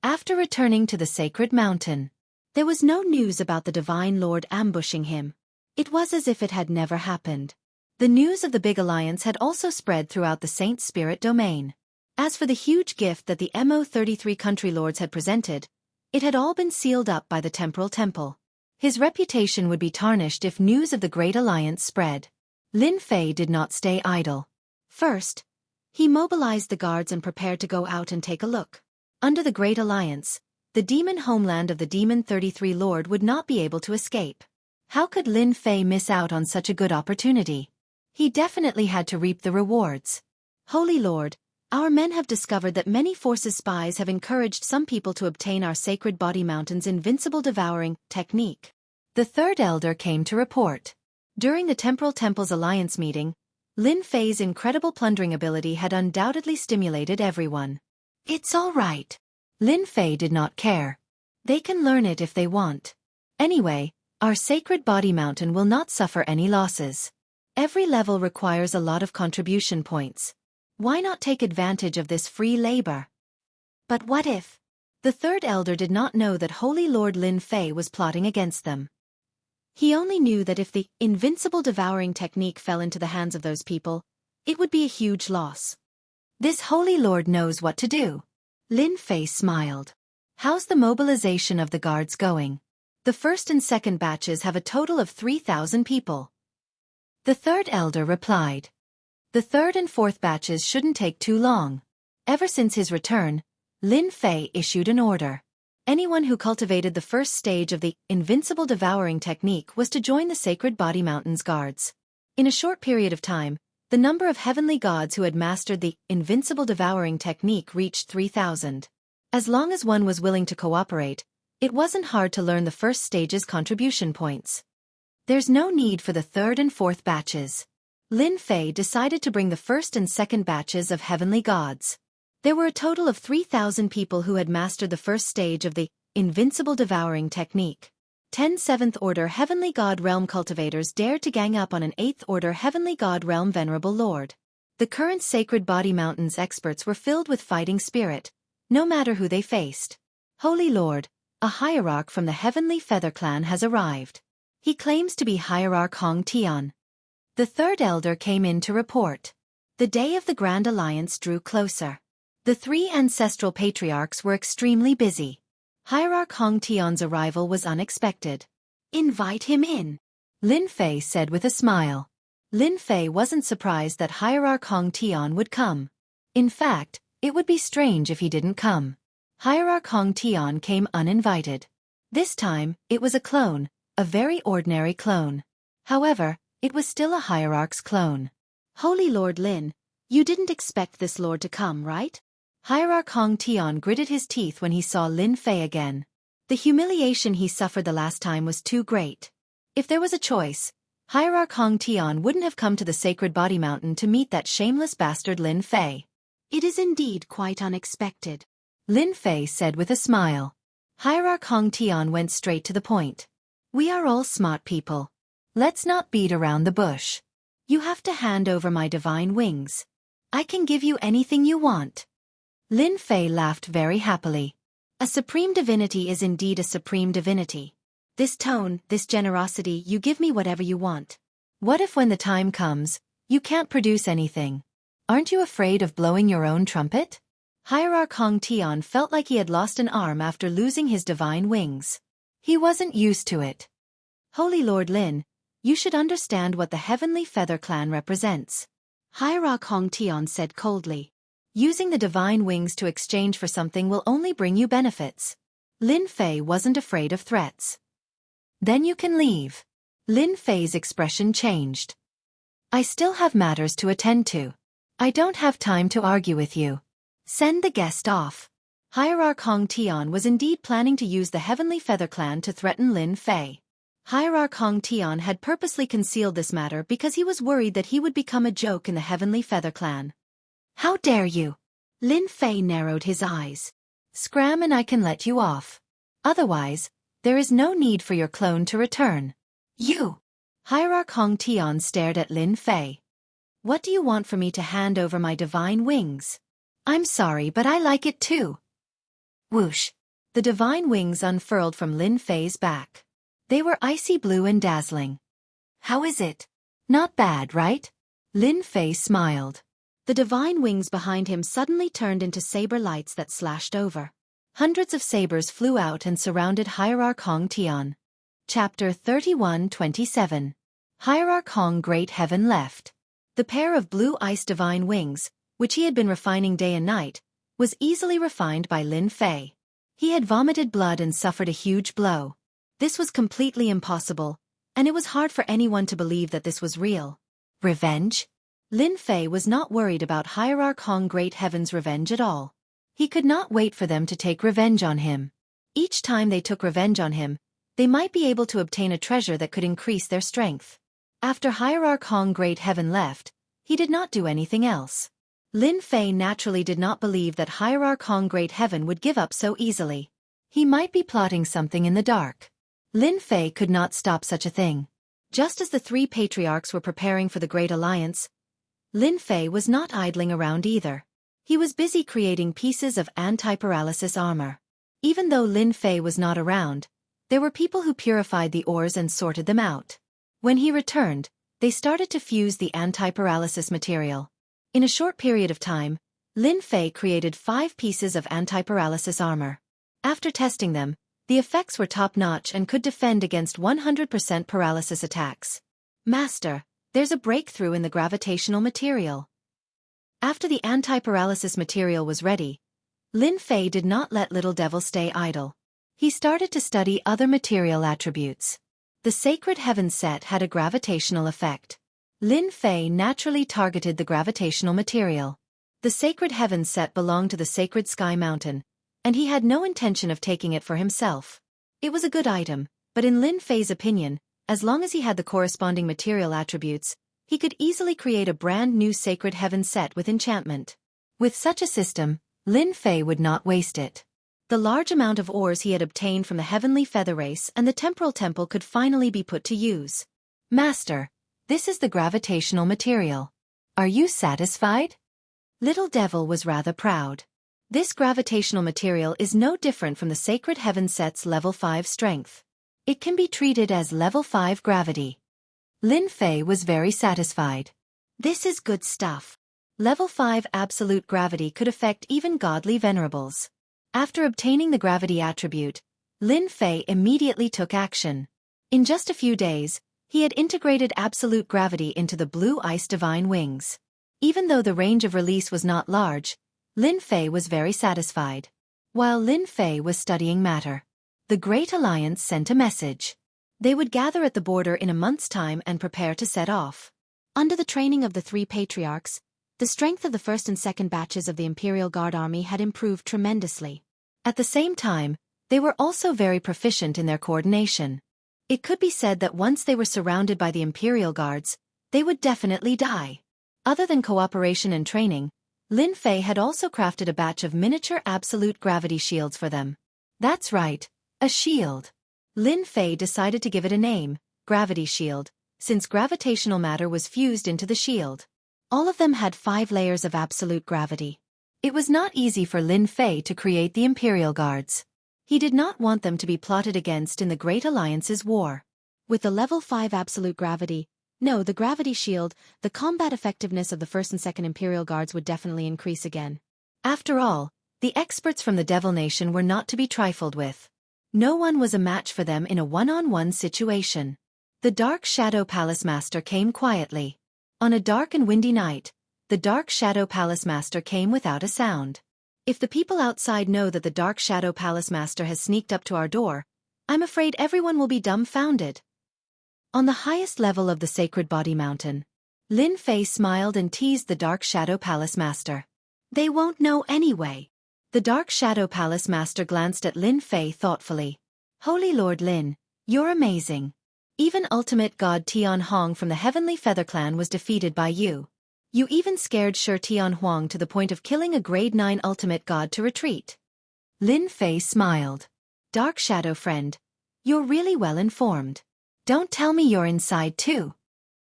After returning to the sacred mountain, there was no news about the divine lord ambushing him. It was as if it had never happened. The news of the big alliance had also spread throughout the Saint Spirit domain. As for the huge gift that the Mo33 country lords had presented, it had all been sealed up by the temporal temple. His reputation would be tarnished if news of the Great Alliance spread. Lin Fei did not stay idle. First, he mobilized the guards and prepared to go out and take a look. Under the Great Alliance, the demon homeland of the Demon 33 Lord would not be able to escape. How could Lin Fei miss out on such a good opportunity? He definitely had to reap the rewards. Holy Lord, Our men have discovered that many forces' spies have encouraged some people to obtain our sacred body mountain's invincible devouring technique. The third elder came to report. During the Temporal Temple's alliance meeting, Lin Fei's incredible plundering ability had undoubtedly stimulated everyone. It's all right. Lin Fei did not care. They can learn it if they want. Anyway, our sacred body mountain will not suffer any losses. Every level requires a lot of contribution points. Why not take advantage of this free labor? But what if? The third elder did not know that Holy Lord Lin Fei was plotting against them. He only knew that if the invincible devouring technique fell into the hands of those people, it would be a huge loss. This Holy Lord knows what to do. Lin Fei smiled. How's the mobilization of the guards going? The first and second batches have a total of 3,000 people. The third elder replied. The third and fourth batches shouldn't take too long. Ever since his return, Lin Fei issued an order. Anyone who cultivated the first stage of the invincible devouring technique was to join the Sacred Body Mountain's guards. In a short period of time, the number of heavenly gods who had mastered the invincible devouring technique reached 3,000. As long as one was willing to cooperate, it wasn't hard to learn the first stage's contribution points. There's no need for the third and fourth batches. Lin Fei decided to bring the first and second batches of heavenly gods. There were a total of 3,000 people who had mastered the first stage of the invincible devouring technique. 10 7th Order Heavenly God Realm cultivators dared to gang up on an 8th Order Heavenly God Realm Venerable Lord. The current Sacred Body Mountain's experts were filled with fighting spirit, no matter who they faced. Holy Lord, a hierarch from the Heavenly Feather Clan has arrived. He claims to be Hierarch Hong Tian. The third elder came in to report. The day of the Grand Alliance drew closer. The three ancestral patriarchs were extremely busy. Hierarch Hong Tian's arrival was unexpected. Invite him in, Lin Fei said with a smile. Lin Fei wasn't surprised that Hierarch Hong Tian would come. In fact, it would be strange if he didn't come. Hierarch Hong Tian came uninvited. This time, it was a clone, a very ordinary clone. However, it was still a hierarch's clone. Holy Lord Lin, you didn't expect this lord to come, right? Hierarch Hong Tian gritted his teeth when he saw Lin Fei again. The humiliation he suffered the last time was too great. If there was a choice, Hierarch Hong Tian wouldn't have come to the Sacred Body Mountain to meet that shameless bastard Lin Fei. It is indeed quite unexpected, Lin Fei said with a smile. Hierarch Hong Tian went straight to the point. We are all smart people. Let's not beat around the bush. You have to hand over my divine wings. I can give you anything you want. Lin Fei laughed very happily. A supreme divinity is indeed a supreme divinity. This tone, this generosity, you give me whatever you want. What if when the time comes, you can't produce anything? Aren't you afraid of blowing your own trumpet? Hierarch Hong Tian felt like he had lost an arm after losing his divine wings. He wasn't used to it. Holy Lord Lin, you should understand what the Heavenly Feather Clan represents. Hierarch Hong Tian said coldly. Using the divine wings to exchange for something will only bring you benefits. Lin Fei wasn't afraid of threats. Then you can leave. Lin Fei's expression changed. I still have matters to attend to. I don't have time to argue with you. Send the guest off. Hierarch Hong Tian was indeed planning to use the Heavenly Feather Clan to threaten Lin Fei. Hierarch Hong Tian had purposely concealed this matter because he was worried that he would become a joke in the Heavenly Feather Clan. How dare you? Lin Fei narrowed his eyes. Scram and I can let you off. Otherwise, there is no need for your clone to return. You! Hierarch Hong Tian stared at Lin Fei. What do you want for me to hand over my divine wings? I'm sorry, but I like it too. Whoosh! The divine wings unfurled from Lin Fei's back. They were icy blue and dazzling. How is it? Not bad, right? Lin Fei smiled. The divine wings behind him suddenly turned into saber lights that slashed over. Hundreds of sabers flew out and surrounded Hierarch Hong Tian. Chapter 31-27. Hierarch Hong Great Heaven left. The pair of blue ice divine wings, which he had been refining day and night, was easily refined by Lin Fei. He had vomited blood and suffered a huge blow. This was completely impossible, and it was hard for anyone to believe that this was real. Revenge? Lin Fei was not worried about Hierarch Hong Great Heaven's revenge at all. He could not wait for them to take revenge on him. Each time they took revenge on him, they might be able to obtain a treasure that could increase their strength. After Hierarch Hong Great Heaven left, he did not do anything else. Lin Fei naturally did not believe that Hierarch Hong Great Heaven would give up so easily. He might be plotting something in the dark. Lin Fei could not stop such a thing. Just as the three patriarchs were preparing for the Great Alliance, Lin Fei was not idling around either. He was busy creating pieces of anti-paralysis armor. Even though Lin Fei was not around, there were people who purified the ores and sorted them out. When he returned, they started to fuse the anti-paralysis material. In a short period of time, Lin Fei created 5 pieces of anti-paralysis armor. After testing them, the effects were top-notch and could defend against 100% paralysis attacks. Master, there's a breakthrough in the gravitational material. After the anti-paralysis material was ready, Lin Fei did not let Little Devil stay idle. He started to study other material attributes. The Sacred Heaven set had a gravitational effect. Lin Fei naturally targeted the gravitational material. The Sacred Heaven set belonged to the Sacred Sky Mountain, and he had no intention of taking it for himself. It was a good item, but in Lin Fei's opinion, as long as he had the corresponding material attributes, he could easily create a brand new Sacred Heaven set with enchantment. With such a system, Lin Fei would not waste it. The large amount of ores he had obtained from the Heavenly Feather Race and the Temporal Temple could finally be put to use. Master, this is the gravitational material. Are you satisfied? Little Devil was rather proud. This gravitational material is no different from the Sacred Heaven set's level 5 strength. It can be treated as level 5 gravity. Lin Fei was very satisfied. This is good stuff. Level 5 absolute gravity could affect even godly venerables. After obtaining the gravity attribute, Lin Fei immediately took action. In just a few days, he had integrated absolute gravity into the Blue Ice Divine Wings. Even though the range of release was not large, Lin Fei was very satisfied. While Lin Fei was studying matter, the Great Alliance sent a message. They would gather at the border in a month's time and prepare to set off. Under the training of the 3 patriarchs, the strength of the first and second batches of the Imperial Guard Army had improved tremendously. At the same time, they were also very proficient in their coordination. It could be said that once they were surrounded by the Imperial Guards, they would definitely die. Other than cooperation and training, Lin Fei had also crafted a batch of miniature absolute gravity shields for them. That's right, a shield. Lin Fei decided to give it a name, Gravity Shield, since gravitational matter was fused into the shield. All of them had 5 layers of absolute gravity. It was not easy for Lin Fei to create the Imperial Guards. He did not want them to be plotted against in the Great Alliance's war. With the level 5 absolute gravity, the gravity shield, the combat effectiveness of the first and second Imperial Guards would definitely increase again. After all, the experts from the Devil Nation were not to be trifled with. No one was a match for them in a one-on-one situation. The Dark Shadow Palace Master came quietly. On a dark and windy night, the Dark Shadow Palace Master came without a sound. If the people outside know that the Dark Shadow Palace Master has sneaked up to our door, I'm afraid everyone will be dumbfounded. On the highest level of the Sacred Body Mountain, Lin Fei smiled and teased the Dark Shadow Palace Master. They won't know anyway. The Dark Shadow Palace Master glanced at Lin Fei thoughtfully. Holy Lord Lin, you're amazing. Even Ultimate God Tian Hong from the Heavenly Feather Clan was defeated by you. You even scared Shi Tian Huang to the point of killing a grade 9 ultimate god to retreat. Lin Fei smiled. Dark Shadow friend, you're really well informed. Don't tell me you're inside too.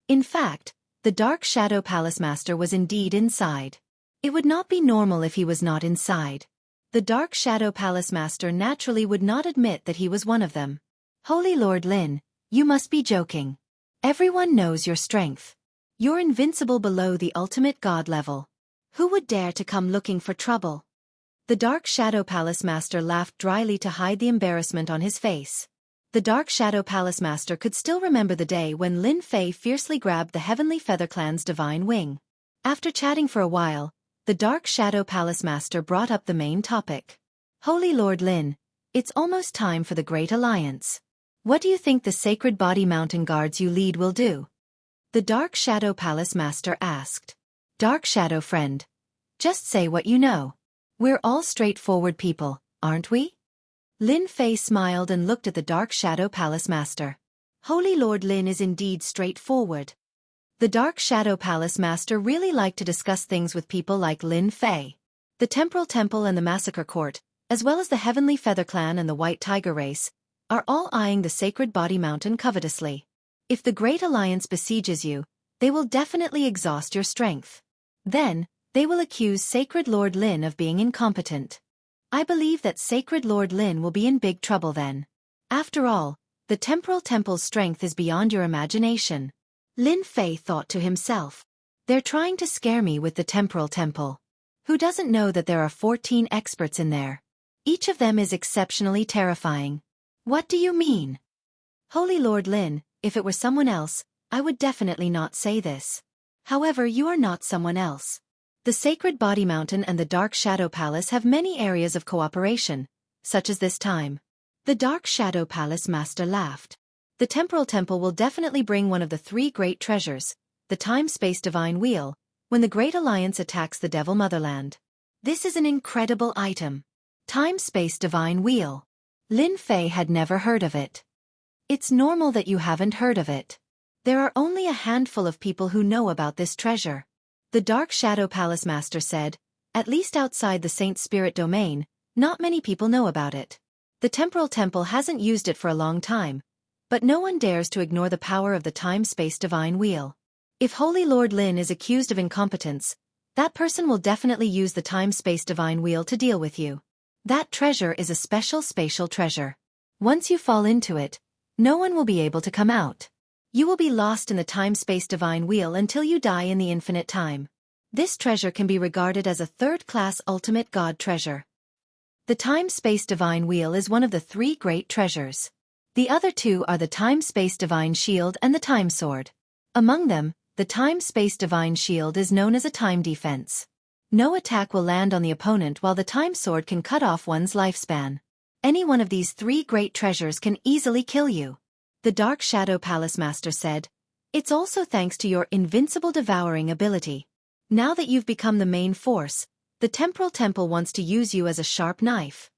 In fact, the Dark Shadow Palace Master was indeed inside. It would not be normal if he was not inside. The Dark Shadow Palace Master naturally would not admit that he was one of them. Holy Lord Lin, you must be joking. Everyone knows your strength. You're invincible below the ultimate god level. Who would dare to come looking for trouble? The Dark Shadow Palace Master laughed dryly to hide the embarrassment on his face. The Dark Shadow Palace Master could still remember the day when Lin Fei fiercely grabbed the Heavenly Feather Clan's divine wing. After chatting for a while, the Dark Shadow Palace Master brought up the main topic. Holy Lord Lin, it's almost time for the Great Alliance. What do you think the Sacred Body Mountain Guards you lead will do? The Dark Shadow Palace Master asked. Dark Shadow friend, just say what you know. We're all straightforward people, aren't we? Lin Fei smiled and looked at the Dark Shadow Palace Master. Holy Lord Lin is indeed straightforward. The Dark Shadow Palace Master really liked to discuss things with people like Lin Fei. The Temporal Temple and the Massacre Court, as well as the Heavenly Feather Clan and the White Tiger Race, are all eyeing the Sacred Body Mountain covetously. If the Great Alliance besieges you, they will definitely exhaust your strength. Then, they will accuse Sacred Lord Lin of being incompetent. I believe that Sacred Lord Lin will be in big trouble then. After all, the Temporal Temple's strength is beyond your imagination. Lin Fei thought to himself. They're trying to scare me with the Temporal Temple. Who doesn't know that there are 14 experts in there? Each of them is exceptionally terrifying. What do you mean? Holy Lord Lin, if it were someone else, I would definitely not say this. However, you are not someone else. The Sacred Body Mountain and the Dark Shadow Palace have many areas of cooperation, such as this time. The Dark Shadow Palace Master laughed. The Temporal Temple will definitely bring one of the 3 great treasures, the Time-Space Divine Wheel, when the Great Alliance attacks the Devil Motherland. This is an incredible item. Time-Space Divine Wheel. Lin Fei had never heard of it. It's normal that you haven't heard of it. There are only a handful of people who know about this treasure. The Dark Shadow Palace Master said, at least outside the Saint Spirit domain, not many people know about it. The Temporal Temple hasn't used it for a long time, but no one dares to ignore the power of the Time-Space Divine Wheel. If Holy Lord Lin is accused of incompetence, that person will definitely use the Time-Space Divine Wheel to deal with you. That treasure is a special spatial treasure. Once you fall into it, no one will be able to come out. You will be lost in the Time-Space Divine Wheel until you die in the infinite time. This treasure can be regarded as a third-class ultimate god treasure. The Time-Space Divine Wheel is one of the 3 great treasures. The other 2 are the Time-Space Divine Shield and the Time Sword. Among them, the Time-Space Divine Shield is known as a time defense. No attack will land on the opponent while the Time Sword can cut off one's lifespan. Any one of these 3 great treasures can easily kill you. The Dark Shadow Palace Master said, it's also thanks to your invincible devouring ability. Now that you've become the main force, the Temporal Temple wants to use you as a sharp knife.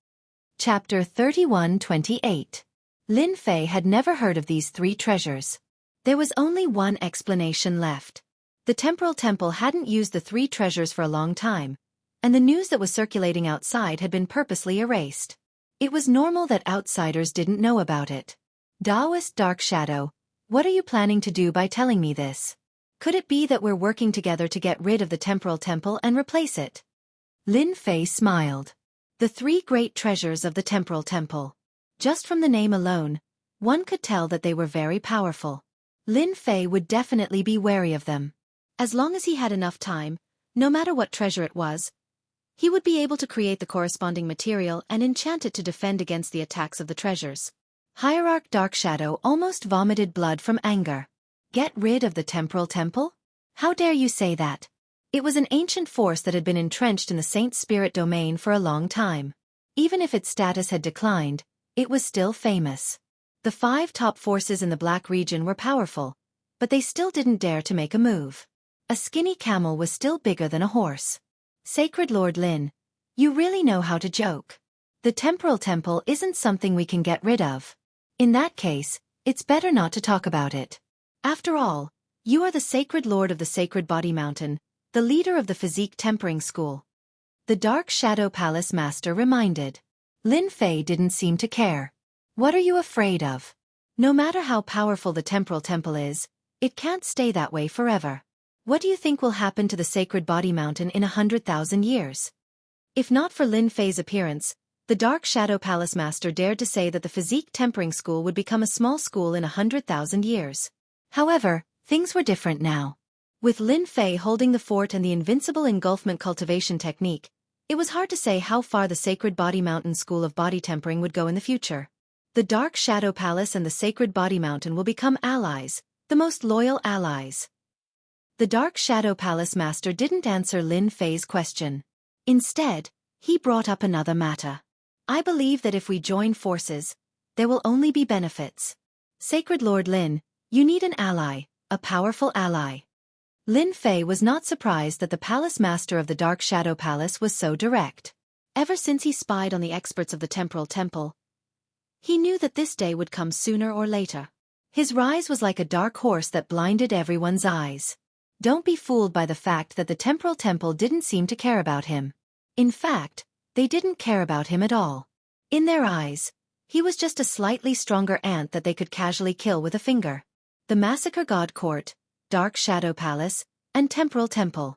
Chapter 31:28. Lin Fei had never heard of these 3 treasures. There was only one explanation left. The Temporal Temple hadn't used the 3 treasures for a long time, and the news that was circulating outside had been purposely erased. It was normal that outsiders didn't know about it. Taoist Dark Shadow, what are you planning to do by telling me this? Could it be that we're working together to get rid of the Temporal Temple and replace it? Lin Fei smiled. The 3 great treasures of the Temporal Temple. Just from the name alone, one could tell that they were very powerful. Lin Fei would definitely be wary of them. As long as he had enough time, no matter what treasure it was, he would be able to create the corresponding material and enchant it to defend against the attacks of the treasures. Hierarch Dark Shadow almost vomited blood from anger. Get rid of the Temporal Temple? How dare you say that? It was an ancient force that had been entrenched in the Saint Spirit domain for a long time. Even if its status had declined, it was still famous. The 5 top forces in the Black region were powerful, but they still didn't dare to make a move. A skinny camel was still bigger than a horse. Sacred Lord Lin, you really know how to joke. The Temporal Temple isn't something we can get rid of. In that case, it's better not to talk about it. After all, you are the Sacred Lord of the Sacred Body Mountain, the leader of the Physique Tempering School. The Dark Shadow Palace Master reminded. Lin Fei didn't seem to care. What are you afraid of? No matter how powerful the Temporal Temple is, it can't stay that way forever. What do you think will happen to the Sacred Body Mountain in 100,000 years? If not for Lin Fei's appearance, the Dark Shadow Palace Master dared to say that the Physique Tempering School would become a small school in 100,000 years. However, things were different now. With Lin Fei holding the fort and the invincible engulfment cultivation technique, it was hard to say how far the Sacred Body Mountain School of Body Tempering would go in the future. The Dark Shadow Palace and the Sacred Body Mountain will become allies, the most loyal allies. The Dark Shadow Palace Master didn't answer Lin Fei's question. Instead, he brought up another matter. I believe that if we join forces, there will only be benefits. Sacred Lord Lin, you need an ally, a powerful ally. Lin Fei was not surprised that the palace master of the Dark Shadow Palace was so direct. Ever since he spied on the experts of the Temporal Temple, he knew that this day would come sooner or later. His rise was like a dark horse that blinded everyone's eyes. Don't be fooled by the fact that the Temporal Temple didn't seem to care about him. In fact, they didn't care about him at all. In their eyes, he was just a slightly stronger ant that they could casually kill with a finger. The Massacre God Court, Dark Shadow Palace, and Temporal Temple.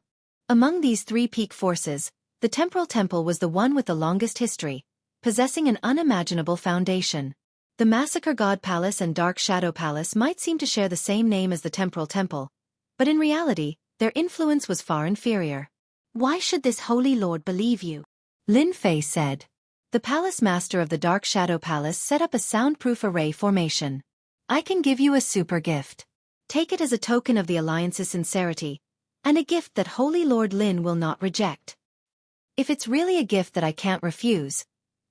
Among these three peak forces, the Temporal Temple was the one with the longest history, possessing an unimaginable foundation. The Massacre God Palace and Dark Shadow Palace might seem to share the same name as the Temporal Temple, but in reality, their influence was far inferior.
Why should this holy lord believe you?
Lin Fei said. The palace master of the Dark Shadow Palace set up a soundproof array formation. I can give you a super gift. Take it as a token of the alliance's sincerity, and a gift that Holy Lord Lin will not reject. If it's really a gift that I can't refuse,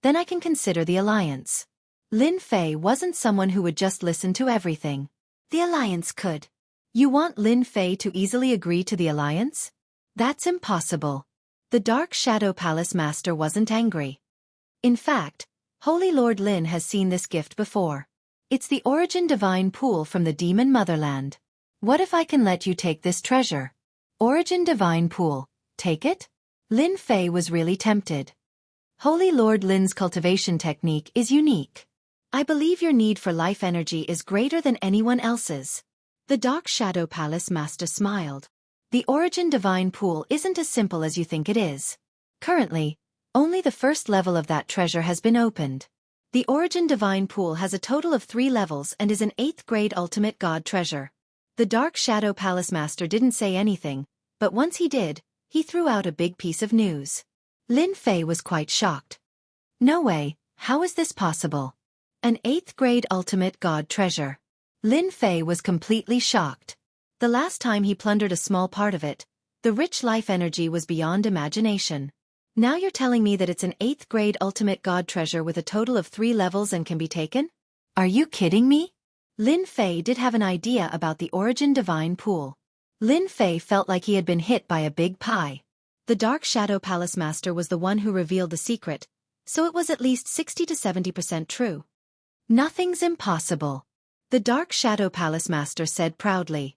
then I can consider the alliance. Lin Fei wasn't someone who would just listen to everything.
The alliance could.
You want Lin Fei to easily agree to the alliance? That's impossible. The Dark Shadow Palace master wasn't angry. In fact, Holy Lord Lin has seen this gift before. It's the Origin Divine Pool from the Demon Motherland. What if I can let you take this treasure? Origin Divine Pool, take it? Lin Fei was really tempted. Holy Lord Lin's cultivation technique is unique. I believe your need for life energy is greater than anyone else's. The Dark Shadow Palace master smiled. The Origin Divine Pool isn't as simple as you think it is. Currently, only the first level of that treasure has been opened. The Origin Divine Pool has a total of 3 levels and is an 8th grade ultimate god treasure. The Dark Shadow Palace master didn't say anything, but once he did, he threw out a big piece of news. Lin Fei was quite shocked. No way, how is this possible? An 8th grade ultimate god treasure. Lin Fei was completely shocked. The last time he plundered a small part of it, the rich life energy was beyond imagination. Now you're telling me that it's an 8th grade ultimate god treasure with a total of 3 levels and can be taken? Are you kidding me? Lin Fei did have an idea about the Origin Divine Pool. Lin Fei felt like he had been hit by a big pie. The Dark Shadow Palace master was the one who revealed the secret, so it was at least 60 to 70% true. Nothing's impossible. The Dark Shadow Palace master said proudly.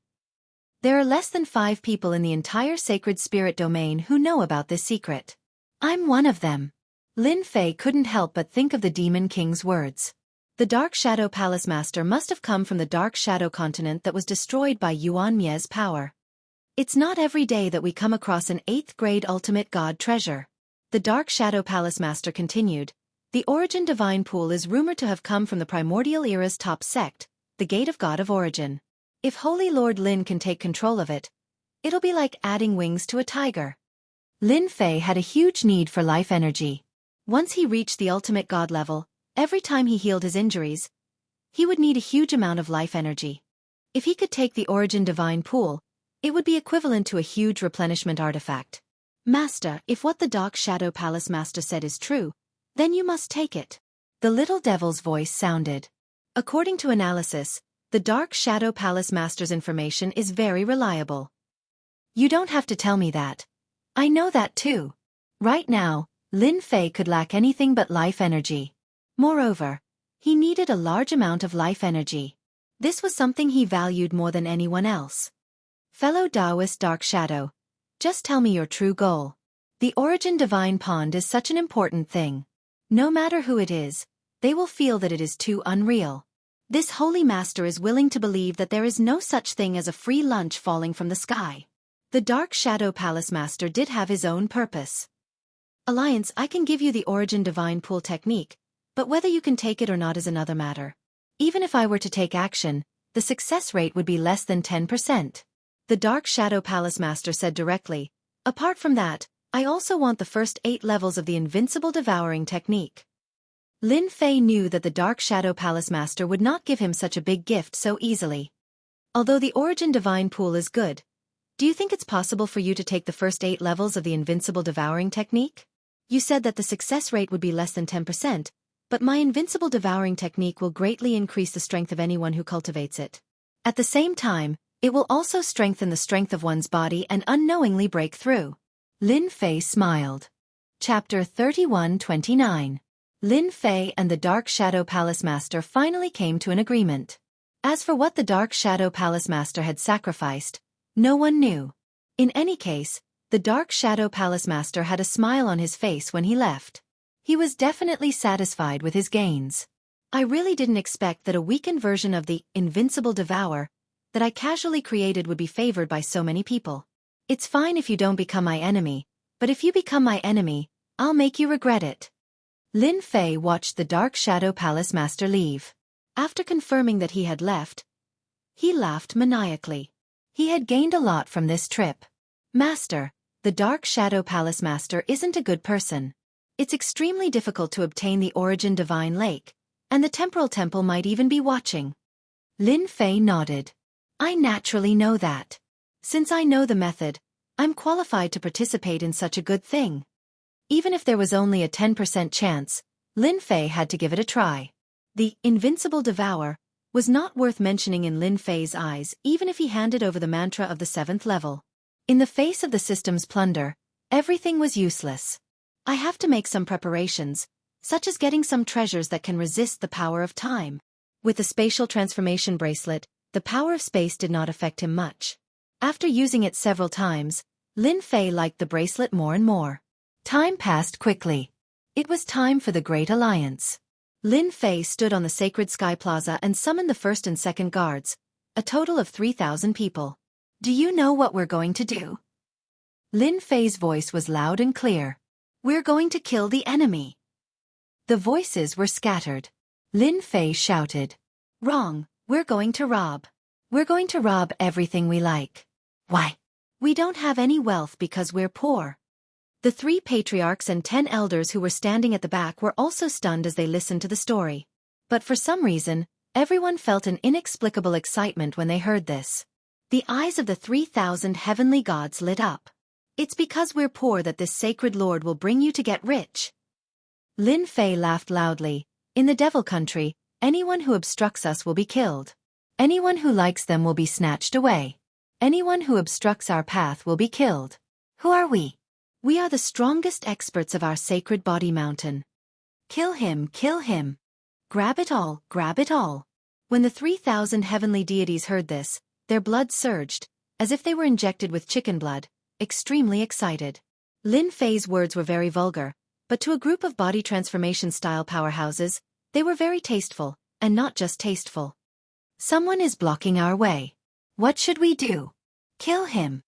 There are less than 5 people in the entire sacred spirit domain who know about this secret. I'm one of them. Lin Fei couldn't help but think of the Demon King's words. The Dark Shadow Palace master must have come from the Dark Shadow continent that was destroyed by Yuan Mie's power. It's not every day that we come across an 8th grade ultimate god treasure. The Dark Shadow Palace master continued. The Origin Divine Pool is rumored to have come from the primordial era's top sect, the Gate of God of Origin. If Holy Lord Lin can take control of it, it'll be like adding wings to a tiger. Lin Fei had a huge need for life energy. Once he reached the ultimate god level, every time he healed his injuries, he would need a huge amount of life energy. If he could take the Origin Divine Pool, it would be equivalent to a huge replenishment artifact. Master, if what the Dark Shadow Palace master said is true, then you must take it. The little devil's voice sounded. According to analysis, the Dark Shadow Palace master's information is very reliable. You don't have to tell me that. I know that too. Right now, Lin Fei could lack anything but life energy. Moreover, he needed a large amount of life energy. This was something he valued more than anyone else. Fellow Taoist Dark Shadow, just tell me your true goal. The Origin Divine Pond is such an important thing. No matter who it is, they will feel that it is too unreal. This holy master is willing to believe that there is no such thing as a free lunch falling from the sky. The Dark Shadow Palace master did have his own purpose. Alliance, I can give you the Origin Divine Pool technique, but whether you can take it or not is another matter. Even if I were to take action, the success rate would be less than 10%. The Dark Shadow Palace master said directly. Apart from that, I also want the first 8 levels of the Invincible Devouring technique. Lin Fei knew that the Dark Shadow Palace master would not give him such a big gift so easily. Although the Origin Divine Pool is good, do you think it's possible for you to take the first 8 levels of the Invincible Devouring technique? You said that the success rate would be less than 10%, but my Invincible Devouring technique will greatly increase the strength of anyone who cultivates it. At the same time, It will also strengthen the strength of one's body and unknowingly break through. Lin Fei smiled. Chapter 31-29. Lin Fei and the Dark Shadow Palace Master finally came to an agreement. As for what the Dark Shadow Palace Master had sacrificed, no one knew. In any case, the Dark Shadow Palace Master had a smile on his face when he left. He was definitely satisfied with his gains. I really didn't expect that a weakened version of the Invincible Devour that I casually created would be favored by so many people. It's fine if you don't become my enemy, but if you become my enemy, I'll make you regret it. Lin Fei watched the Dark Shadow Palace Master leave. After confirming that he had left, he laughed maniacally. He had gained a lot from this trip. Master, the Dark Shadow Palace Master isn't a good person. It's extremely difficult to obtain the Origin Divine Lake, and the Temporal Temple might even be watching. Lin Fei nodded. I naturally know that. Since I know the method, I'm qualified to participate in such a good thing. Even if there was only a 10% chance, Lin Fei had to give it a try. The Invincible Devour was not worth mentioning in Lin Fei's eyes even if he handed over the mantra of the 7th level. In the face of the system's plunder, everything was useless. I have to make some preparations, such as getting some treasures that can resist the power of time. With the spatial transformation bracelet, the power of space did not affect him much. After using it several times, Lin Fei liked the bracelet more and more. Time passed quickly. It was time for the Great Alliance. Lin Fei stood on the Sacred Sky Plaza and summoned the first and second guards, a total of 3,000 people. Do you know what we're going to do? Lin Fei's voice was loud and clear. We're going to kill the enemy. The voices were scattered. Lin Fei shouted. Wrong, we're going to rob. We're going to rob everything we like. Why? We don't have any wealth because we're poor. The 3 patriarchs and 10 elders who were standing at the back were also stunned as they listened to the story. But for some reason, everyone felt an inexplicable excitement when they heard this. The eyes of the 3,000 heavenly gods lit up. It's because we're poor that this sacred lord will bring you to get rich. Lin Fei laughed loudly. In the Devil Country, anyone who obstructs us will be killed. Anyone who likes them will be snatched away. Anyone who obstructs our path will be killed. Who are we? We are the strongest experts of our sacred body mountain. Kill him, kill him. Grab it all, grab it all. When the 3,000 heavenly deities heard this, their blood surged, as if they were injected with chicken blood, extremely excited. Lin Fei's words were very vulgar, but to a group of body transformation style powerhouses, they were very tasteful, and not just tasteful. Someone is blocking our way. What should we do? Kill him.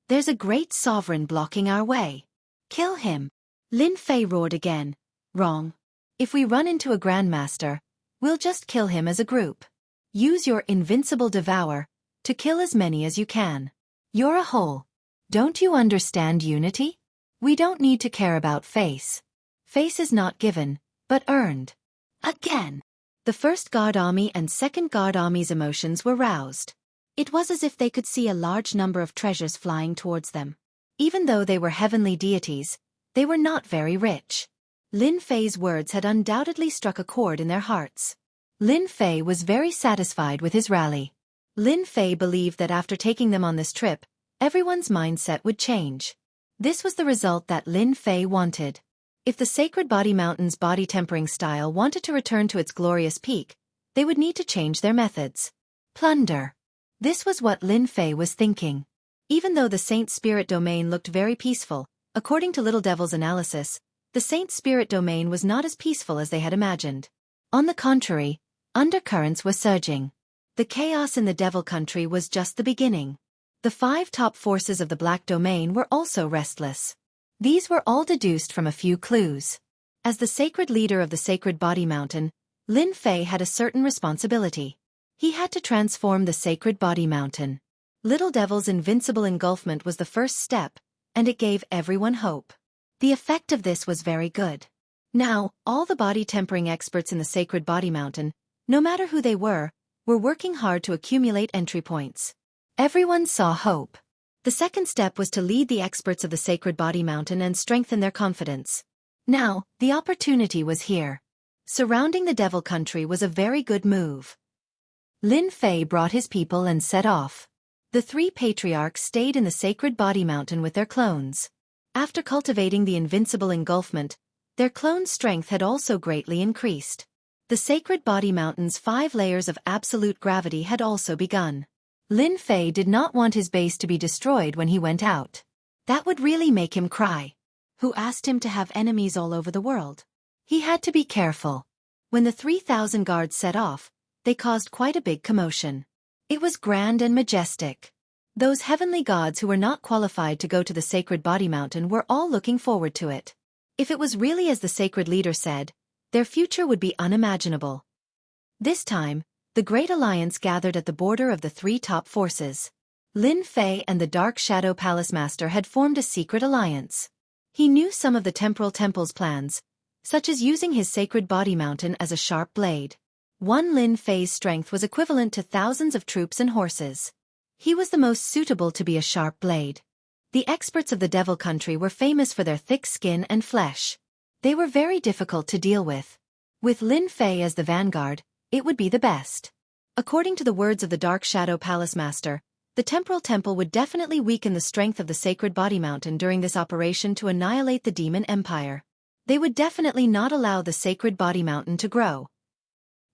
There's a great sovereign blocking our way. Kill him. Lin Fei roared again. Wrong. If we run into a grandmaster, we'll just kill him as a group. Use your Invincible Devour to kill as many as you can. You're a whole. Don't you understand unity? We don't need to care about face. Face is not given, but earned. Again. The first God Army and second God Army's emotions were roused. It was as if they could see a large number of treasures flying towards them. Even though they were heavenly deities, they were not very rich. Lin Fei's words had undoubtedly struck a chord in their hearts. Lin Fei was very satisfied with his rally. Lin Fei believed that after taking them on this trip, everyone's mindset would change. This was the result that Lin Fei wanted. If the Sacred Body Mountain's body tempering style wanted to return to its glorious peak, they would need to change their methods. Plunder. This was what Lin Fei was thinking. Even though the Saint Spirit Domain looked very peaceful, according to Little Devil's analysis, the Saint Spirit Domain was not as peaceful as they had imagined. On the contrary, undercurrents were surging. The chaos in the Devil Country was just the beginning. The 5 top forces of the Black Domain were also restless. These were all deduced from a few clues. As the sacred leader of the Sacred Body Mountain, Lin Fei had a certain responsibility. He had to transform the Sacred Body Mountain. Little Devil's invincible engulfment was the first step, and it gave everyone hope. The effect of this was very good. Now, all the body tempering experts in the Sacred Body Mountain, no matter who they were working hard to accumulate entry points. Everyone saw hope. The second step was to lead the experts of the Sacred Body Mountain and strengthen their confidence. Now, the opportunity was here. Surrounding the Devil Country was a very good move. Lin Fei brought his people and set off. The three patriarchs stayed in the sacred body mountain with their clones. After cultivating the invincible engulfment, their clones' strength had also greatly increased. The sacred body mountain's 5 layers of absolute gravity had also begun. Lin Fei did not want his base to be destroyed when he went out. That would really make him cry. Who asked him to have enemies all over the world? He had to be careful. When the 3,000 guards set off, they caused quite a big commotion. It was grand and majestic. Those heavenly gods who were not qualified to go to the sacred body mountain were all looking forward to it. If it was really as the sacred leader said, their future would be unimaginable. This time, the Great Alliance gathered at the border of the 3 top forces. Lin Fei and the Dark Shadow Palace Master had formed a secret alliance. He knew some of the Temporal Temple's plans, such as using his sacred body mountain as a sharp blade. One Lin Fei's strength was equivalent to thousands of troops and horses. He was the most suitable to be a sharp blade. The experts of the Devil Country were famous for their thick skin and flesh. They were very difficult to deal with. With Lin Fei as the vanguard, it would be the best. According to the words of the Dark Shadow Palace Master, the Temporal Temple would definitely weaken the strength of the Sacred Body Mountain during this operation to annihilate the Demon Empire. They would definitely not allow the Sacred Body Mountain to grow.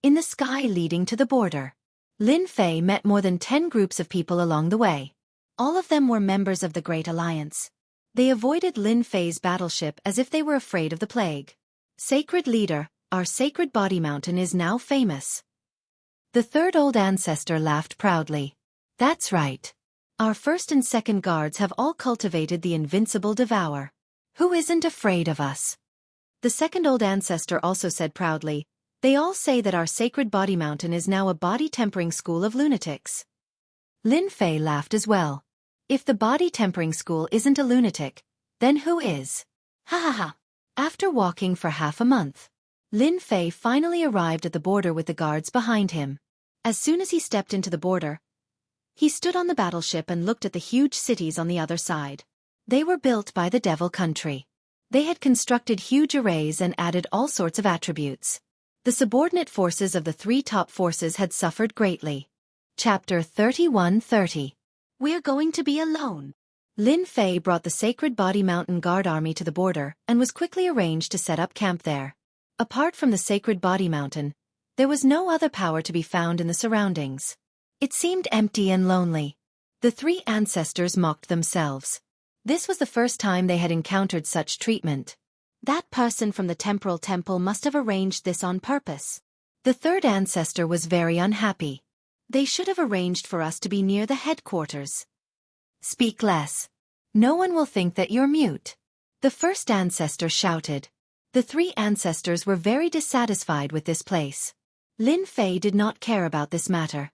In the sky leading to the border, Lin Fei met more than 10 groups of people along the way. All of them were members of the Great Alliance. They avoided Lin Fei's battleship as if they were afraid of the plague. Sacred Leader, our Sacred Body Mountain is now famous. The third old ancestor laughed proudly. That's right. Our first and second guards have all cultivated the invincible Devour. Who isn't afraid of us? The second old ancestor also said proudly, they all say that our Sacred Body Mountain is now a body-tempering school of lunatics. Lin Fei laughed as well. If the body-tempering school isn't a lunatic, then who is? Ha ha ha. After walking for half a month, Lin Fei finally arrived at the border with the guards behind him. As soon as he stepped into the border, he stood on the battleship and looked at the huge cities on the other side. They were built by the Devil Country. They had constructed huge arrays and added all sorts of attributes. The subordinate forces of the 3 top forces had suffered greatly. Chapter 31:30. We're going to be alone. Lin Fei brought the Sacred Body Mountain Guard Army to the border and was quickly arranged to set up camp there. Apart from the Sacred Body Mountain, there was no other power to be found in the surroundings. It seemed empty and lonely. The 3 ancestors mocked themselves. This was the first time they had encountered such treatment. That person from the Temporal Temple must have arranged this on purpose. The third ancestor was very unhappy. They should have arranged for us to be near the headquarters. Speak less. No one will think that you're mute. The first ancestor shouted. The 3 ancestors were very dissatisfied with this place. Lin Fei did not care about this matter.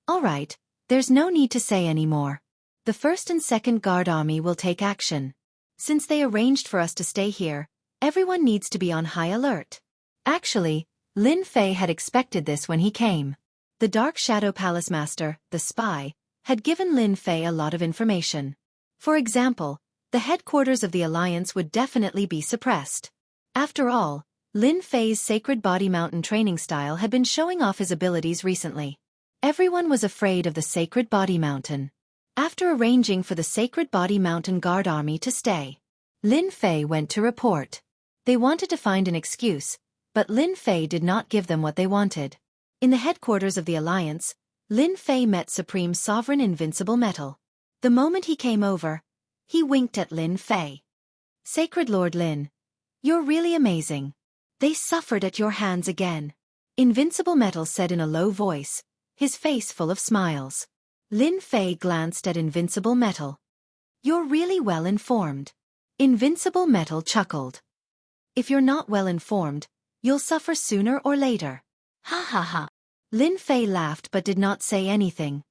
All right, there's no need to say any more. The first and second guard army will take action. Since they arranged for us to stay here, everyone needs to be on high alert. Actually, Lin Fei had expected this when he came. The Dark Shadow Palace Master, the spy, had given Lin Fei a lot of information. For example, the headquarters of the Alliance would definitely be suppressed. After all, Lin Fei's Sacred Body Mountain training style had been showing off his abilities recently. Everyone was afraid of the Sacred Body Mountain. After arranging for the Sacred Body Mountain Guard Army to stay, Lin Fei went to report. They wanted to find an excuse, but Lin Fei did not give them what they wanted. In the headquarters of the Alliance, Lin Fei met Supreme Sovereign Invincible Metal. The moment he came over, he winked at Lin Fei. Sacred Lord Lin, you're really amazing. They suffered at your hands again. Invincible Metal said in a low voice, his face full of smiles. Lin Fei glanced at Invincible Metal. You're really well informed. Invincible Metal chuckled. If you're not well informed, you'll suffer sooner or later. Ha ha ha. Lin Fei laughed but did not say anything.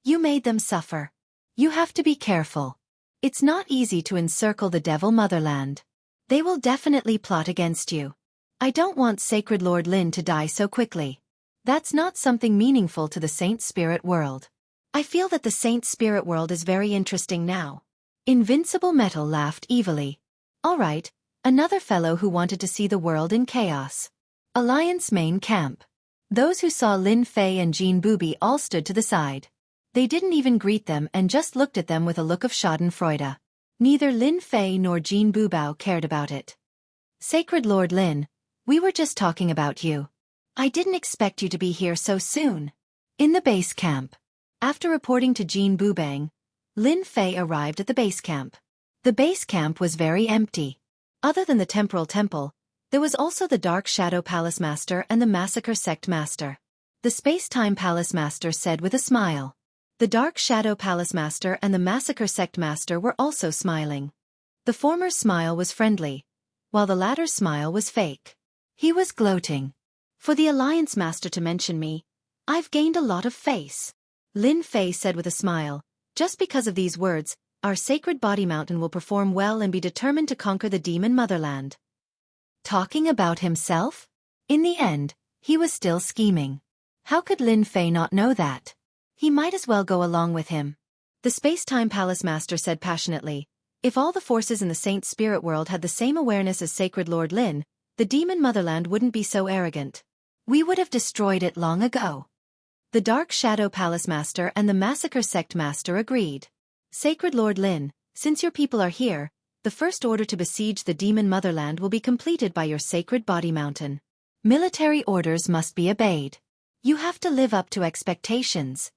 You made them suffer. You have to be careful. It's not easy to encircle the Devil Motherland. They will definitely plot against you. I don't want Sacred Lord Lin to die so quickly. That's not something meaningful to the Saint Spirit world. I feel that the Saint Spirit world is very interesting now. Invincible Metal laughed evilly. All right, another fellow who wanted to see the world in chaos. Alliance main camp. Those who saw Lin Fei and Jean Booby all stood to the side. They didn't even greet them and just looked at them with a look of schadenfreude. Neither Lin Fei nor Jin Bubao cared about it. Sacred Lord Lin, we were just talking about you. I didn't expect you to be here so soon. In the base camp. After reporting to Jin Bubang, Lin Fei arrived at the base camp. The base camp was very empty. Other than the temporal temple, there was also the Dark Shadow Palace Master and the Massacre Sect Master. The Space-Time Palace Master said with a smile. The Dark Shadow Palace Master and the Massacre Sect Master were also smiling. The former's smile was friendly, while the latter's smile was fake. He was gloating. For the Alliance Master to mention me, I've gained a lot of face. Lin Fei said with a smile. Just because of these words, our sacred body mountain will perform well and be determined to conquer the demon motherland. Talking about himself? In the end, he was still scheming. How could Lin Fei not know that? He might as well go along with him. The Space-Time Palace Master said passionately, if all the forces in the Saint Spirit world had the same awareness as Sacred Lord Lin, the demon motherland wouldn't be so arrogant. We would have destroyed it long ago. The Dark Shadow Palace Master and the Massacre Sect Master agreed. Sacred Lord Lin, since your people are here, the first order to besiege the demon motherland will be completed by your sacred body mountain. Military orders must be obeyed. You have to live up to expectations.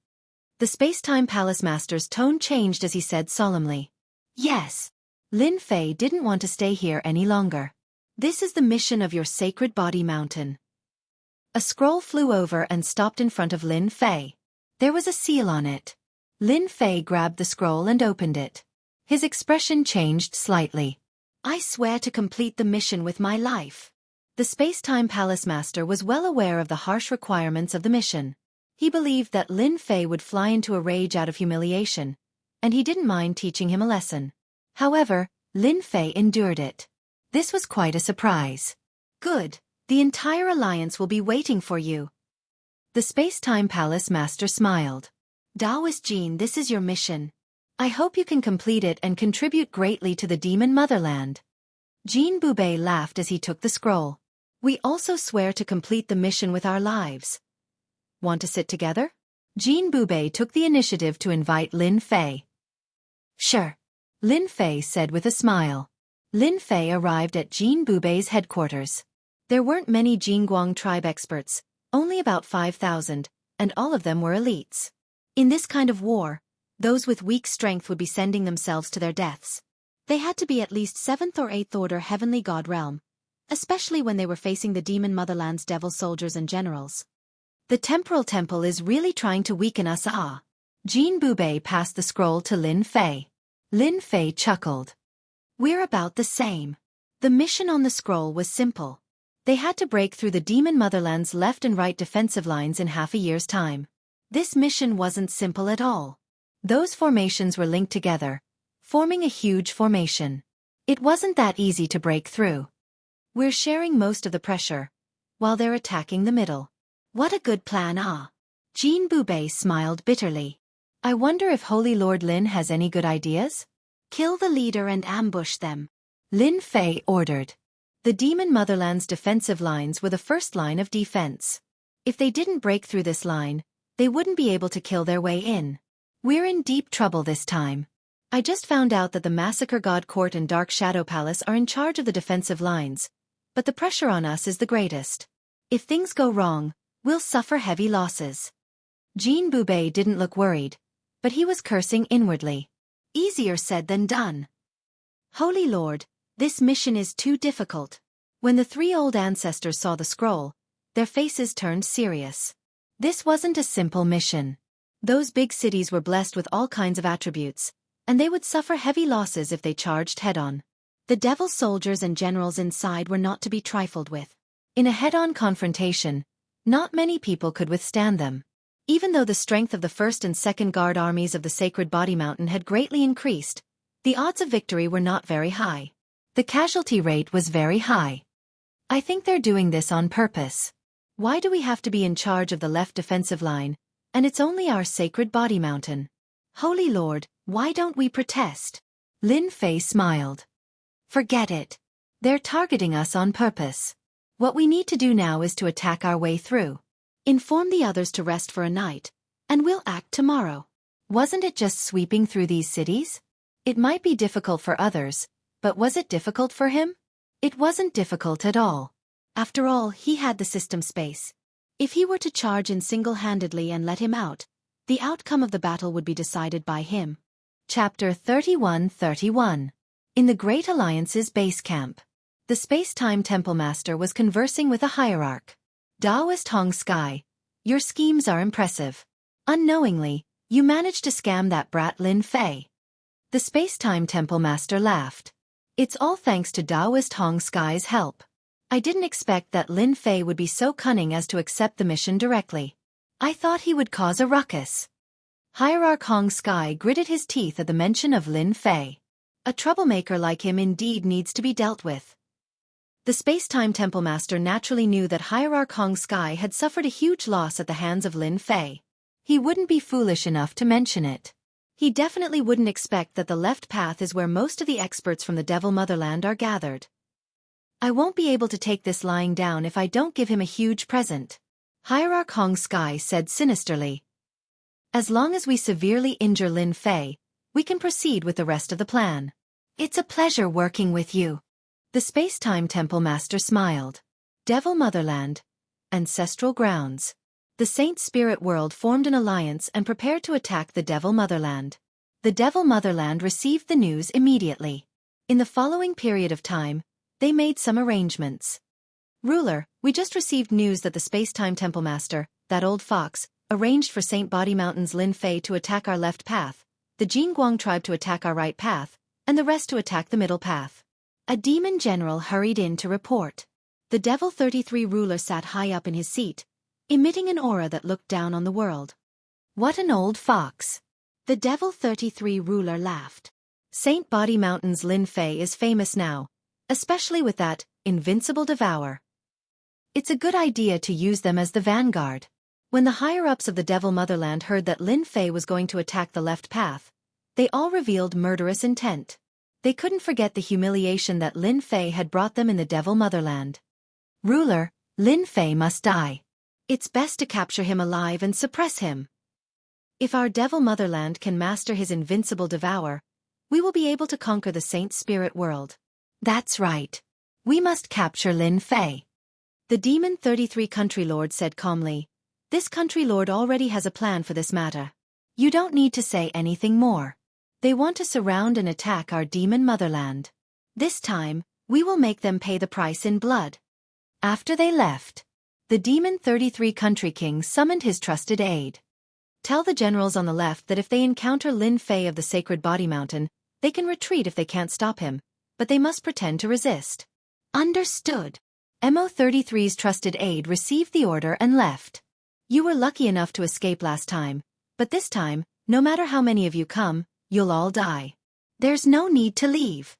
The Space-Time Palace Master's tone changed as he said solemnly. Yes. Lin Fei didn't want to stay here any longer. This is the mission of your sacred body mountain. A scroll flew over and stopped in front of Lin Fei. There was a seal on it. Lin Fei grabbed the scroll and opened it. His expression changed slightly. I swear to complete the mission with my life. The Space-Time Palace Master was well aware of the harsh requirements of the mission. He believed that Lin Fei would fly into a rage out of humiliation, and he didn't mind teaching him a lesson. However, Lin Fei endured it. This was quite a surprise. Good. The entire alliance will be waiting for you. The Space-Time Palace Master smiled. Taoist Jin, this is your mission. I hope you can complete it and contribute greatly to the demon motherland. Jin Bubei laughed as he took the scroll. We also swear to complete the mission with our lives. Want to sit together? Jin Bubei took the initiative to invite Lin Fei. Sure. Lin Fei said with a smile. Lin Fei arrived at Jin Bubei's headquarters. There weren't many Jingguang tribe experts, only about 5,000, and all of them were elites. In this kind of war, those with weak strength would be sending themselves to their deaths. They had to be at least 7th or 8th order heavenly god realm, especially when they were facing the demon motherland's devil soldiers and generals. The temporal temple is really trying to weaken us. Jin Bubei passed the scroll to Lin Fei. Lin Fei chuckled. We're about the same. The mission on the scroll was simple. They had to break through the demon motherland's left and right defensive lines in half a year's time. This mission wasn't simple at all. Those formations were linked together, forming a huge formation. It wasn't that easy to break through. We're sharing most of the pressure, while they're attacking the middle. What a good plan, Jin Bubei smiled bitterly. I wonder if Holy Lord Lin has any good ideas? Kill the leader and ambush them. Lin Fei ordered. The demon motherland's defensive lines were the first line of defense. If they didn't break through this line, they wouldn't be able to kill their way in. We're in deep trouble this time. I just found out that the Massacre God Court and Dark Shadow Palace are in charge of the defensive lines, but the pressure on us is the greatest. If things go wrong, we'll suffer heavy losses. Jin Bubei didn't look worried, but he was cursing inwardly. Easier said than done. Holy Lord, this mission is too difficult. When the 3 old ancestors saw the scroll, their faces turned serious. This wasn't a simple mission. Those big cities were blessed with all kinds of attributes, and they would suffer heavy losses if they charged head-on. The devil soldiers and generals inside were not to be trifled with. In a head-on confrontation, not many people could withstand them. Even though the strength of the 1st and 2nd Guard armies of the Sacred Body Mountain had greatly increased, the odds of victory were not very high. The casualty rate was very high. I think they're doing this on purpose. Why do we have to be in charge of the left defensive line, and it's only our Sacred Body Mountain? Holy Lord, why don't we protest? Lin Fei smiled. Forget it. They're targeting us on purpose. What we need to do now is to attack our way through. Inform the others to rest for a night, and we'll act tomorrow. Wasn't it just sweeping through these cities? It might be difficult for others, but was it difficult for him? It wasn't difficult at all. After all, he had the system space. If he were to charge in single-handedly and let him out, the outcome of the battle would be decided by him. Chapter 31:31. In the Great Alliance's base camp. The Space-Time Temple Master was conversing with a hierarch. Taoist Hong Sky, your schemes are impressive. Unknowingly, you managed to scam that brat Lin Fei. The Space-Time Temple Master laughed. It's all thanks to Taoist Hong Sky's help. I didn't expect that Lin Fei would be so cunning as to accept the mission directly. I thought he would cause a ruckus. Hierarch Hong Sky gritted his teeth at the mention of Lin Fei. A troublemaker like him indeed needs to be dealt with. The Space-Time Temple Master naturally knew that Hierarch Hong Sky had suffered a huge loss at the hands of Lin Fei. He wouldn't be foolish enough to mention it. He definitely wouldn't expect that the left path is where most of the experts from the Devil Motherland are gathered. I won't be able to take this lying down if I don't give him a huge present. Hierarch Hong Sky said sinisterly. As long as we severely injure Lin Fei, we can proceed with the rest of the plan. It's a pleasure working with you. The Space-Time Temple Master smiled. Devil Motherland. Ancestral grounds. The Saint Spirit World formed an alliance and prepared to attack the Devil Motherland. The Devil Motherland received the news immediately. In the following period of time, they made some arrangements. Ruler, we just received news that the Space-Time Temple Master, that old fox, arranged for St. Body Mountain's Lin Fei to attack our left path, the Jianghu tribe to attack our right path, and the rest to attack the middle path. A demon general hurried in to report. The Devil 33 ruler sat high up in his seat, emitting an aura that looked down on the world. What an old fox! The Devil 33 ruler laughed. St. Body Mountain's Lin Fei is famous now, especially with that invincible devour. It's a good idea to use them as the vanguard. When the higher-ups of the Devil Motherland heard that Lin Fei was going to attack the left path, they all revealed murderous intent. They couldn't forget the humiliation that Lin Fei had brought them in the Devil Motherland. Ruler, Lin Fei must die. It's best to capture him alive and suppress him. If our Devil Motherland can master his invincible devour, we will be able to conquer the Saint Spirit World. That's right. We must capture Lin Fei. The Demon 33 Country Lord said calmly. This country lord already has a plan for this matter. You don't need to say anything more. They want to surround and attack our demon motherland. This time, we will make them pay the price in blood. After they left, the Demon 33 Country King summoned his trusted aide. Tell the generals on the left that if they encounter Lin Fei of the Sacred Body Mountain, they can retreat if they can't stop him, but they must pretend to resist. Understood. MO33's trusted aide received the order and left. You were lucky enough to escape last time, but this time, no matter how many of you come, you'll all die. There's no need to leave.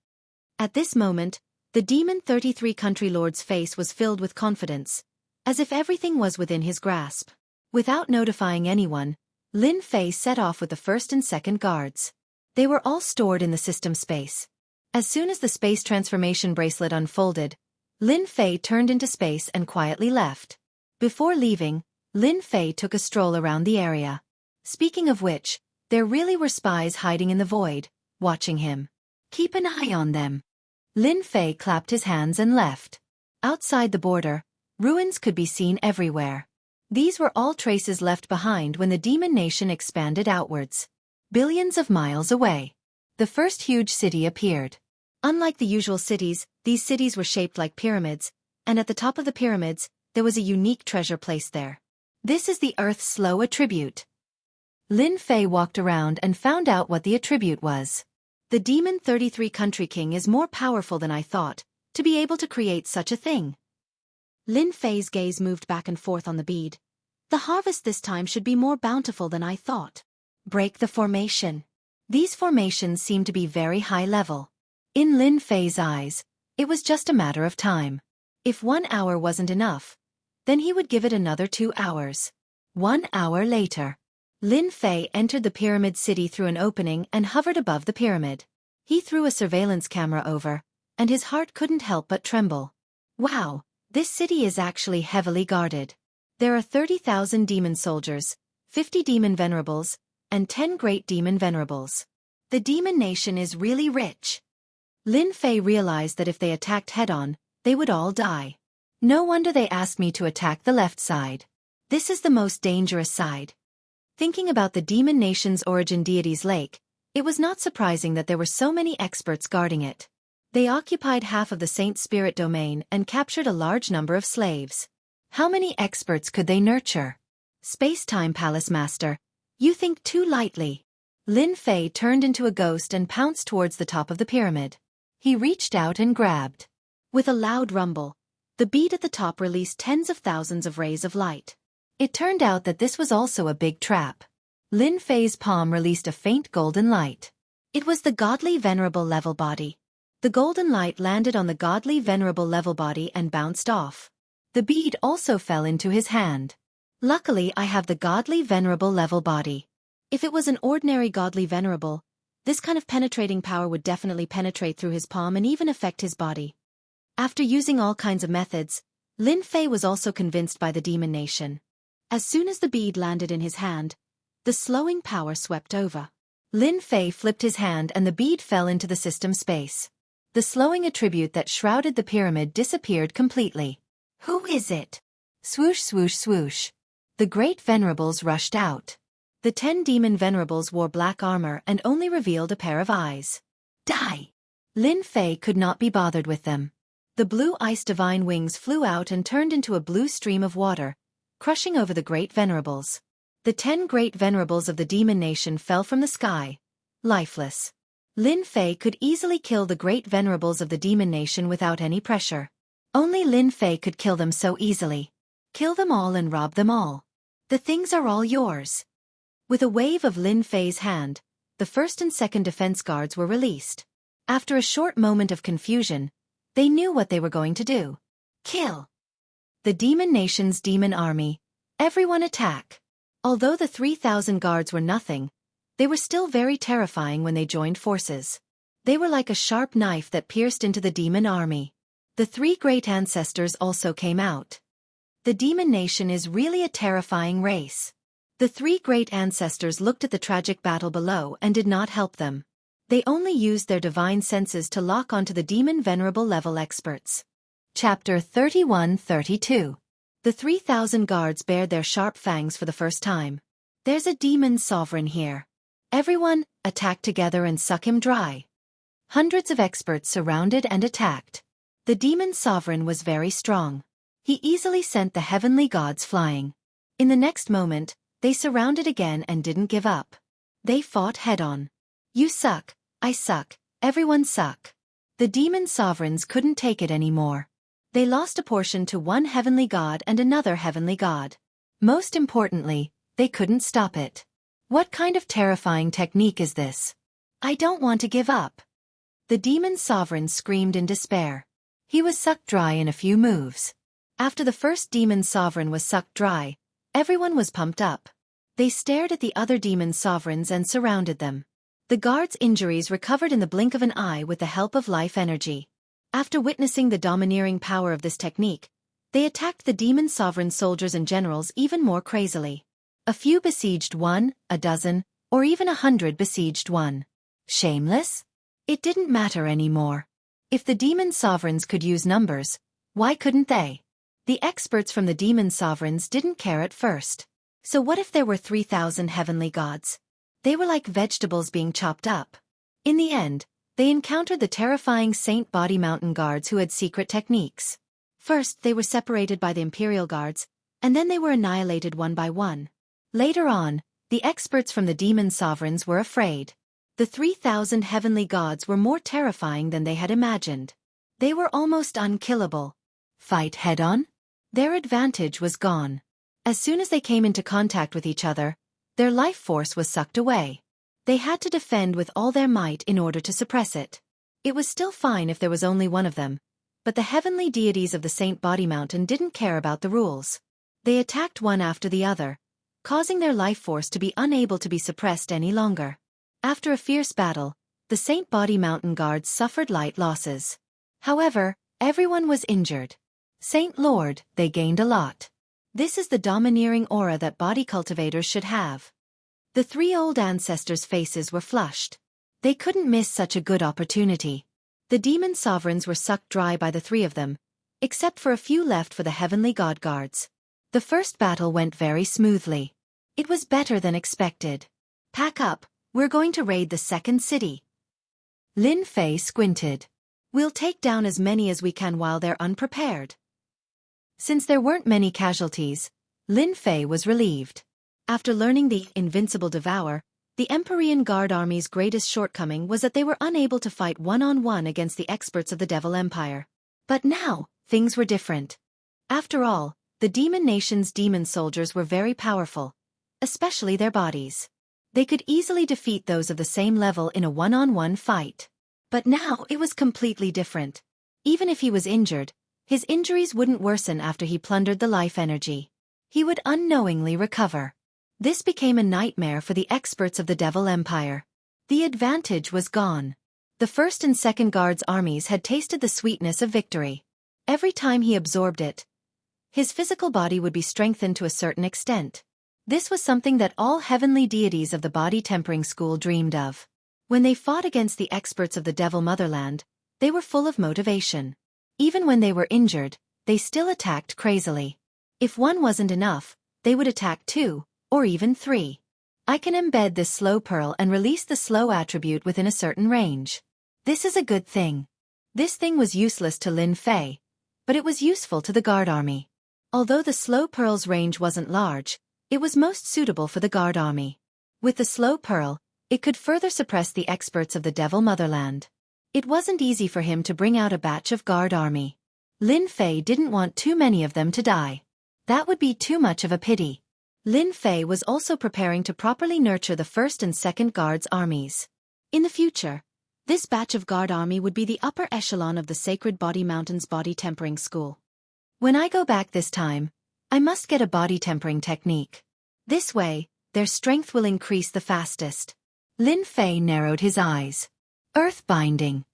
At this moment, the Demon 33 Country Lord's face was filled with confidence, as if everything was within his grasp. Without notifying anyone, Lin Fei set off with the first and second guards. They were all stored in the system space. As soon as the space transformation bracelet unfolded, Lin Fei turned into space and quietly left. Before leaving, Lin Fei took a stroll around the area. Speaking of which, there really were spies hiding in the void, watching him. Keep an eye on them. Lin Fei clapped his hands and left. Outside the border, ruins could be seen everywhere. These were all traces left behind when the demon nation expanded outwards. Billions of miles away, the first huge city appeared. Unlike the usual cities, these cities were shaped like pyramids, and at the top of the pyramids, there was a unique treasure placed there. This is the Earth's slow attribute. Lin Fei walked around and found out what the attribute was. The Demon 33 Country King is more powerful than I thought, to be able to create such a thing. Lin Fei's gaze moved back and forth on the bead. The harvest this time should be more bountiful than I thought. Break the formation. These formations seem to be very high level. In Lin Fei's eyes, it was just a matter of time. If 1 hour wasn't enough, then he would give it another 2 hours. 1 hour later, Lin Fei entered the pyramid city through an opening and hovered above the pyramid. He threw a surveillance camera over, and his heart couldn't help but tremble. Wow, this city is actually heavily guarded. There are 30,000 demon soldiers, 50 demon venerables, and 10 great demon venerables. The demon nation is really rich. Lin Fei realized that if they attacked head-on, they would all die. No wonder they asked me to attack the left side. This is the most dangerous side. Thinking about the demon nation's origin deity's lake, it was not surprising that there were so many experts guarding it. They occupied half of the Saint Spirit domain and captured a large number of slaves. How many experts could they nurture? Space-time Palace Master, you think too lightly. Lin Fei turned into a ghost and pounced towards the top of the pyramid. He reached out and grabbed. With a loud rumble, the bead at the top released tens of thousands of rays of light. It turned out that this was also a big trap. Lin Fei's palm released a faint golden light. It was the godly venerable level body. The golden light landed on the godly venerable level body and bounced off. The bead also fell into his hand. Luckily, I have the godly venerable level body. If it was an ordinary godly venerable, this kind of penetrating power would definitely penetrate through his palm and even affect his body. After using all kinds of methods, Lin Fei was also convinced by the demon nation. As soon as the bead landed in his hand, the slowing power swept over. Lin Fei flipped his hand and the bead fell into the system space. The slowing attribute that shrouded the pyramid disappeared completely. Who is it? Swoosh swoosh swoosh. The great venerables rushed out. The 10 demon venerables wore black armor and only revealed a pair of eyes. Die! Lin Fei could not be bothered with them. The blue ice divine wings flew out and turned into a blue stream of water, crushing over the great venerables. The 10 great venerables of the demon nation fell from the sky, lifeless. Lin Fei could easily kill the great venerables of the demon nation without any pressure. Only Lin Fei could kill them so easily. Kill them all and rob them all. The things are all yours. With a wave of Lin Fei's hand, the first and second defense guards were released. After a short moment of confusion, they knew what they were going to do. Kill! The demon nation's demon army. Everyone attack! Although the 3,000 guards were nothing, they were still very terrifying when they joined forces. They were like a sharp knife that pierced into the demon army. The 3 great ancestors also came out. The demon nation is really a terrifying race. The 3 great ancestors looked at the tragic battle below and did not help them. They only used their divine senses to lock onto the demon venerable level experts. Chapter 31-32. The 3,000 guards bared their sharp fangs for the first time. There's a demon sovereign here. Everyone, attack together and suck him dry. Hundreds of experts surrounded and attacked. The demon sovereign was very strong. He easily sent the heavenly gods flying. In the next moment, they surrounded again and didn't give up. They fought head-on. You suck, I suck, everyone suck. The demon sovereigns couldn't take it anymore. They lost a portion to one heavenly god and another heavenly god. Most importantly, they couldn't stop it. What kind of terrifying technique is this? I don't want to give up. The demon sovereign screamed in despair. He was sucked dry in a few moves. After the first demon sovereign was sucked dry, everyone was pumped up. They stared at the other demon sovereigns and surrounded them. The guards' injuries recovered in the blink of an eye with the help of life energy. After witnessing the domineering power of this technique, they attacked the demon sovereign soldiers and generals even more crazily. A few besieged one, a dozen, or even 100 besieged one. Shameless? It didn't matter anymore. If the demon sovereigns could use numbers, why couldn't they? The experts from the demon sovereigns didn't care at first. So what if there were 3,000 heavenly gods? They were like vegetables being chopped up. In the end, they encountered the terrifying Saint Body Mountain guards who had secret techniques. First, they were separated by the Imperial guards, and then they were annihilated one by one. Later on, the experts from the demon sovereigns were afraid. The 3,000 heavenly gods were more terrifying than they had imagined. They were almost unkillable. Fight head-on? Their advantage was gone. As soon as they came into contact with each other, their life force was sucked away. They had to defend with all their might in order to suppress it. It was still fine if there was only one of them, but the heavenly deities of the Saint Body Mountain didn't care about the rules. They attacked one after the other, causing their life force to be unable to be suppressed any longer. After a fierce battle, the Saint Body Mountain guards suffered light losses. However, everyone was injured. Saint Lord, they gained a lot. This is the domineering aura that body cultivators should have. The three old ancestors' faces were flushed. They couldn't miss such a good opportunity. The demon sovereigns were sucked dry by the three of them, except for a few left for the heavenly god guards. The first battle went very smoothly. It was better than expected. Pack up, we're going to raid the second city. Lin Fei squinted. We'll take down as many as we can while they're unprepared. Since there weren't many casualties, Lin Fei was relieved. After learning the invincible devour, the Empyrean Guard Army's greatest shortcoming was that they were unable to fight one-on-one against the experts of the Devil Empire. But now, things were different. After all, the Demon Nation's demon soldiers were very powerful, especially their bodies. They could easily defeat those of the same level in a one-on-one fight. But now it was completely different. Even if he was injured, his injuries wouldn't worsen after he plundered the life energy. He would unknowingly recover. This became a nightmare for the experts of the Devil Empire. The advantage was gone. The first and second guards' armies had tasted the sweetness of victory. Every time he absorbed it, his physical body would be strengthened to a certain extent. This was something that all heavenly deities of the body tempering school dreamed of. When they fought against the experts of the Devil Motherland, they were full of motivation. Even when they were injured, they still attacked crazily. If one wasn't enough, they would attack two, or even three. I can embed this slow pearl and release the slow attribute within a certain range. This is a good thing. This thing was useless to Lin Fei, but it was useful to the guard army. Although the slow pearl's range wasn't large, it was most suitable for the guard army. With the slow pearl, it could further suppress the experts of the Devil Motherland. It wasn't easy for him to bring out a batch of guard army. Lin Fei didn't want too many of them to die. That would be too much of a pity. Lin Fei was also preparing to properly nurture the first and second guards' armies. In the future, this batch of guard army would be the upper echelon of the Sacred Body Mountain's body tempering school. When I go back this time, I must get a body tempering technique. This way, their strength will increase the fastest. Lin Fei narrowed his eyes. Earthbinding.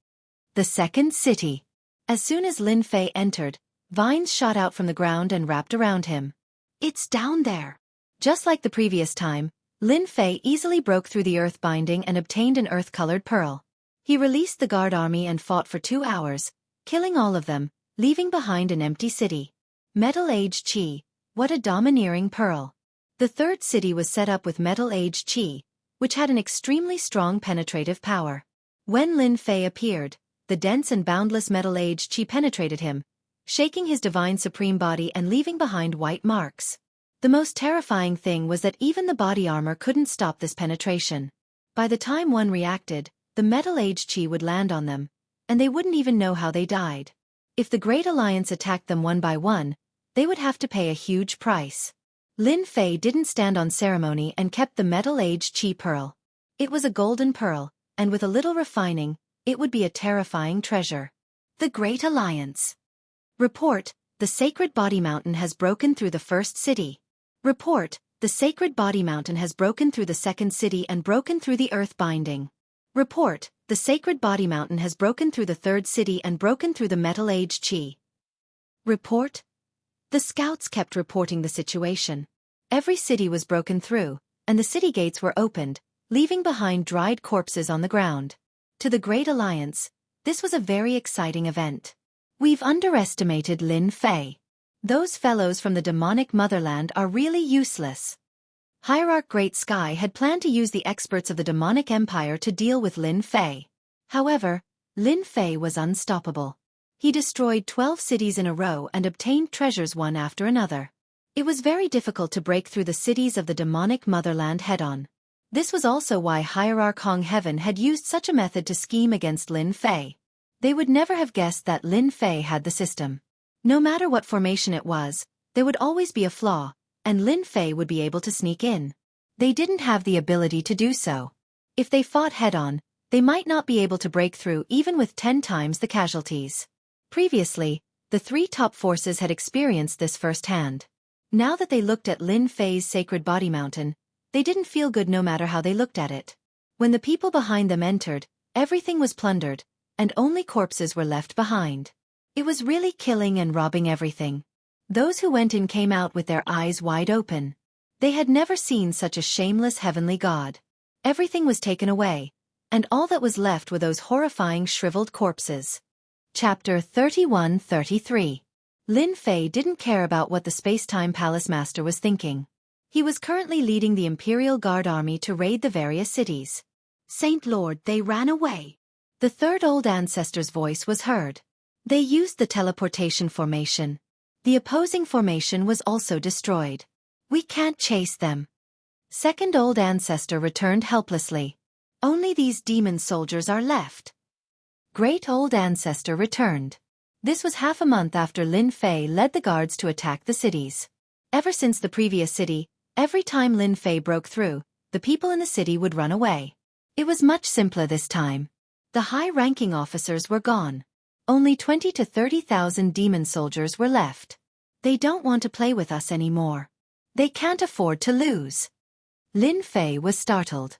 The second city. As soon as Lin Fei entered, vines shot out from the ground and wrapped around him. It's down there. Just like the previous time, Lin Fei easily broke through the earth binding and obtained an earth-colored pearl. He released the guard army and fought for 2 hours, killing all of them, leaving behind an empty city. Metal Age Qi, what a domineering pearl. The third city was set up with Metal Age Qi, which had an extremely strong penetrative power. When Lin Fei appeared, the dense and boundless Metal Age Qi penetrated him, shaking his divine supreme body and leaving behind white marks. The most terrifying thing was that even the body armor couldn't stop this penetration. By the time one reacted, the Metal Age Qi would land on them, and they wouldn't even know how they died. If the Great Alliance attacked them one by one, they would have to pay a huge price. Lin Fei didn't stand on ceremony and kept the Metal Age Qi pearl. It was a golden pearl, and with a little refining, it would be a terrifying treasure. The Great Alliance. Report, the Sacred Body Mountain has broken through the first city. Report, the Sacred Body Mountain has broken through the second city and broken through the earth binding. Report, the Sacred Body Mountain has broken through the third city and broken through the Metal Age Qi. Report? The scouts kept reporting the situation. Every city was broken through, and the city gates were opened, leaving behind dried corpses on the ground. To the Great Alliance, this was a very exciting event. We've underestimated Lin Fei. Those fellows from the demonic motherland are really useless. Hierarch Great Sky had planned to use the experts of the demonic empire to deal with Lin Fei. However, Lin Fei was unstoppable. He destroyed 12 cities in a row and obtained treasures one after another. It was very difficult to break through the cities of the demonic motherland head-on. This was also why Hierarch Hong Heaven had used such a method to scheme against Lin Fei. They would never have guessed that Lin Fei had the system. No matter what formation it was, there would always be a flaw, and Lin Fei would be able to sneak in. They didn't have the ability to do so. If they fought head-on, they might not be able to break through even with 10 times the casualties. Previously, the 3 top forces had experienced this firsthand. Now that they looked at Lin Fei's Sacred Body Mountain, they didn't feel good no matter how they looked at it. When the people behind them entered, everything was plundered, and only corpses were left behind. It was really killing and robbing everything. Those who went in came out with their eyes wide open. They had never seen such a shameless heavenly god. Everything was taken away, and all that was left were those horrifying shriveled corpses. Chapter 31-33. Lin Fei didn't care about what the Space-Time Palace Master was thinking. He was currently leading the Imperial Guard army to raid the various cities.
Saint Lord, they ran away.
The third old ancestor's voice was heard. They used the teleportation formation. The opposing formation was also destroyed. We can't chase them. Second old ancestor returned helplessly. Only these demon soldiers are left. Great old ancestor returned. This was half a month after Lin Fei led the guards to attack the cities. Ever since the previous city, every time Lin Fei broke through, the people in the city would run away. It was much simpler this time. The high-ranking officers were gone. Only 20 to 30,000 demon soldiers were left. They don't want to play with us anymore. They can't afford to lose. Lin Fei was startled.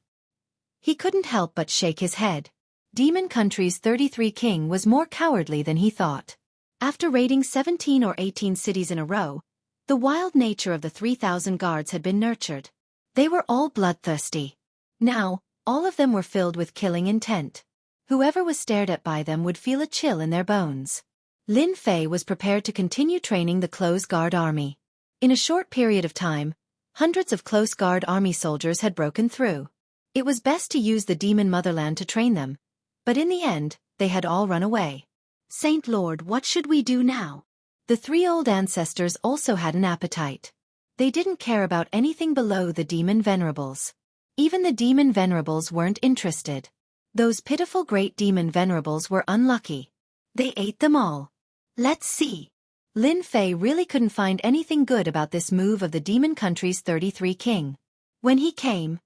He couldn't help but shake his head. Demon Country's 33 king was more cowardly than he thought. After raiding 17 or 18 cities in a row, the wild nature of the 3,000 guards had been nurtured. They were all bloodthirsty. Now, all of them were filled with killing intent. Whoever was stared at by them would feel a chill in their bones. Lin Fei was prepared to continue training the Close Guard army. In a short period of time, hundreds of Close Guard army soldiers had broken through. It was best to use the demon motherland to train them, but in the end, they had all run away.
Saint Lord, what should we do now?
The three old ancestors also had an appetite. They didn't care about anything below the demon venerables. Even the demon venerables weren't interested. Those pitiful great demon venerables were unlucky. They ate them all.
Let's see.
Lin Fei really couldn't find anything good about this move of the demon country's 33 king. When he came,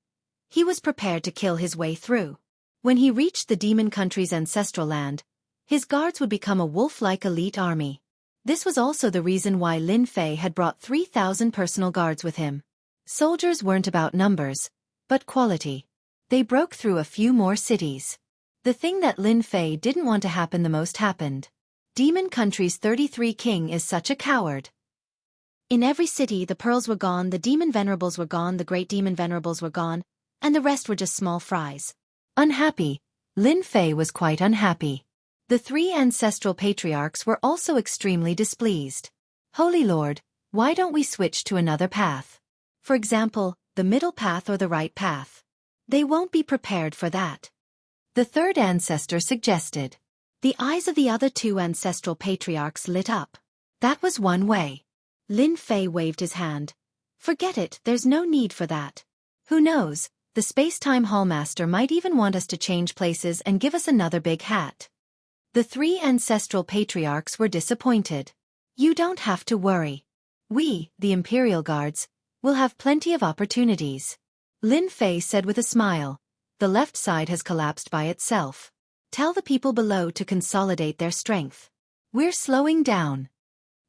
he was prepared to kill his way through. When he reached the demon country's ancestral land, his guards would become a wolf-like elite army. This was also the reason why Lin Fei had brought 3,000 personal guards with him. Soldiers weren't about numbers, but quality. They broke through a few more cities. The thing that Lin Fei didn't want to happen the most happened. Demon Country's 33 king is such a coward.
In every city the pearls were gone, the demon venerables were gone, the great demon venerables were gone, and the rest were just small fries.
Unhappy. Lin Fei was quite unhappy. The three ancestral patriarchs were also extremely displeased. Holy Lord, why don't we switch to another path? For example, the middle path or the right path. They won't be prepared for that. The third ancestor suggested.
The eyes of the other two ancestral patriarchs lit up.
That was one way.
Lin Fei waved his hand. Forget it, there's no need for that.
Who knows, the Space-Time Hallmaster might even want us to change places and give us another big hat. The three ancestral patriarchs were disappointed. You don't have to worry. We, the Imperial Guards, will have plenty of opportunities. Lin Fei said with a smile. The left side has collapsed by itself. Tell the people below to consolidate their strength. We're slowing down.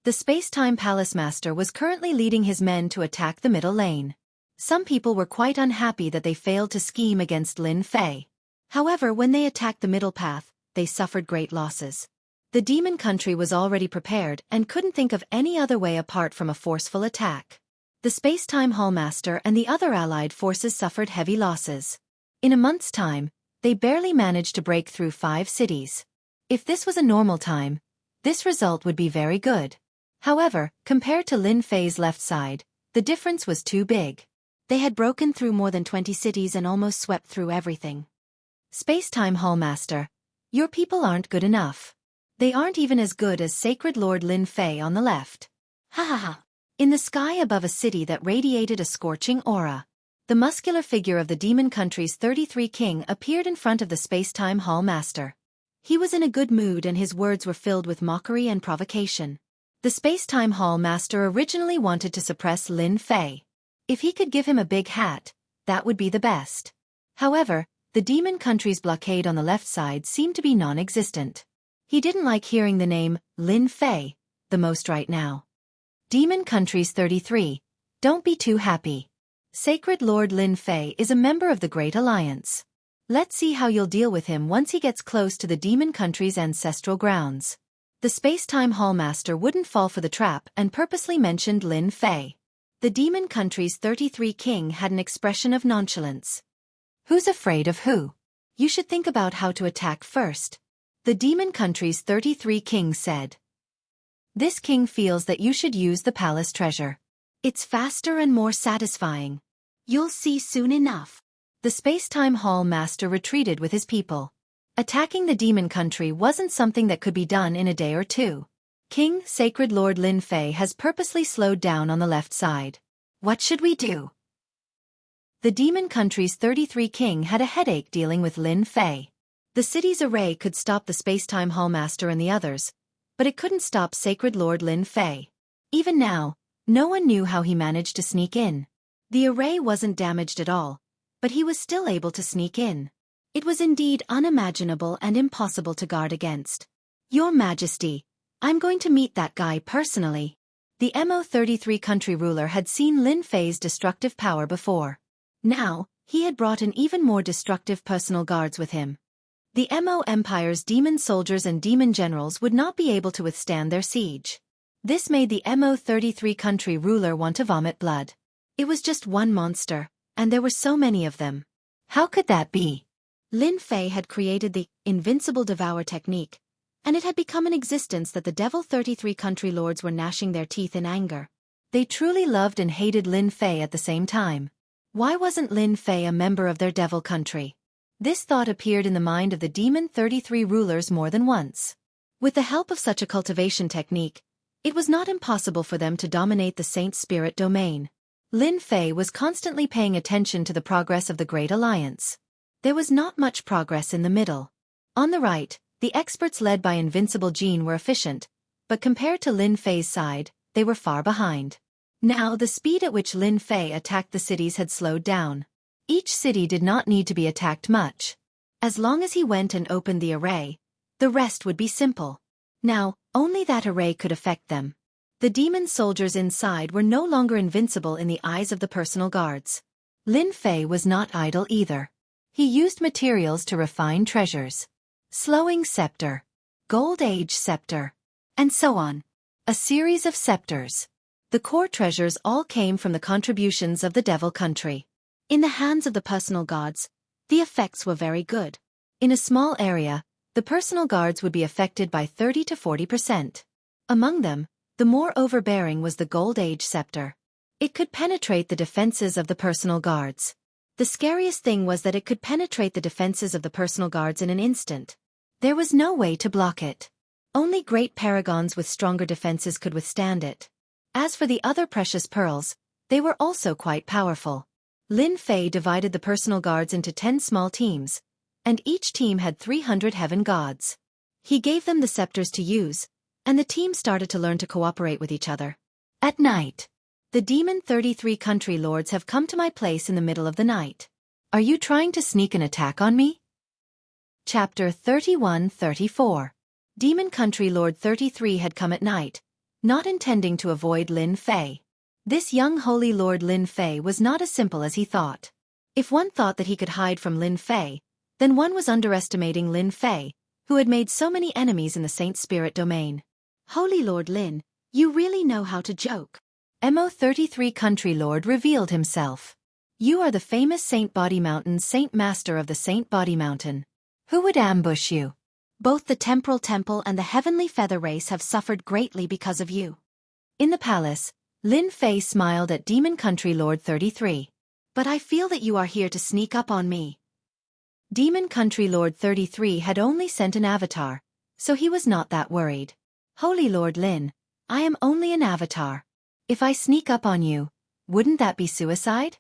The Space-Time Palace Master was currently leading his men to attack the middle lane. Some people were quite unhappy that they failed to scheme against Lin Fei. However, when they attacked the middle path, they suffered great losses. The demon country was already prepared and couldn't think of any other way apart from a forceful attack. The Space-Time Hallmaster and the other allied forces suffered heavy losses. In a month's time, they barely managed to break through 5 cities. If this was a normal time, this result would be very good. However, compared to Lin Fei's left side, the difference was too big.
They had broken through more than 20 cities and almost swept through everything.
Space-Time Hallmaster, your people aren't good enough. They aren't even as good as Sacred Lord Lin Fei on the left.
Ha ha ha.
In the sky above a city that radiated a scorching aura, the muscular figure of the demon country's 33 king appeared in front of the Space-Time Hallmaster. He was in a good mood and his words were filled with mockery and provocation. The Space-Time Hallmaster originally wanted to suppress Lin Fei. If he could give him a big hat, that would be the best. However, the demon country's blockade on the left side seemed to be non-existent. He didn't like hearing the name Lin Fei the most right now. Demon Country's 33, don't be too happy. Sacred Lord Lin Fei is a member of the Great Alliance. Let's see how you'll deal with him once he gets close to the demon country's ancestral grounds. The Space-Time Hallmaster wouldn't fall for the trap and purposely mentioned Lin Fei. The demon country's 33 king had an expression of nonchalance. Who's afraid of who? You should think about how to attack first. The demon country's 33 king said. This king feels that you should use the palace treasure. It's faster and more satisfying. You'll see soon enough. The space-time hall master retreated with his people. Attacking the demon country wasn't something that could be done in a day or two. King Sacred Lord Lin Fei has purposely slowed down on the left side. What should we do? The demon country's 33 king had a headache dealing with Lin Fei. The city's array could stop the space-time hall master and the others, but it couldn't stop Sacred Lord Lin Fei. Even now, no one knew how he managed to sneak in. The array wasn't damaged at all, but he was still able to sneak in. It was indeed unimaginable and impossible to guard against. Your Majesty, I'm going to meet that guy personally. The Mo33 country ruler had seen Lin Fei's destructive power before. Now, he had brought an even more destructive personal guards with him. The Mo Empire's demon soldiers and demon generals would not be able to withstand their siege. This made the Mo33 country ruler want to vomit blood. It was just one monster, and there were so many of them. How could that be? Lin Fei had created the invincible devour technique, and it had become an existence that the Devil 33 country lords were gnashing their teeth in anger. They truly loved and hated Lin Fei at the same time. Why wasn't Lin Fei a member of their devil country? This thought appeared in the mind of the Demon 33 rulers more than once. With the help of such a cultivation technique, it was not impossible for them to dominate the Saint Spirit domain. Lin Fei was constantly paying attention to the progress of the Great Alliance. There was not much progress in the middle. On the right, the experts led by Invincible Jean were efficient, but compared to Lin Fei's side, they were far behind. Now the speed at which Lin Fei attacked the cities had slowed down. Each city did not need to be attacked much. As long as he went and opened the array, the rest would be simple. Now, only that array could affect them. The demon soldiers inside were no longer invincible in the eyes of the personal guards. Lin Fei was not idle either. He used materials to refine treasures. Slowing scepter, gold age scepter, and so on. A series of scepters. The core treasures all came from the contributions of the devil country. In the hands of the personal gods, the effects were very good. In a small area, the personal guards would be affected by 30 to 40%. Among them, the more overbearing was the gold age scepter. It could penetrate the defenses of the personal guards. The scariest thing was that it could penetrate the defenses of the personal guards in an instant. There was no way to block it. Only great paragons with stronger defenses could withstand it. As for the other precious pearls, they were also quite powerful. Lin Fei divided the personal guards into 10 small teams, and each team had 300 heaven gods. He gave them the scepters to use, and the team started to learn to cooperate with each other. At night, the Demon 33 country lords have come to my place in the middle of the night. Are you trying to sneak an attack on me? Chapter 31-34. Demon Country Lord 33 had come at night, not intending to avoid Lin Fei. This young holy Lord Lin Fei was not as simple as he thought. If one thought that he could hide from Lin Fei, then one was underestimating Lin Fei, who had made so many enemies in the Saint Spirit domain. Holy Lord Lin, you really know how to joke. Mo33 country lord revealed himself. You are the famous Saint Body Mountain's Saint Master of the Saint Body Mountain. Who would ambush you? Both the Temporal Temple and the Heavenly Feather Race have suffered greatly because of you. In the palace, Lin Fei smiled at Demon Country Lord 33. But I feel that you are here to sneak up on me. Demon Country Lord 33 had only sent an avatar, so he was not that worried. Holy Lord Lin, I am only an avatar. If I sneak up on you, wouldn't that be suicide?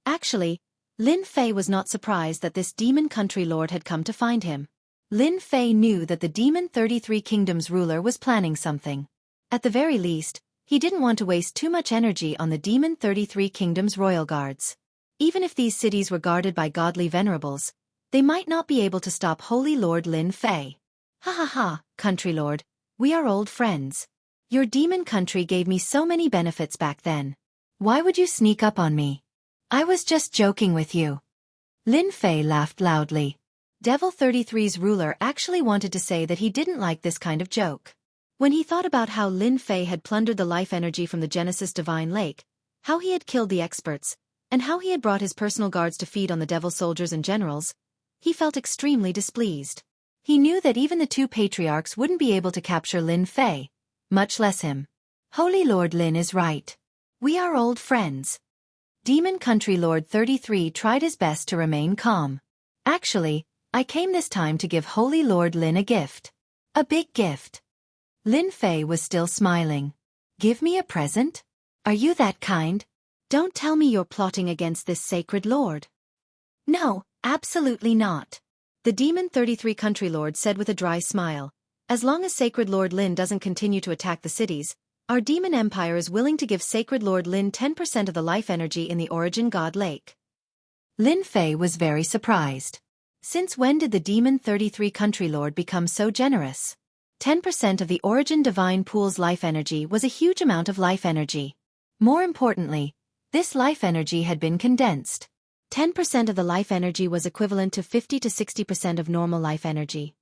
Actually, Lin Fei was not surprised that this Demon Country Lord had come to find him. Lin Fei knew that the Demon 33 Kingdoms ruler was planning something. At the very least, he didn't want to waste too much energy on the Demon 33 Kingdoms royal guards. Even if these cities were guarded by godly venerables, they might not be able to stop Holy Lord Lin Fei. Ha ha ha, Country Lord, we are old friends. Your demon country gave me so many benefits back then. Why would you sneak up on me? I was just joking with you. Lin Fei laughed loudly. Devil 33's ruler actually wanted to say that he didn't like this kind of joke. When he thought about how Lin Fei had plundered the life energy from the Genesis Divine Lake, how he had killed the experts, and how he had brought his personal guards to feed on the devil soldiers and generals, he felt extremely displeased. He knew that even the two patriarchs wouldn't be able to capture Lin Fei, much less him. Holy Lord Lin is right. We are old friends. Demon Country Lord 33 tried his best to remain calm. Actually, I came this time to give Holy Lord Lin a gift. A big gift. Lin Fei was still smiling. Give me a present? Are you that kind? Don't tell me you're plotting against this sacred lord. No, absolutely not. The Demon 33 Country Lord said with a dry smile. As long as Sacred Lord Lin doesn't continue to attack the cities, our demon empire is willing to give Sacred Lord Lin 10% of the life energy in the Origin God Lake. Lin Fei was very surprised. Since when did the Demon 33 Country Lord become so generous? 10% of the Origin Divine Pool's life energy was a huge amount of life energy. More importantly, this life energy had been condensed. 10% of the life energy was equivalent to 50 to 60% of normal life energy.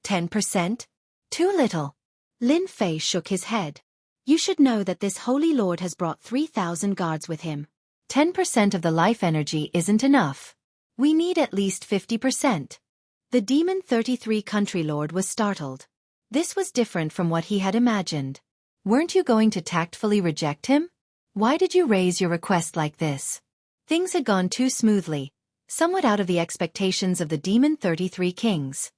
10%? Too little. Lin Fei shook his head. You should know that this holy lord has brought 3,000 guards with him. 10% of the life energy isn't enough. We need at least 50%. The Demon 33 Country Lord was startled. This was different from what he had imagined. Weren't you going to tactfully reject him? Why did you raise your request like this? Things had gone too smoothly, somewhat out of the expectations of the Demon 33 Kings.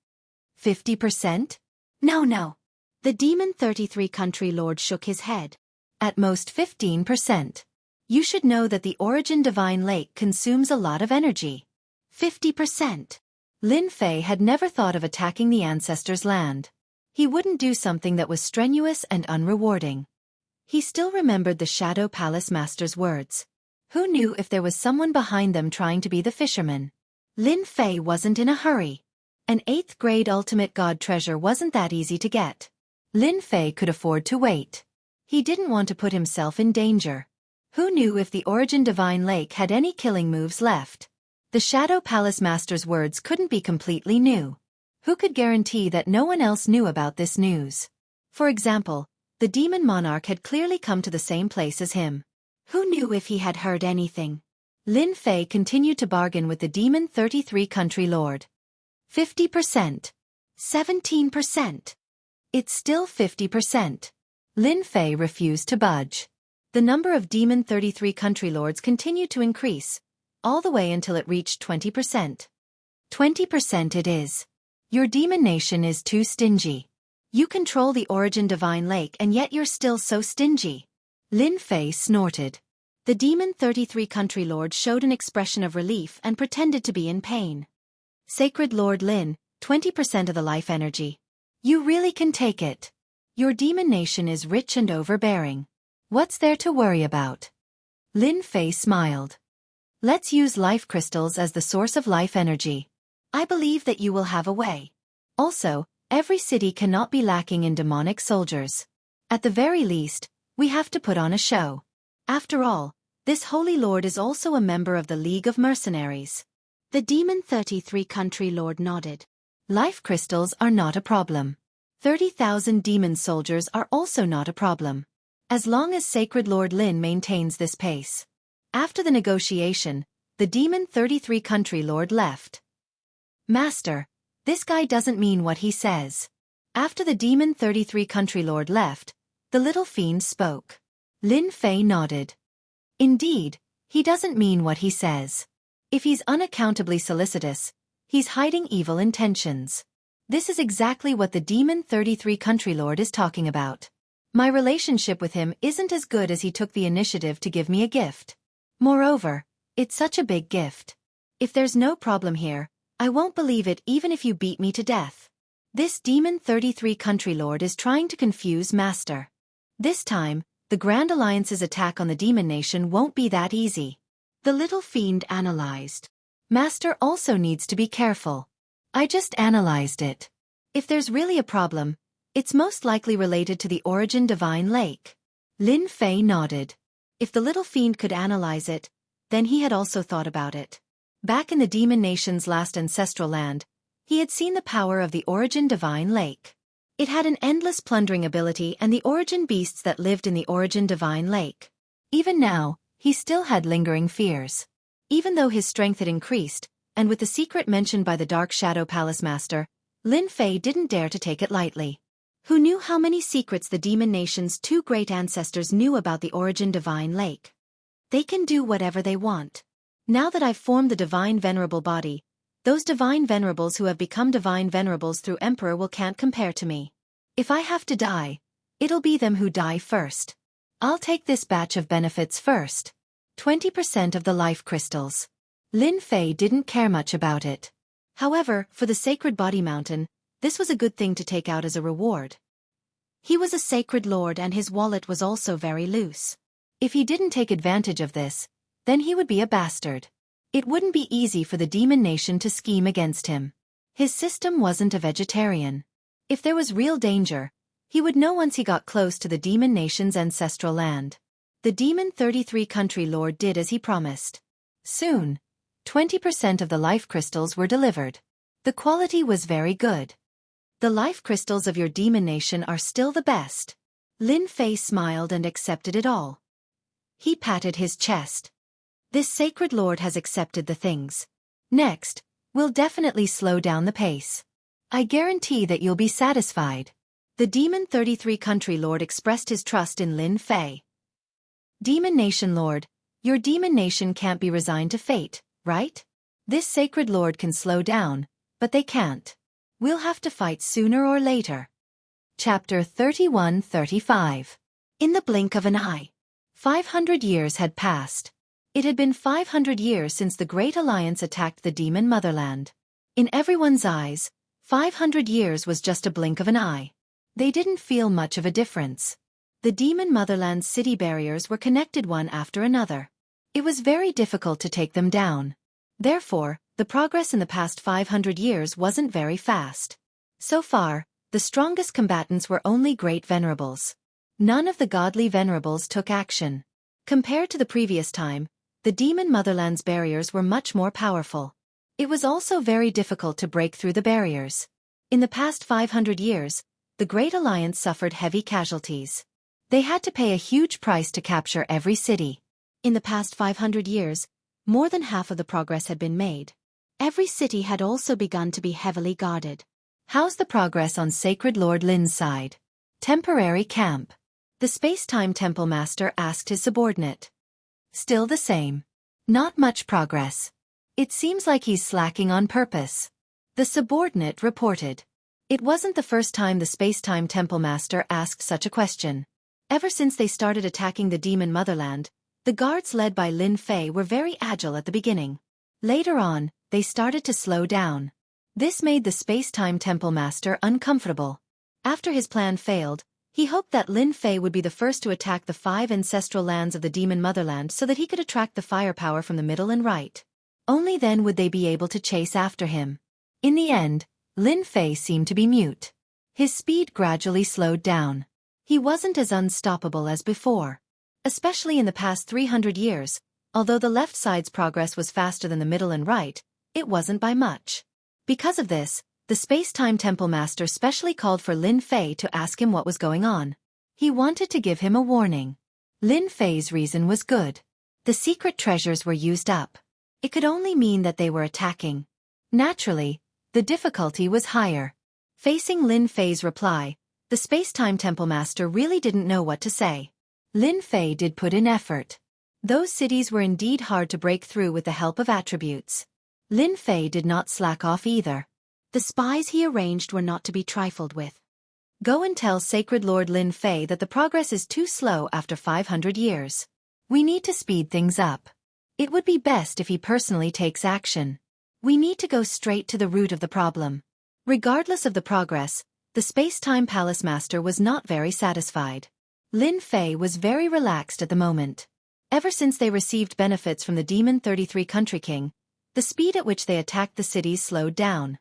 50%? No. The Demon 33 Country Lord shook his head. At most 15%. You should know that the Origin Divine Lake consumes a lot of energy. 50%. Lin Fei had never thought of attacking the ancestors' land. He wouldn't do something that was strenuous and unrewarding. He still remembered the Shadow Palace Master's words. Who knew if there was someone behind them trying to be the fisherman? Lin Fei wasn't in a hurry. An 8th grade ultimate god treasure wasn't that easy to get. Lin Fei could afford to wait. He didn't want to put himself in danger. Who knew if the Origin Divine Lake had any killing moves left? The Shadow Palace Master's words couldn't be completely new. Who could guarantee that no one else knew about this news? For example, the Demon Monarch had clearly come to the same place as him. Who knew if he had heard anything? Lin Fei continued to bargain with the Demon 33 Country Lord. 50%. 17%. It's still 50%. Lin Fei refused to budge. The number of Demon 33 Country Lords continued to increase, all the way until it reached 20%. 20% it is. Your demon nation is too stingy. You control the Origin Divine Lake and yet you're still so stingy. Lin Fei snorted. The Demon 33 Country Lord showed an expression of relief and pretended to be in pain. Sacred Lord Lin, 20% of the life energy. You really can take it. Your demon nation is rich and overbearing. What's there to worry about? Lin Fei smiled. Let's use life crystals as the source of life energy. I believe that you will have a way. Also, every city cannot be lacking in demonic soldiers. At the very least, we have to put on a show. After all, this holy lord is also a member of the League of Mercenaries. The Demon 33 Country Lord nodded. Life crystals are not a problem. 30,000 demon soldiers are also not a problem. As long as Sacred Lord Lin maintains this pace. After the negotiation, the Demon 33 Country Lord left. Master, this guy doesn't mean what he says. After the Demon 33 Country Lord left, the little fiend spoke. Lin Fei nodded. Indeed, he doesn't mean what he says. If he's unaccountably solicitous, he's hiding evil intentions. This is exactly what the Demon 33 Country Lord is talking about. My relationship with him isn't as good as he took the initiative to give me a gift. Moreover, it's such a big gift. If there's no problem here, I won't believe it even if you beat me to death. This Demon 33 Country Lord is trying to confuse Master. This time, the Grand Alliance's attack on the Demon Nation won't be that easy. The little fiend analyzed. Master also needs to be careful. I just analyzed it. If there's really a problem, it's most likely related to the Origin Divine Lake. Lin Fei nodded. If the little fiend could analyze it, then he had also thought about it. Back in the Demon Nation's last ancestral land, he had seen the power of the Origin Divine Lake. It had an endless plundering ability and the origin beasts that lived in the Origin Divine Lake. Even now, he still had lingering fears. Even though his strength had increased, and with the secret mentioned by the Dark Shadow Palace Master, Lin Fei didn't dare to take it lightly. Who knew how many secrets the demon nation's two great ancestors knew about the origin divine lake? They can do whatever they want. Now that I've formed the divine venerable body, those divine venerables who have become divine venerables through Emperor will can't compare to me. If I have to die, it'll be them who die first. I'll take this batch of benefits first. 20% of the life crystals. Lin Fei didn't care much about it. However, for the sacred body mountain, this was a good thing to take out as a reward. He was a sacred lord and his wallet was also very loose. If he didn't take advantage of this, then he would be a bastard. It wouldn't be easy for the demon nation to scheme against him. His system wasn't a vegetarian. If there was real danger, he would know once he got close to the demon nation's ancestral land. The Demon 33 country lord did as he promised. Soon, 20% of the life crystals were delivered. The quality was very good. The life crystals of your demon nation are still the best. Lin Fei smiled and accepted it all. He patted his chest. This sacred lord has accepted the things. Next, we'll definitely slow down the pace. I guarantee that you'll be satisfied. The Demon 33 country lord expressed his trust in Lin Fei. Demon Nation Lord, your demon nation can't be resigned to fate, right? This sacred lord can slow down, but they can't. We'll have to fight sooner or later. Chapter 31-35. In the blink of an eye. 500 years had passed. It had been 500 years since the Great Alliance attacked the demon motherland. In everyone's eyes, 500 years was just a blink of an eye. They didn't feel much of a difference. The demon motherland's city barriers were connected one after another. It was very difficult to take them down. Therefore, the progress in the past 500 years wasn't very fast. So far, the strongest combatants were only great venerables. None of the godly venerables took action. Compared to the previous time, the demon motherland's barriers were much more powerful. It was also very difficult to break through the barriers. In the past 500 years, the Great Alliance suffered heavy casualties. They had to pay a huge price to capture every city. In the past 500 years, more than half of the progress had been made. Every city had also begun to be heavily guarded. How's the progress on Sacred Lord Lin's side? Temporary camp. The Space-Time Temple Master asked his subordinate. Still the same. Not much progress. It seems like he's slacking on purpose. The subordinate reported. It wasn't the first time the Space-Time Temple Master asked such a question. Ever since they started attacking the demon motherland, the guards led by Lin Fei were very agile at the beginning. Later on, they started to slow down. This made the Space-Time Temple Master uncomfortable. After his plan failed, he hoped that Lin Fei would be the first to attack the 5 ancestral lands of the demon motherland so that he could attract the firepower from the middle and right. Only then would they be able to chase after him. In the end, Lin Fei seemed to be mute. His speed gradually slowed down. He wasn't as unstoppable as before. Especially in the past 300 years, although the left side's progress was faster than the middle and right, it wasn't by much. Because of this, the Space-Time Temple Master specially called for Lin Fei to ask him what was going on. He wanted to give him a warning. Lin Fei's reason was good. The secret treasures were used up. It could only mean that they were attacking. Naturally, the difficulty was higher. Facing Lin Fei's reply, the Space-Time Temple Master really didn't know what to say. Lin Fei did put in effort. Those cities were indeed hard to break through with the help of attributes. Lin Fei did not slack off either. The spies he arranged were not to be trifled with. Go and tell Sacred Lord Lin Fei that the progress is too slow after 500 years. We need to speed things up. It would be best if he personally takes action. We need to go straight to the root of the problem. Regardless of the progress, the Space-Time Palace Master was not very satisfied. Lin Fei was very relaxed at the moment. Ever since they received benefits from the Demon 33 Country King, the speed at which they attacked the cities slowed down.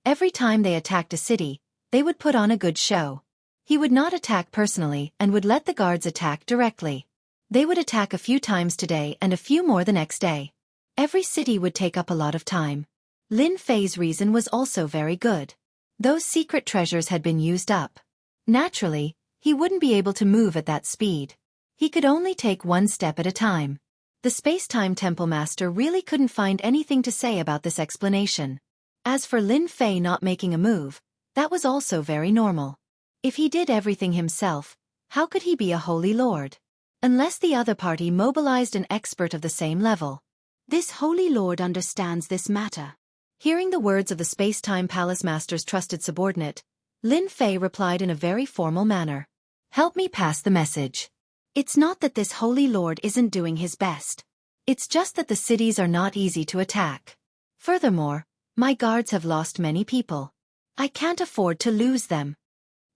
Every time they attacked a city, they would put on a good show. He would not attack personally and would let the guards attack directly. They would attack a few times today and a few more the next day. Every city would take up a lot of time. Lin Fei's reason was also very good. Those secret treasures had been used up. Naturally, he wouldn't be able to move at that speed. He could only take one step at a time. The space-time temple master really couldn't find anything to say about this explanation. As for Lin Fei not making a move, that was also very normal. If he did everything himself, how could he be a holy lord? Unless the other party mobilized an expert of the same level.
This holy lord understands this matter.
Hearing the words of the space-time palace master's trusted subordinate, Lin Fei replied in a very formal manner. Help me pass the message.
It's not that this holy lord isn't doing his best.
It's just that the cities are not easy to attack. Furthermore, my guards have lost many people. I can't afford to lose them.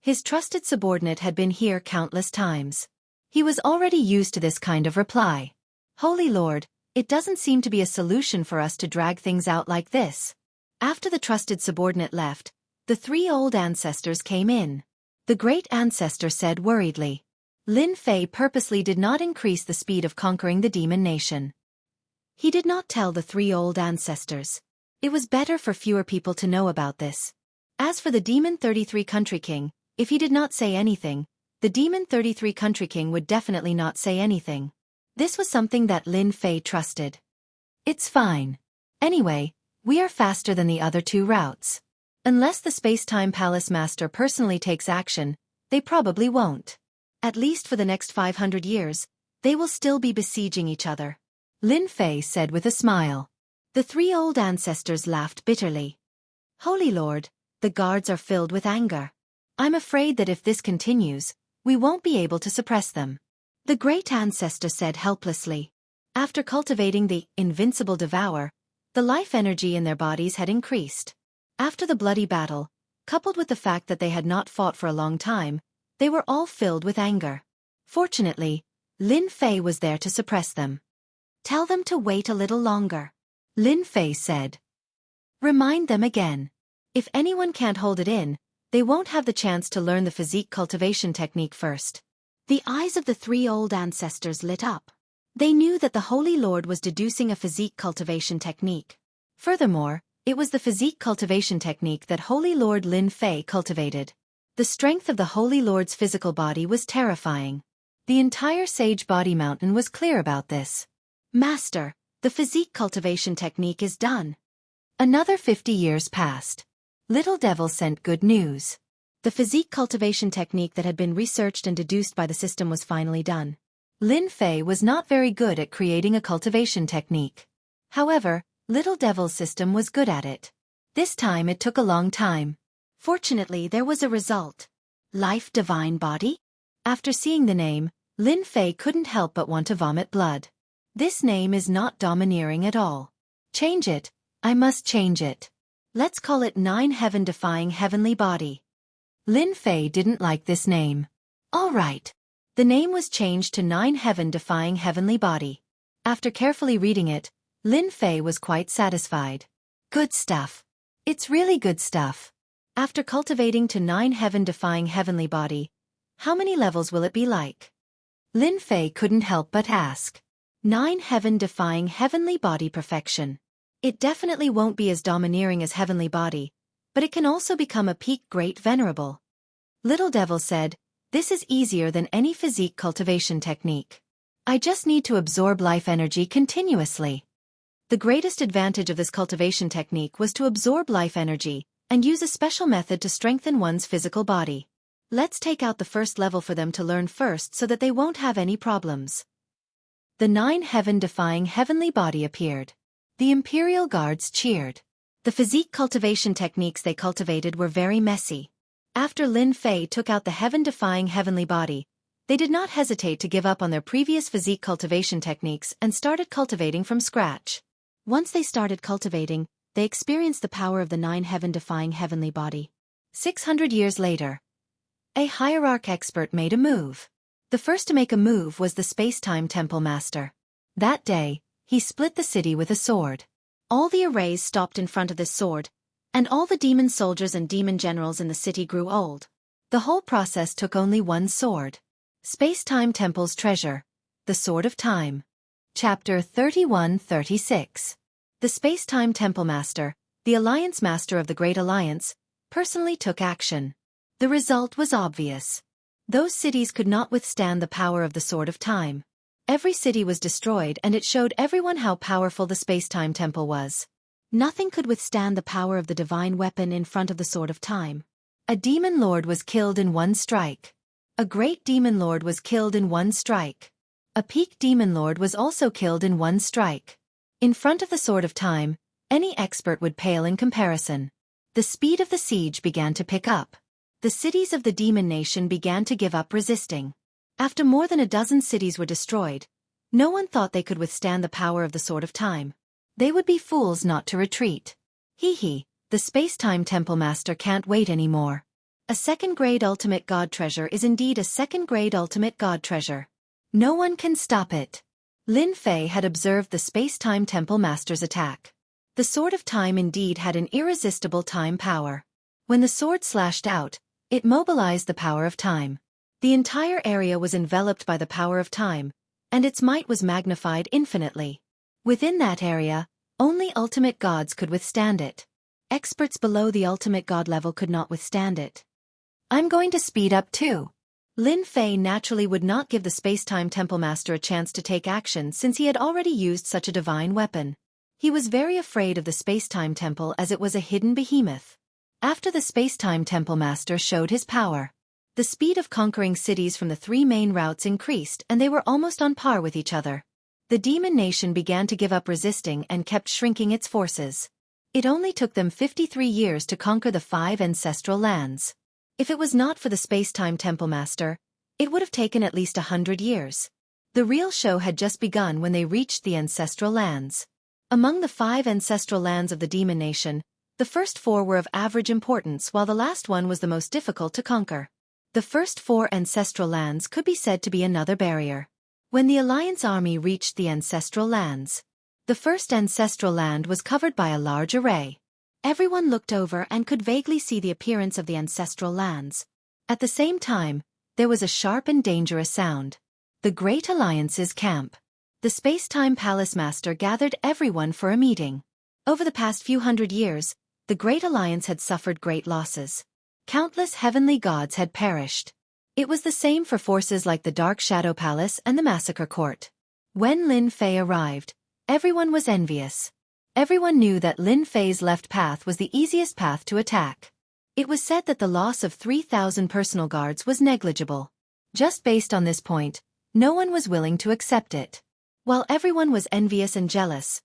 His trusted subordinate had been here countless times. He was already used to this kind of reply. Holy Lord, it doesn't seem to be a solution for us to drag things out like this. After the trusted subordinate left, the three old ancestors came in. The great ancestor said worriedly. Lin Fei purposely did not increase the speed of conquering the demon nation. He did not tell the three old ancestors. It was better for fewer people to know about this. As for the Demon 33 Country King, if he did not say anything, the Demon 33 Country King would definitely not say anything. This was something that Lin Fei trusted. It's fine. Anyway, we are faster than the other two routes. Unless the space-time palace master personally takes action, they probably won't. At least for the next 500 years, they will still be besieging each other. Lin Fei said with a smile. The three old ancestors laughed bitterly. Holy Lord, the guards are filled with anger. I'm afraid that if this continues, we won't be able to suppress them. The great ancestor said helplessly. After cultivating the invincible devour, the life energy in their bodies had increased. After the bloody battle, coupled with the fact that they had not fought for a long time, they were all filled with anger. Fortunately, Lin Fei was there to suppress them. Tell them to wait a little longer. Lin Fei said. Remind them again. If anyone can't hold it in, they won't have the chance to learn the physique cultivation technique first.
The eyes of the three old ancestors lit up. They knew that the Holy Lord was deducing a physique cultivation technique.
Furthermore, it was the physique cultivation technique that Holy Lord Lin Fei cultivated. The strength of the Holy Lord's physical body was terrifying. The entire Sage Body Mountain was clear about this.
Master, the physique cultivation technique is done.
Another 50 years passed. Little Devil sent good news. The physique cultivation technique that had been researched and deduced by the system was finally done. Lin Fei was not very good at creating a cultivation technique. However, Little Devil's system was good at it. This time it took a long time.
Fortunately, there was a result. Life Divine Body?
After seeing the name, Lin Fei couldn't help but want to vomit blood. This name is not domineering at all. Change it. I must change it. Let's call it Nine Heaven Defying Heavenly Body. Lin Fei didn't like this name. All right. The name was changed to Nine Heaven Defying Heavenly Body. After carefully reading it, Lin Fei was quite satisfied. Good stuff. It's really good stuff. After cultivating to 9 Heaven Defying Heavenly Body, how many levels will it be like? Lin Fei couldn't help but ask. 9 Heaven Defying Heavenly Body Perfection. It definitely won't be as domineering as Heavenly Body, but it can also become a peak Great Venerable. Little Devil said, this is easier than any physique cultivation technique. I just need to absorb life energy continuously. The greatest advantage of this cultivation technique was to absorb life energy and use a special method to strengthen one's physical body. Let's take out the first level for them to learn first so that they won't have any problems. The 9 Heaven Defying Heavenly Body appeared. The Imperial Guards cheered. The physique cultivation techniques they cultivated were very messy. After Lin Fei took out the Heaven Defying Heavenly Body, they did not hesitate to give up on their previous physique cultivation techniques and started cultivating from scratch. Once they started cultivating, they experienced the power of the 9 Heaven Defying Heavenly Body. 600 years later, a hierarch expert made a move. The first to make a move was the Space-Time Temple Master. That day, he split the city with a sword. All the arrays stopped in front of this sword, and all the demon soldiers and demon generals in the city grew old. The whole process took only one sword. Space-Time Temple's Treasure, the Sword of Time. Chapter 31-36. The Space-Time Temple Master, the Alliance Master of the Great Alliance, personally took action. The result was obvious. Those cities could not withstand the power of the Sword of Time. Every city was destroyed and it showed everyone how powerful the space-time temple was. Nothing could withstand the power of the divine weapon in front of the Sword of Time. A demon lord was killed in one strike. A great demon lord was killed in one strike. A peak demon lord was also killed in one strike. In front of the Sword of Time, any expert would pale in comparison. The speed of the siege began to pick up. The cities of the demon nation began to give up resisting. After more than a dozen cities were destroyed, no one thought they could withstand the power of the Sword of Time. They would be fools not to retreat. The space-time temple master can't wait anymore. A second-grade ultimate god treasure is indeed a second-grade ultimate god treasure. No one can stop it. Lin Fei had observed the space-time temple master's attack. The Sword of Time indeed had an irresistible time power. When the sword slashed out, it mobilized the power of time. The entire area was enveloped by the power of time, and its might was magnified infinitely. Within that area, only ultimate gods could withstand it. Experts below the ultimate god level could not withstand it. I'm going to speed up too. Lin Fei naturally would not give the space-time temple master a chance to take action since he had already used such a divine weapon. He was very afraid of the space-time temple as it was a hidden behemoth. After the space-time temple master showed his power, the speed of conquering cities from the three main routes increased and they were almost on par with each other. The demon nation began to give up resisting and kept shrinking its forces. It only took them 53 years to conquer the 5 ancestral lands. If it was not for the space-time temple master, it would have taken at least 100 years. The real show had just begun when they reached the ancestral lands. Among the 5 ancestral lands of the demon nation, the first 4 were of average importance while the last one was the most difficult to conquer. The first 4 ancestral lands could be said to be another barrier. When the Alliance army reached the ancestral lands, the first ancestral land was covered by a large array. Everyone looked over and could vaguely see the appearance of the ancestral lands. At the same time, there was a sharp and dangerous sound. The Great Alliance's camp. The space-time palace master gathered everyone for a meeting. Over the past few hundred years, the Great Alliance had suffered great losses. Countless heavenly gods had perished. It was the same for forces like the Dark Shadow Palace and the Massacre Court. When Lin Fei arrived, everyone was envious. Everyone knew that Lin Fei's left path was the easiest path to attack. It was said that the loss of 3,000 personal guards was negligible. Just based on this point, no one was willing to accept it. While everyone was envious and jealous,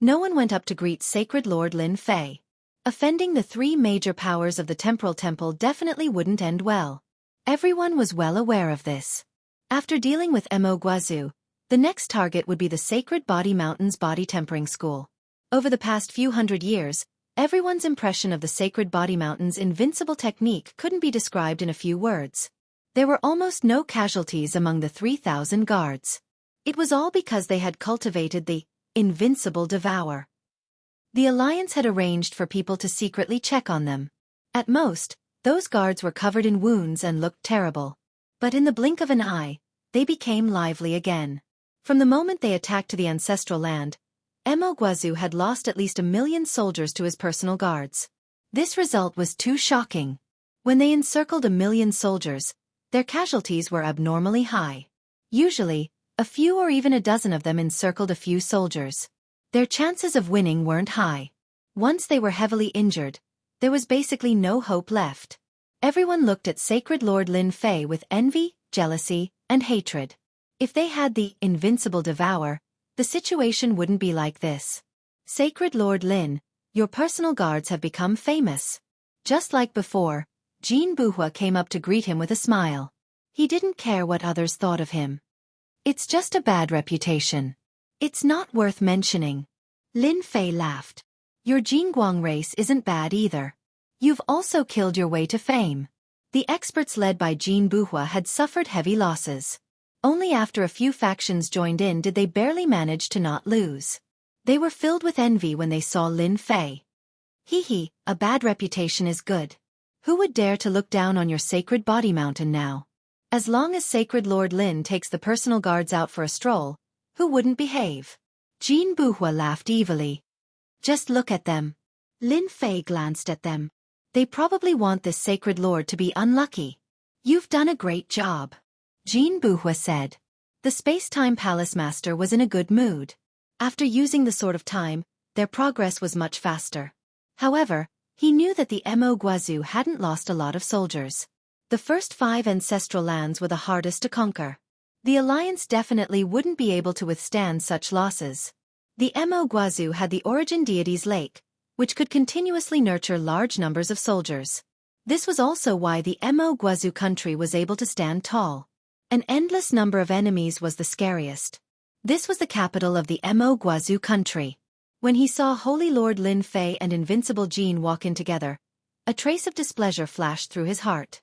no one went up to greet Sacred Lord Lin Fei. Offending the 3 major powers of the Temporal Temple definitely wouldn't end well. Everyone was well aware of this. After dealing with Mo Guazhu, the next target would be the Sacred Body Mountain's Body Tempering School. Over the past few hundred years, everyone's impression of the Sacred Body Mountain's invincible technique couldn't be described in a few words. There were almost no casualties among the 3,000 guards. It was all because they had cultivated the invincible devour. The Alliance had arranged for people to secretly check on them. At most, those guards were covered in wounds and looked terrible. But in the blink of an eye, they became lively again. From the moment they attacked the ancestral land, Mo Guazhu had lost at least 1 million soldiers to his personal guards. This result was too shocking. When they encircled 1 million soldiers, their casualties were abnormally high. Usually, a few or even a dozen of them encircled a few soldiers. Their chances of winning weren't high. Once they were heavily injured, there was basically no hope left. Everyone looked at Sacred Lord Lin Fei with envy, jealousy, and hatred. If they had the invincible devour, the situation wouldn't be like this. Sacred Lord Lin, your personal guards have become famous. Just like before, Jianghu came up to greet him with a smile. He didn't care what others thought of him. It's just a bad reputation. It's not worth mentioning. Lin Fei laughed. Your Jingguang race isn't bad either. You've also killed your way to fame. The experts led by Jianghu had suffered heavy losses. Only after a few factions joined in did they barely manage to not lose. They were filled with envy when they saw Lin Fei. A bad reputation is good. Who would dare to look down on your Sacred Body Mountain now? As long as Sacred Lord Lin takes the personal guards out for a stroll, who wouldn't behave? Jianghu laughed evilly. Just look at them. Lin Fei glanced at them. They probably want this Sacred Lord to be unlucky. You've done a great job. Jianghu said. The The Space-Time Palace Master was in a good mood. After using the Sword of Time, their progress was much faster. However, he knew that the Mo Guazhu hadn't lost a lot of soldiers. The first 5 ancestral lands were the hardest to conquer. The alliance definitely wouldn't be able to withstand such losses. The Mo Guazhu had the origin deity's lake, which could continuously nurture large numbers of soldiers. This was also why the Mo Guazhu country was able to stand tall. An endless number of enemies was the scariest. This was the capital of the Mo Guazhu country. When he saw Holy Lord Lin Fei and Invincible Jean walk in together, a trace of displeasure flashed through his heart.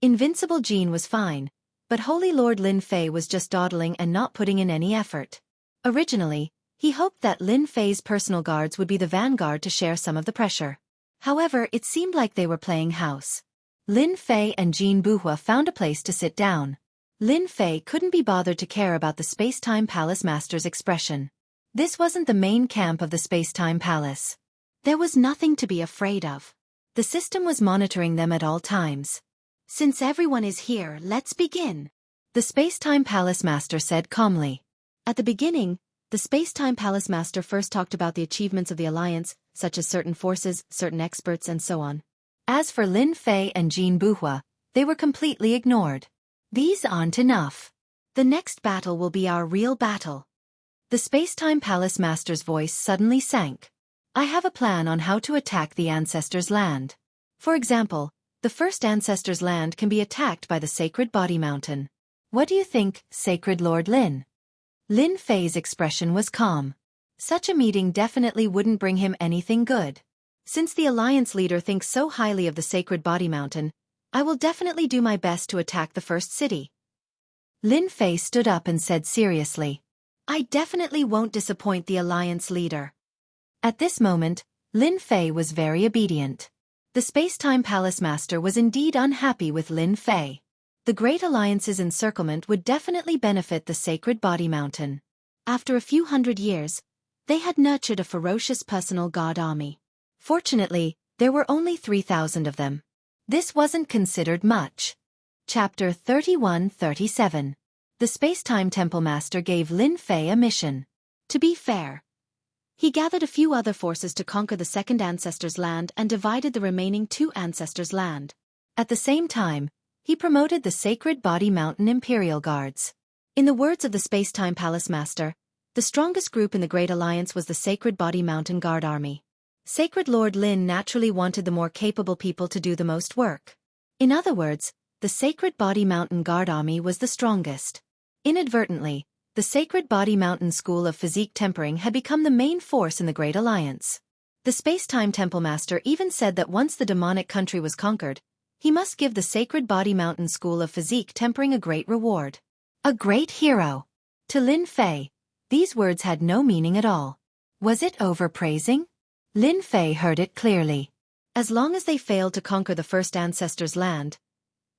Invincible Jean was fine, but Holy Lord Lin Fei was just dawdling and not putting in any effort. Originally, he hoped that Lin Fei's personal guards would be the vanguard to share some of the pressure. However, it seemed like they were playing house. Lin Fei and Jean Buhua found a place to sit down. Lin Fei couldn't be bothered to care about the Space-Time Palace Master's expression. This wasn't the main camp of the Space-Time Palace. There was nothing to be afraid of. The system was monitoring them at all times. Since everyone is here, let's begin, the Space-Time Palace Master said calmly. At the beginning, the Space-Time Palace Master first talked about the achievements of the Alliance, such as certain forces, certain experts, and so on. As for Lin Fei and Jean Buhua, they were completely ignored. These aren't enough. The next battle will be our real battle. The Space-Time Palace Master's voice suddenly sank. I have a plan on how to attack the Ancestors' Land. For example, the first Ancestors' Land can be attacked by the Sacred Body Mountain. What do you think, Sacred Lord Lin? Lin Fei's expression was calm. Such a meeting definitely wouldn't bring him anything good. Since the Alliance leader thinks so highly of the Sacred Body Mountain, I will definitely do my best to attack the first city. Lin Fei stood up and said seriously, I definitely won't disappoint the Alliance leader. At this moment, Lin Fei was very obedient. The Space-Time Palace Master was indeed unhappy with Lin Fei. The Great Alliance's encirclement would definitely benefit the Sacred Body Mountain. After a few hundred years, they had nurtured a ferocious personal god army. Fortunately, there were only 3,000 of them. This wasn't considered much. Chapter 31-37. The Space-Time Temple Master gave Lin Fei a mission. To be fair, he gathered a few other forces to conquer the second Ancestors' Land and divided the remaining 2 Ancestors' Land. At the same time, he promoted the Sacred Body Mountain Imperial Guards. In the words of the Space-Time Palace Master, the strongest group in the Great Alliance was the Sacred Body Mountain Guard Army. Sacred Lord Lin naturally wanted the more capable people to do the most work. In other words, the Sacred Body Mountain Guard Army was the strongest. Inadvertently, the Sacred Body Mountain School of Physique Tempering had become the main force in the Great Alliance. The Space-Time Temple Master even said that once the demonic country was conquered, he must give the Sacred Body Mountain School of Physique Tempering a great reward. A great hero. To Lin Fei, these words had no meaning at all. Was it overpraising? Lin Fei heard it clearly. As long as they failed to conquer the first Ancestors' Land,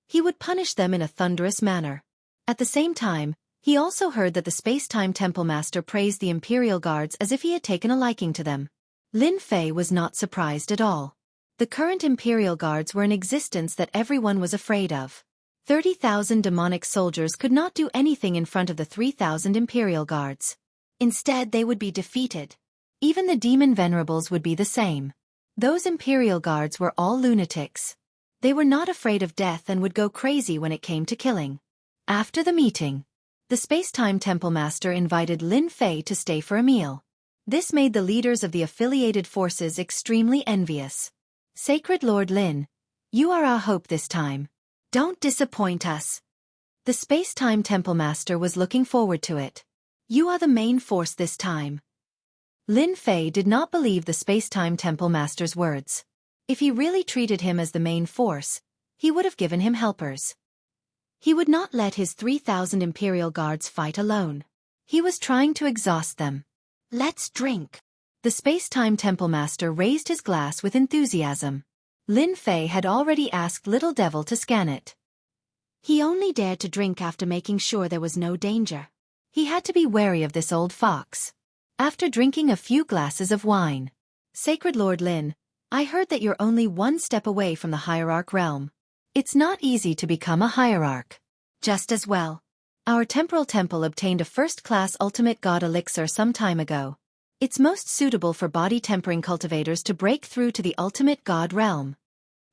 he would punish them in a thunderous manner. At the same time, he also heard that the Space-Time Temple Master praised the Imperial Guards as if he had taken a liking to them. Lin Fei was not surprised at all. The current Imperial Guards were an existence that everyone was afraid of. 30,000 demonic soldiers could not do anything in front of the 3,000 Imperial Guards. Instead, they would be defeated. Even the demon venerables would be the same. Those Imperial Guards were all lunatics. They were not afraid of death and would go crazy when it came to killing. After the meeting, the Space-Time Temple Master invited Lin Fei to stay for a meal. This made the leaders of the affiliated forces extremely envious. Sacred Lord Lin, you are our hope this time. Don't disappoint us. The Space-Time Temple Master was looking forward to it. You are the main force this time. Lin Fei did not believe the Space-Time Temple Master's words. If he really treated him as the main force, he would have given him helpers. He would not let his 3,000 Imperial Guards fight alone. He was trying to exhaust them. Let's drink. The Space-Time Temple Master raised his glass with enthusiasm. Lin Fei had already asked Little Devil to scan it. He only dared to drink after making sure there was no danger. He had to be wary of this old fox. After drinking a few glasses of wine, Sacred Lord Lin, I heard that you're only one step away from the hierarch realm. It's not easy to become a hierarch. Just as well. Our temporal temple obtained a first-class ultimate god elixir some time ago. It's most suitable for body-tempering cultivators to break through to the ultimate god realm.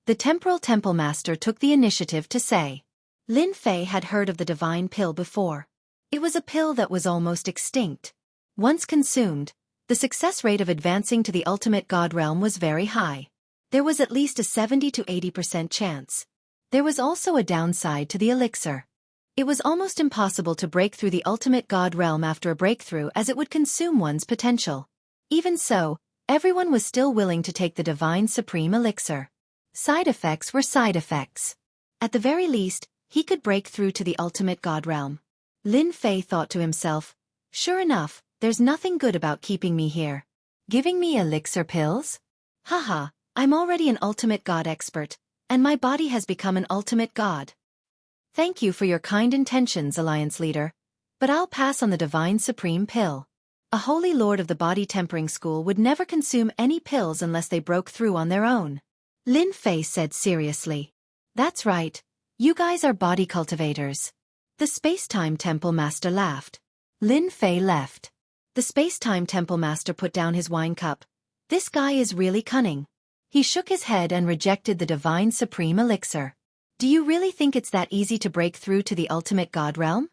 The temporal temple master took the initiative to say. Lin Fei had heard of the divine pill before. It was a pill that was almost extinct. Once consumed, the success rate of advancing to the ultimate god realm was very high. There was at least a 70 to 80% chance. There was also a downside to the elixir. It was almost impossible to break through the ultimate god realm after a breakthrough, as it would consume one's potential. Even so, everyone was still willing to take the divine supreme elixir. Side effects were side effects. At the very least, he could break through to the ultimate god realm. Lin Fei thought to himself, sure enough, there's nothing good about keeping me here. Giving me elixir pills? Haha, I'm already an ultimate god expert, and my body has become an ultimate god. Thank you for your kind intentions, Alliance Leader, but I'll pass on the divine supreme pill. A holy lord of the body tempering school would never consume any pills unless they broke through on their own. Lin Fei said seriously. That's right, you guys are body cultivators. The Space-Time Temple Master laughed. Lin Fei left. The Space-Time Temple Master put down his wine cup. This guy is really cunning. He shook his head and rejected the divine supreme elixir. Do you really think it's that easy to break through to the ultimate god realm?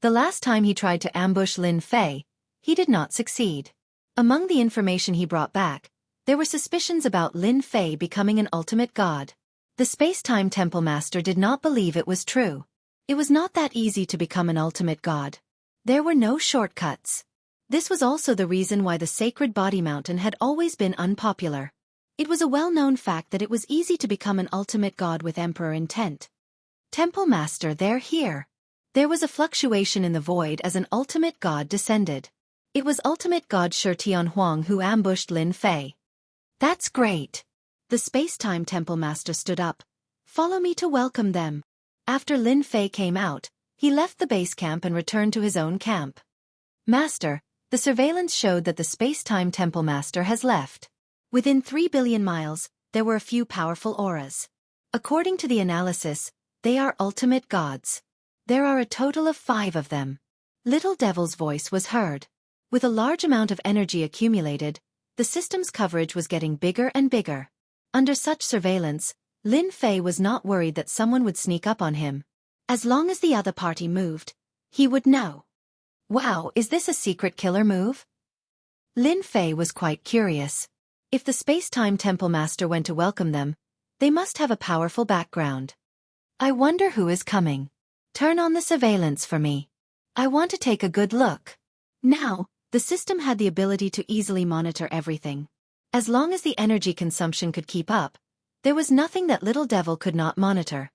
The last time he tried to ambush Lin Fei, he did not succeed. Among the information he brought back, there were suspicions about Lin Fei becoming an ultimate god. The Space-Time Temple Master did not believe it was true. It was not that easy to become an ultimate god. There were no shortcuts. This was also the reason why the sacred body mountain had always been unpopular. It was a well-known fact that it was easy to become an ultimate god with emperor intent. Temple Master, they're here. There was a fluctuation in the void as an ultimate god descended. It was ultimate god Shi Tianhuang who ambushed Lin Fei. That's great. The Space-Time Temple Master stood up. Follow me to welcome them. After Lin Fei came out, he left the base camp and returned to his own camp. Master, the surveillance showed that the Space-Time Temple Master has left. Within 3 billion miles, there were a few powerful auras. According to the analysis, they are ultimate gods. There are a total of 5 of them. Little Devil's voice was heard. With a large amount of energy accumulated, the system's coverage was getting bigger and bigger. Under such surveillance, Lin Fei was not worried that someone would sneak up on him. As long as the other party moved, he would know. Wow, is this a secret killer move? Lin Fei was quite curious. If the Space-Time Temple Master went to welcome them, they must have a powerful background. I wonder who is coming. Turn on the surveillance for me. I want to take a good look. Now, the system had the ability to easily monitor everything. As long as the energy consumption could keep up, there was nothing that Little Devil could not monitor.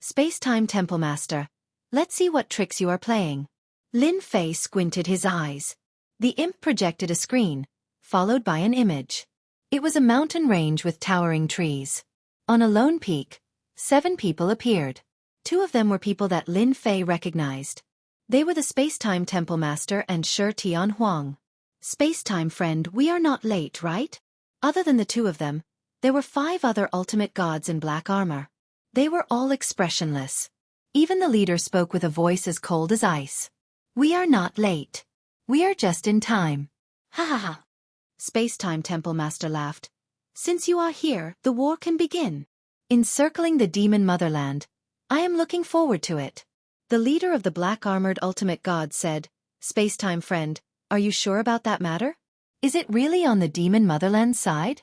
Space-Time Temple Master, let's see what tricks you are playing. Lin Fei squinted his eyes. The imp projected a screen, followed by an image. It was a mountain range with towering trees. On a lone peak, 7 people appeared. 2 of them were people that Lin Fei recognized. They were the Space-Time Temple Master and Shi Tianhuang. Space-Time friend, we are not late, right? Other than the 2 of them, there were 5 other ultimate gods in black armor. They were all expressionless. Even the leader spoke with a voice as cold as ice. We are not late. We are just in time. Ha ha ha. Space-Time Temple Master laughed. Since you are here, the war can begin. Encircling the demon motherland. I am looking forward to it. The leader of the black-armored ultimate god said, Space-Time friend, are you sure about that matter? Is it really on the demon motherland side?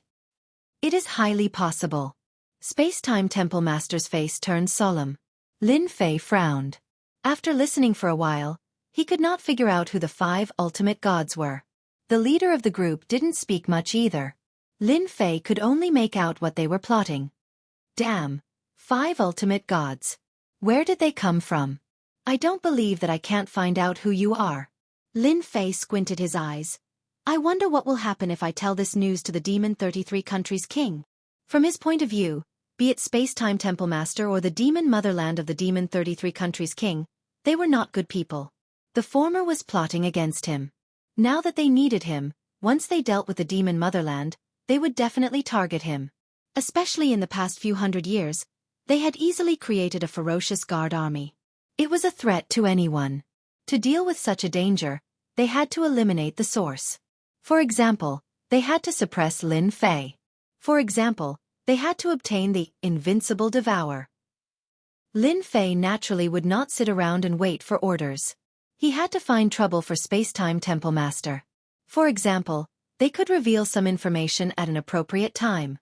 It is highly possible. Space-Time Temple Master's face turned solemn. Lin Fei frowned. After listening for a while, he could not figure out who the 5 ultimate gods were. The leader of the group didn't speak much either. Lin Fei could only make out what they were plotting. Damn, 5 ultimate gods. Where did they come from? I don't believe that I can't find out who you are. Lin Fei squinted his eyes. I wonder what will happen if I tell this news to the Demon 33 Countries King. From his point of view, be it Space-Time Temple Master or the demon motherland of the Demon 33 Countries King, they were not good people. The former was plotting against him. Now that they needed him, once they dealt with the demon motherland, they would definitely target him. Especially in the past few hundred years, they had easily created a ferocious guard army. It was a threat to anyone. To deal with such a danger, they had to eliminate the source. For example, they had to suppress Lin Fei. For example, they had to obtain the invincible devour. Lin Fei naturally would not sit around and wait for orders. He had to find trouble for Space-Time Temple Master. For example, they could reveal some information at an appropriate time.